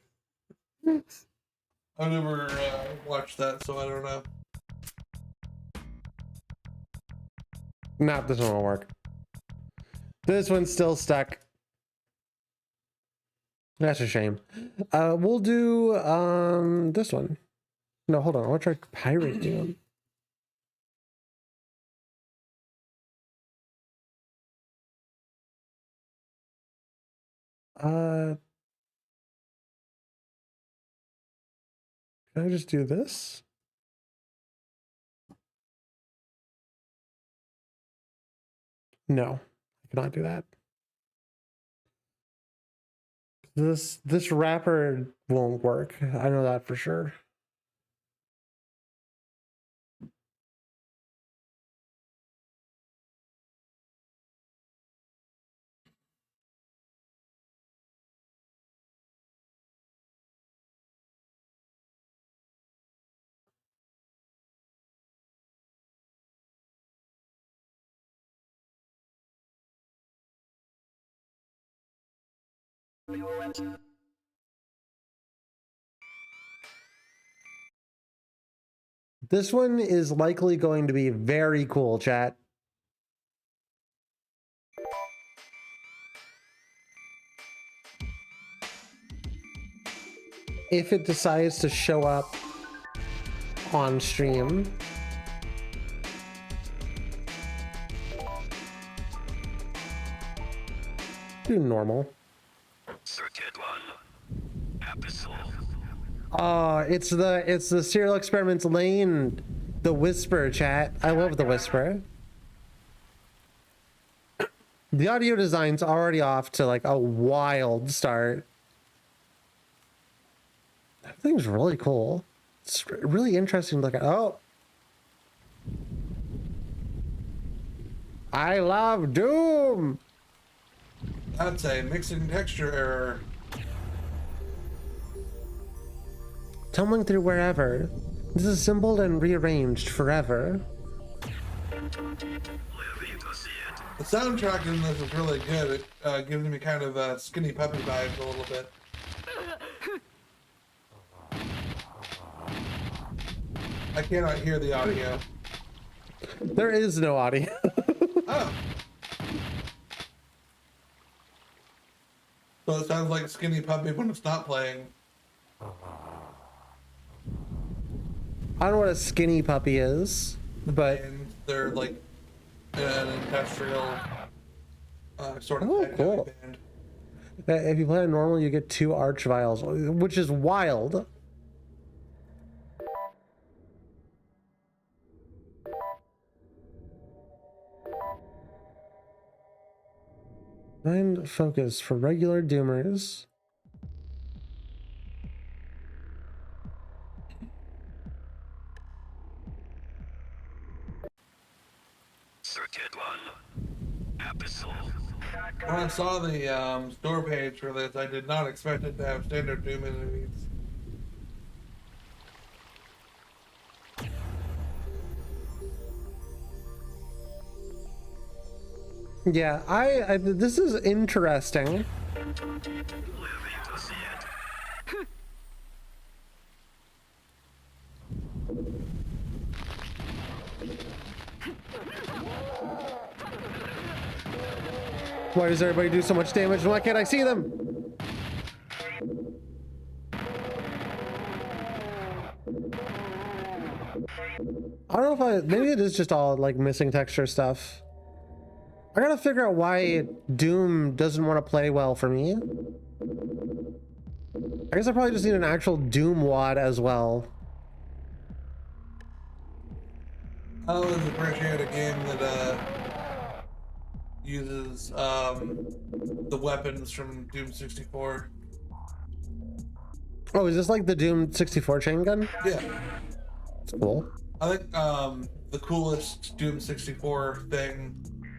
I've never watched that, so I don't know. Not this one will work. This one's still stuck. That's a shame. We'll do this one. No, hold on. I'll try Pirate Doom. Can I just do this? No, I cannot do that. This wrapper won't work. I know that for sure. This one is likely going to be very cool, chat. If it decides to show up on stream. Do normal. Circuit 1. Episode. Oh, it's the Serial Experiments Lane, the Whisper, chat. I love the Whisper. The audio design's already off to like a wild start. That thing's really cool. It's really interesting to look at. Oh. I love Doom. That's a mixing texture error. Tumbling through wherever. This is assembled and rearranged forever. The soundtrack in this is really good. It gives me kind of Skinny Puppy vibes a little bit. I cannot hear the audio. There is no audio. Oh. So it sounds like Skinny Puppy when it's not playing. I don't know what a Skinny Puppy is, but and they're like an industrial sort of cool. band. If you play on normal, you get 2 arch vials, which is wild. Mind focus for regular doomers. Circuit 1. Episode. When I saw the store page for this, I did not expect it to have standard Doom enemies. Yeah, I this is interesting. Why does everybody do so much damage? Why can't I see them? I don't know if maybe it is just all like missing texture stuff. I gotta figure out why Doom doesn't want to play well for me. I guess I probably just need an actual Doom WAD as well. I always appreciate a game that uses the weapons from Doom 64. Oh, is this like the Doom 64 chain gun? Yeah. It's cool. I think the coolest Doom 64 thing,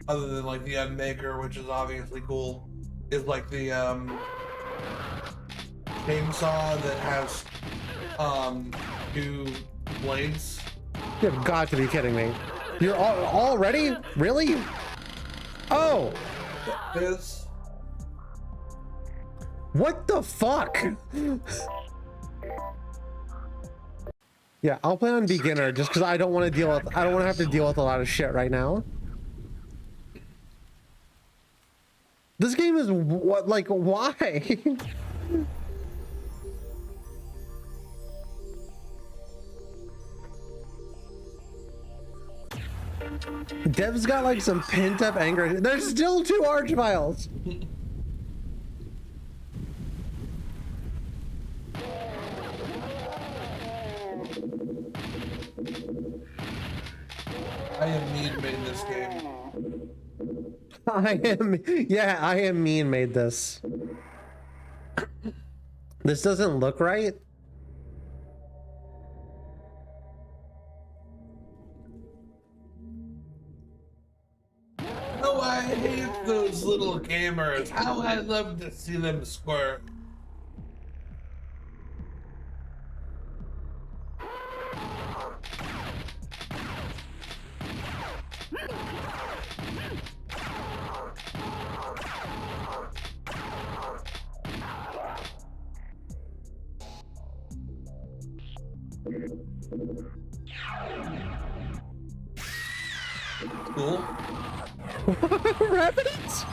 other than like the Unmaker, which is obviously cool, is like the chainsaw that has 2 blades. You've got to be kidding me. You're already? Really? Oh! This. What the fuck? Yeah, I'll play on beginner just because I don't want to have to deal with a lot of shit right now. This game is what, like, why? Dev's got like some pent up anger. There's still 2 archviles. I am mean made this game. I am mean made this. This doesn't look right. Oh, I hate those little gamers. How I love to see them squirt. Cool. Rabbits?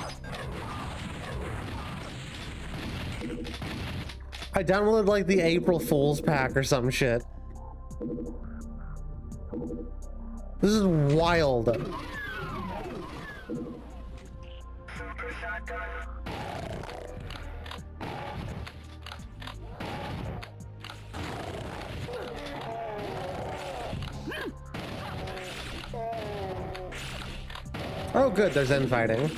I downloaded like the April Fool's pack or some shit. This is wild. Oh good, there's infighting.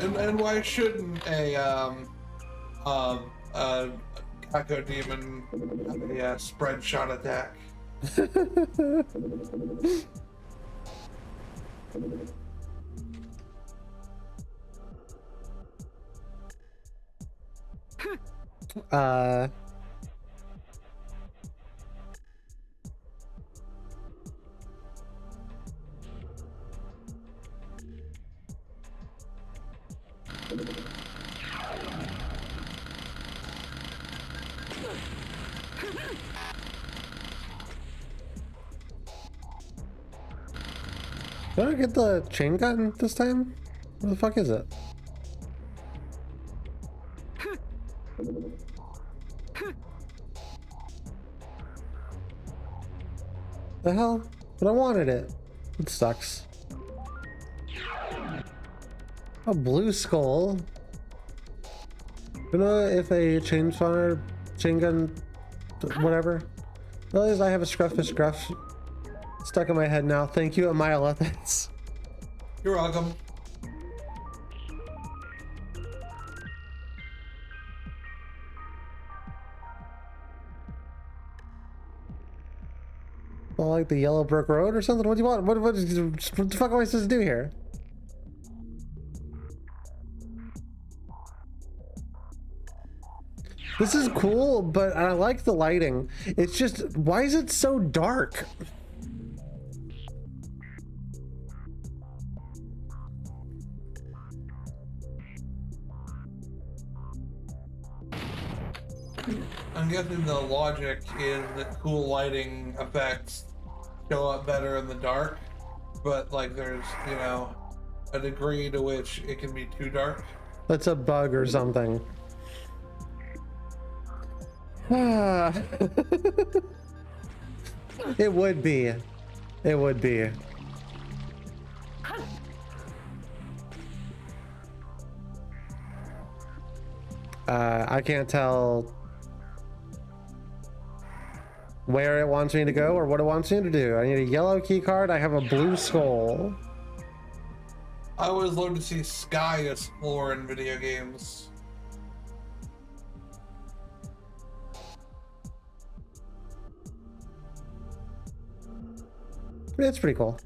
And why shouldn't a Echo Demon have a spread shot attack? Did I get the chain gun this time? Where the fuck is it? The hell? But I wanted it. It sucks. A blue skull. You know if a chain spawner, chain gun, whatever. Well, at least I have a Scrufffish Gruff stuck in my head now. Thank you, Amaya Lethes. You're welcome. Well, like the Yellow Brick Road or something? What do you want? What the fuck am I supposed to do here? This is cool, but I like the lighting. It's just, why is it so dark? I'm guessing the logic is that cool lighting effects show up better in the dark, but like there's, you know, a degree to which it can be too dark. That's a bug or something. It would be. It would be. I can't tell where it wants me to go or what it wants me to do. I need a yellow key card. I have a blue skull. I always love to see Sky explore in video games. It's pretty cool.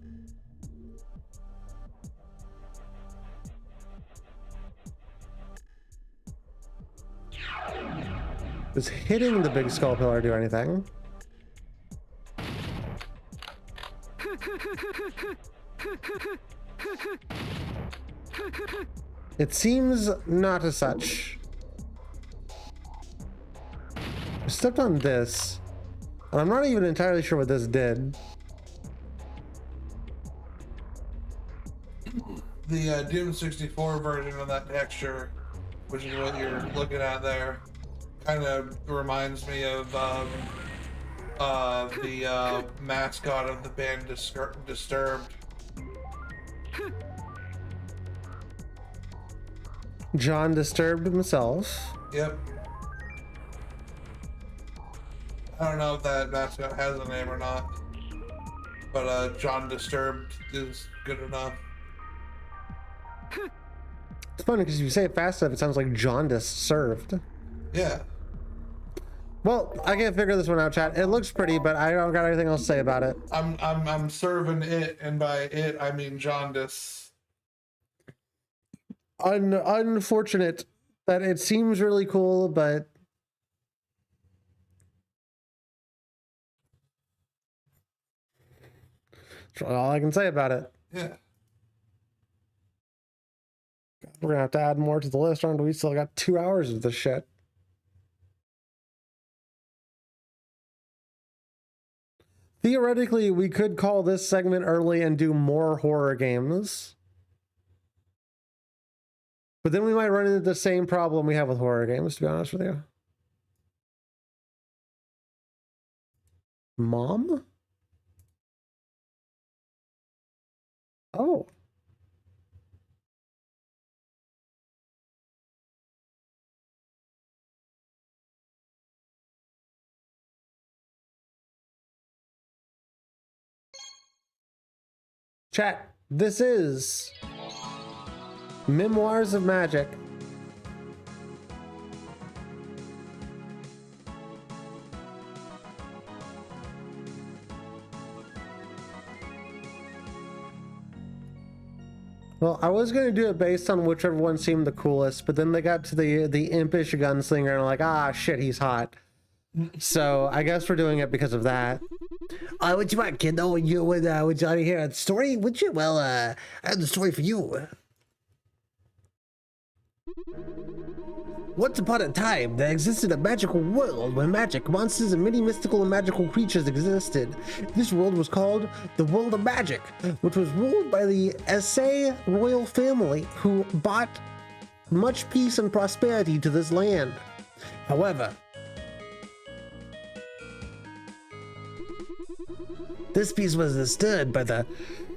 Does hitting the big skull pillar do anything? It seems not as such. I stepped on this, and I'm not even entirely sure what this did. The Doom 64 version of that texture, which is what you're looking at there, kind of reminds me of the mascot of the band Disturbed. John Disturbed himself. Yep. I don't know if that mascot has a name or not, but John Disturbed is good enough. It's funny because if you say it fast enough, it sounds like jaundice served. Yeah. Well, I can't figure this one out, chat. It looks pretty, but I don't got anything else to say about it. I'm serving it, and by it I mean jaundice. Unfortunate that it seems really cool, but that's all I can say about it. Yeah. We're gonna have to add more to the list, aren't we? Still got 2 hours of this shit. Theoretically, we could call this segment early and do more horror games. But then we might run into the same problem we have with horror games, to be honest with you. Mom? Oh. Chat, this is Memoirs of Magic. Well, I was going to do it based on whichever one seemed the coolest, but then they got to the impish gunslinger and I'm like, ah, shit, he's hot. So I guess we're doing it because of that. What you want, kid? Oh, would you want to hear a story? Would you? Well, I have the story for you. Once upon a time, there existed a magical world where magic, monsters, and many mystical and magical creatures existed. This world was called the World of Magic, which was ruled by the Essay royal family, who brought much peace and prosperity to this land. However, this peace was disturbed by the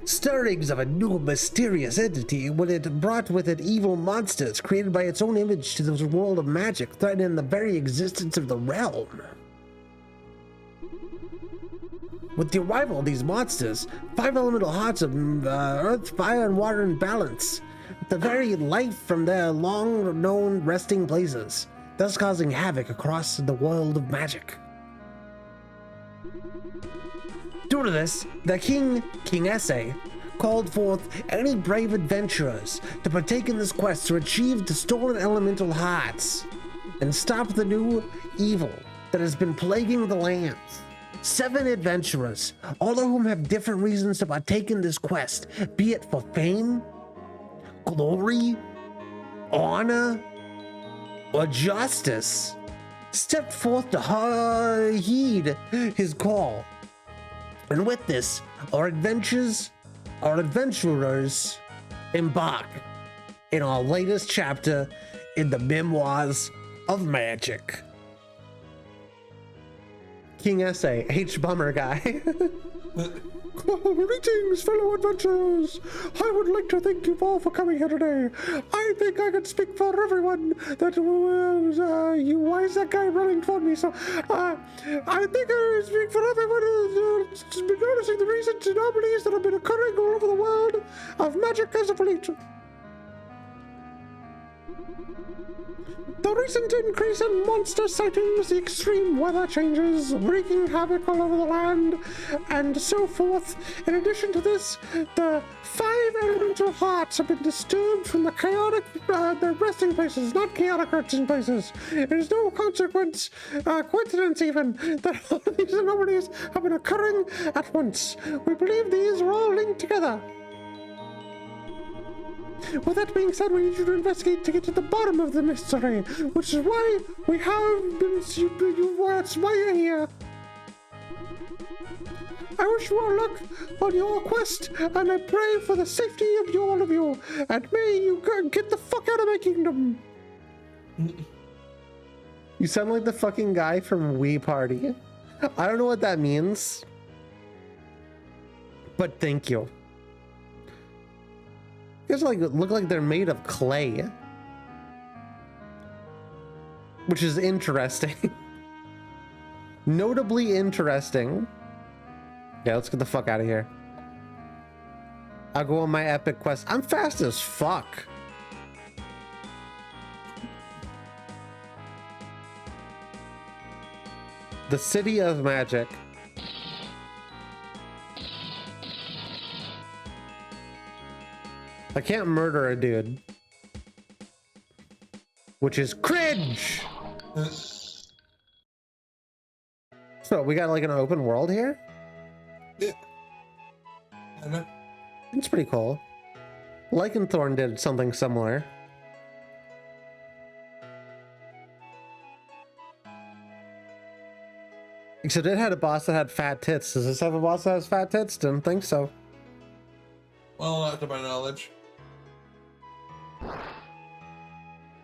stirrings of a new mysterious entity when it brought with it evil monsters created by its own image to this world of magic, threatening the very existence of the realm. With the arrival of these monsters, 5 elemental hearts of earth, fire, and water in balance, the very life from their long-known resting places, thus causing havoc across the world of magic. Due to this, the King Essay, called forth any brave adventurers to partake in this quest to retrieve the stolen elemental hearts and stop the new evil that has been plaguing the lands. 7 adventurers, all of whom have different reasons to partake in this quest, be it for fame, glory, honor, or justice, stepped forth to heed his call. And with this, our adventurers embark in our latest chapter in the Memoirs of Magic. King Essay, H Bummer guy. Greetings, fellow adventurers! I would like to thank you all for coming here today. I think I can speak for everyone that why is that guy running toward me? So, I think I speak for everyone who's been noticing the recent anomalies that have been occurring all over the world of magic as of late. The recent increase in monster sightings, the extreme weather changes, wreaking havoc all over the land, and so forth. In addition to this, the 5 elemental hearts have been disturbed from the chaotic, their resting places, not chaotic resting places. It is no coincidence even, that all of these anomalies have been occurring at once. We believe these are all linked together. With that being said, we need you to investigate to get to the bottom of the mystery, which is why we have been. That's why you're here. I wish you all luck on your quest, and I pray for the safety of all of you. And may you get the fuck out of my kingdom. You sound like the fucking guy from Wii Party. I don't know what that means, but thank you. You guys look like they're made of clay, which is interesting. Notably interesting. Yeah, let's get the fuck out of here. I'll go on my epic quest. I'm fast as fuck. The City of Magic. I can't murder a dude, which is cringe. So we got like an open world here. Yeah. I know. It's pretty cool. Lycanthorn did something similar. Except it had a boss that had fat tits. Does this have a boss that has fat tits? Didn't think so. Well, not to my knowledge.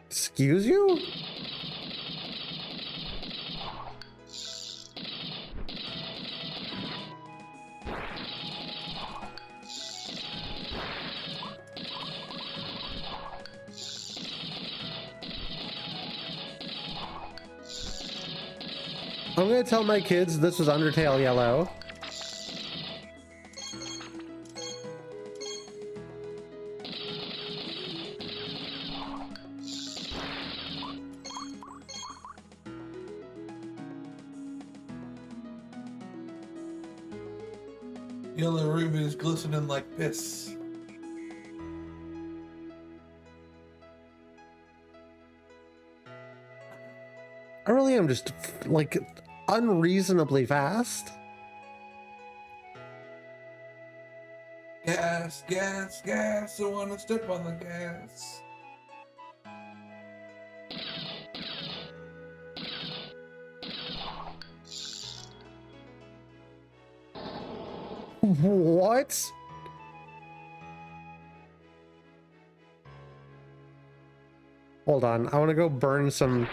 Excuse you? I'm gonna tell my kids this was Undertale Yellow. Yellow rubies glistening like piss. I really am just like unreasonably fast. Gas, gas, gas. I wanna step on the gas. What? Hold on, I want to go burn some.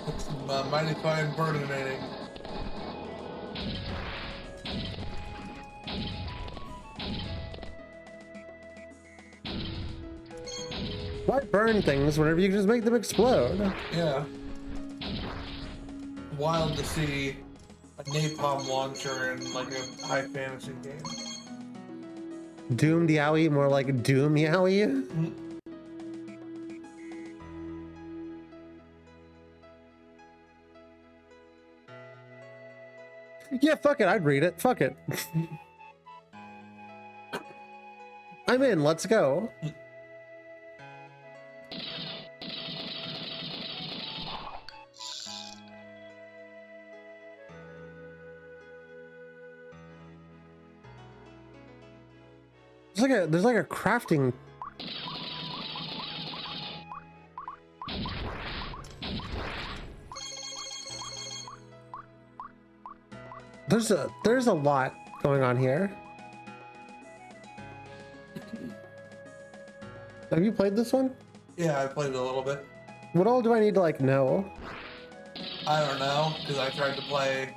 That's some mighty fine burning. Why burn things whenever you can just make them explode? Yeah. Wild to see a napalm launcher in like a high fantasy game. Doomed Yowie, more like Doom Yowie. Yeah, fuck it, I'd read it. Fuck it. I'm in, let's go. There's like a crafting. There's a lot going on here. Have you played this one? Yeah, I played it a little bit. What all do I need to like know? I don't know, because I tried to play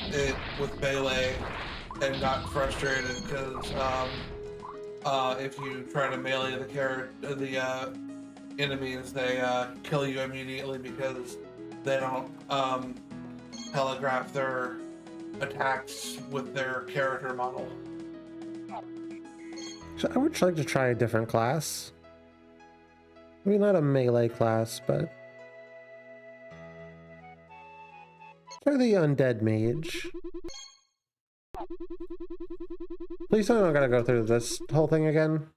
it with Melee and got frustrated because if you try to melee the enemies, they kill you immediately because they don't telegraph their attacks with their character model. So I would like to try a different class. Maybe not a melee class, but try the undead mage. Please tell me I'm gonna go through this whole thing again.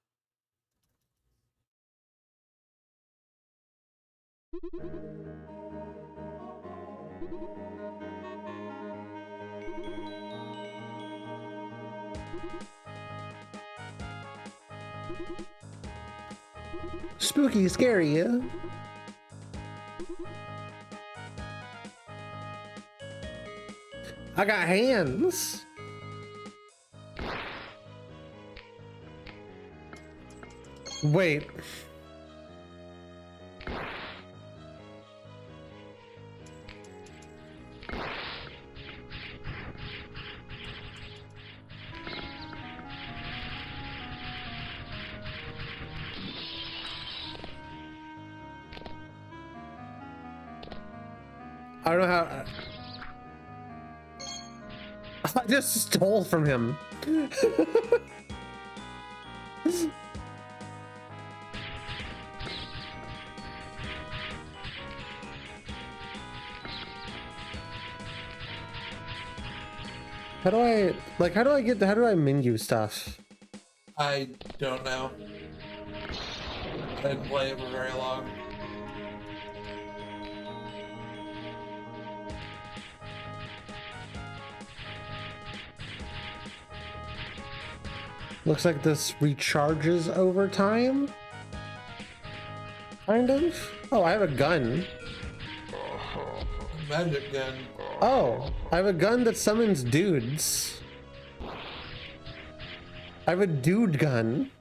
Spooky, scary, yeah? I got hands. Wait. I don't know how. I just stole from him. How do I menu stuff? I don't know. I didn't play it for very long. Looks like this recharges over time. Kind of. Oh, I have a gun. Magic gun. Oh, I have a gun that summons dudes. I have a dude gun.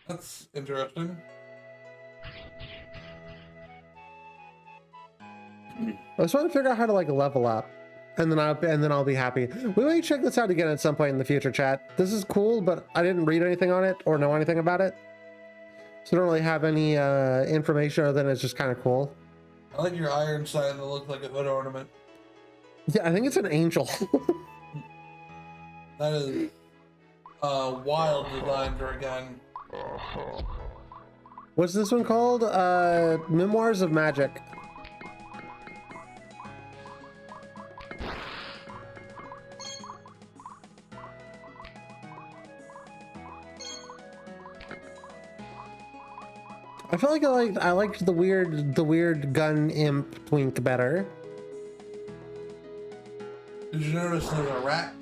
That's interesting. I was trying to figure out how to like level up, and then I'll be happy. We may check this out again at some point in the future, chat. This is cool, but I didn't read anything on it or know anything about it, so I don't really have any information other than it's just kind of cool. I like your iron sign that looks like a hood ornament. Yeah, I think it's an angel. That is wild design for a gun. What's this one called? Memoirs of Magic. I feel like I liked the weird gun imp twink better. Did you notice there's a rat?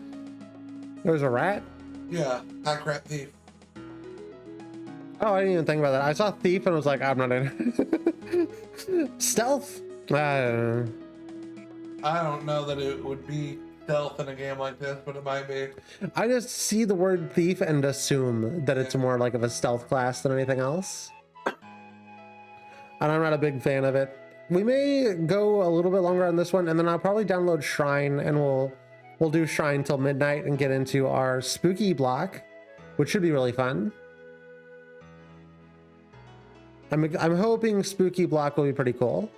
There was a rat? Yeah, pack rat thief. Oh, I didn't even think about that. I saw thief and I was like, I'm not in. Stealth? I don't know that it would be stealth in a game like this, but it might be. I just see the word thief and assume that it's more like of a stealth class than anything else. And I'm not a big fan of it. We may go a little bit longer on this one, and then I'll probably download Shrine, and we'll do Shrine till midnight and get into our spooky block, which should be really fun. I'm hoping spooky block will be pretty cool.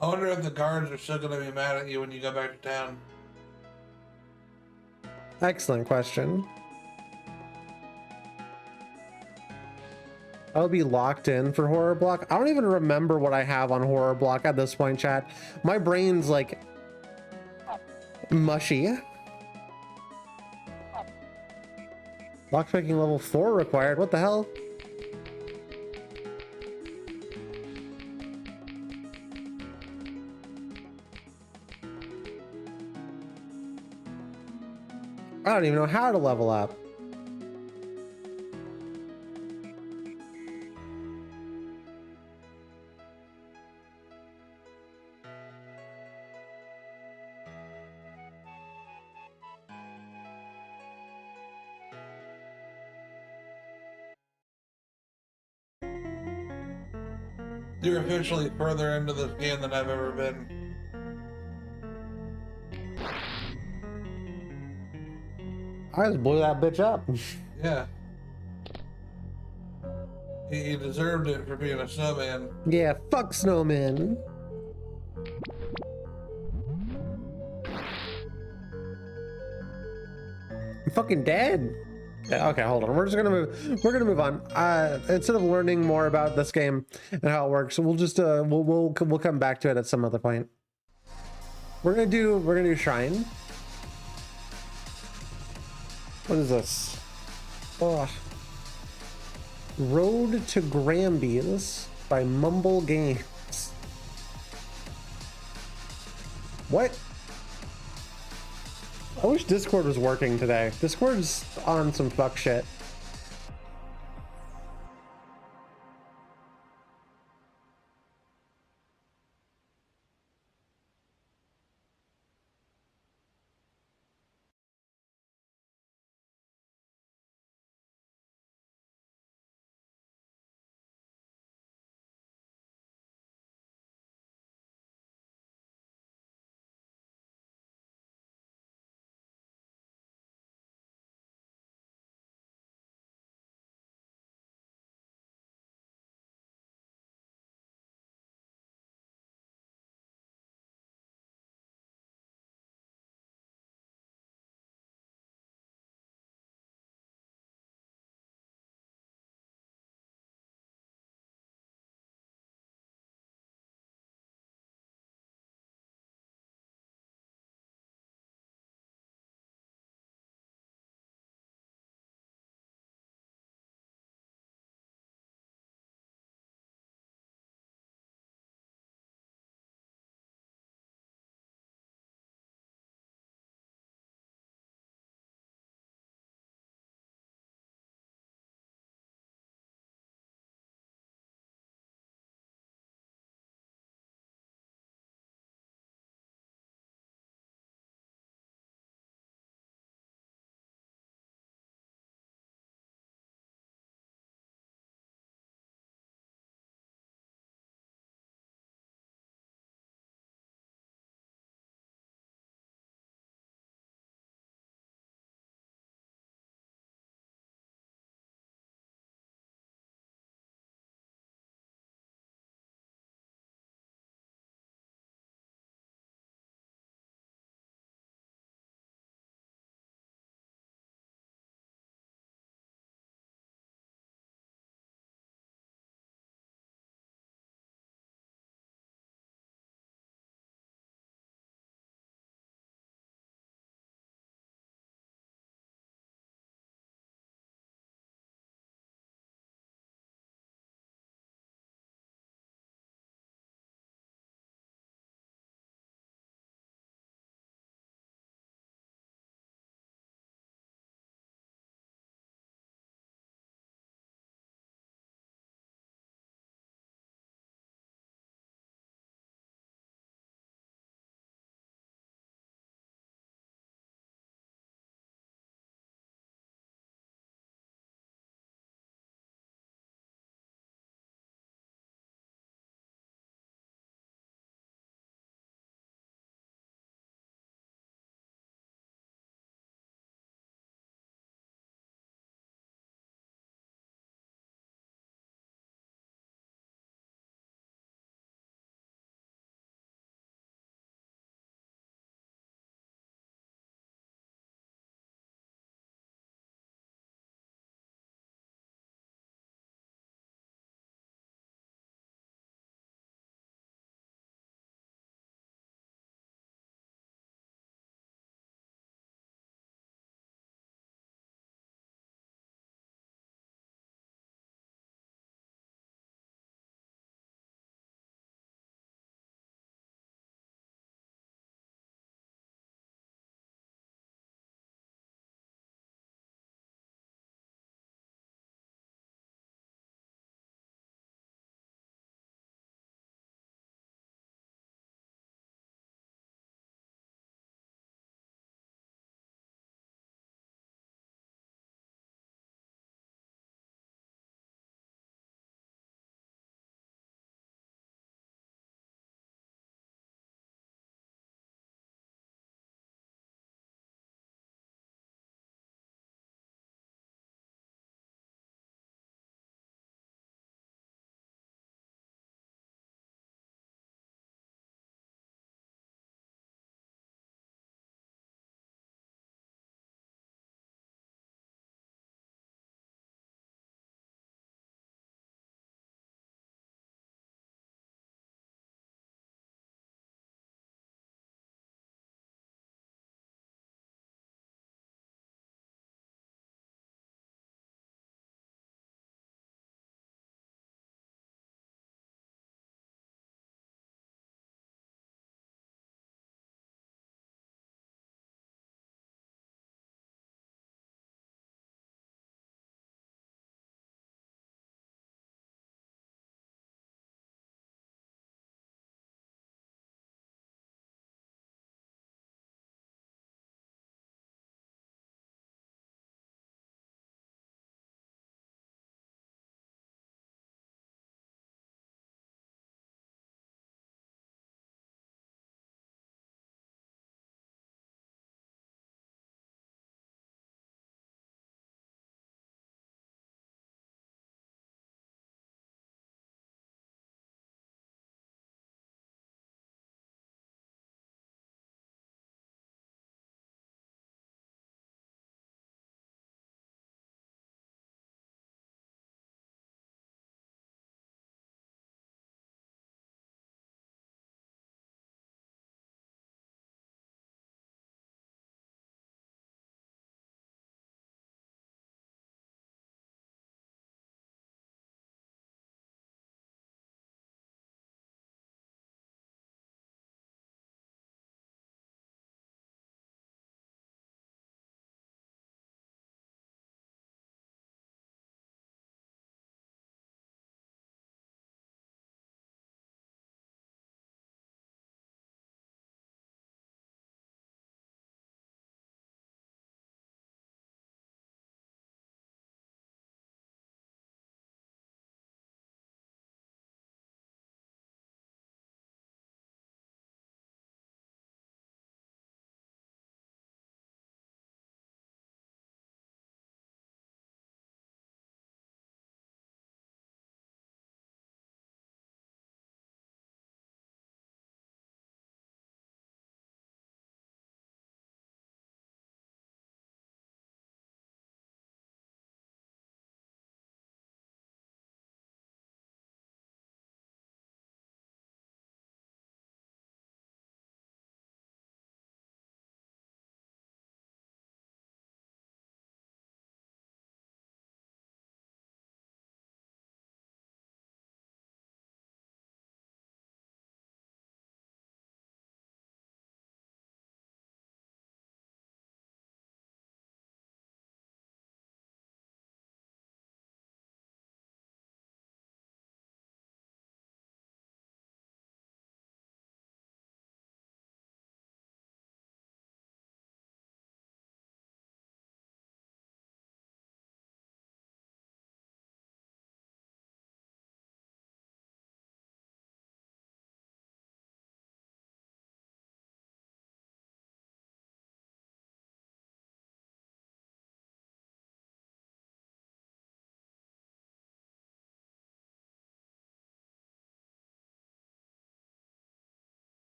I wonder if the guards are still going to be mad at you when you go back to town. Excellent question. I'll be locked in for Horror Block. I don't even remember what I have on Horror Block at this point, chat. My brain's like mushy. Lockpicking level 4 required. What the hell? I don't even know how to level up. You're officially further into this game than I've ever been. I just blew that bitch up. Yeah. He deserved it for being a snowman. Yeah, fuck snowman. I'm fucking dead. Okay, hold on. We're just gonna move. We're gonna move on. Instead of learning more about this game and how it works, we'll just we'll come back to it at some other point. We're gonna do shrine. What is this? Oh. Road to Grambies by Mumble Games. What? I wish Discord was working today. Discord's on some fuck shit.